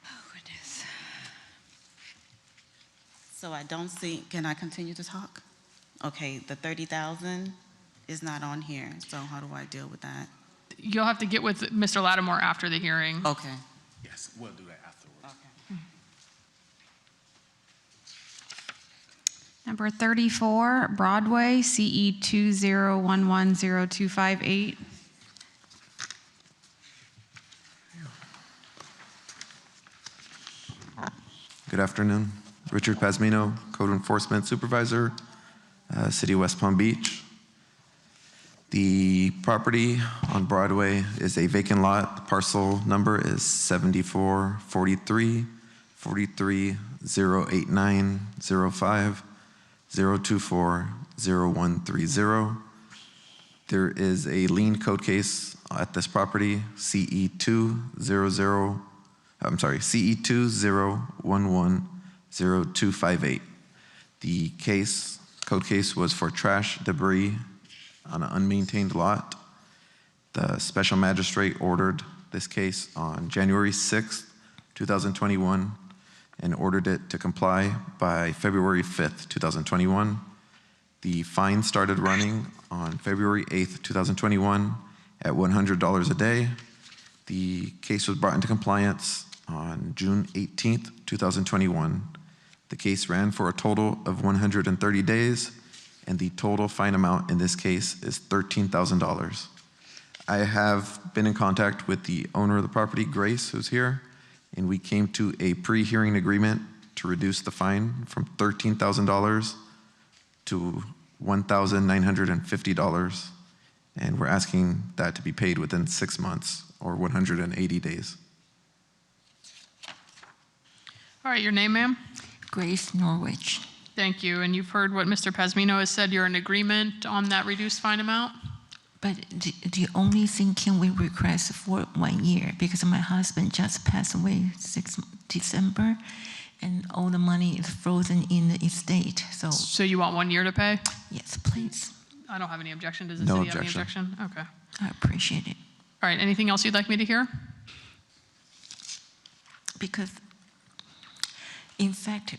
Oh, goodness. So I don't see, can I continue to talk? Okay, the 30,000 is not on here, so how do I deal with that? You'll have to get with Mr. Lattimore after the hearing. Okay. Yes, we'll do that afterwards. Okay. Number 34, Broadway, CE 20110258. Good afternoon. Richard Pasmino, Code Enforcement Supervisor, City of West Palm Beach. The property on Broadway is a vacant lot. The parcel number is 7443 4308905 024 0130. There is a lien code case at this property, CE 20110258. The code case was for trash debris on an unmaintained lot. The special magistrate ordered this case on January 6th, 2021, and ordered it to comply by February 5th, 2021. The fine started running on February 8th, 2021 at $100 a day. The case was brought into compliance on June 18th, 2021. The case ran for a total of 130 days, and the total fine amount in this case is $13,000. I have been in contact with the owner of the property, Grace, who's here, and we came to a pre-hearing agreement to reduce the fine from $13,000 to $1,950, and we're asking that to be paid within 6 months or 180 days. All right, your name, ma'am? Grace Norwich. Thank you. And you've heard what Mr. Pasmino has said. You're in agreement on that reduced fine amount? But the only thing can we request for 1 year, because my husband just passed away December, and all the money is frozen in the estate. So you want 1 year to pay? Yes, please. I don't have any objection. Does the No city have any objection. objection? Okay. I appreciate it. All right, anything else you'd like me to hear? Because, in fact,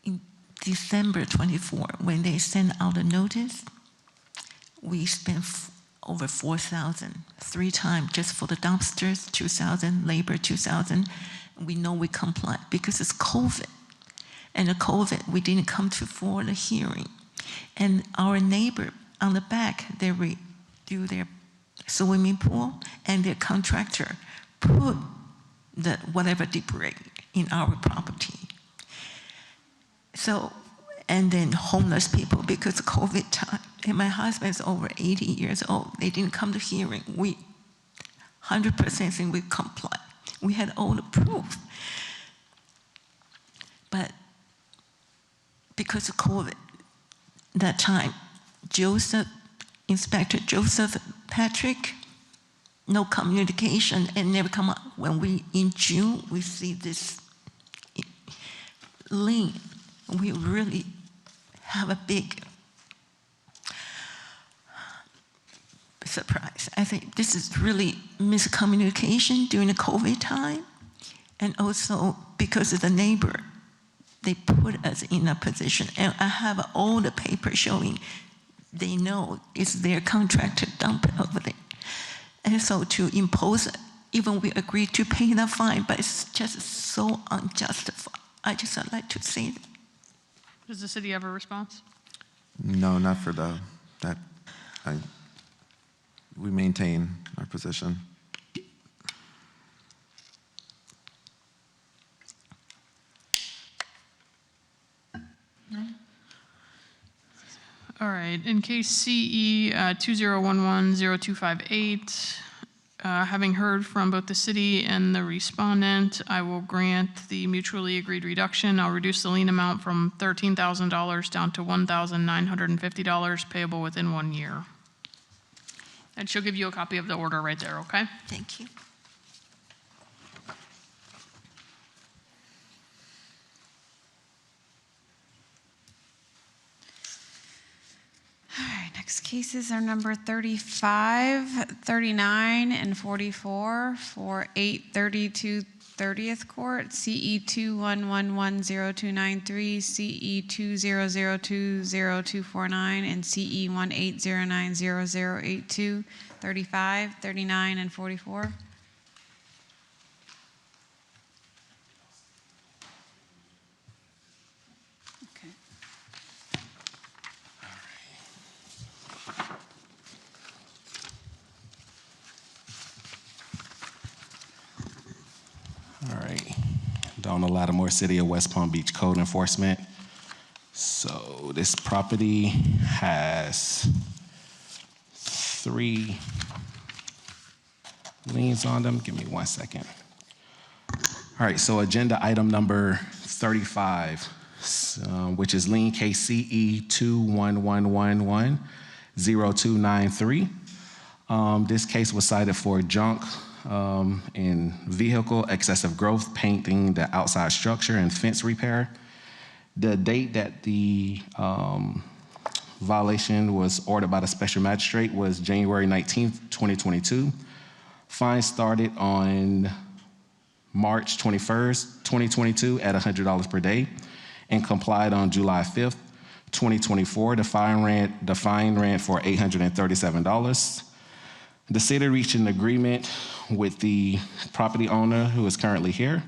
in December 24, when they sent out a notice, we spent over $4,000, 3 times just for the dumpsters, $2,000, labor, $2,000. We know we comply because it's COVID. And the COVID, we didn't come to for the hearing. And our neighbor on the back, they do their swimming pool, and their contractor put the whatever debris in our property. So and then homeless people because of COVID time. And my husband's over 80 years old. They didn't come to hearing. We 100% think we comply. We had all the proof. But because of COVID, that time, Inspector Joseph Patrick, no communication and never come up. When in June, we see this lien, we really have a big surprise. I think this is really miscommunication during the COVID time. And also because of the neighbor, they put us in a position. And I have all the papers showing they know it's their contractor dump over there. And so to impose, even we agreed to pay the fine, but it's just so unjustified. I just would like to say that. Does the city have a response? No, not for that. We maintain our position. All right, in case CE 2011-0258, having heard from both the city and the respondent, I will grant the mutually agreed reduction. I'll reduce the lien amount from $13,000 down to $1,950 payable within 1 year. And she'll give you a copy of the order right there, okay? Thank you. All right, next cases are number 35, 39, and 44 for 832 30th Court, CE 21110293, CE 20020249, and CE 18090082, 35, 39, and 44. All right. Donna Lattimore, City of West Palm Beach Code Enforcement. So this property has 3 liens on them. Give me 1 second. All right, so agenda item number 35, which is lien case CE 211110293. This case was cited for junk in vehicle, excessive growth, painting the outside structure, and fence repair. The date that the violation was ordered by the special magistrate was January 19th, 2022. Fine started on March 21st, 2022 at $100 per day and complied on July 5th, 2024. The fine ran for $837. The city reached an agreement with the property owner, who is currently here,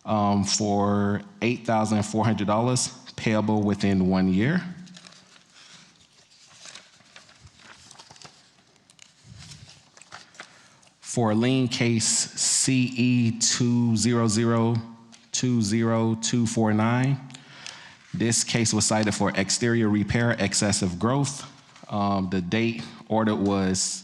for $8,400 payable within 1 year. For lien case CE 200-20249, this case was cited for exterior repair, excessive growth. The date ordered was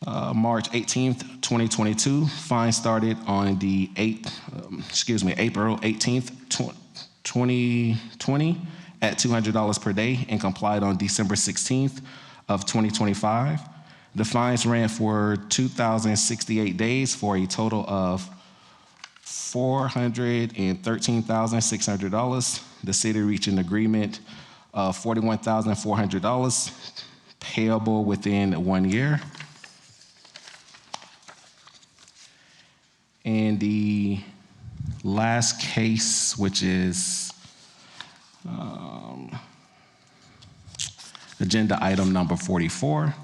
March 18th, 2022. Fine started on the April 18th, 2020 at $200 per day and complied on December 16th of 2025. The fines ran for 2,068 days for a total of $413,600. The city reached an agreement of $41,400 payable within 1 year. And the last case, which is agenda item number 44,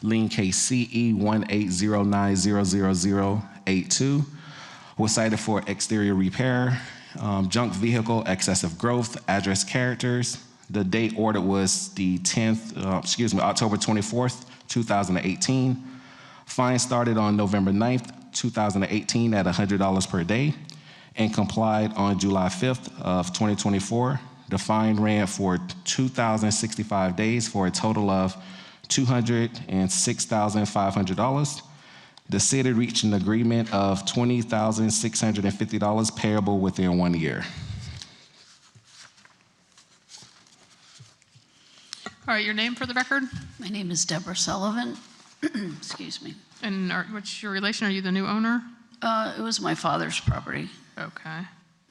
lien case CE 180900082, was cited for exterior repair, junk vehicle, excessive growth, address characters. The date ordered was the October 24th, 2018. Fine started on November 9th, 2018 at $100 per day and complied on July 5th of 2024. The fine ran for 2,065 days for a total of $206,500. The city reached an agreement of $20,650 payable within 1 year. All right, your name for the record? My name is Deborah Sullivan. Excuse me. And what's your relation? Are you the new owner? It was my father's property. Okay.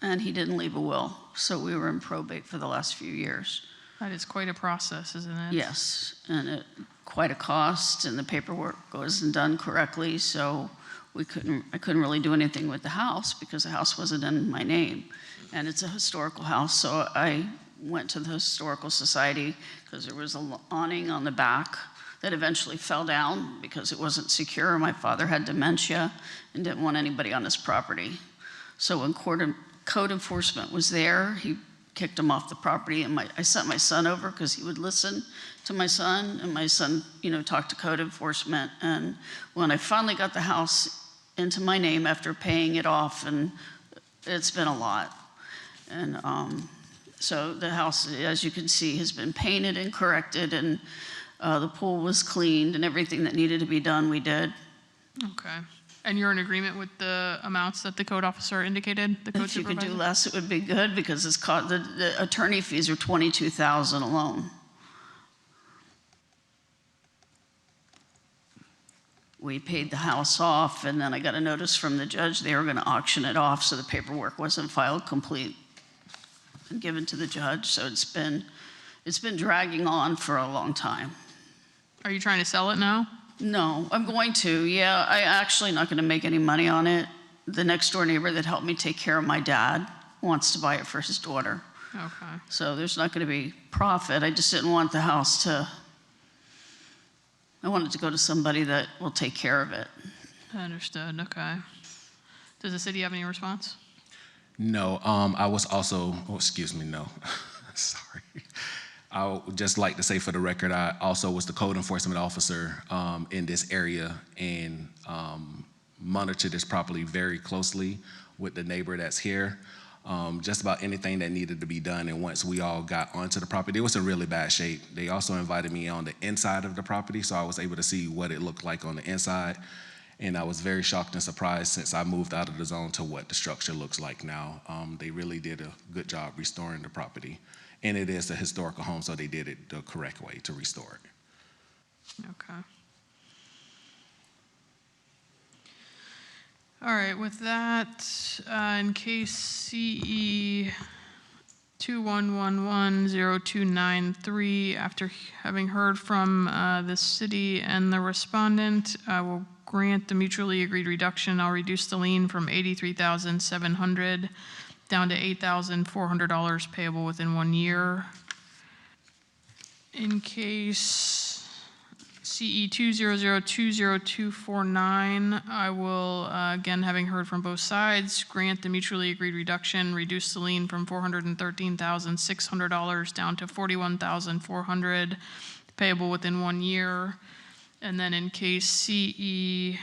And he didn't leave a will, so we were in probate for the last few years. That is quite a process, isn't it? Yes, and quite a cost, and the paperwork wasn't done correctly, so I couldn't really do anything with the house because the house wasn't in my name. And it's a historical house, so I went to the Historical Society because there was an awning on the back that eventually fell down because it wasn't secure. My father had dementia and didn't want anybody on his property. So when code enforcement was there, he kicked him off the property, and I sent my son over because he would listen to my son, and my son, talked to code enforcement. And when I finally got the house into my name after paying it off, and it's been a lot. And so the house, as you can see, has been painted and corrected, and the pool was cleaned, and everything that needed to be done, we did. Okay. And you're in agreement with the amounts that the code officer indicated, the code If you could do supervisor? less, it would be good, because the attorney fees are $22,000 alone. We paid the house off, and then I got a notice from the judge they were going to auction it off, so the paperwork wasn't filed complete and given to the judge. So it's been dragging on for a long time. Are you trying to sell it now? No, I'm going to. Yeah, I actually not going to make any money on it. The next door neighbor that helped me take care of my dad wants to buy it for his daughter. Okay. So there's not going to be profit. I just didn't want the house to. I want it to go to somebody that will take care of it. Understood. Okay. Does the city have any response? No, I was also, no, sorry. I would just like to say for the record, I also was the code enforcement officer in this area and monitored this property very closely with the neighbor that's here. Just about anything that needed to be done, and once we all got onto the property, it was in really bad shape. They also invited me on the inside of the property, so I was able to see what it looked like on the inside. And I was very shocked and surprised since I moved out of the zone to what the structure looks like now. They really did a good job restoring the property. And it is a historical home, so they did it the correct way to restore it. Okay. All right, with that, in case CE 21110293, after having heard from the city and the respondent, I will grant the mutually agreed reduction. I'll reduce the lien from $83,700 down to $8,400 payable within 1 year. In case CE 200202249, I will, again, having heard from both sides, grant the mutually agreed reduction, reduce the lien from $413,600 down to $41,400 payable within 1 year. And then in case CE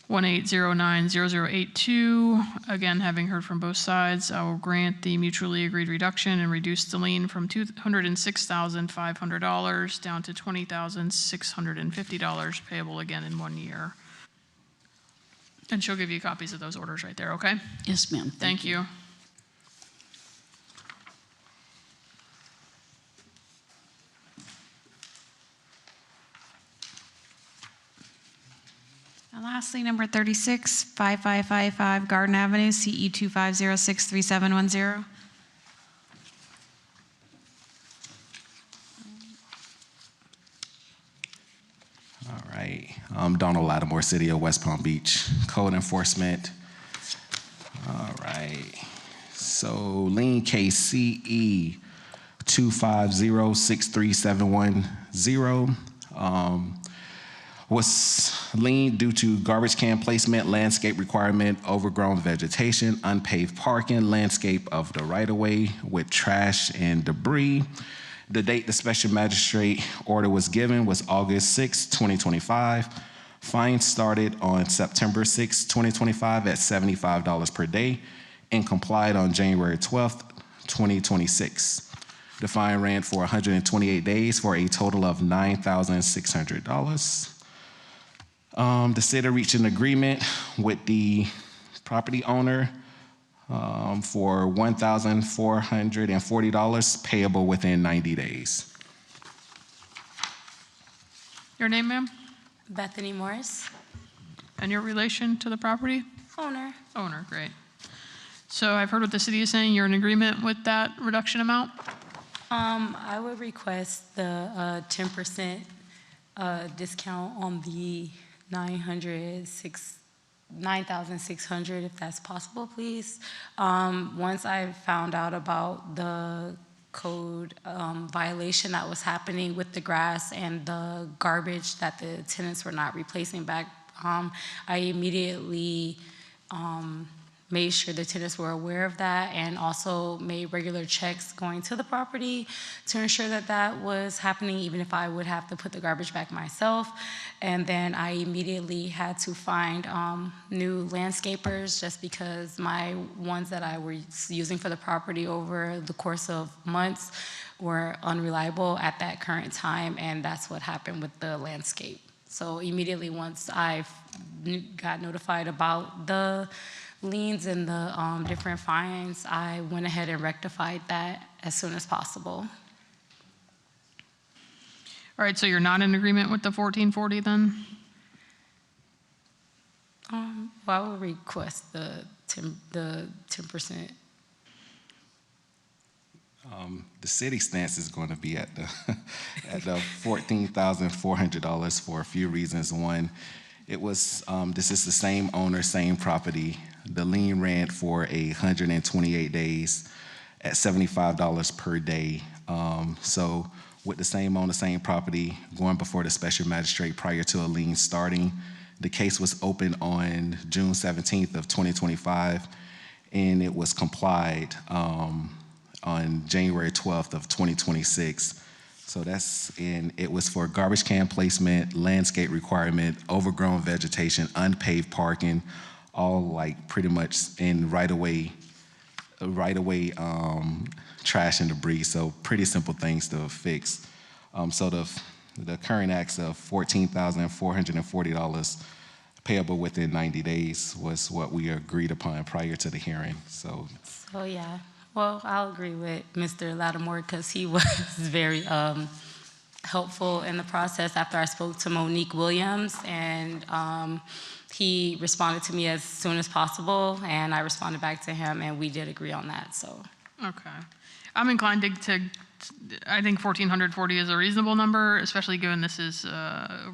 18090082, again, having heard from both sides, I will grant the mutually agreed reduction and reduce the lien from $206,500 down to $20,650 payable again in 1 year. And she'll give you copies of those orders right there, okay? Yes, ma'am. Thank you. And lastly, number 36, 5555 Garden Avenue, CE 25063710. All right, Donald Lattimore, City of West Palm Beach, Code Enforcement. All right, so lien case CE 250637110 was lien due to garbage can placement, landscape requirement, overgrown vegetation, unpaved parking, landscape of the right-of-way with trash and debris. The date the special magistrate order was given was August 6, 2025. Fines started on September 6, 2025 at $75 per day and complied on January 12, 2026. The fine ran for 128 days for a total of $9,600. The city reached an agreement with the property owner for $1,440 payable within 90 days. Your name, ma'am, Bethany Morris, and your relation to the property? owner. Owner, great. So I've heard what the city is saying. You're in agreement with that reduction amount? I would request the 10% discount on the $9,600, if that's possible, please. Once I found out about the code violation that was happening with the grass and the garbage that the tenants were not replacing back, I immediately made sure the tenants were aware of that and also made regular checks going to the property to ensure that that was happening, even if I would have to put the garbage back myself. And then I immediately had to find new landscapers just because my ones that I was using for the property over the course of months were unreliable at that current time, and that's what happened with the landscape. So immediately once I got notified about the liens and the different fines, I went ahead and rectified that as soon as possible. All right, so you're not in agreement with the 1440 then? Well, I would request the 10%. The city stance is going to be at the at the $14,400 for a few reasons. One, it was this is the same owner, same property. The lien ran for 128 days at $75 per day. So with the same owner, same property, going before the special magistrate prior to a lien starting, the case was opened on June 17th of 2025, and it was complied on January 12th of 2026. So it was for garbage can placement, landscape requirement, overgrown vegetation, unpaved parking, all like pretty much in right-of-way trash and debris. So pretty simple things to fix. So the current acts of $14,440 payable within 90 days was what we agreed upon prior to the hearing. So Yeah. Well, I'll agree with Mr. Lattimore because he was very helpful in the process after I spoke to Monique Williams, and he responded to me as soon as possible, and I responded back to him, and we did agree on that. So. Okay. I'm inclined to I think 1,440 is a reasonable number, especially given this is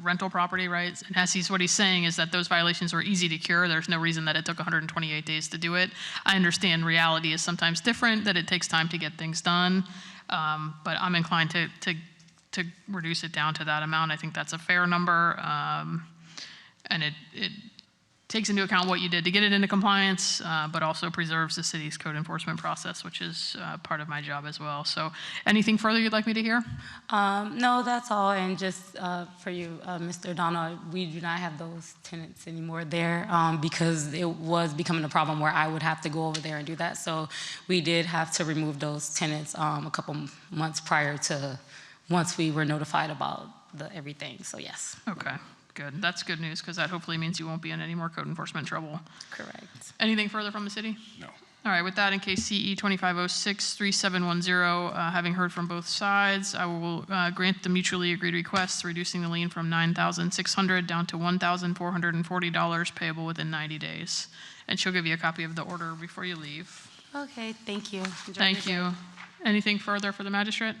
rental property, right? And what he's saying is that those violations were easy to cure. There's no reason that it took 128 days to do it. I understand reality is sometimes different, that it takes time to get things done, but I'm inclined to reduce it down to that amount. I think that's a fair number, and it takes into account what you did to get it into compliance, but also preserves the city's code enforcement process, which is part of my job as well. So anything further you'd like me to hear? No, that's all. And just for you, Mr. O'Donnell, we do not have those tenants anymore there because it was becoming a problem where I would have to go over there and do that. So we did have to remove those tenants a couple months prior to once we were notified about everything. So yes. Okay. Good. That's good news because that hopefully means you won't be in any more code enforcement trouble. Correct. Anything further from the city? No. All right. With that, in case CE 2506-3710, having heard from both sides, I will grant the mutually agreed request, reducing the lien from $9,600 down to $1,440 payable within 90 days. And she'll give you a copy of the order before you leave. Okay. Thank you. Thank you. Anything further for the magistrate?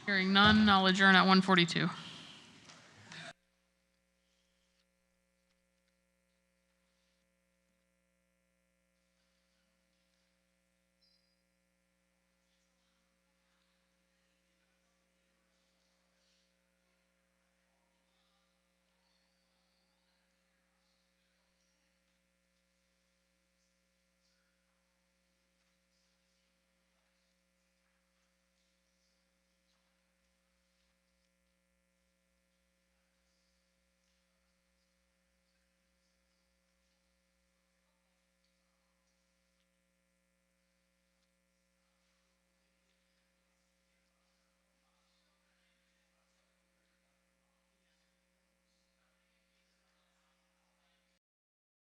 Hearing none, I'll adjourn at 1:42.